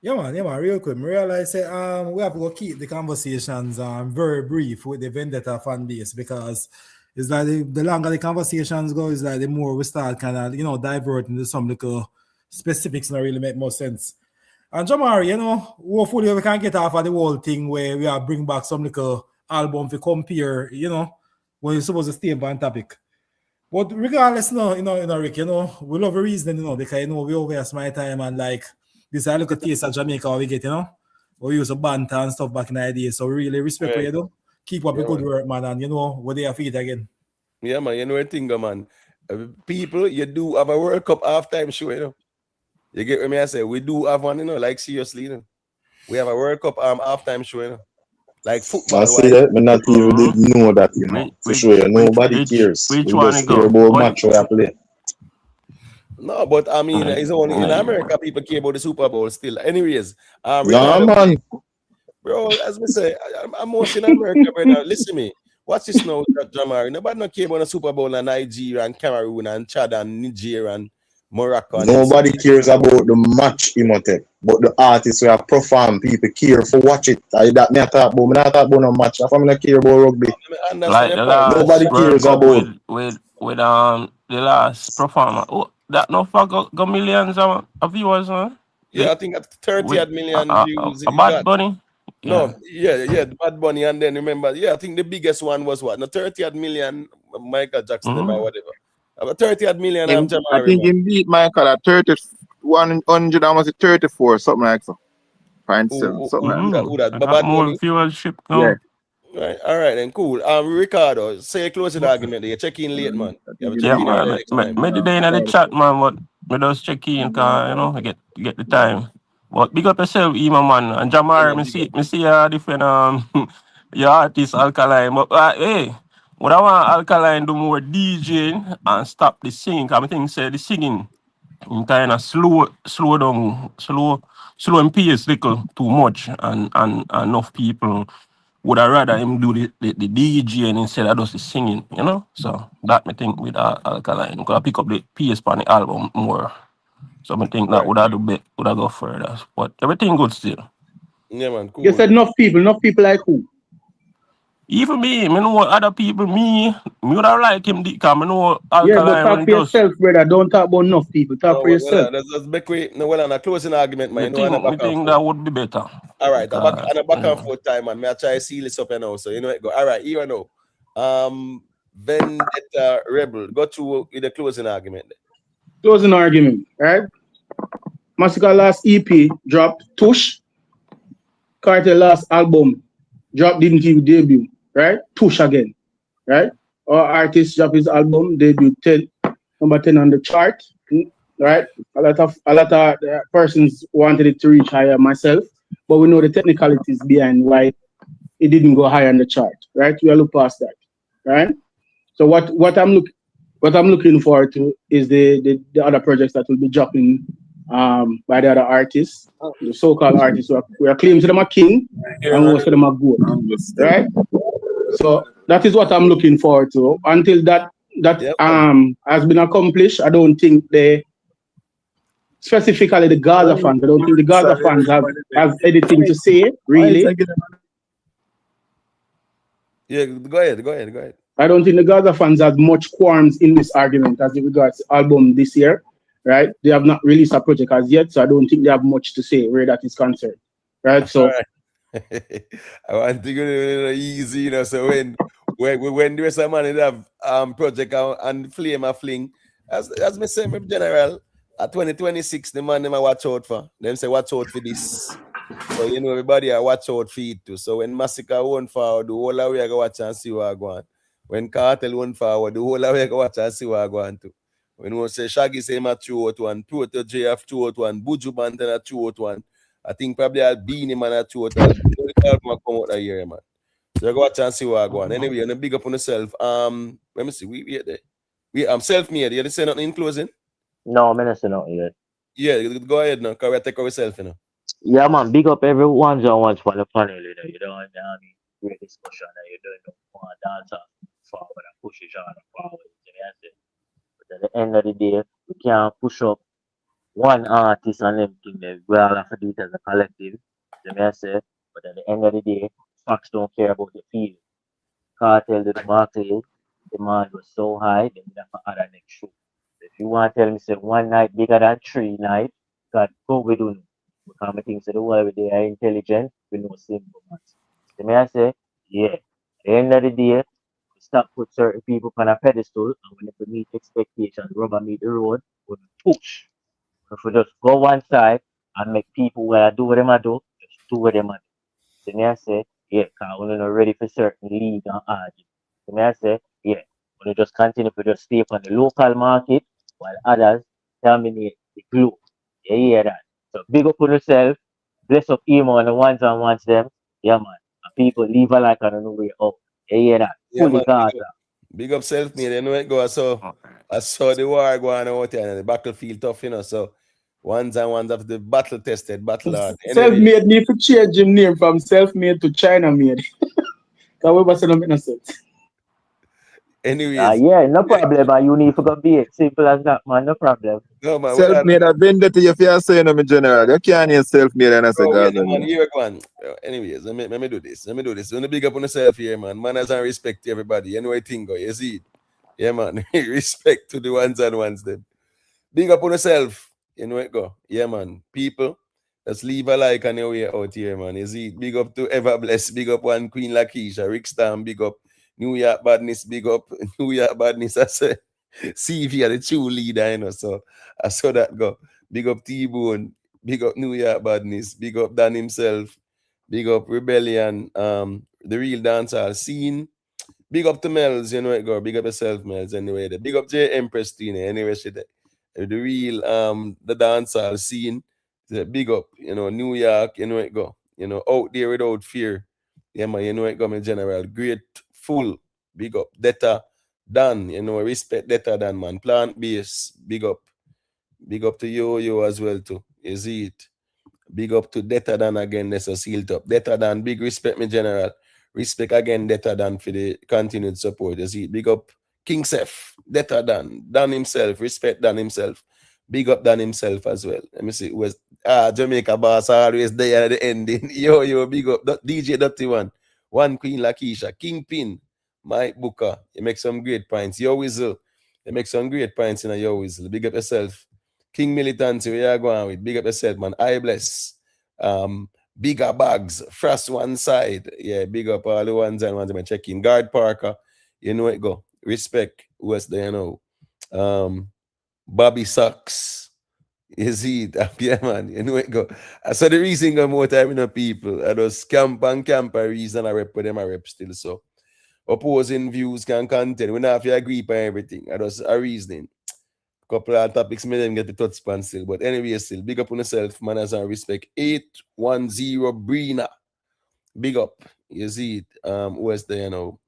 Yeah, man, real quick. I realize we have to keep the conversations very brief with the Vendetta fan base because it's like the longer the conversations go, it's like the more we start kind of, divert into some little specifics that really make more sense. And Jamari, hopefully we can get off of the whole thing where we are bring back some little album to compare, when you're supposed to stay on topic. But regardless, Rick, we love the reason, because we always my time and like this I look at taste of Jamaica we get, we use a banter and stuff back in the day. So really respect what you do. Keep up the good work, man, and what they are feet again. Yeah, man, the thing, man. People, you do have a World Cup halftime show, You get what I say? We do have one, like seriously, We have a World Cup halftime show, Like football. I see that, but not even did know that, for sure. Nobody cares. Which we one just go? care about match where I play. No, but I mean, it's only in America people care about the Super Bowl still. Anyways, No, man. bro, as we say, I'm more in America, brother. Listen to me. Watch this now, Jamari. Nobody no care about the Super Bowl in Nigeria and Cameroon and Chad and Niger and Morocco. And Nobody cares about the match, Imhotep. But the artists who have performed, people care for watch it. That me talk about. Me not talk about no match. I not care about rugby. Like the last Nobody cares about. with the last performer. Oh, that no fuck got millions of viewers, man. Yeah, I think at 30 million views. A Bad Bunny. No, the Bad Bunny, and then remember, I think the biggest one was what? No, 30 million Michael Jackson or whatever. About 30 odd million I Jamari, think man. he beat Michael at 100 and was it 34, something like so. Point seven, something like that. Who that? I got Bad more Bunny? viewership Yeah. now. Right, all right, then cool. Ricardo, say a closing argument there. You check in late, man. I You have think a he Yeah, check in beat the man. next time. Me today in the chat, man, but me just check in, cause you know, I get the time. But big up yourself, Ema, man. And Yeah, Jamar, man, big up. me see different your artist Alkaline. But hey, what I want Alkaline do more DJing and stop the singing. Cause I think say the singing kind of slow down, slow and pace little too much, and enough people would I rather him do the DJing instead of just the singing, you know? So that me think with Alkaline, because I pick up the pace on the album more. So I think that Right. would I do better, would I go further. But everything good still. Yeah, man, You cool. said enough people like who? Even me know other people, me would have like him because I know Yeah, but Alkaline talk when for just yourself, brother. Don't talk about enough people. Talk No, for yourself. that's back way. No, well, on a closing argument, man. me You know, on a think, back me and think forth. that would be better. All right, Because, on a back and forth time, man. May I try to seal this up now? So you know it go. All right, here I know. Vendetta Rebel. Go to with the closing argument. Closing argument, right? Masicka last EP dropped Tush. Kartel last album dropped, didn't even debut, right? Tush again, right? Our artist dropped his album, debut number 10 on the chart, right? A lot of persons wanted it to reach higher, myself, but we know the technicalities behind why it didn't go higher on the chart, right? We are look past that, right? So what I'm looking forward to is the other projects that will be dropping by the other artists, the so-called artists who are claiming them a king and most of them are good, right? So that is what I'm looking forward to. Until that has been accomplished, I don't think specifically the Gaza fans, I don't think the Gaza fans have anything to say, really. Yeah, go ahead. I don't think the Gaza fans have much qualms in this argument as it regards the album this year, right? They have not released a project as yet, so I don't think they have much to say where that is concerned, right? So I want to go easy, you know. So when there's a man that have project and flame a fling, as me say, my general, at 2026, the man them I watch out for. Them say watch out for this. So you know everybody I watch out for it too. So when Masicka won forward, the whole of we go watch and see what I go on. When Kartel won forward, the whole of we go watch and see what I go on too. When we say Shaggy say my 201, PROTOJE have 201, Buju Banton at 201. I think probably I'll be in man at 201. Come out that year, man. So I go watch and see what I go on. Anyway, and big up on yourself. Let me see. I'm self-made. You say nothing in closing? No, I'm not saying nothing yet. Yeah, go ahead now, because we take ourselves, you know. Yeah, man, big up everyone's on once for the panel, you know. You don't great discussion and you don't want to dance forward and push each other forward. You know what I say? But at the end of the day, we can't push up one artist and them thing that we all have to do it as a collective. You know what I say? But at the end of the day, facts don't care about the field. Kartel did the market, demand was so high, then we have to add a next show. If you want to tell me say one night bigger than 3 nights, God go with you. Because I think so the world they are intelligent, we know simple maths. So may I say, yeah, at the end of the day, we stop put certain people on a pedestal and when they meet expectations, rubber meet the road, we push. If we just go one side and make people where I do what them do, just do what them do. So may I say, yeah, because we're not ready for certain league and argue. So may I say, yeah, we just continue to just stay on the local market while others dominate the globe. You hear that? So big up on yourself, bless up Emo and the ones them. Yeah, man. And people leave a like on the way up. You hear that? Yeah, Fully man. Gaza. Big up self-made. You know it go. I saw the war going out here and the battlefield tough, you know. So ones of the battle tested, battle hard. Anyway, self-made need to change his name from self-made to China-made. However, so don't make no sense. anyways. Yeah, no problem. Man. You need to go be it. Simple as that, man. No problem. No, man. Self-made, I've been there to you if you're saying them in general. You can't hear self-made and I say, Wait, Gaza. man, here we go on. Anyways, let me do this. Let me do this. Let me big up on yourself here, man. Manners and respect to everybody. You know what I think, you see it? Yeah, man. Respect to the ones and ones then. Big up on yourself. You know it go. Yeah, man. People, let's leave a like on your way out here, man. You see it? Big up to Ever Blessed. Big up one Queen Lakeisha. Rick Stam, big up. New York Badness, big up. New York Badness, I say. CV are the true leader, you know. So I saw that go. Big up T-Bone, big up New York Badness, big up Dan himself, big up Rebellion, the real dancehall scene. Big up to Mel's, you know it go. Big up yourself, Mel's, anyway. The big up J Empress Tina, anyway, she there. The real the dancehall scene. The big up, you know, New York, you know it go. You know, out there without fear. Yeah, man, you know it go, my general. Grateful. Big up. Data Dan, you know, respect Data Dan, man. Plant base, big up. Big up to you as well, too. You see it. Big up to Data Dan again, that's a sealed up. Data Dan, big respect, me general. Respect again, Data Dan, for the continued support. You see, big up King Seth, Data Dan himself, respect Dan himself. Big up Dan himself as well. Let me see, who was Jamaica boss always there at the ending. Yo, big up DJ Dirty One Queen Lakeisha, Kingpin, Mike Booker. You make some great points. Yo Whistle, you make some great points in your Whistle. Big up yourself. King Militancy, where you going with? Big up yourself, man. I bless. Bigger bags, Frost one side. Yeah, big up all the ones and ones I'm checking. Guard Parker, you know it go. Respect, what's there, you know. Bobby Sucks. You see it, yeah, man. You know it go. So the reason go more time, you know, people. I just camp reason I rep with them, I rep still. So opposing views can contend. We not have to agree on everything. I just a reasoning. Couple of topics made them get the touch span still. But anyway, still, big up on yourself, manners and respect. 810 Brina. Big up. You see it. Where's the, you know?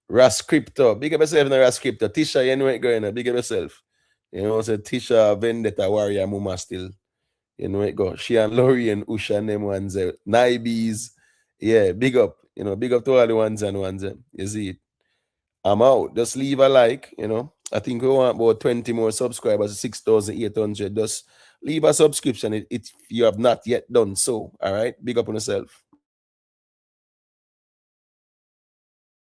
Ras Crypto. Big up yourself in the Ras Crypto. Tisha, you know it going. Big up yourself. You know, so Tisha Vendetta Warrior Muma still. You know it go. She and Laurie and Usha and them ones. Nibes. Yeah, big up. You know, big up to all the ones and ones. You see it. I'm out. Just leave a like, you know. I think we want about 20 more subscribers, 6,800. Just leave a subscription if you have not yet done so. All right. Big up on yourself.